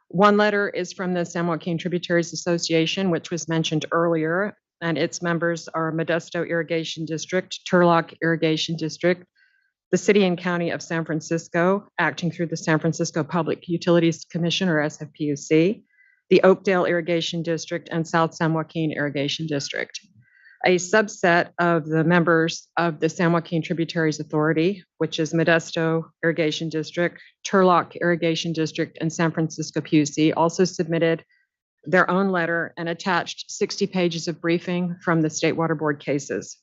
One letter is from the San Joaquin Tributaries Association, which was mentioned earlier, and its members are Modesto Irrigation District, Turlock Irrigation District, the City and County of San Francisco, acting through the San Francisco Public Utilities Commission, or SFPUC, the Oakdale Irrigation District, and South San Joaquin Irrigation District. A subset of the members of the San Joaquin Tributaries Authority, which is Modesto Irrigation District, Turlock Irrigation District, and San Francisco PUC, also submitted their own letter and attached 60 pages of briefing from the State Water Board cases.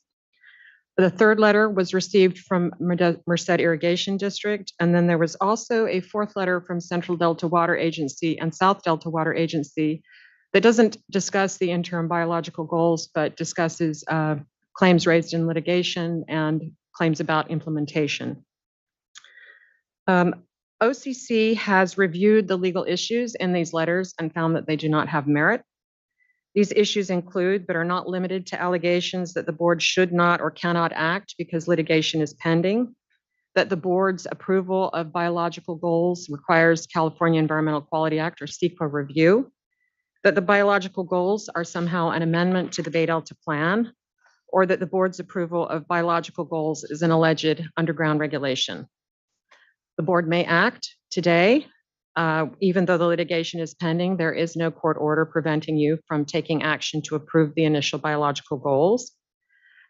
The third letter was received from Merced Irrigation District, and then there was also a 4th letter from Central Delta Water Agency and South Delta Water Agency that doesn't discuss the interim biological goals, but discusses claims raised in litigation and claims about implementation. OCC has reviewed the legal issues in these letters and found that they do not have merit. These issues include, but are not limited to, allegations that the board should not or cannot act because litigation is pending, that the board's approval of biological goals requires California Environmental Quality Act, or CEQA, review, that the biological goals are somehow an amendment to the Bay Delta Plan, or that the board's approval of biological goals is an alleged underground regulation. The board may act today. Even though the litigation is pending, there is no court order preventing you from taking action to approve the initial biological goals.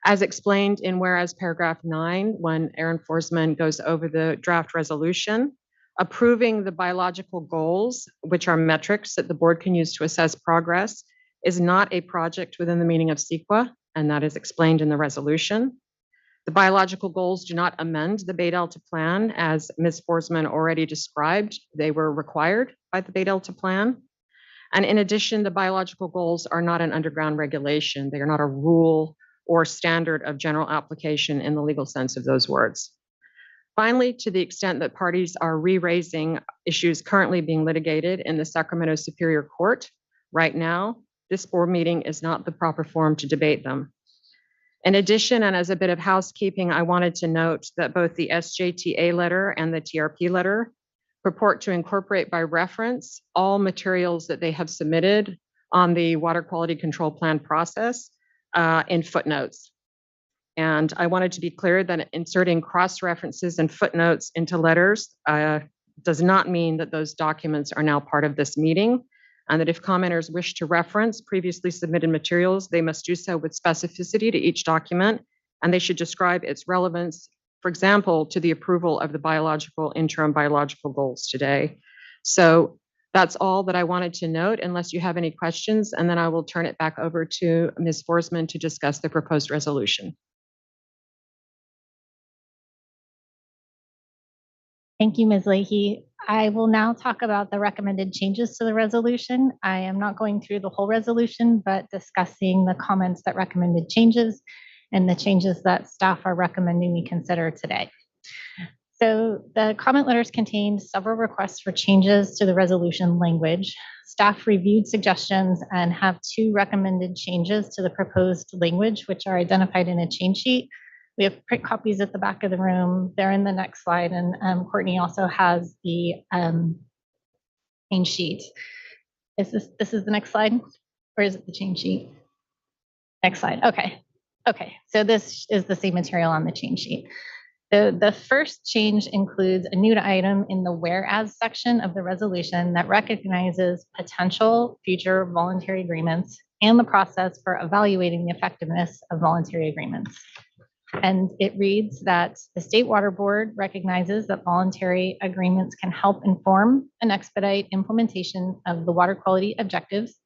As explained in whereas paragraph 9, when Aaron Forsman goes over the draft resolution, approving the biological goals, which are metrics that the board can use to assess progress, is not a project within the meaning of CEQA, and that is explained in the resolution. The biological goals do not amend the Bay Delta Plan, as Ms. Forsman already described. They were required by the Bay Delta Plan. And in addition, the biological goals are not an underground regulation. They are not a rule or standard of general application in the legal sense of those words. Finally, to the extent that parties are re-raising issues currently being litigated in the Sacramento Superior Court right now, this board meeting is not the proper forum to debate them. In addition, and as a bit of housekeeping, I wanted to note that both the SJTA letter and the TRP letter purport to incorporate by reference all materials that they have submitted on the water quality control plan process in footnotes. And I wanted to be clear that inserting cross-references and footnotes into letters does not mean that those documents are now part of this meeting, and that if commenters wish to reference previously submitted materials, they must do so with specificity to each document, and they should describe its relevance, for example, to the approval of the interim biological goals today. So that's all that I wanted to note, unless you have any questions, and then I will turn it back over to Ms. Forsman to discuss the proposed resolution. Thank you, Ms. Leahy. I will now talk about the recommended changes to the resolution. I am not going through the whole resolution, but discussing the comments that recommended changes and the changes that staff are recommending we consider today. So the comment letters contained several requests for changes to the resolution language. Staff reviewed suggestions and have 2 recommended changes to the proposed language, which are identified in a change sheet. We have print copies at the back of the room. They're in the next slide, and Courtney also has the change sheet. This is the next slide, or is it the change sheet? Next slide. Okay. So this is the same material on the change sheet. The first change includes a new item in the whereas section of the resolution that recognizes potential future voluntary agreements and the process for evaluating the effectiveness of voluntary agreements. And it reads that the State Water Board recognizes that voluntary agreements can help inform and expedite implementation of the water quality objectives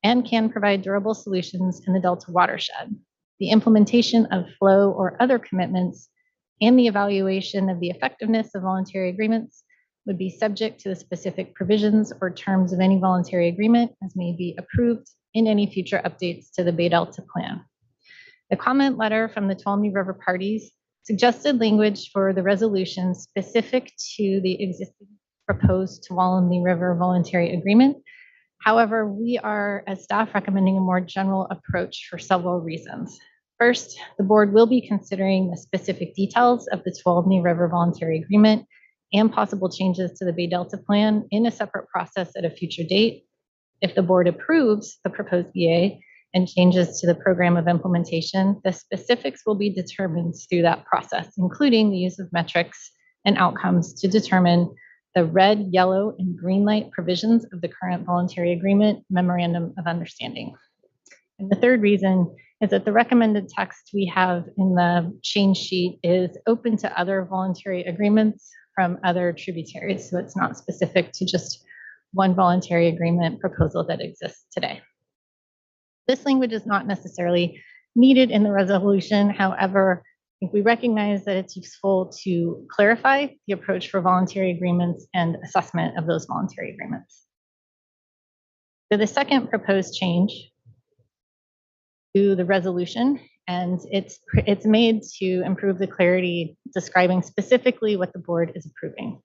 and can provide durable solutions in the Delta watershed. The implementation of flow or other commitments and the evaluation of the effectiveness of voluntary agreements would be subject to the specific provisions or terms of any voluntary agreement as may be approved in any future updates to the Bay Delta Plan. The comment letter from the Tuolumne River parties suggested language for the resolution specific to the existing proposed Tuolumne River voluntary agreement. However, we are, as staff, recommending a more general approach for several reasons. First, the board will be considering the specific details of the Tuolumne River voluntary agreement and possible changes to the Bay Delta Plan in a separate process at a future date. If the board approves the proposed BA and changes to the program of implementation, the specifics will be determined through that process, including the use of metrics and outcomes to determine the red, yellow, and green light provisions of the current voluntary agreement memorandum of understanding. And the third reason is that the recommended text we have in the change sheet is open to other voluntary agreements from other tributaries. So it's not specific to just one voluntary agreement proposal that exists today. This language is not necessarily needed in the resolution. However, I think we recognize that it's useful to clarify the approach for voluntary agreements and assessment of those voluntary agreements. So the second proposed change to the resolution, and it's made to improve the clarity describing specifically what the board is approving.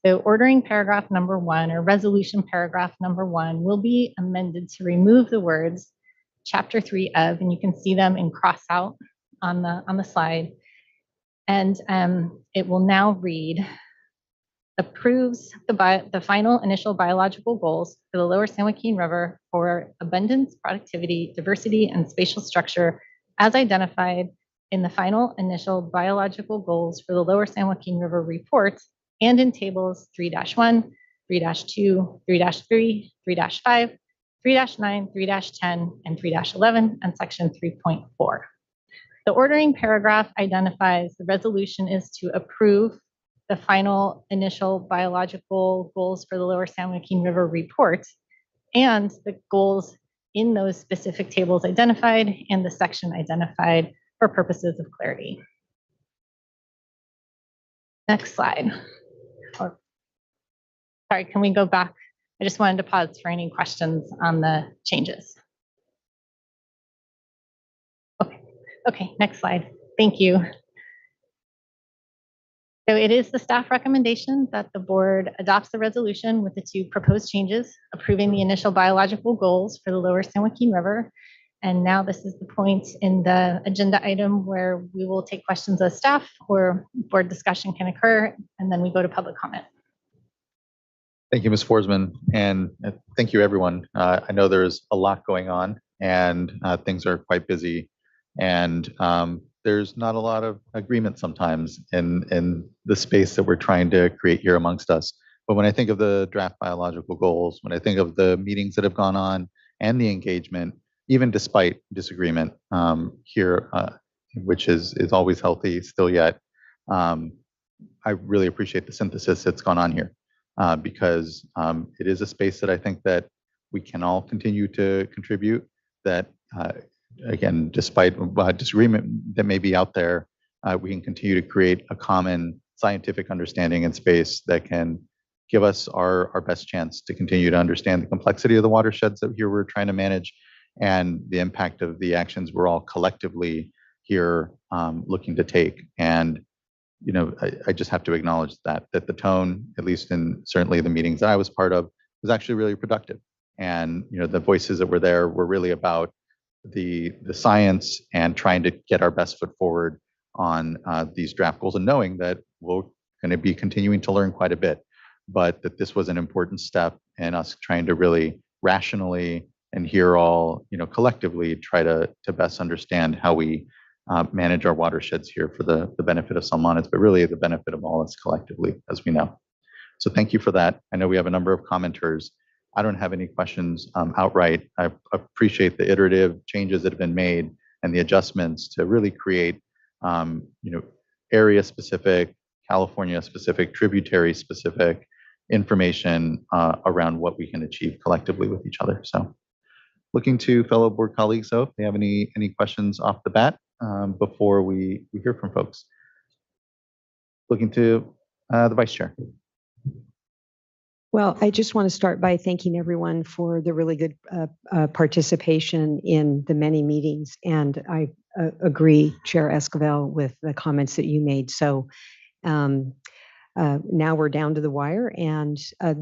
So ordering paragraph number 1 or resolution paragraph number 1 will be amended to remove the words chapter 3 of, and you can see them in cross out on the slide. And it will now read, approves the final initial biological goals for the lower San Joaquin River for abundance, productivity, diversity, and spatial structure as identified in the final initial biological goals for the lower San Joaquin River report and in tables 3-1, 3-2, 3-3, 3-5, 3-9, 3-10, and 3-11, and section 3.4. The ordering paragraph identifies the resolution is to approve the final initial biological goals for the lower San Joaquin River report and the goals in those specific tables identified and the section identified for purposes of clarity. Next slide. Sorry, can we go back? I just wanted to pause for any questions on the changes. Okay, next slide. Thank you. So it is the staff recommendation that the board adopts the resolution with the 2 proposed changes, approving the initial biological goals for the lower San Joaquin River. And now this is the point in the agenda item where we will take questions as staff or board discussion can occur, and then we go to public comment. Thank you, Ms. Forsman, and thank you, everyone. I know there's a lot going on and things are quite busy, and there's not a lot of agreement sometimes in the space that we're trying to create here amongst us. But when I think of the draft biological goals, when I think of the meetings that have gone on and the engagement, even despite disagreement here, which is always healthy still yet, I really appreciate the synthesis that's gone on here. Because it is a space that I think that we can all continue to contribute, that again, despite disagreement that may be out there, we can continue to create a common scientific understanding in space that can give us our best chance to continue to understand the complexity of the watersheds that here we're trying to manage and the impact of the actions we're all collectively here looking to take. And I just have to acknowledge that the tone, at least in certainly the meetings that I was part of, was actually really productive. And the voices that were there were really about the science and trying to get our best foot forward on these draft goals, and knowing that we're going to be continuing to learn quite a bit, but that this was an important step in us trying to really rationally and here all collectively try to best understand how we manage our watersheds here for the benefit of Salmonets, but really the benefit of all us collectively, as we know. So thank you for that. I know we have a number of commenters. I don't have any questions outright. I appreciate the iterative changes that have been made and the adjustments to really create area specific, California specific, tributary specific information around what we can achieve collectively with each other. So looking to fellow board colleagues, though, if they have any questions off the bat before we hear from folks. Looking to the vice chair. Well, I just want to start by thanking everyone for the really good participation in the many meetings. And I agree, Chair Esquivel, with the comments that you made. So now we're down to the wire. And I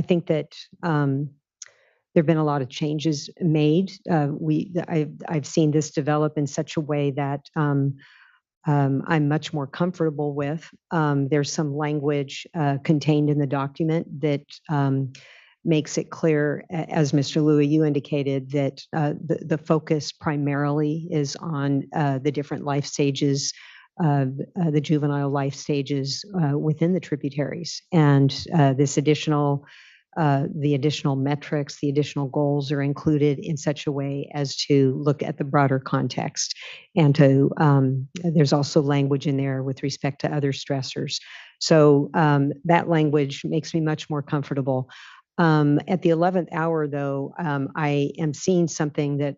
think that there have been a lot of changes made. I've seen this develop in such a way that I'm much more comfortable with. There's some language contained in the document that makes it clear, as Mr. Louie, you indicated, that the focus primarily is on the different life stages, the juvenile life stages within the tributaries. And this the additional metrics, the additional goals are included in such a way as to look at the broader context. And there's also language in there with respect to other stressors. So that language makes me much more comfortable. At the 11th hour, though, I am seeing something that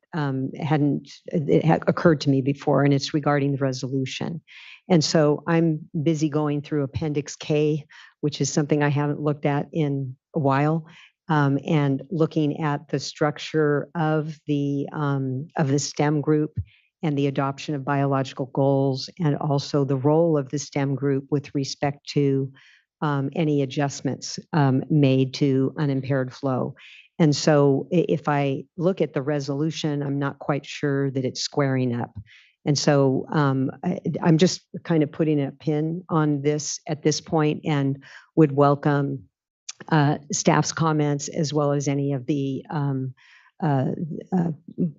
had occurred to me before, and it's regarding the resolution. And so I'm busy going through Appendix K, which is something I haven't looked at in a while, and looking at the structure of the STEM group and the adoption of biological goals, and also the role of the STEM group with respect to any adjustments made to unimpaired flow. And so if I look at the resolution, I'm not quite sure that it's squaring up. And so I'm just kind of putting a pin on this at this point, and would welcome staff's comments as well as any of the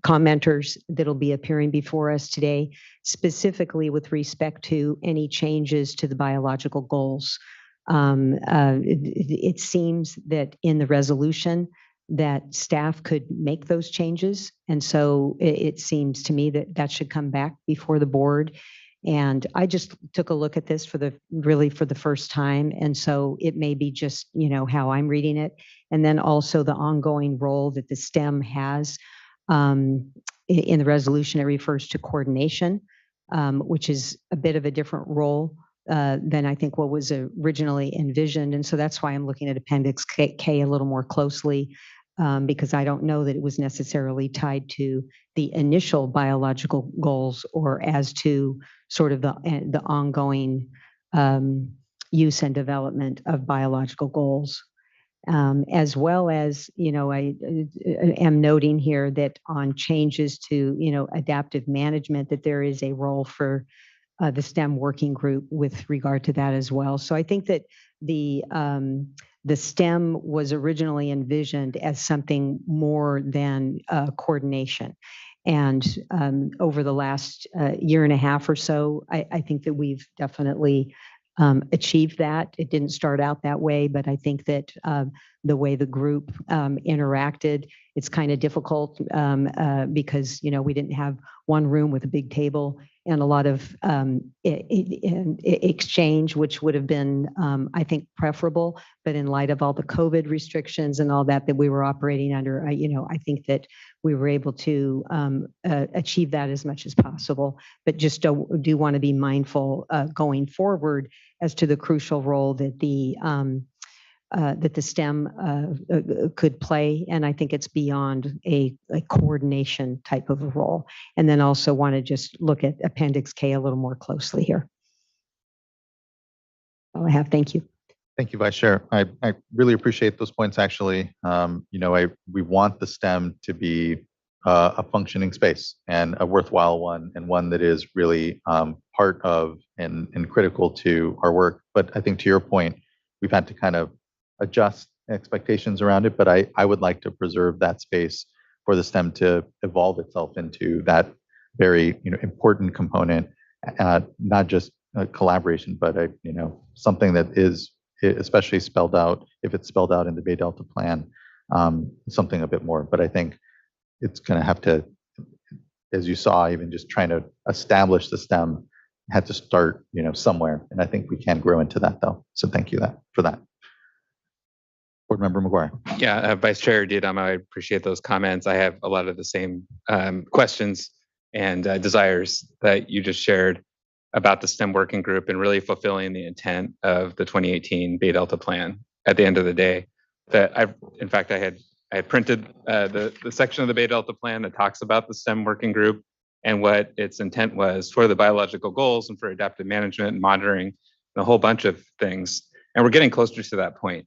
commenters that'll be appearing before us today, specifically with respect to any changes to the biological goals. It seems that in the resolution that staff could make those changes. And so it seems to me that that should come back before the board. And I just took a look at this for the first time. And so it may be just, how I'm reading it. And then also the ongoing role that the STEM has in the resolution. It refers to coordination, which is a bit of a different role than I think what was originally envisioned. And so that's why I'm looking at Appendix K a little more closely, because I don't know that it was necessarily tied to the initial biological goals or as to sort of the ongoing use and development of biological goals. As well as, I am noting here that on changes to, adaptive management, that there is a role for the STEM working group with regard to that as well. So I think that the STEM was originally envisioned as something more than coordination. And over the last year and a half or so, I think that we've definitely achieved that. It didn't start out that way, but I think that the way the group interacted. It's kind of difficult because, we didn't have one room with a big table and a lot of exchange, which would have been, I think, preferable. But in light of all the COVID restrictions and all that we were operating under, I think that we were able to achieve that as much as possible. But just do want to be mindful going forward as to the crucial role that the STEM could play. And I think it's beyond a coordination type of a role. And then also want to just look at Appendix K a little more closely here. All I have. Thank you. Thank you, Vice Chair. I really appreciate those points, actually. We want the STEM to be a functioning space and a worthwhile one, and one that is really part of and critical to our work. But I think to your point, we've had to kind of adjust expectations around it, but I would like to preserve that space for the STEM to evolve itself into that very important component, not just collaboration, but something that is especially spelled out, if it's spelled out in the Bay Delta plan, something a bit more. But I think it's going to have to, as you saw, even just trying to establish the STEM had to start somewhere, and I think we can grow into that though. So thank you for that. Board Member McGuire. Yeah, Vice Chair Diadamo, I appreciate those comments. I have a lot of the same questions and desires that you just shared about the STEM working group and really fulfilling the intent of the 2018 Bay Delta plan. At the end of the day, I had printed the section of the Bay Delta plan that talks about the STEM working group and what its intent was for the biological goals and for adaptive management and monitoring and a whole bunch of things. And we're getting closer to that point.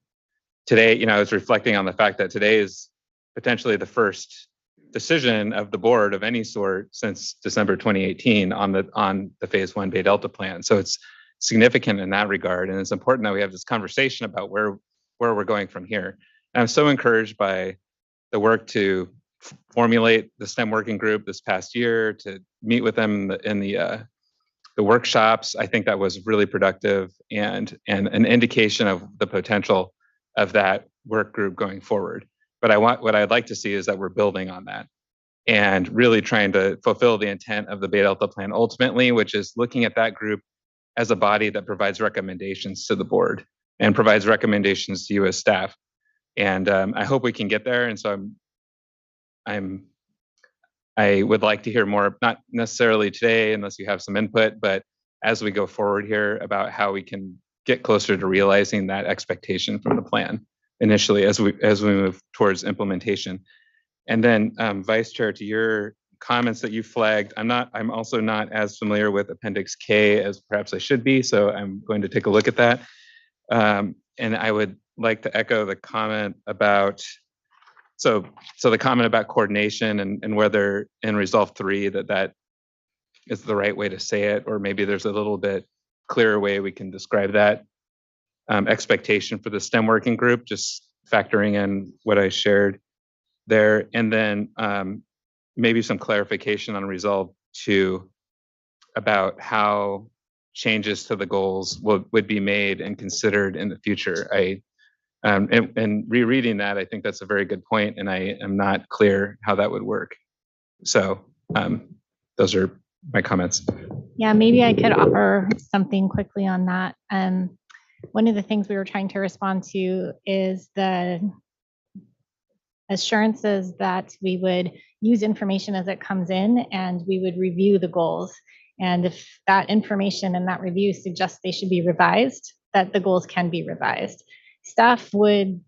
Today, I was reflecting on the fact that today is potentially the first decision of the board of any sort since December 2018 on the phase 1 Bay Delta plan. So it's significant in that regard. And it's important that we have this conversation about where we're going from here. And I'm so encouraged by the work to formulate the STEM working group this past year, to meet with them in the workshops. I think that was really productive and an indication of the potential of that work group going forward. But what I'd like to see is that we're building on that and really trying to fulfill the intent of the Bay Delta plan ultimately, which is looking at that group as a body that provides recommendations to the board and provides recommendations to you as staff. And I hope we can get there. And so I would like to hear more, not necessarily today, unless you have some input, but as we go forward here about how we can get closer to realizing that expectation from the plan initially as we move towards implementation. And then Vice Chair, to your comments that you flagged, I'm also not as familiar with Appendix K as perhaps I should be, so I'm going to take a look at that. And I would like to echo the comment about, so the comment about coordination and whether in Resolve 3 that is the right way to say it, or maybe there's a little bit clearer way we can describe that expectation for the STEM working group, just factoring in what I shared there. And then maybe some clarification on Resolve 2 about how changes to the goals would be made and considered in the future. And rereading that, I think that's a very good point, and I am not clear how that would work. So those are my comments. Yeah, maybe I could offer something quickly on that. One of the things we were trying to respond to is the assurances that we would use information as it comes in and we would review the goals. And if that information and that review suggests they should be revised, that the goals can be revised. Staff would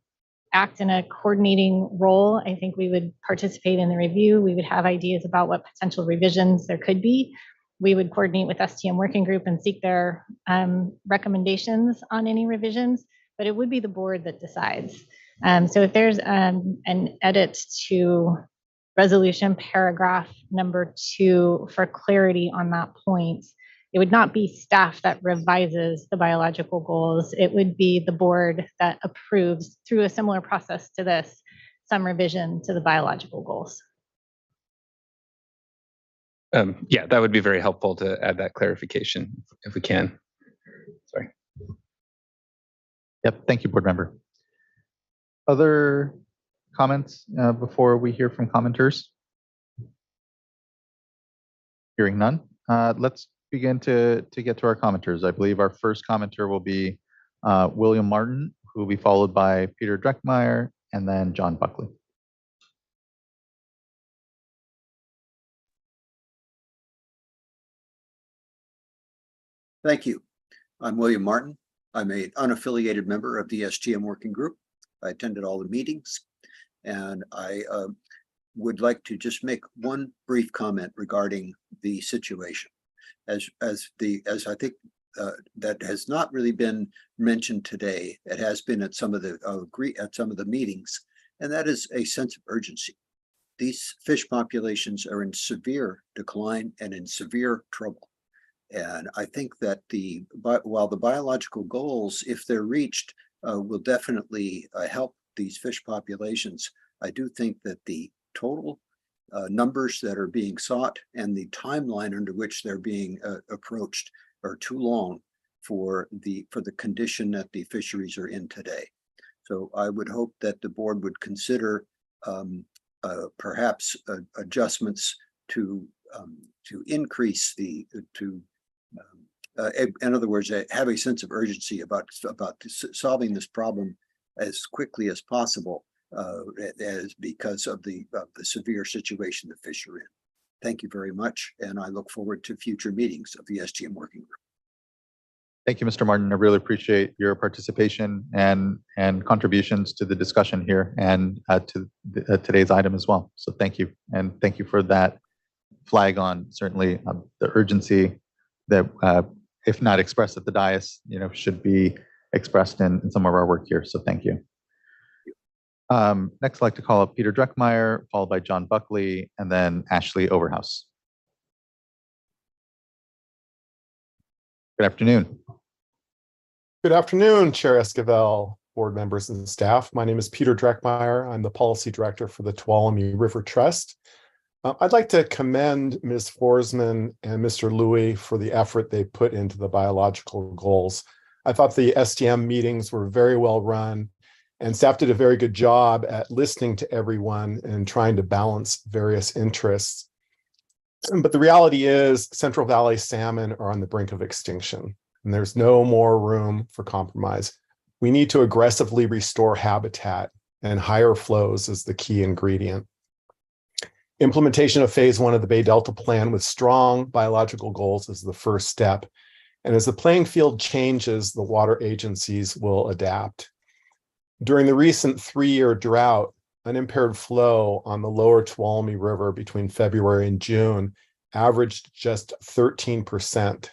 act in a coordinating role. I think we would participate in the review. We would have ideas about what potential revisions there could be. We would coordinate with STM working group and seek their recommendations on any revisions, but it would be the board that decides. So if there's an edit to resolution paragraph number 2 for clarity on that point, it would not be staff that revises the biological goals. It would be the board that approves through a similar process to this, some revision to the biological goals. Yeah, that would be very helpful to add that clarification if we can. Sorry. Yep, thank you, board member. Other comments before we hear from commenters? Hearing none, let's begin to get to our commenters. I believe our first commenter will be William Martin, who will be followed by Peter Dreckmeyer and then John Buckley. Thank you. I'm William Martin. I'm an unaffiliated member of the SGM Working Group. I attended all the meetings, and I would like to just make one brief comment regarding the situation. As I think that has not really been mentioned today. It has been at some of the meetings, and that is a sense of urgency. These fish populations are in severe decline and in severe trouble. And I think that while the biological goals, if they're reached, will definitely help these fish populations, I do think that the total numbers that are being sought and the timeline under which they're being approached are too long for the condition that the fisheries are in today. So I would hope that the board would consider perhaps adjustments to increase in other words, have a sense of urgency about solving this problem as quickly as possible, because of the severe situation the fish are in. Thank you very much, and I look forward to future meetings of the SGM Working Group. Thank you, Mr. Martin. I really appreciate your participation and contributions to the discussion here and to today's item as well. So thank you, and thank you for that flag on certainly the urgency that, if not expressed at the dais, should be expressed in some of our work here. So thank you. Next, I'd like to call up Peter Dreckmeyer, followed by John Buckley, and then Ashley Overhouse. Good afternoon. Good afternoon, Chair Esquivel, board members and staff. My name is Peter Dreckmeyer. I'm the Policy Director for the Tuolumne River Trust. I'd like to commend Ms. Forsman and Mr. Louie for the effort they put into the biological goals. I thought the STM meetings were very well run, and staff did a very good job at listening to everyone and trying to balance various interests. But the reality is Central Valley salmon are on the brink of extinction, and there's no more room for compromise. We need to aggressively restore habitat, and higher flows is the key ingredient. Implementation of phase 1 of the Bay Delta Plan with strong biological goals is the first step. And as the playing field changes, the water agencies will adapt. During the recent 3-year drought, unimpaired flow on the lower Tuolumne River between February and June averaged just 13%.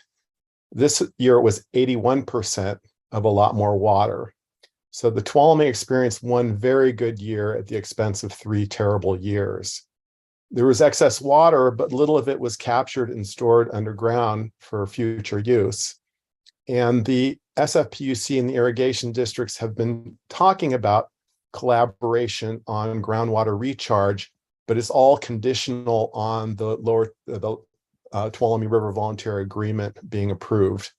This year it was 81% of a lot more water. So the Tuolumne experienced one very good year at the expense of 3 terrible years. There was excess water, but little of it was captured and stored underground for future use. And the SFPUC and the irrigation districts have been talking about collaboration on groundwater recharge, but it's all conditional on the Tuolumne River Voluntary Agreement being approved.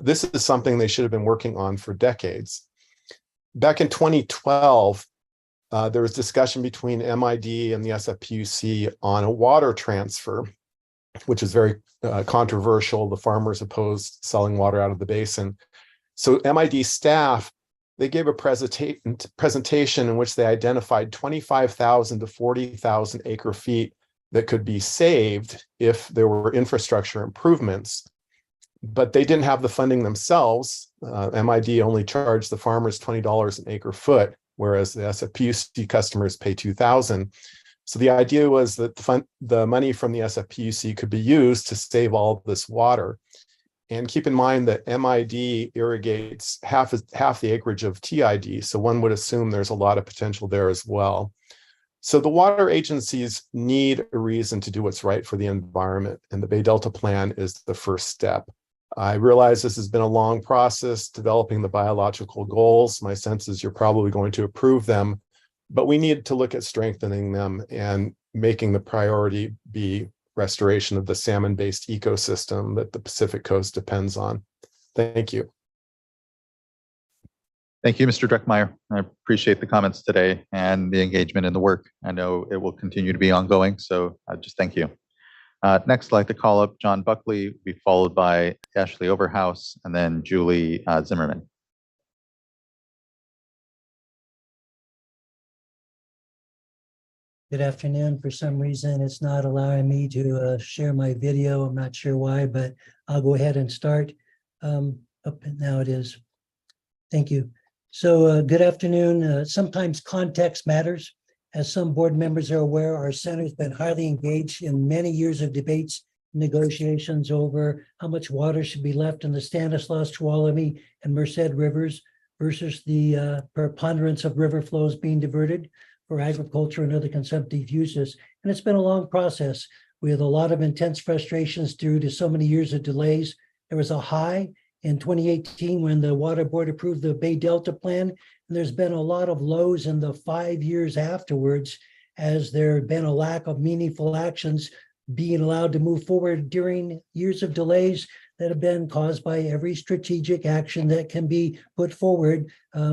This is something they should have been working on for decades. Back in 2012, there was discussion between MID and the SFPUC on a water transfer, which is very controversial. The farmers opposed selling water out of the basin. So MID staff, they gave a presentation in which they identified 25,000 to 40,000 acre feet that could be saved if there were infrastructure improvements. But they didn't have the funding themselves. MID only charged the farmers $20 an acre foot, whereas the SFPUC customers pay $2,000. So the idea was that the money from the SFPUC could be used to save all this water. And keep in mind that MID irrigates half the acreage of TID, so one would assume there's a lot of potential there as well. So the water agencies need a reason to do what's right for the environment, and the Bay Delta Plan is the first step. I realize this has been a long process developing the biological goals. My sense is you're probably going to approve them, but we need to look at strengthening them and making the priority be restoration of the salmon-based ecosystem that the Pacific Coast depends on. Thank you. Thank you, Mr. Dreckmeyer. I appreciate the comments today and the engagement in the work. I know it will continue to be ongoing, so just thank you. Next, I'd like to call up John Buckley, be followed by Ashley Overhouse, and then Julie Zimmerman. Good afternoon. For some reason, it's not allowing me to share my video. I'm not sure why, but I'll go ahead and start. Now it is. Thank you. So good afternoon. Sometimes context matters. As some board members are aware, our center has been highly engaged in many years of debates, negotiations over how much water should be left in the Stanislaus, Tuolumne, and Merced rivers versus the preponderance of river flows being diverted for agriculture and other consumptive uses. And it's been a long process with a lot of intense frustrations due to so many years of delays. There was a high in 2018 when the Water Board approved the Bay Delta Plan, and there's been a lot of lows in the 5 years afterwards as there had been a lack of meaningful actions being allowed to move forward during years of delays that have been caused by every strategic action that can be put forward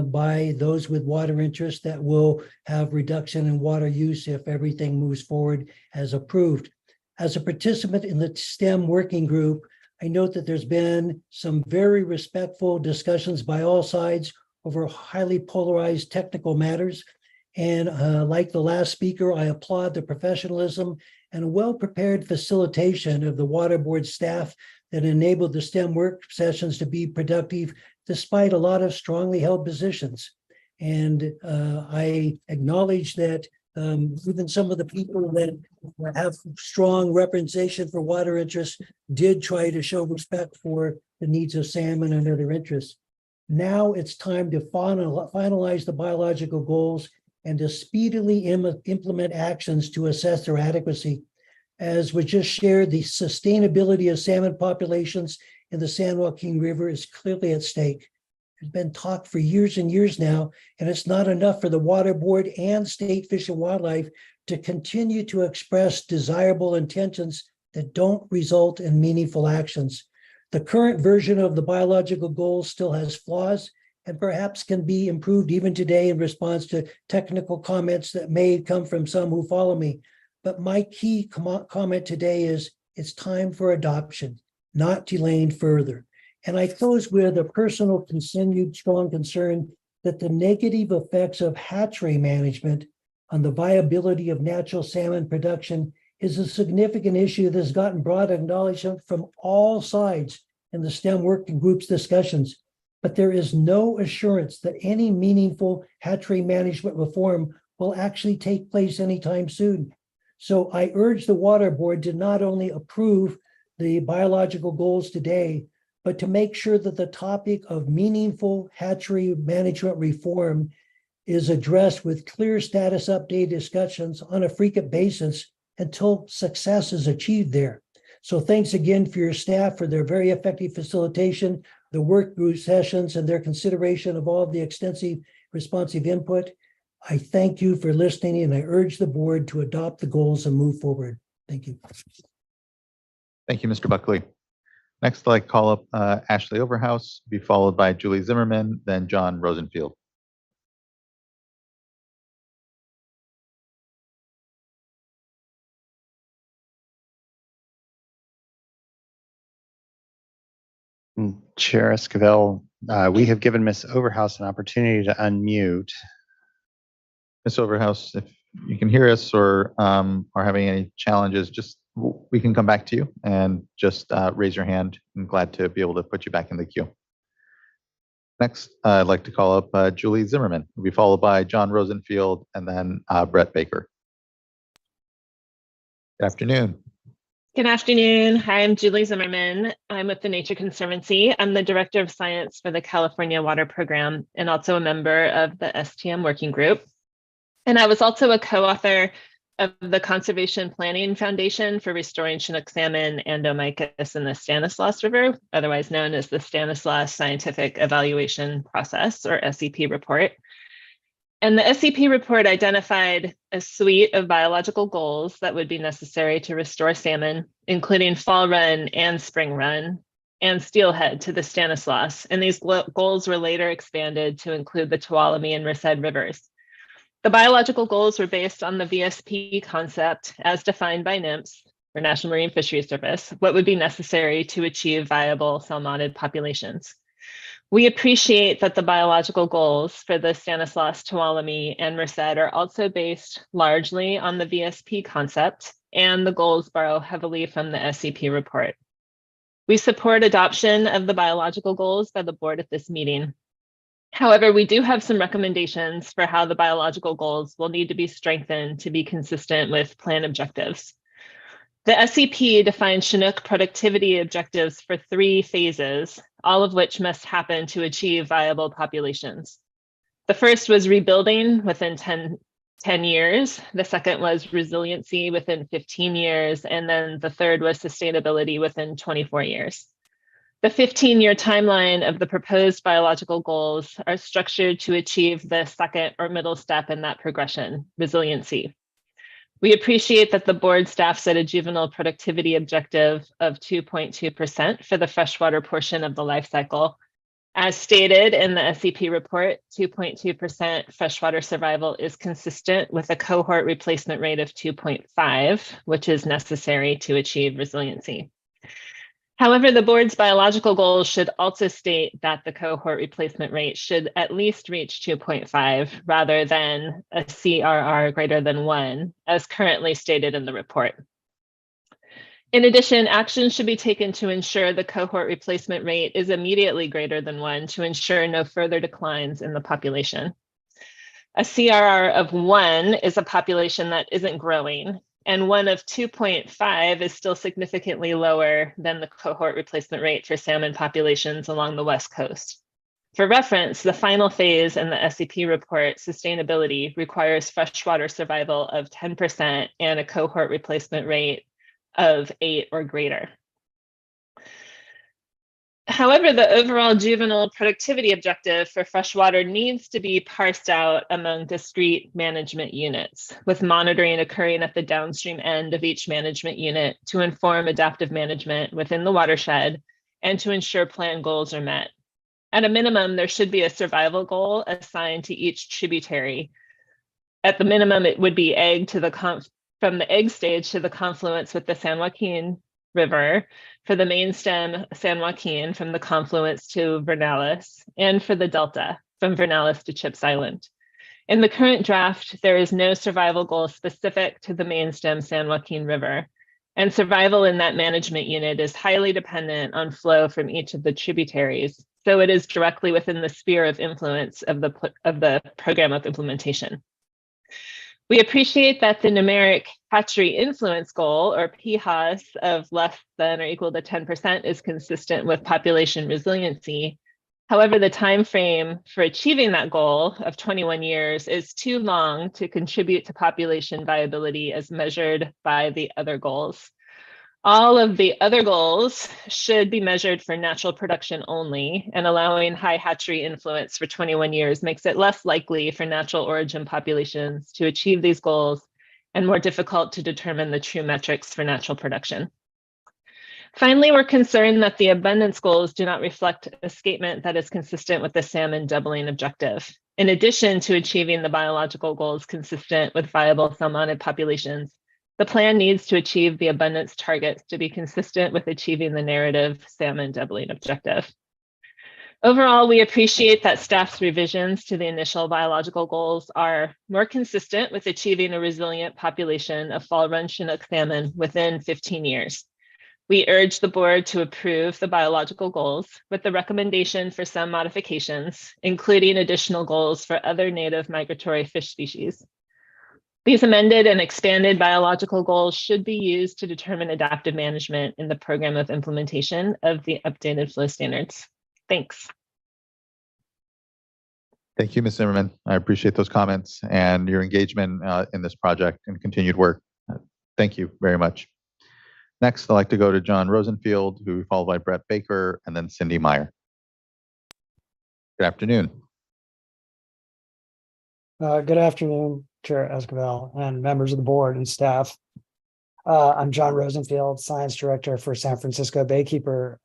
by those with water interests that will have reduction in water use if everything moves forward as approved. As a participant in the STEM working group, I note that there's been some very respectful discussions by all sides over highly polarized technical matters. And like the last speaker, I applaud the professionalism and well-prepared facilitation of the Water Board staff that enabled the STEM work sessions to be productive despite a lot of strongly held positions. And I acknowledge that even some of the people that have strong representation for water interests did try to show respect for the needs of salmon and other interests. Now it's time to finalize the biological goals and to speedily implement actions to assess their adequacy. As was just shared, the sustainability of salmon populations in the San Joaquin River is clearly at stake. There's been talk for years and years now, and it's not enough for the Water Board and State Fish and Wildlife to continue to express desirable intentions that don't result in meaningful actions. The current version of the biological goals still has flaws and perhaps can be improved even today in response to technical comments that may come from some who follow me. But my key comment today is it's time for adoption, not delaying further. And I close with a personal continued strong concern that the negative effects of hatchery management on the viability of natural salmon production is a significant issue that has gotten broad acknowledgement from all sides in the STEM working group's discussions. But there is no assurance that any meaningful hatchery management reform will actually take place anytime soon. So I urge the Water Board to not only approve the biological goals today, but to make sure that the topic of meaningful hatchery management reform is addressed with clear status update discussions on a frequent basis until success is achieved there. So thanks again for your staff for their very effective facilitation, the work group sessions, and their consideration of all of the extensive responsive input. I thank you for listening, and I urge the board to adopt the goals and move forward. Thank you. Thank you, Mr. Buckley. Next, I'd like to call up Ashley Overhouse, be followed by Julie Zimmerman, then John Rosenfield. Chair Esquivel, we have given Ms. Overhouse an opportunity to unmute. Ms. Overhouse, if you can hear us or are having any challenges, just we can come back to you and just raise your hand. I'm glad to be able to put you back in the queue. Next, I'd like to call up Julie Zimmerman, who'll be followed by John Rosenfield and then Brett Baker. Good afternoon. Good afternoon. Hi, I'm Julie Zimmerman. I'm with the Nature Conservancy. I'm the Director of Science for the California Water Program and also a member of the STM Working Group. And I was also a co-author of the Conservation Planning Foundation for Restoring Chinook Salmon and Domicus in the Stanislaus River, otherwise known as the Stanislaus Scientific Evaluation Process, or SEP report. And the SEP report identified a suite of biological goals that would be necessary to restore salmon, including fall run and spring run. and Steelhead to the Stanislaus, and these goals were later expanded to include the Tuolumne and Merced rivers. The biological goals were based on the VSP concept as defined by NMFS, or National Marine Fisheries Service, what would be necessary to achieve viable salmonid populations. We appreciate that the biological goals for the Stanislaus, Tuolumne, and Merced are also based largely on the VSP concept, and the goals borrow heavily from the SCP report. We support adoption of the biological goals by the board at this meeting. However, we do have some recommendations for how the biological goals will need to be strengthened to be consistent with plan objectives. The SCP defines Chinook productivity objectives for 3 phases, all of which must happen to achieve viable populations. The first was rebuilding within 10 years. The second was resiliency within 15 years. And then the third was sustainability within 24 years. The 15-year timeline of the proposed biological goals are structured to achieve the second or middle step in that progression, resiliency. We appreciate that the board staff set a juvenile productivity objective of 2.2% for the freshwater portion of the life cycle. As stated in the SCP report, 2.2% freshwater survival is consistent with a cohort replacement rate of 2.5, which is necessary to achieve resiliency. However, the board's biological goals should also state that the cohort replacement rate should at least reach 2.5 rather than a CRR greater than 1, as currently stated in the report. In addition, action should be taken to ensure the cohort replacement rate is immediately greater than 1 to ensure no further declines in the population. A CRR of 1 is a population that isn't growing, and one of 2.5 is still significantly lower than the cohort replacement rate for salmon populations along the West Coast. For reference, the final phase in the SCP report, sustainability, requires freshwater survival of 10% and a cohort replacement rate of 8 or greater. However, the overall juvenile productivity objective for freshwater needs to be parsed out among discrete management units, with monitoring occurring at the downstream end of each management unit to inform adaptive management within the watershed and to ensure plan goals are met. At a minimum, there should be a survival goal assigned to each tributary. At the minimum, it would be from the egg stage to the confluence with the San Joaquin River, for the main stem San Joaquin from the confluence to Vernalis, and for the delta from Vernalis to Chips Island. In the current draft, there is no survival goal specific to the main stem San Joaquin River, and survival in that management unit is highly dependent on flow from each of the tributaries, so it is directly within the sphere of influence of the program of implementation. We appreciate that the numeric hatchery influence goal, or PHAS, of less than or equal to 10% is consistent with population resiliency. However, the time frame for achieving that goal of 21 years is too long to contribute to population viability as measured by the other goals. All of the other goals should be measured for natural production only, and allowing high hatchery influence for 21 years makes it less likely for natural origin populations to achieve these goals and more difficult to determine the true metrics for natural production. Finally, we're concerned that the abundance goals do not reflect escapement that is consistent with the salmon doubling objective. In addition to achieving the biological goals consistent with viable salmonid populations, the plan needs to achieve the abundance targets to be consistent with achieving the narrative salmon doubling objective. Overall, we appreciate that staff's revisions to the initial biological goals are more consistent with achieving a resilient population of fall run Chinook salmon within 15 years. We urge the board to approve the biological goals with the recommendation for some modifications, including additional goals for other native migratory fish species. These amended and expanded biological goals should be used to determine adaptive management in the program of implementation of the updated flow standards. Thanks. Thank you, Ms. Zimmerman. I appreciate those comments and your engagement in this project and continued work. Thank you very much. Next, I'd like to go to John Rosenfield, who will be followed by Brett Baker and then Cindy Meyer. Good afternoon. Good afternoon, Chair Esquivel and members of the board and staff. I'm John Rosenfield, Science Director for San Francisco Baykeeper.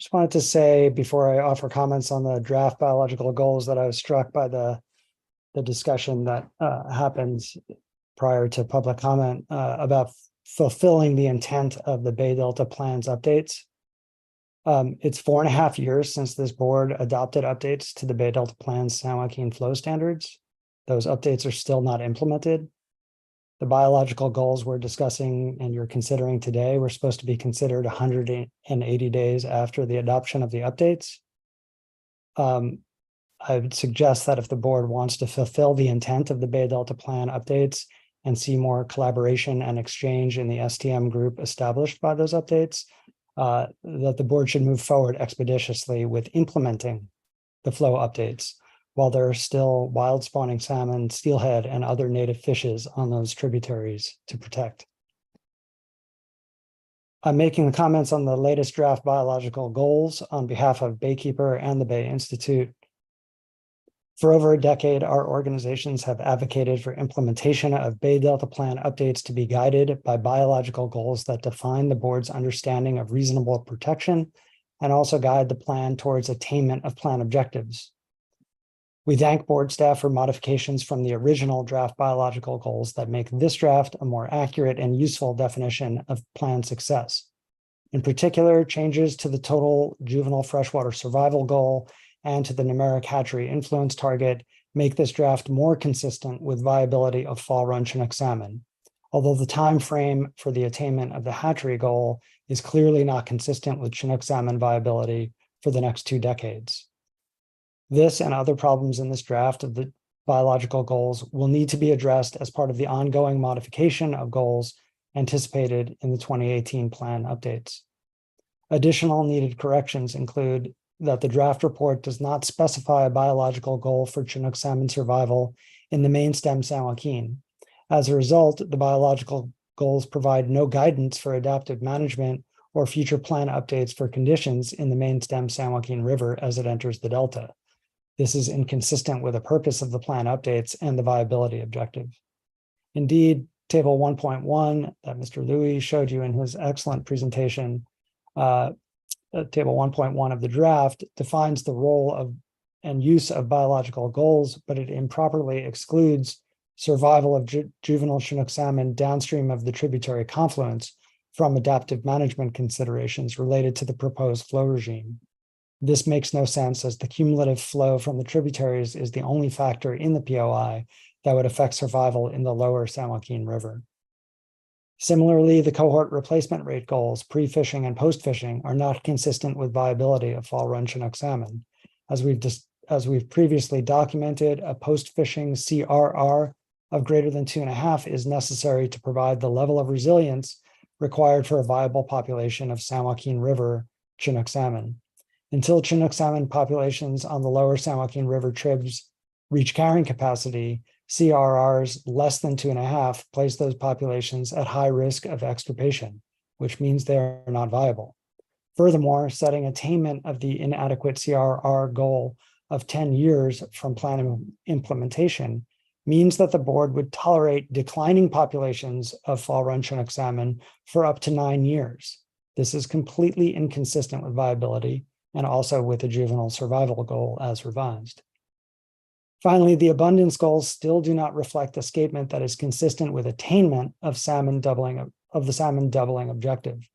Just wanted to say before I offer comments on the draft biological goals that I was struck by the discussion that happened prior to public comment about fulfilling the intent of the Bay Delta plans updates. It's 4.5 years since this board adopted updates to the Bay Delta plans San Joaquin flow standards. Those updates are still not implemented. The biological goals we're discussing and you're considering today were supposed to be considered 180 days after the adoption of the updates. I would suggest that if the board wants to fulfill the intent of the Bay Delta plan updates and see more collaboration and exchange in the STM group established by those updates, that the board should move forward expeditiously with implementing the flow updates while there are still wild spawning salmon, steelhead, and other native fishes on those tributaries to protect. I'm making the comments on the latest draft biological goals on behalf of Baykeeper and the Bay Institute. For over a decade, our organizations have advocated for implementation of Bay Delta Plan updates to be guided by biological goals that define the board's understanding of reasonable protection and also guide the plan towards attainment of plan objectives. We thank board staff for modifications from the original draft biological goals that make this draft a more accurate and useful definition of plan success. In particular, changes to the total juvenile freshwater survival goal and to the numeric hatchery influence target make this draft more consistent with viability of fall run Chinook salmon, although the time frame for the attainment of the hatchery goal is clearly not consistent with Chinook salmon viability for the next 2 decades. This and other problems in this draft of the biological goals will need to be addressed as part of the ongoing modification of goals anticipated in the 2018 plan updates. Additional needed corrections include that the draft report does not specify a biological goal for Chinook salmon survival in the main stem San Joaquin. As a result, the biological goals provide no guidance for adaptive management or future plan updates for conditions in the main stem San Joaquin River as it enters the Delta. This is inconsistent with the purpose of the plan updates and the viability objective. Indeed, Table 1.1 that Mr. Louis showed you in his excellent presentation, Table 1.1 of the draft defines the role of and use of biological goals, but it improperly excludes survival of juvenile Chinook salmon downstream of the tributary confluence from adaptive management considerations related to the proposed flow regime. This makes no sense as the cumulative flow from the tributaries is the only factor in the POI that would affect survival in the lower San Joaquin River. Similarly, the cohort replacement rate goals, pre-fishing and post-fishing, are not consistent with viability of fall run Chinook salmon. As we've previously documented, a post-fishing CRR of greater than 2.5 is necessary to provide the level of resilience required for a viable population of San Joaquin River Chinook salmon. Until Chinook salmon populations on the lower San Joaquin River tribs reach carrying capacity, CRRs less than 2.5 place those populations at high risk of extirpation, which means they're not viable. Furthermore, setting attainment of the inadequate CRR goal of 10 years from plan implementation means that the board would tolerate declining populations of fall run Chinook salmon for up to 9 years. This is completely inconsistent with viability and also with the juvenile survival goal as revised. Finally, the abundance goals still do not reflect a statement that is consistent with attainment of the salmon doubling objective.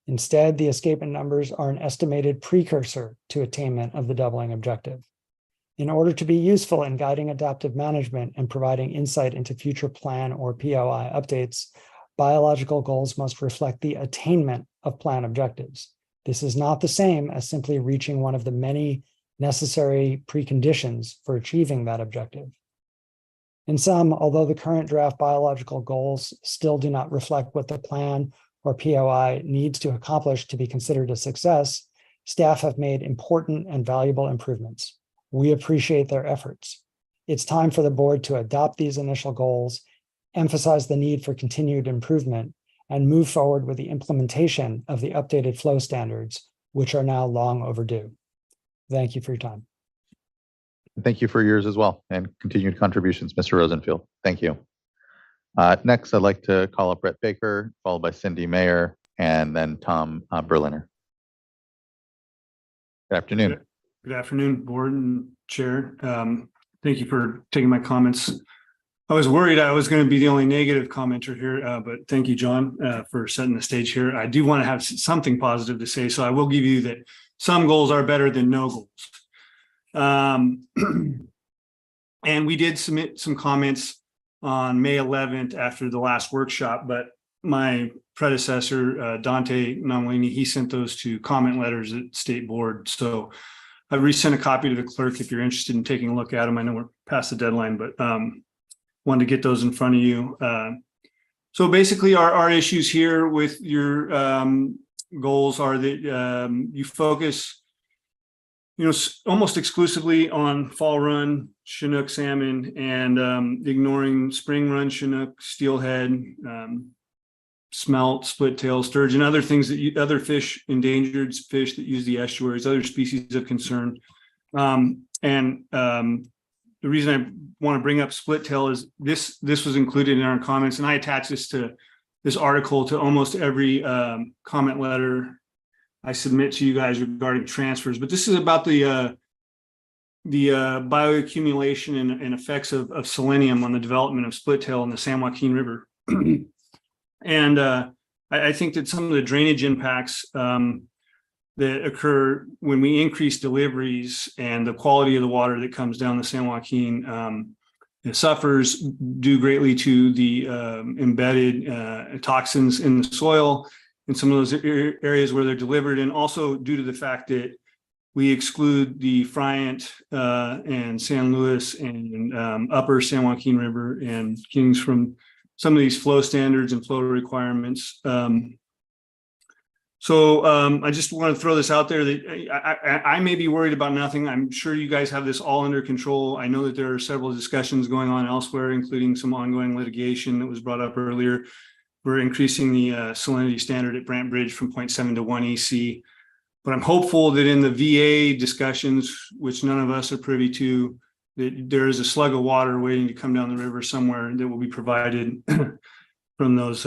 Instead, the escapement numbers are an estimated precursor to attainment of the doubling objective. In order to be useful in guiding adaptive management and providing insight into future plan or POI updates, biological goals must reflect the attainment of plan objectives. This is not the same as simply reaching one of the many necessary preconditions for achieving that objective. In sum, although the current draft biological goals still do not reflect what the plan or POI needs to accomplish to be considered a success, staff have made important and valuable improvements. We appreciate their efforts. It's time for the board to adopt these initial goals, emphasize the need for continued improvement, and move forward with the implementation of the updated flow standards, which are now long overdue. Thank you for your time. Thank you for yours as well and continued contributions, Mr. Rosenfield. Thank you. Next, I'd like to call up Brett Baker, followed by Cindy Mayer, and then Tom Berliner. Good afternoon. Good afternoon, board and chair. Thank you for taking my comments. I was worried I was going to be the only negative commenter here, but thank you, John, for setting the stage here. I do want to have something positive to say, so I will give you that some goals are better than no goals. And we did submit some comments on May 11th after the last workshop, but my predecessor, Dante Nomolini, he sent those to comment letters at state board. So I resent a copy to the clerk if you're interested in taking a look at them. I know we're past the deadline, but wanted to get those in front of you. So basically our issues here with your goals are that you focus, almost exclusively on fall run Chinook salmon and ignoring spring run Chinook, steelhead, smelt, split tail, sturgeon, other things other fish, endangered fish that use the estuaries, other species of concern. The reason I want to bring up split tail is this was included in our comments, and I attached this article to almost every comment letter I submit to you guys regarding transfers. But this is about the bioaccumulation and effects of selenium on the development of split tail in the San Joaquin River. And I think that some of the drainage impacts that occur when we increase deliveries and the quality of the water that comes down the San Joaquin it suffers due greatly to the embedded toxins in the soil in some of those areas where they're delivered, and also due to the fact that we exclude the Friant and San Luis and upper San Joaquin River and Kings from some of these flow standards and flow requirements. So I just want to throw this out there that I may be worried about nothing. I'm sure you guys have this all under control. I know that there are several discussions going on elsewhere, including some ongoing litigation that was brought up earlier. We're increasing the salinity standard at Brant Bridge from 0.7 to 1 EC. But I'm hopeful that in the VA discussions, which none of us are privy to, that there is a slug of water waiting to come down the river somewhere that will be provided from those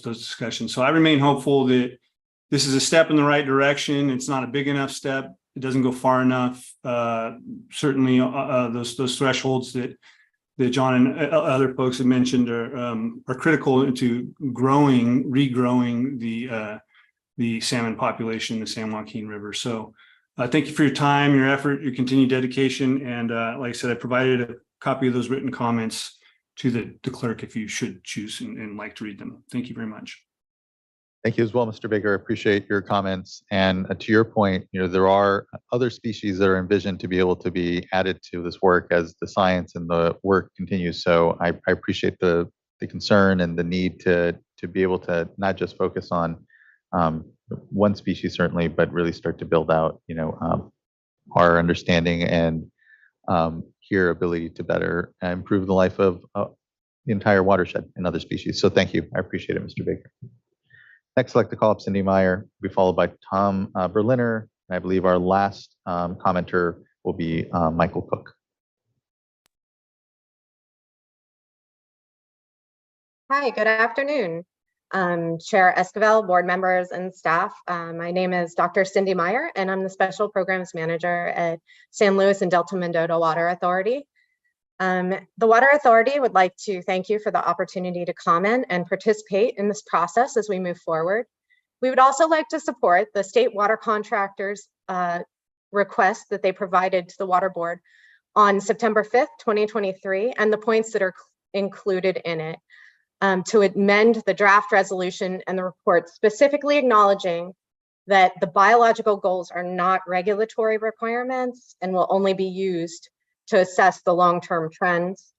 discussions. So I remain hopeful that this is a step in the right direction. It's not a big enough step. It doesn't go far enough. Certainly, those thresholds that John and other folks have mentioned are critical into regrowing the salmon population in the San Joaquin River. So thank you for your time, your effort, your continued dedication. And like I said, I provided a copy of those written comments to the clerk if you should choose and like to read them. Thank you very much. Thank you as well, Mr. Baker. I appreciate your comments. And to your point, there are other species that are envisioned to be able to be added to this work as the science and the work continues. So I appreciate the concern and the need to be able to not just focus on one species certainly, but really start to build out, our understanding and your ability to better improve the life of the entire watershed and other species. So thank you. I appreciate it, Mr. Baker. Next, I'd like to call up Cindy Meyer, be followed by Tom Berliner. And I believe our last commenter will be Michael Cook. Hi, good afternoon. Chair Esquivel, board members and staff. My name is Dr. Cindy Meyer, and I'm the Special Programs Manager at San Luis and Delta Mendota Water Authority. The Water Authority would like to thank you for the opportunity to comment and participate in this process as we move forward. We would also like to support the state water contractors' request that they provided to the Water Board on September 5th, 2023, and the points that are included in it. To amend the draft resolution and the report, specifically acknowledging that the biological goals are not regulatory requirements and will only be used to assess the long-term trends.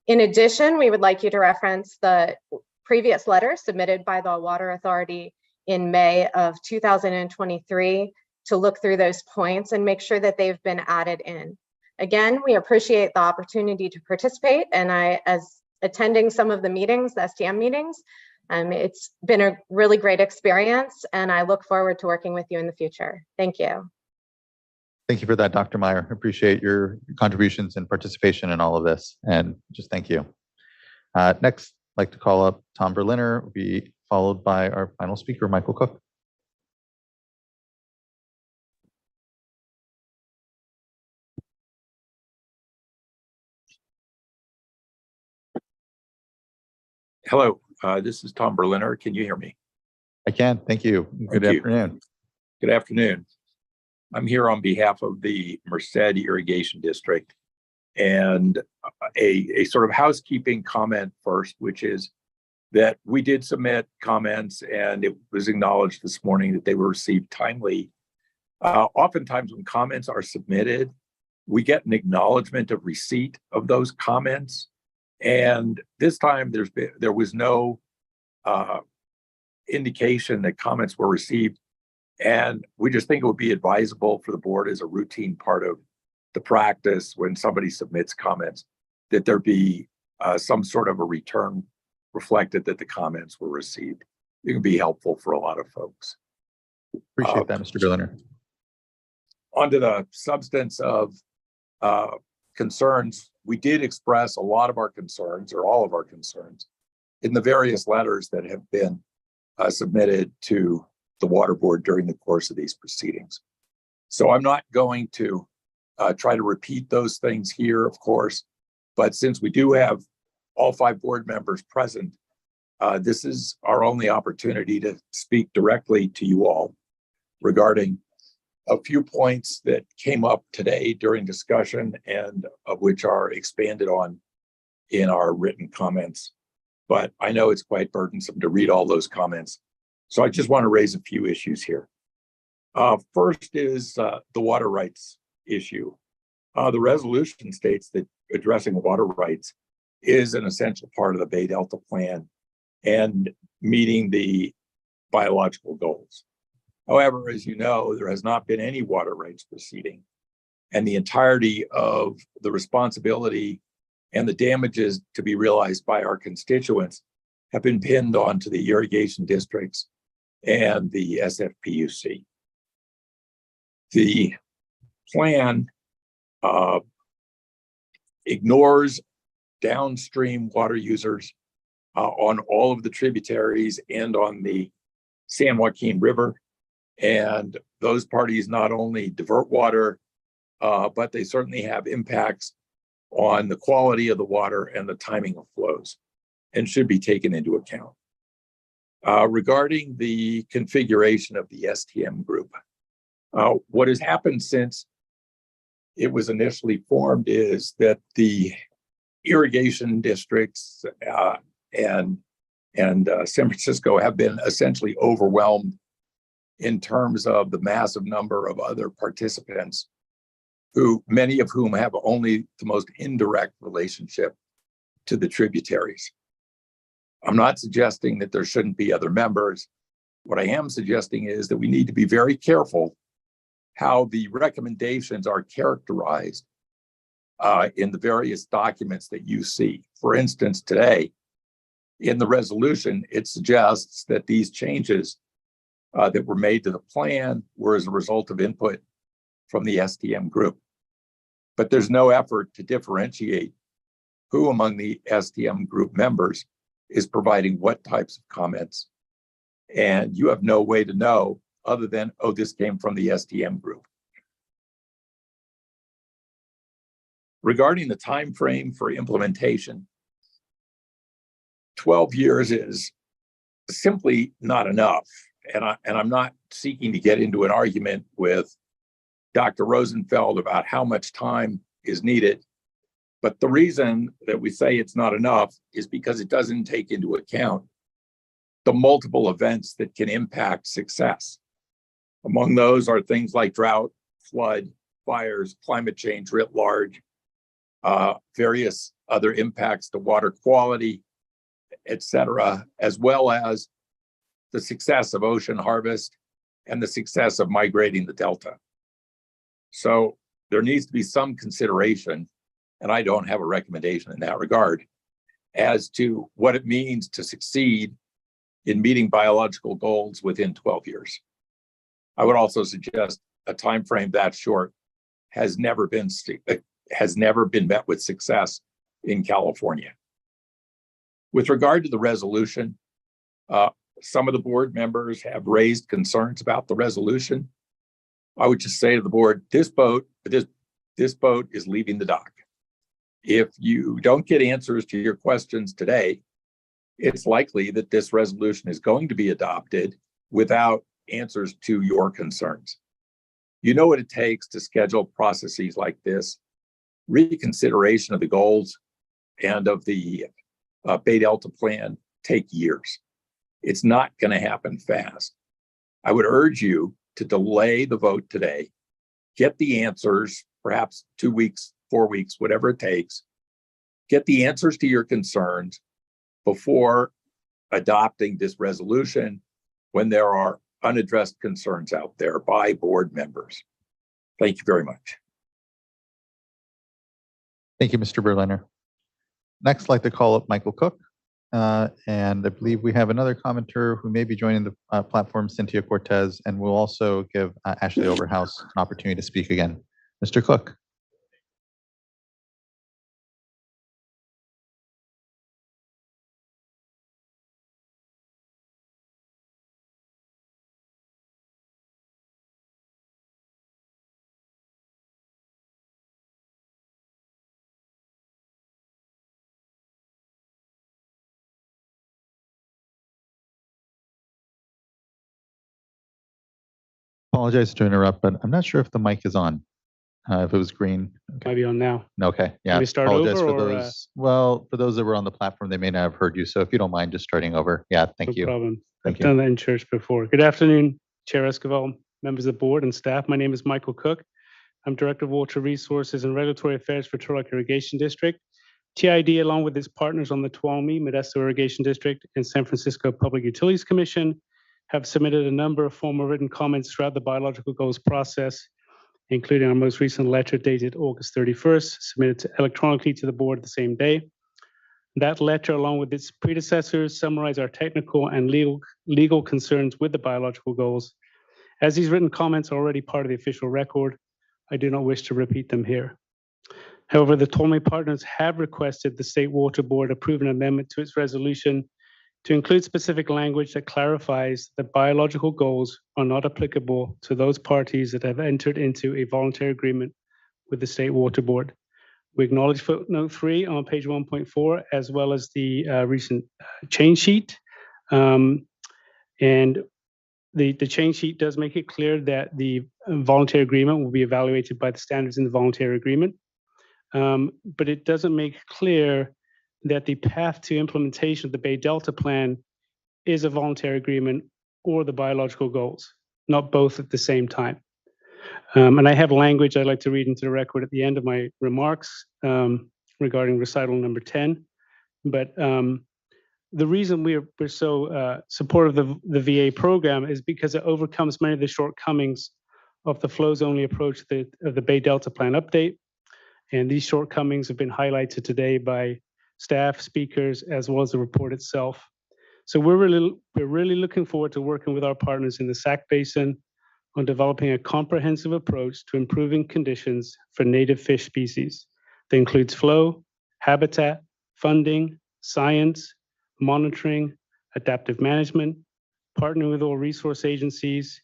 In addition, we would like you to reference the previous letter submitted by the Water Authority in May of 2023 to look through those points and make sure that they've been added in. Again, we appreciate the opportunity to participate, and as attending some of the meetings, the STM meetings. It's been a really great experience, and I look forward to working with you in the future. Thank you. Thank you for that, Dr. Meyer. I appreciate your contributions and participation in all of this, and just thank you. Next, I'd like to call up Tom Berliner, will be followed by our final speaker, Michael Cook. Hello, this is Tom Berliner. Can you hear me? I can. Thank you. Good Thank you. afternoon. Good afternoon. I'm here on behalf of the Merced Irrigation District, and a sort of housekeeping comment first, which is that we did submit comments and it was acknowledged this morning that they were received timely. Oftentimes when comments are submitted, we get an acknowledgement of receipt of those comments. And this time there was no indication that comments were received. And we just think it would be advisable for the board as a routine part of the practice when somebody submits comments, that there be some sort of a return reflected that the comments were received. It can be helpful for a lot of folks. Appreciate that, Mr. Berliner. Onto the substance of concerns, we did express a lot of our concerns, or all of our concerns, in the various letters that have been submitted to the Water Board during the course of these proceedings. So I'm not going to try to repeat those things here, of course, but since we do have all 5 board members present, this is our only opportunity to speak directly to you all regarding a few points that came up today during discussion and of which are expanded on in our written comments. But I know it's quite burdensome to read all those comments. So I just want to raise a few issues here. First is the water rights issue. The resolution states that addressing water rights is an essential part of the Bay Delta Plan and meeting the biological goals. However, as you know, there has not been any water rights proceeding, and the entirety of the responsibility and the damages to be realized by our constituents have been pinned onto the irrigation districts and the SFPUC. The plan ignores downstream water users on all of the tributaries and on the San Joaquin River. And those parties not only divert water, but they certainly have impacts on the quality of the water and the timing of flows, and should be taken into account. Regarding the configuration of the STM group, what has happened since it was initially formed is that the irrigation districts and San Francisco have been essentially overwhelmed in terms of the massive number of other participants, who many of whom have only the most indirect relationship to the tributaries. I'm not suggesting that there shouldn't be other members. What I am suggesting is that we need to be very careful how the recommendations are characterized in the various documents that you see. For instance, today, in the resolution, it suggests that these changes that were made to the plan were as a result of input from the STM group. But there's no effort to differentiate who among the STM group members is providing what types of comments. And you have no way to know other than, oh, this came from the STM group. Regarding the time frame for implementation, 12 years is simply not enough. And I'm not seeking to get into an argument with Dr. Rosenfeld about how much time is needed. But the reason that we say it's not enough is because it doesn't take into account the multiple events that can impact success. Among those are things like drought, flood, fires, climate change writ large, various other impacts to water quality, et cetera, as well as the success of ocean harvest and the success of migrating the Delta. So there needs to be some consideration, and I don't have a recommendation in that regard, as to what it means to succeed in meeting biological goals within 12 years. I would also suggest a time frame that short has never been met with success in California. With regard to the resolution, some of the board members have raised concerns about the resolution. I would just say to the board, this boat is leaving the dock. If you don't get answers to your questions today, it's likely that this resolution is going to be adopted without answers to your concerns. You know what it takes to schedule processes like this. Reconsideration of the goals and of the Bay Delta plan take years. It's not going to happen fast. I would urge you to delay the vote today, get the answers, perhaps 2 weeks, 4 weeks, whatever it takes, get the answers to your concerns before adopting this resolution when there are unaddressed concerns out there by board members. Thank you very much. Thank you, Mr. Berliner. Next, I'd like to call up Michael Cook. And I believe we have another commenter who may be joining the platform, Cynthia Cortez, and we'll also give Ashley Overhouse an opportunity to speak again. Mr. Cook. Apologize to interrupt, but I'm not sure if the mic is on. If it was green. Might be on now. Okay, yeah. Can we start Apologize over, for or, those. Well, for those that were on the platform, they may not have heard you. So if you don't mind just starting over. Yeah, thank you. No problem. Thank I've you. done that in church before. Good afternoon, Chair Esquivel, members of the board and staff. My name is Michael Cook. I'm Director of Water Resources and Regulatory Affairs for Turlock Irrigation District. TID, along with its partners on the Tuolumne, Modesto Irrigation District, and San Francisco Public Utilities Commission, have submitted a number of formal written comments throughout the biological goals process, including our most recent letter dated August 31st, submitted electronically to the board the same day. That letter, along with its predecessors, summarize our technical and legal concerns with the biological goals. As these written comments are already part of the official record, I do not wish to repeat them here. However, the Tuolumne partners have requested the State Water Board approve an amendment to its resolution to include specific language that clarifies that biological goals are not applicable to those parties that have entered into a voluntary agreement with the State Water Board. We acknowledge footnote 3 on page 1.4, as well as the recent change sheet. And the change sheet does make it clear that the voluntary agreement will be evaluated by the standards in the voluntary agreement. But it doesn't make clear that the path to implementation of the Bay Delta plan is a voluntary agreement or the biological goals, not both at the same time. And I have language I'd like to read into the record at the end of my remarks regarding recital number 10. But the reason we're so supportive of the VA program is because it overcomes many of the shortcomings of the flows-only approach of the Bay Delta plan update. And these shortcomings have been highlighted today by staff, speakers, as well as the report itself. So we're really looking forward to working with our partners in the Sac Basin on developing a comprehensive approach to improving conditions for native fish species that includes flow, habitat, funding, science, monitoring, adaptive management, partnering with all resource agencies,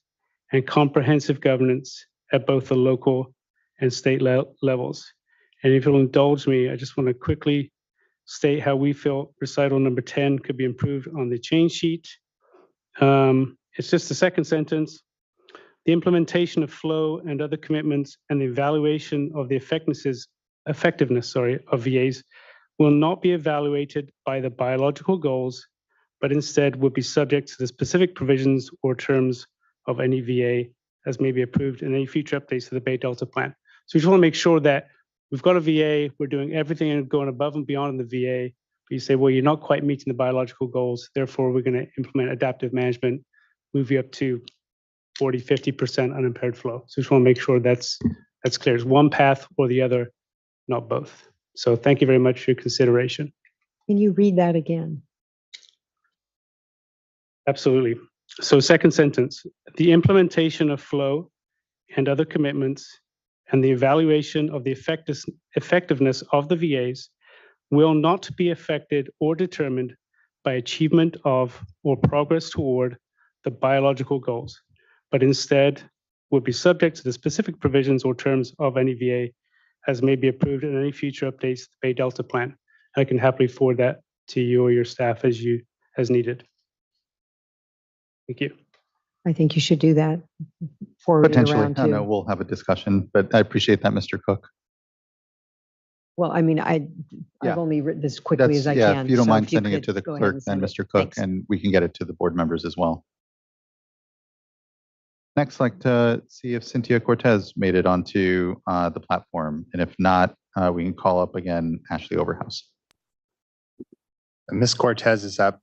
and comprehensive governance at both the local and state levels. And if you'll indulge me, I just want to quickly state how we feel recital number 10 could be improved on the change sheet. It's just the second sentence. The implementation of flow and other commitments and the evaluation of the effectiveness of VAs will not be evaluated by the biological goals, but instead will be subject to the specific provisions or terms of any VA as may be approved in any future updates to the Bay Delta plan. So we just want to make sure that we've got a VA, we're doing everything and going above and beyond in the VA. But you say, well, you're not quite meeting the biological goals, therefore we're going to implement adaptive management, move you up to 40, 50% unimpaired flow. So just want to make sure that's clear. It's one path or the other, not both. So thank you very much for your consideration. Can you read that again? Absolutely. So second sentence, the implementation of flow and other commitments and the evaluation of the effectiveness of the VAs will not be affected or determined by achievement of or progress toward the biological goals, but instead will be subject to the specific provisions or terms of any VA as may be approved in any future updates to the Bay Delta plan. I can happily forward that to you or your staff as needed. Thank you. I think you should do that. Forward it Potentially, around I know too. we'll have a discussion, but I appreciate that, Mr. Cook. Well, I mean, I've Yeah. only written this quickly as I Yeah, can. if you don't so mind if you sending it could to the go ahead clerk, and then send it. Mr. Cook, Thanks. and we can get it to the board members as well. Next, I'd like to see if Cynthia Cortez made it onto the platform, and if not, we can call up again Ashley Overhouse. Ms. Cortez is up.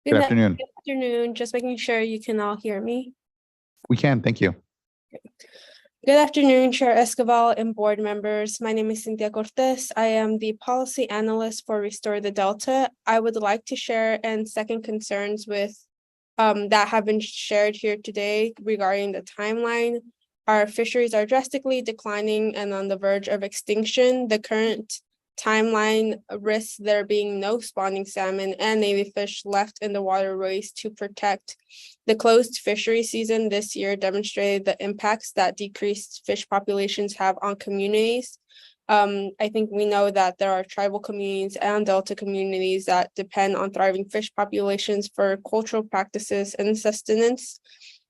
Good afternoon. Good afternoon. Just making sure you can all hear me. We can, thank you. Good afternoon, Chair Escobar and board members. My name is Cynthia Cortez. I am the policy analyst for Restore the Delta. I would like to share and second concerns with that have been shared here today regarding the timeline. Our fisheries are drastically declining and on the verge of extinction. The current timeline risks there being no spawning salmon and Navy fish left in the waterways to protect. The closed fishery season this year demonstrated the impacts that decreased fish populations have on communities. I think we know that there are tribal communities and Delta communities that depend on thriving fish populations for cultural practices and sustenance.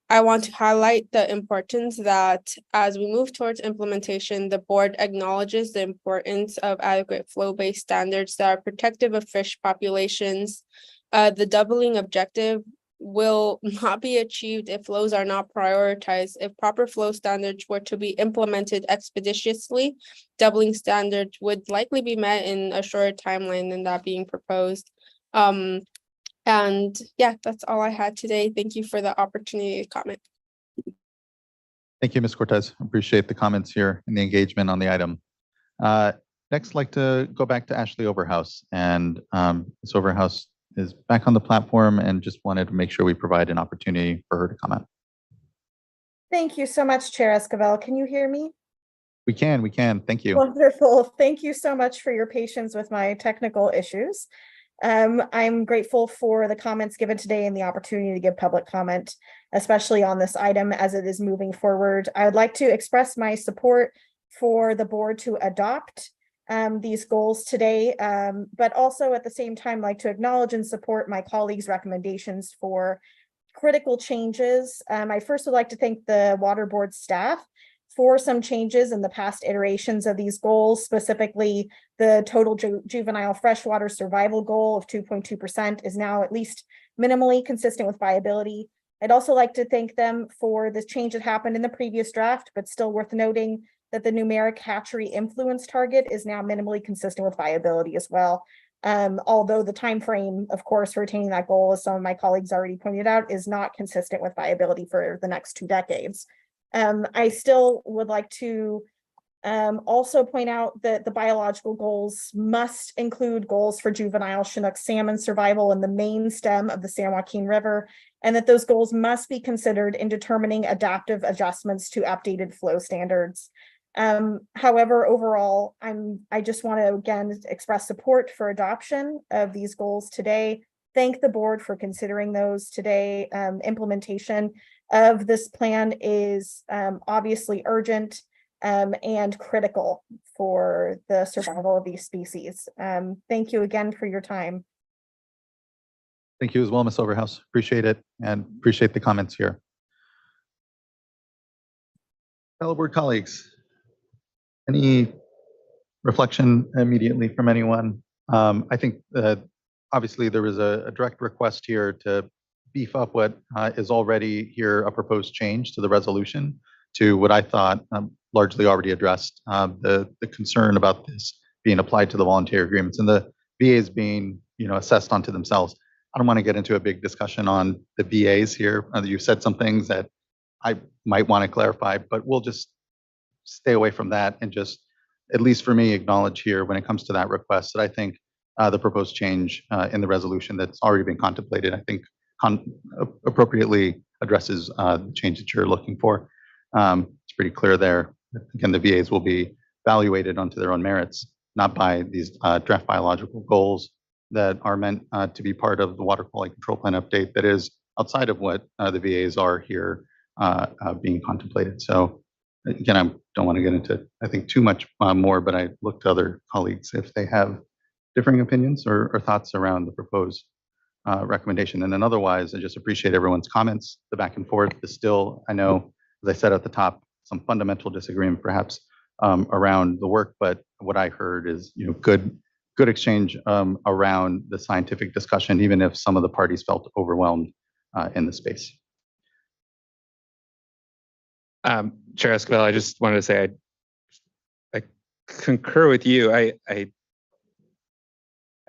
I want to highlight the importance that as we move towards implementation, the board acknowledges the importance of adequate flow-based standards that are protective of fish populations. The doubling objective will not be achieved if flows are not prioritized. If proper flow standards were to be implemented expeditiously, doubling standards would likely be met in a shorter timeline than that being proposed. And yeah, that's all I had today. Thank you for the opportunity to comment. Thank you, Ms. Cortez. Appreciate the comments here and the engagement on the item. Next, I'd like to go back to Ashley Overhouse, and Ms. Overhouse is back on the platform and just wanted to make sure we provide an opportunity for her to comment. Thank you so much, Chair Escobar. Can you hear me? We can. Thank you. Wonderful. Thank you so much for your patience with my technical issues. I'm grateful for the comments given today and the opportunity to give public comment, especially on this item as it is moving forward. I would like to express my support for the board to adopt these goals today, but also at the same time like to acknowledge and support my colleagues' recommendations for critical changes. I first would like to thank the Water Board staff for some changes in the past iterations of these goals, specifically the total juvenile freshwater survival goal of 2.2% is now at least minimally consistent with viability. I'd also like to thank them for this change that happened in the previous draft, but still worth noting that the numeric hatchery influence target is now minimally consistent with viability as well. Although the time frame, of course, for attaining that goal, as some of my colleagues already pointed out, is not consistent with viability for the next 2 decades. I still would like to also point out that the biological goals must include goals for juvenile Chinook salmon survival in the main stem of the San Joaquin River, and that those goals must be considered in determining adaptive adjustments to updated flow standards. However, overall, I just want to again express support for adoption of these goals today. Thank the board for considering those today. Implementation of this plan is obviously urgent and critical for the survival of these species. Thank you again for your time. Thank you as well, Ms. Overhouse. Appreciate it and appreciate the comments here. Fellow board colleagues, any reflection immediately from anyone? I think obviously there was a direct request here to beef up what is already here a proposed change to the resolution to what I thought largely already addressed the concern about this being applied to the voluntary agreements and the VAs being assessed onto themselves. I don't want to get into a big discussion on the VAs here. You've said some things that I might want to clarify, but we'll just stay away from that and just, at least for me, acknowledge here when it comes to that request that I think the proposed change in the resolution that's already been contemplated, I think appropriately addresses the change that you're looking for. It's pretty clear there. Again, the VAs will be evaluated onto their own merits, not by these draft biological goals that are meant to be part of the water quality control plan update that is outside of what the VAs are here being contemplated. So again, I don't want to get into, I think, too much more, but I look to other colleagues if they have differing opinions or thoughts around the proposed recommendation? And then otherwise, I just appreciate everyone's comments, the back and forth. There's still, I know, as I said at the top, some fundamental disagreement perhaps around the work, but what I heard is, good exchange around the scientific discussion, even if some of the parties felt overwhelmed in the space. Chair Esquivel, I just wanted to say I concur with you. I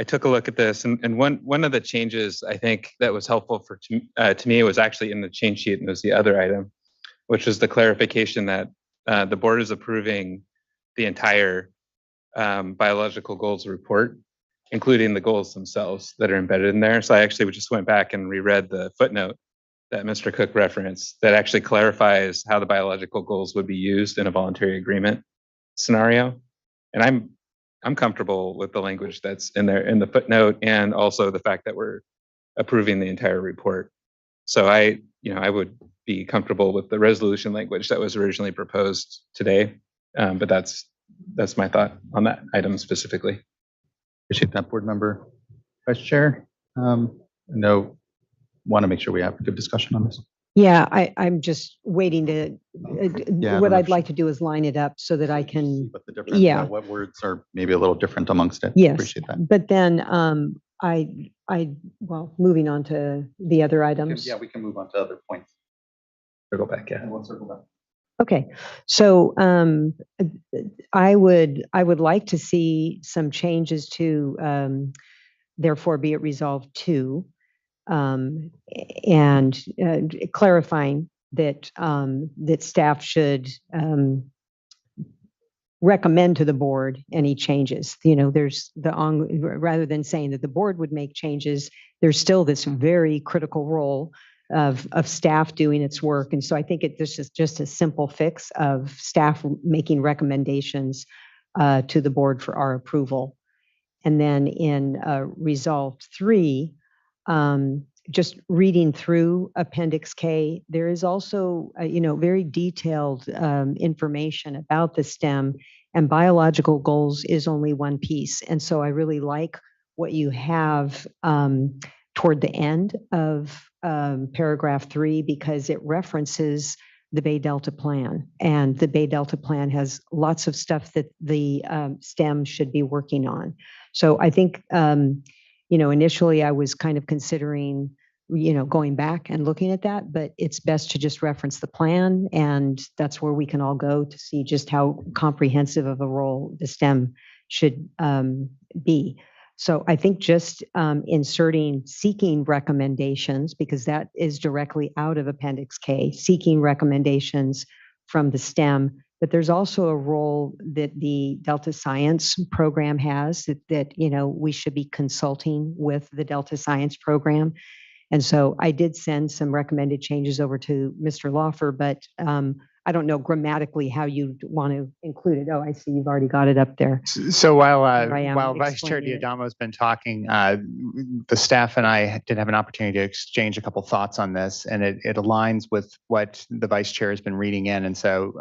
took a look at this, and one of the changes I think that was helpful to me was actually in the change sheet, and it was the other item, which was the clarification that the board is approving the entire biological goals report, including the goals themselves that are embedded in there. So I actually just went back and reread the footnote that Mr. Cook referenced that actually clarifies how the biological goals would be used in a voluntary agreement scenario. And I'm comfortable with the language that's in there in the footnote, and also the fact that we're approving the entire report. So I would be comfortable with the resolution language that was originally proposed today. But that's my thought on that item specifically. Appreciate that, board member. Vice Chair, want to make sure we have a good discussion on this. Yeah, I'm just waiting to, what I'd like to do is line it up so that I can, But the different, yeah. what words are maybe a little different amongst it. Yes. Appreciate that. But then well, moving on to the other items. Yeah, we can move on to other points. Circle back, yeah. We'll circle back. Okay, so I would like to see some changes to therefore be it resolved to, and clarifying that that staff should recommend to the board any changes. There's rather than saying that the board would make changes, there's still this very critical role of staff doing its work. And so I think this is just a simple fix of staff making recommendations to the board for our approval. And then in Resolved 3, just reading through Appendix K, there is also, very detailed information about the STEM, and biological goals is only one piece. And so I really like what you have toward the end of paragraph 3, because it references the Bay Delta Plan, and the Bay Delta Plan has lots of stuff that the STEM should be working on. So I think, initially I was kind of considering, going back and looking at that, but it's best to just reference the plan, and that's where we can all go to see just how comprehensive of a role the STEM should be. So I think just inserting seeking recommendations, because that is directly out of Appendix K, seeking recommendations from the STEM. But there's also a role that the Delta Science program has that we should be consulting with the Delta Science program. And so I did send some recommended changes over to Mr. Laufer, but I don't know grammatically how you'd want to include it. Oh, I see you've already got it up there. So while am Vice Chair explaining it. D'Adamo has been talking, the staff and I did have an opportunity to exchange a couple thoughts on this, and it aligns with what the Vice Chair has been reading in. And so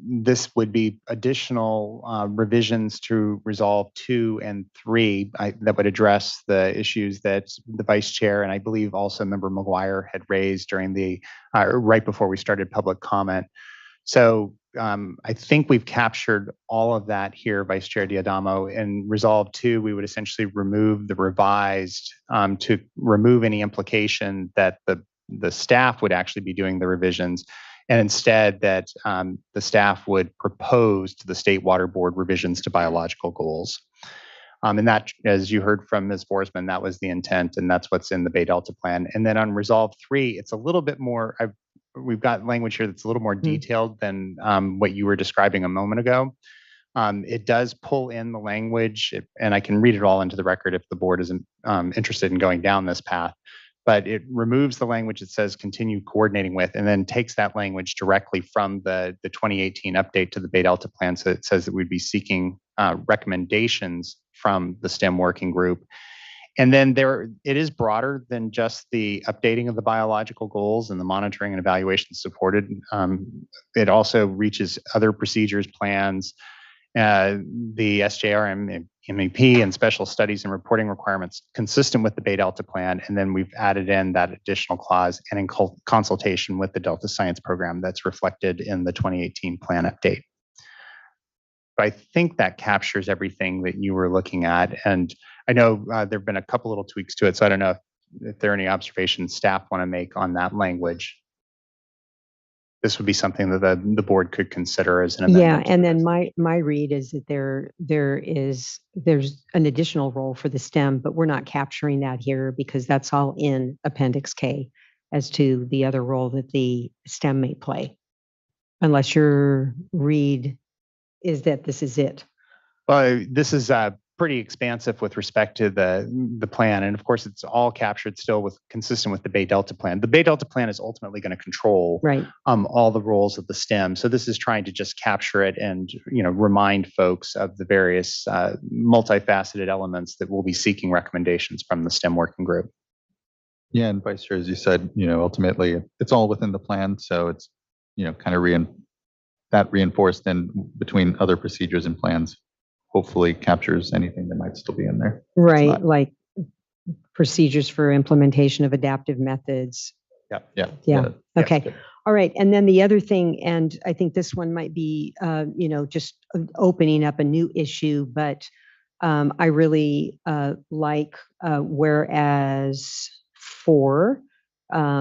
this would be additional revisions to Resolve 2 and 3 that would address the issues that the Vice Chair and I believe also Member McGuire had raised during the right before we started public comment. So I think we've captured all of that here, Vice Chair D'Adamo. In Resolve 2, we would essentially remove the revised to remove any implication that the staff would actually be doing the revisions, and instead that the staff would propose to the State Water Board revisions to biological goals. And that, as you heard from Ms. Borsman, that was the intent, and that's what's in the Bay Delta Plan. And then on Resolve 3, it's a little bit more, we've got language here that's a little more detailed than what you were describing a moment ago. It does pull in the language, and I can read it all into the record if the board isn't interested in going down this path, but it removes the language that says continue coordinating with, and then takes that language directly from the 2018 update to the Bay Delta Plan. So it says that we'd be seeking recommendations from the STEM working group. And then it is broader than just the updating of the biological goals and the monitoring and evaluation supported. It also reaches other procedures, plans, the SJRM MEP and special studies and reporting requirements consistent with the Bay Delta plan. And then we've added in that additional clause and in consultation with the Delta Science Program that's reflected in the 2018 plan update. But I think that captures everything that you were looking at. And I know there have been a couple little tweaks to it. So I don't know if there are any observations staff want to make on that language. This would be something that the board could consider as an amendment. Yeah, and then my read is that there's an additional role for the STEM, but we're not capturing that here because that's all in Appendix K as to the other role that the STEM may play. Unless your read is that this is it. Well, this is pretty expansive with respect to the plan. And of course, it's all captured still with consistent with the Bay Delta plan. The Bay Delta plan is ultimately going to control all the roles of the STEM. So this is trying to just capture it and remind folks of the various multifaceted elements that we'll be seeking recommendations from the STEM working group. Yeah, and Vice Chair, as you said, ultimately it's all within the plan. So it's, kind of reinforced in between other procedures and plans. Hopefully captures anything that might still be in there. Right, like procedures for implementation of adaptive methods. Yeah. Okay. All right. And then the other thing, and I think this one might be, just opening up a new issue, but I really like whereas 4. I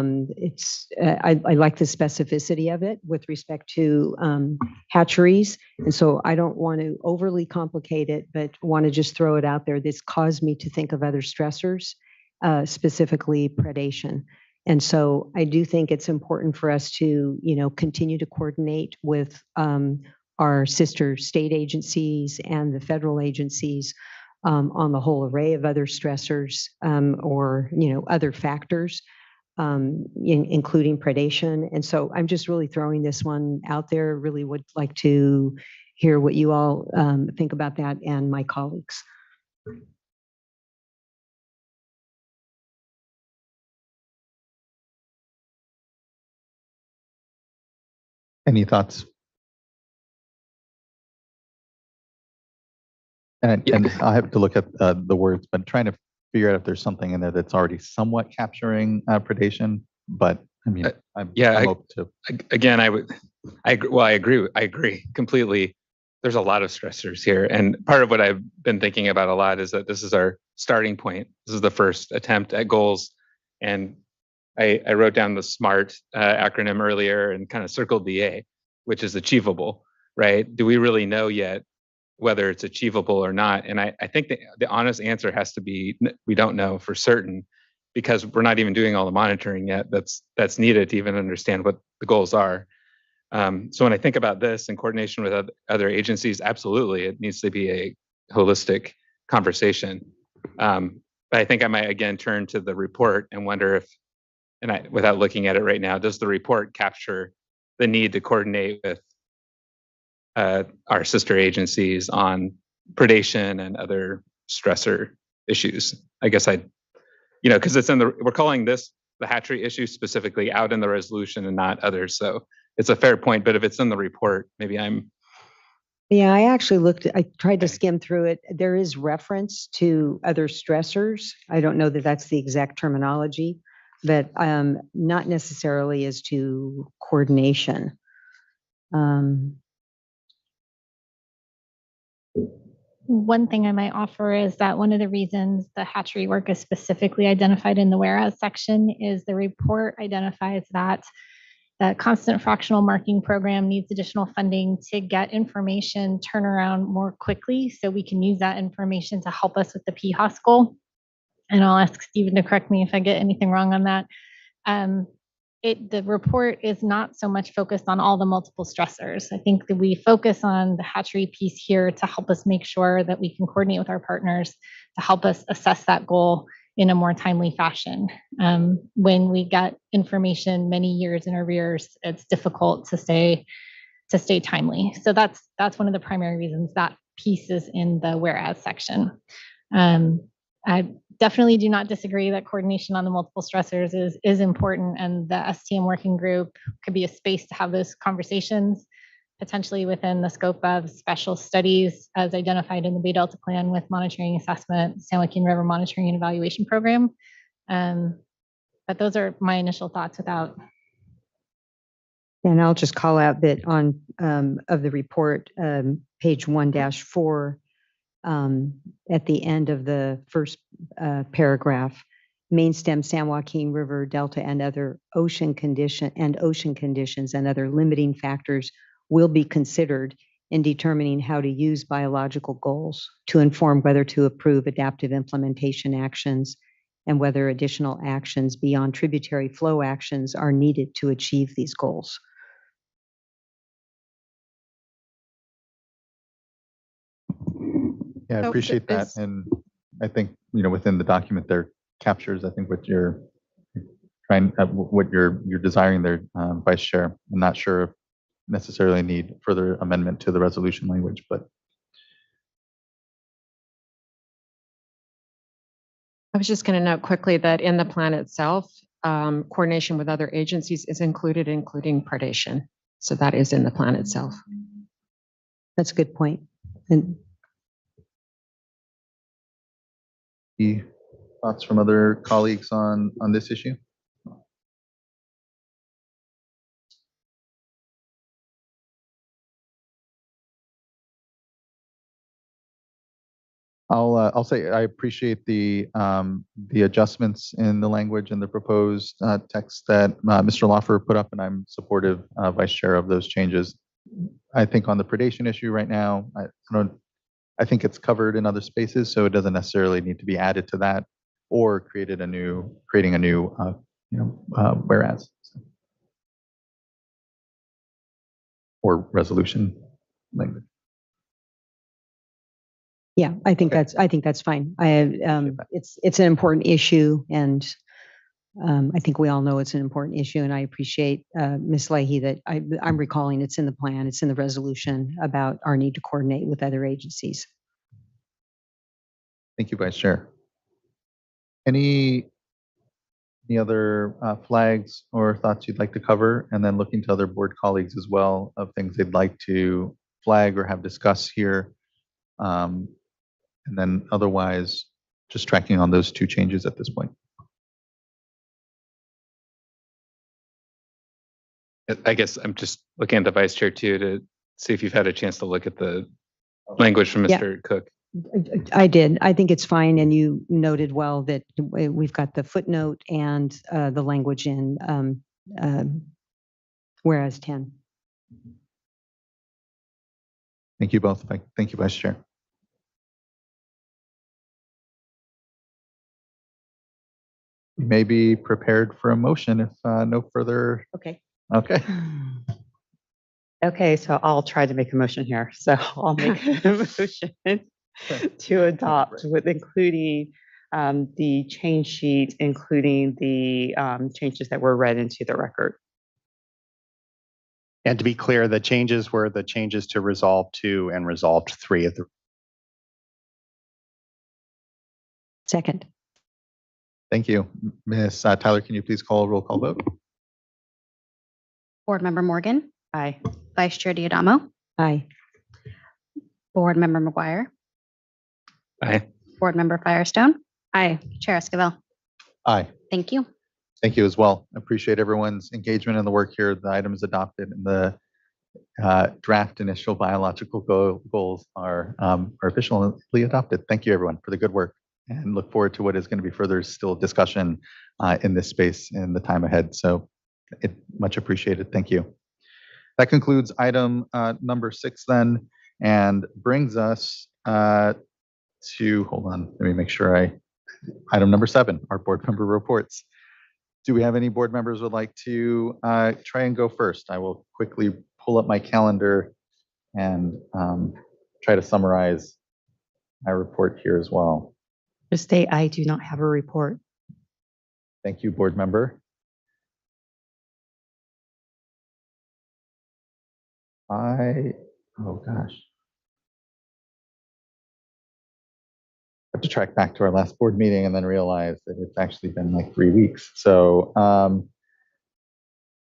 like the specificity of it with respect to hatcheries. And so I don't want to overly complicate it, but want to just throw it out there. This caused me to think of other stressors, specifically predation. And so I do think it's important for us to, continue to coordinate with our sister state agencies and the federal agencies on the whole array of other stressors or, other factors. Including predation. And so I'm just really throwing this one out there. Really would like to hear what you all think about that and my colleagues. Any thoughts? And I'll have to look at the words, but trying to figure out if there's something in there that's already somewhat capturing predation. But I mean, I'm open to. Again, I agree completely. There's a lot of stressors here, and part of what I've been thinking about a lot is that this is our starting point. This is the first attempt at goals, and I wrote down the SMART acronym earlier and kind of circled the A, which is achievable, right? Do we really know yet whether it's achievable or not? And I think the honest answer has to be, we don't know for certain, because we're not even doing all the monitoring yet that's needed to even understand what the goals are. So when I think about this in coordination with other agencies, absolutely, it needs to be a holistic conversation. But I think I might again turn to the report and wonder if, without looking at it right now, does the report capture the need to coordinate with our sister agencies on predation and other stressor issues? I guess because it's we're calling this the hatchery issue specifically out in the resolution and not others. So it's a fair point, but if it's in the report, maybe Yeah, I actually I tried to skim through it. There is reference to other stressors. I don't know that that's the exact terminology, but not necessarily as to coordination. One thing I might offer is that one of the reasons the hatchery work is specifically identified in the whereas section is the report identifies that the constant fractional marking program needs additional funding to get information turnaround more quickly so we can use that information to help us with the PHOS goal. And I'll ask Stephen to correct me if I get anything wrong on that. The report is not so much focused on all the multiple stressors. I think that we focus on the hatchery piece here to help us make sure that we can coordinate with our partners to help us assess that goal in a more timely fashion. When we get information many years in arrears, it's difficult to stay timely. So that's one of the primary reasons that piece is in the whereas section. I definitely do not disagree that coordination on the multiple stressors is important, and the STM working group could be a space to have those conversations. potentially within the scope of special studies as identified in the Bay Delta Plan with monitoring assessment, San Joaquin River Monitoring and Evaluation Program. But those are my initial thoughts without. And I'll just call out that on of the report, page 1-4, at the end of the first paragraph, main stem San Joaquin River Delta and other ocean conditions and other limiting factors will be considered in determining how to use biological goals to inform whether to approve adaptive implementation actions and whether additional actions beyond tributary flow actions are needed to achieve these goals. Yeah, I So appreciate that. is- And I think, within the document there captures, I think what you're trying, what you're desiring there, Vice Chair. I'm not sure if necessarily need further amendment to the resolution language, but I was just going to note quickly that in the plan itself, coordination with other agencies is included, including predation. So that is in the plan itself. That's a good point. And any thoughts from other colleagues on this issue? I'll say I appreciate the adjustments in the language and the proposed text that Mr. Lawfer put up, and I'm supportive, Vice Chair, of those changes. I think on the predation issue right now, I think it's covered in other spaces, so it doesn't necessarily need to be added to that or creating a new whereas or resolution language. yeah, I think that's fine. It's an important issue, and I think we all know it's an important issue, and I appreciate Ms. Leahy that I'm recalling it's in the plan, it's in the resolution about our need to coordinate with other agencies. Thank you, Vice Chair. Any other flags or thoughts you'd like to cover? And then looking to other board colleagues as well of things they'd like to flag or have discussed here. And then otherwise, just tracking on those two changes at this point. I guess I'm just looking at the Vice Chair too to see if you've had a chance to look at the language from Yeah. Mr. Cook. I did. I think it's fine, and you noted well that we've got the footnote and the language in whereas 10. Thank you both. Thank you, Vice Chair. You may be prepared for a motion if no further. Okay. Okay. Okay, so I'll try to make a motion here. So I'll make a motion to adopt with including the change sheet, including the changes that were read into the record. And to be clear, the changes were the changes to Resolve 2 and Resolve 3 of the. Second. Thank you. Ms. Tyler, can you please call a roll call vote? Board Member Morgan. Aye. Vice Chair Diadamo. Aye. Board Member McGuire. Aye. Board Member Firestone. Aye. Chair Esquivel. Aye. Thank you. Thank you as well. Appreciate everyone's engagement in the work here. The items adopted in the draft initial biological goals are officially adopted. Thank you, everyone, for the good work, and look forward to what is going to be further still discussion in this space in the time ahead. So much appreciated. Thank you. That concludes item number 6 then, and brings us to, hold on, let me make sure item number 7, our board member reports. Do we have any board members who would like to try and go first? I will quickly pull up my calendar and try to summarize my report here as well. Just state I do not have a report. Thank you, board member. Oh gosh. I have to track back to our last board meeting and then realize that it's actually been like 3 weeks. So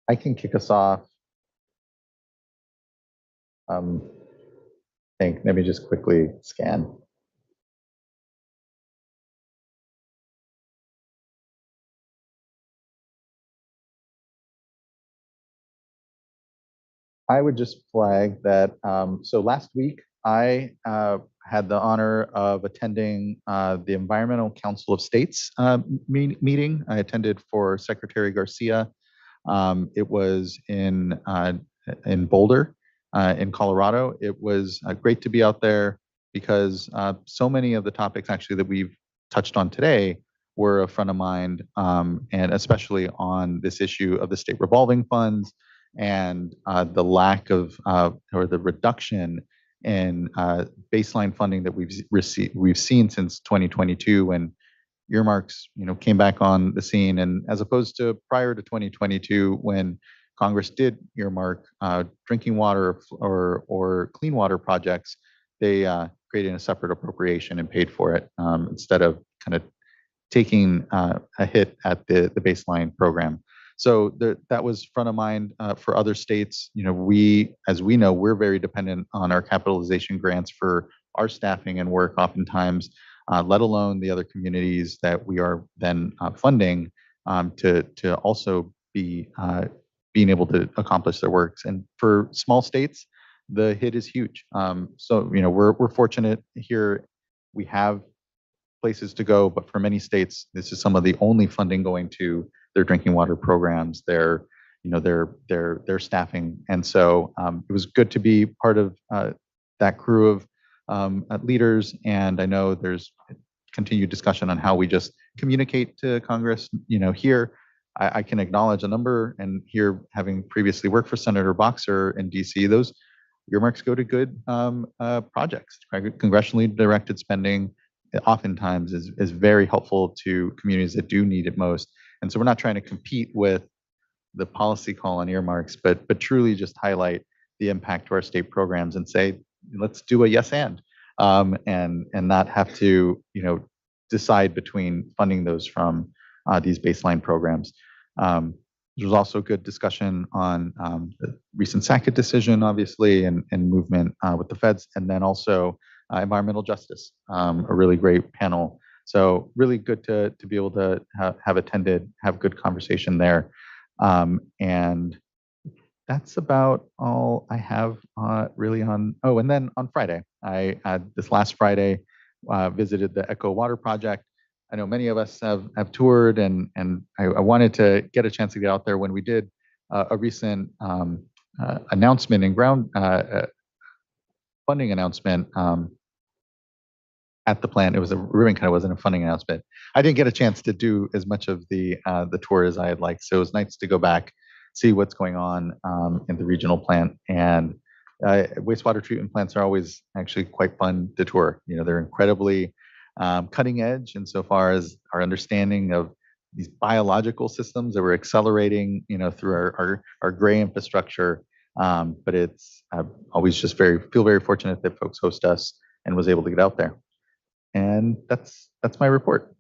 I can kick us off Think, let me just quickly scan. I would just flag that, so last week, I had the honor of attending the Environmental Council of States meeting. I attended for Secretary Garcia. It was in Boulder, in Colorado. It was great to be out there because so many of the topics actually that we've touched on today were a front of mind, and especially on this issue of the state revolving funds and the lack of or the reduction in baseline funding that we've seen since 2022 when earmarks came back on the scene, and as opposed to prior to 2022 when Congress did earmark drinking water or clean water projects, they created a separate appropriation and paid for it instead of kind of taking a hit at the baseline program. So that was front of mind for other states. As we know, we're very dependent on our capitalization grants for our staffing and work oftentimes, let alone the other communities that we are then funding to also be being able to accomplish their works. And for small states, the hit is huge. So we're fortunate here. We have places to go, but for many states, this is some of the only funding going to their drinking water programs, their staffing. And so it was good to be part of that crew of leaders. And I know there's continued discussion on how we just communicate to Congress. Here, I can acknowledge a number, and here, having previously worked for Senator Boxer in DC, those earmarks go to good projects. Congressionally directed spending oftentimes is very helpful to communities that do need it most. And so we're not trying to compete with the policy call on earmarks, but truly just highlight the impact to our state programs and say, let's do a yes and not have to decide between funding those from these baseline programs. There was also good discussion on the recent Sackett decision, obviously, and movement with the feds, and then also environmental justice, a really great panel. So really good to be able to have attended, have good conversation there. And that's about all I have really on. Oh, and then on Friday, this last Friday, visited the Echo Water Project. I know many of us have toured, and I wanted to get a chance to get out there when we did a recent announcement and ground funding announcement at the plant. It was a ribbon cut, it wasn't a funding announcement. I didn't get a chance to do as much of the tour as I had liked, so it was nice to go back, see what's going on in the regional plant. And wastewater treatment plants are always actually quite fun to tour. They're incredibly cutting edge insofar as our understanding of these biological systems that we're accelerating, through our gray infrastructure. But it's always just feel very fortunate that folks host us and was able to get out there. And that's my report.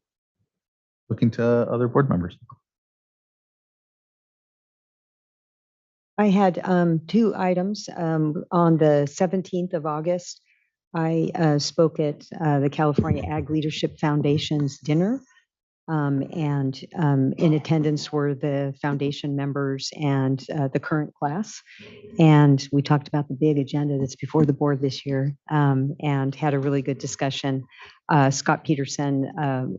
Looking to other board members. I had two items. On the 17th of August, I spoke at the California Ag Leadership Foundation's dinner. And in attendance were the foundation members and the current class. And we talked about the big agenda that's before the board this year, and had a really good discussion. Scott Peterson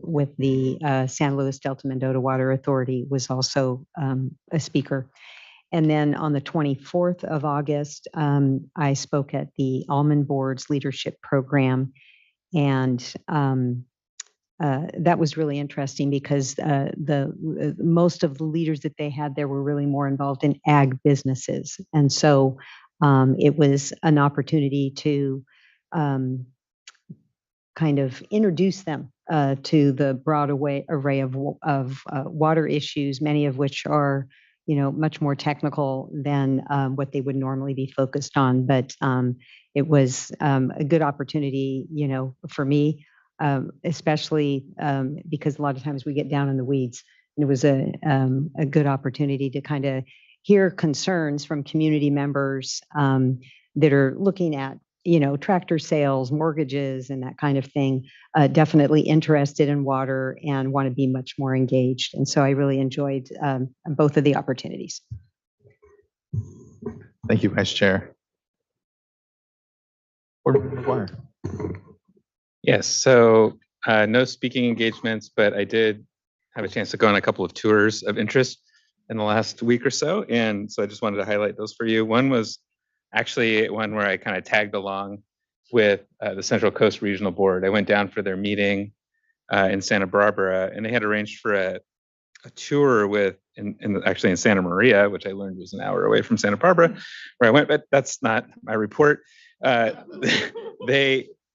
with the San Luis Delta Mendota Water Authority was also a speaker. And then on the 24th of August, I spoke at the Almond Board's leadership program. And that was really interesting because most of the leaders that they had there were really more involved in ag businesses. And so it was an opportunity to kind of introduce them to the broad array of water issues, many of which are much more technical than what they would normally be focused on. But it was a good opportunity, for me, especially because a lot of times we get down in the weeds. And it was a good opportunity to kind of hear concerns from community members that are looking at, tractor sales, mortgages, and that kind of thing, definitely interested in water and want to be much more engaged. And so I really enjoyed both of the opportunities. Thank you, Vice Chair. Board Member McGuire. Yes, so no speaking engagements, but I did have a chance to go on a couple of tours of interest in the last week or so. And so I just wanted to highlight those for you. One was actually one where I kind of tagged along with the Central Coast Regional Board. I went down for their meeting in Santa Barbara, and they had arranged for a tour actually in Santa Maria, which I learned was an hour away from Santa Barbara, where I went, but that's not my report. They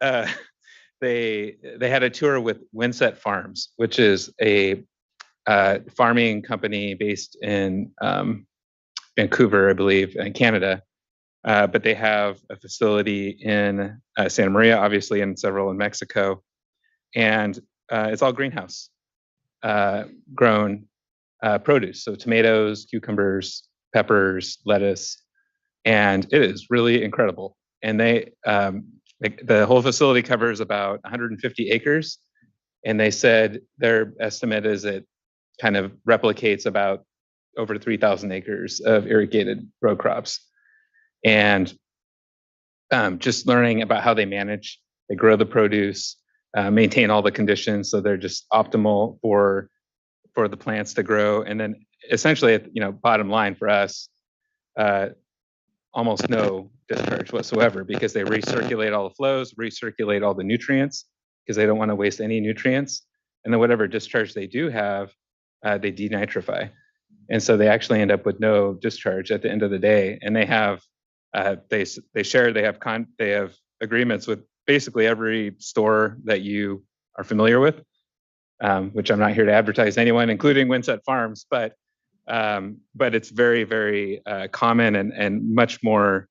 had a tour with Windset Farms, which is a farming company based in Vancouver, I believe, in Canada. But they have a facility in Santa Maria, obviously, and several in Mexico. And it's all greenhouse grown produce. So tomatoes, cucumbers, peppers, lettuce, and it is really incredible. And the whole facility covers about 150 acres. And they said their estimate is it kind of replicates about over 3,000 acres of irrigated row crops. And just learning about how they grow the produce, maintain all the conditions so they're just optimal for the plants to grow. And then essentially, bottom line for us, almost no discharge whatsoever because they recirculate all the flows, recirculate all the nutrients because they don't want to waste any nutrients. And then whatever discharge they do have, they denitrify. And so they actually end up with no discharge at the end of the day. And they have they have agreements with basically every store that you are familiar with, which I'm not here to advertise anyone, including Windset Farms, but it's very, very common and much more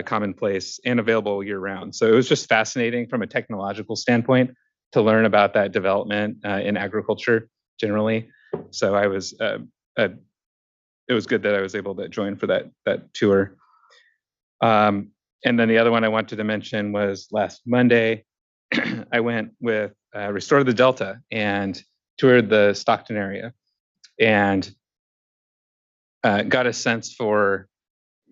commonplace and available year round. So it was just fascinating from a technological standpoint to learn about that development in agriculture generally. So it was good that I was able to join for that tour. And then the other one I wanted to mention was last Monday, I went with Restore the Delta and toured the Stockton area and got a sense for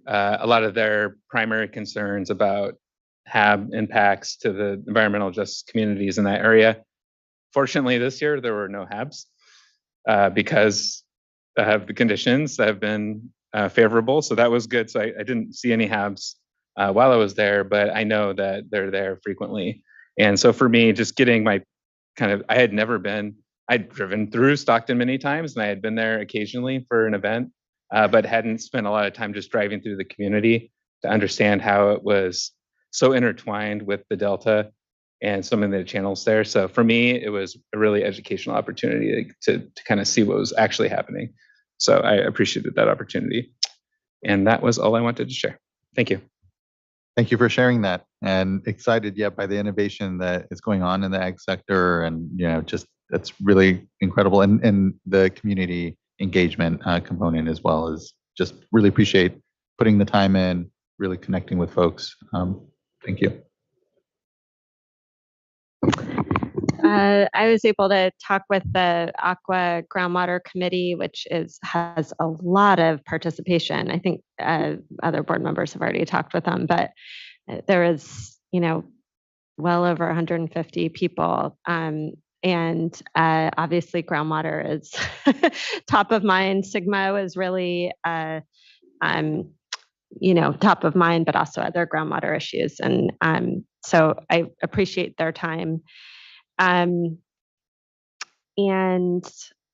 a lot of their primary concerns about HAB impacts to the environmental justice communities in that area. Fortunately, this year there were no HABs because the conditions have been favorable. So that was good. So I didn't see any HABs while I was there, but I know that they're there frequently. And so for me, just getting I'd driven through Stockton many times and I had been there occasionally for an event, but hadn't spent a lot of time just driving through the community to understand how it was so intertwined with the Delta and some of the channels there. So for me, it was a really educational opportunity to kind of see what was actually happening. So I appreciated that opportunity. And that was all I wanted to share. Thank you. Thank you for sharing that, and excited by the innovation that is going on in the ag sector, and just that's really incredible, and the community engagement component as well is just really appreciate putting the time in, really connecting with folks. Thank you. I was able to talk with the Aqua Groundwater Committee, which has a lot of participation. I think other board members have already talked with them, but there is, well over 150 people. And obviously groundwater is top of mind. SGMA is really, top of mind, but also other groundwater issues. And so I appreciate their time. And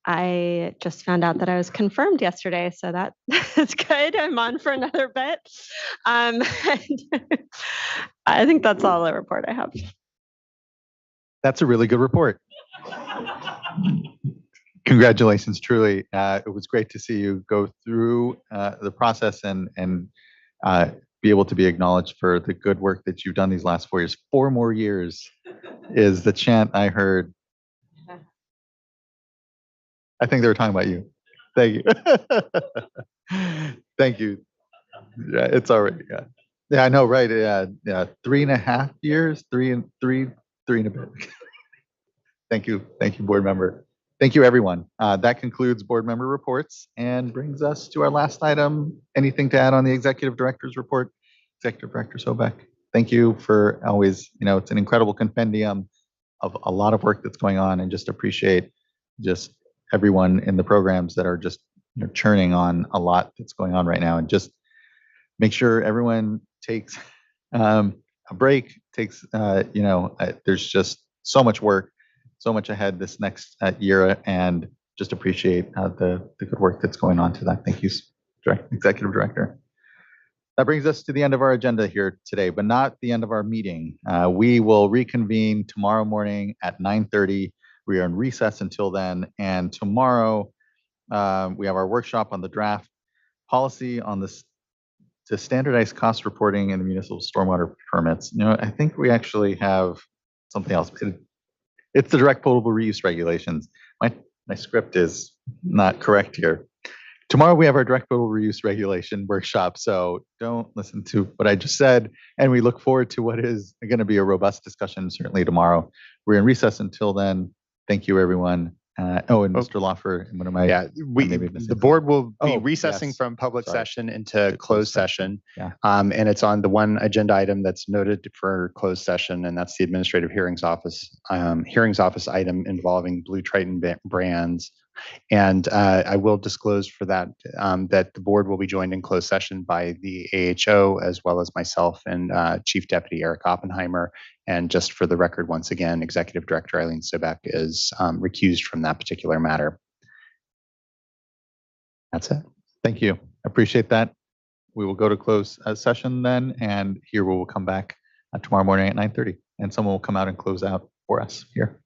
I just found out that I was confirmed yesterday, so that's good. I'm on for another bit. And I think that's all the report I have. That's a really good report. Congratulations, truly. It was great to see you go through the process and be able to be acknowledged for the good work that you've done these last 4 years. 4 more years is the chant I heard. I think they were talking about you. Thank you. Thank you. Yeah, it's already, Yeah, I know, right? Yeah, 3.5 years, three and a bit. Thank you, board member. Thank you, everyone. That concludes board member reports and brings us to our last item. Anything to add on the executive director's report? Executive Director Sobek, thank you for always, it's an incredible compendium of a lot of work that's going on, and just appreciate just everyone in the programs that are just churning on a lot that's going on right now, and just make sure everyone takes a break, there's just so much work, so much ahead this next year, and just appreciate the good work that's going on to that. Thank you, Executive Director. That brings us to the end of our agenda here today, but not the end of our meeting. We will reconvene tomorrow morning at 9:30. We are in recess until then, and tomorrow we have our workshop on the draft policy on this to standardize cost reporting in the municipal stormwater permits. I think we actually have something else. It's the direct potable reuse regulations. My script is not correct here. Tomorrow we have our direct potable reuse regulation workshop, so don't listen to what I just said. And we look forward to what is going to be a robust discussion certainly tomorrow. We're in recess until then. Thank you, everyone. And Mr. Lawfer, what am I? Yeah, the board will be recessing yes. from public Sorry. session into closed session. Yeah. And it's on the one agenda item that's noted for closed session, and that's the administrative hearings office item involving Blue Triton brands. And I will disclose for that that the board will be joined in closed session by the AHO, as well as myself and Chief Deputy Eric Oppenheimer. And just for the record, once again, Executive Director Eileen Sobek is recused from that particular matter. That's it. Thank you. Appreciate that. We will go to closed session then, and here we will come back tomorrow morning at 9:30, and someone will come out and close out for us here.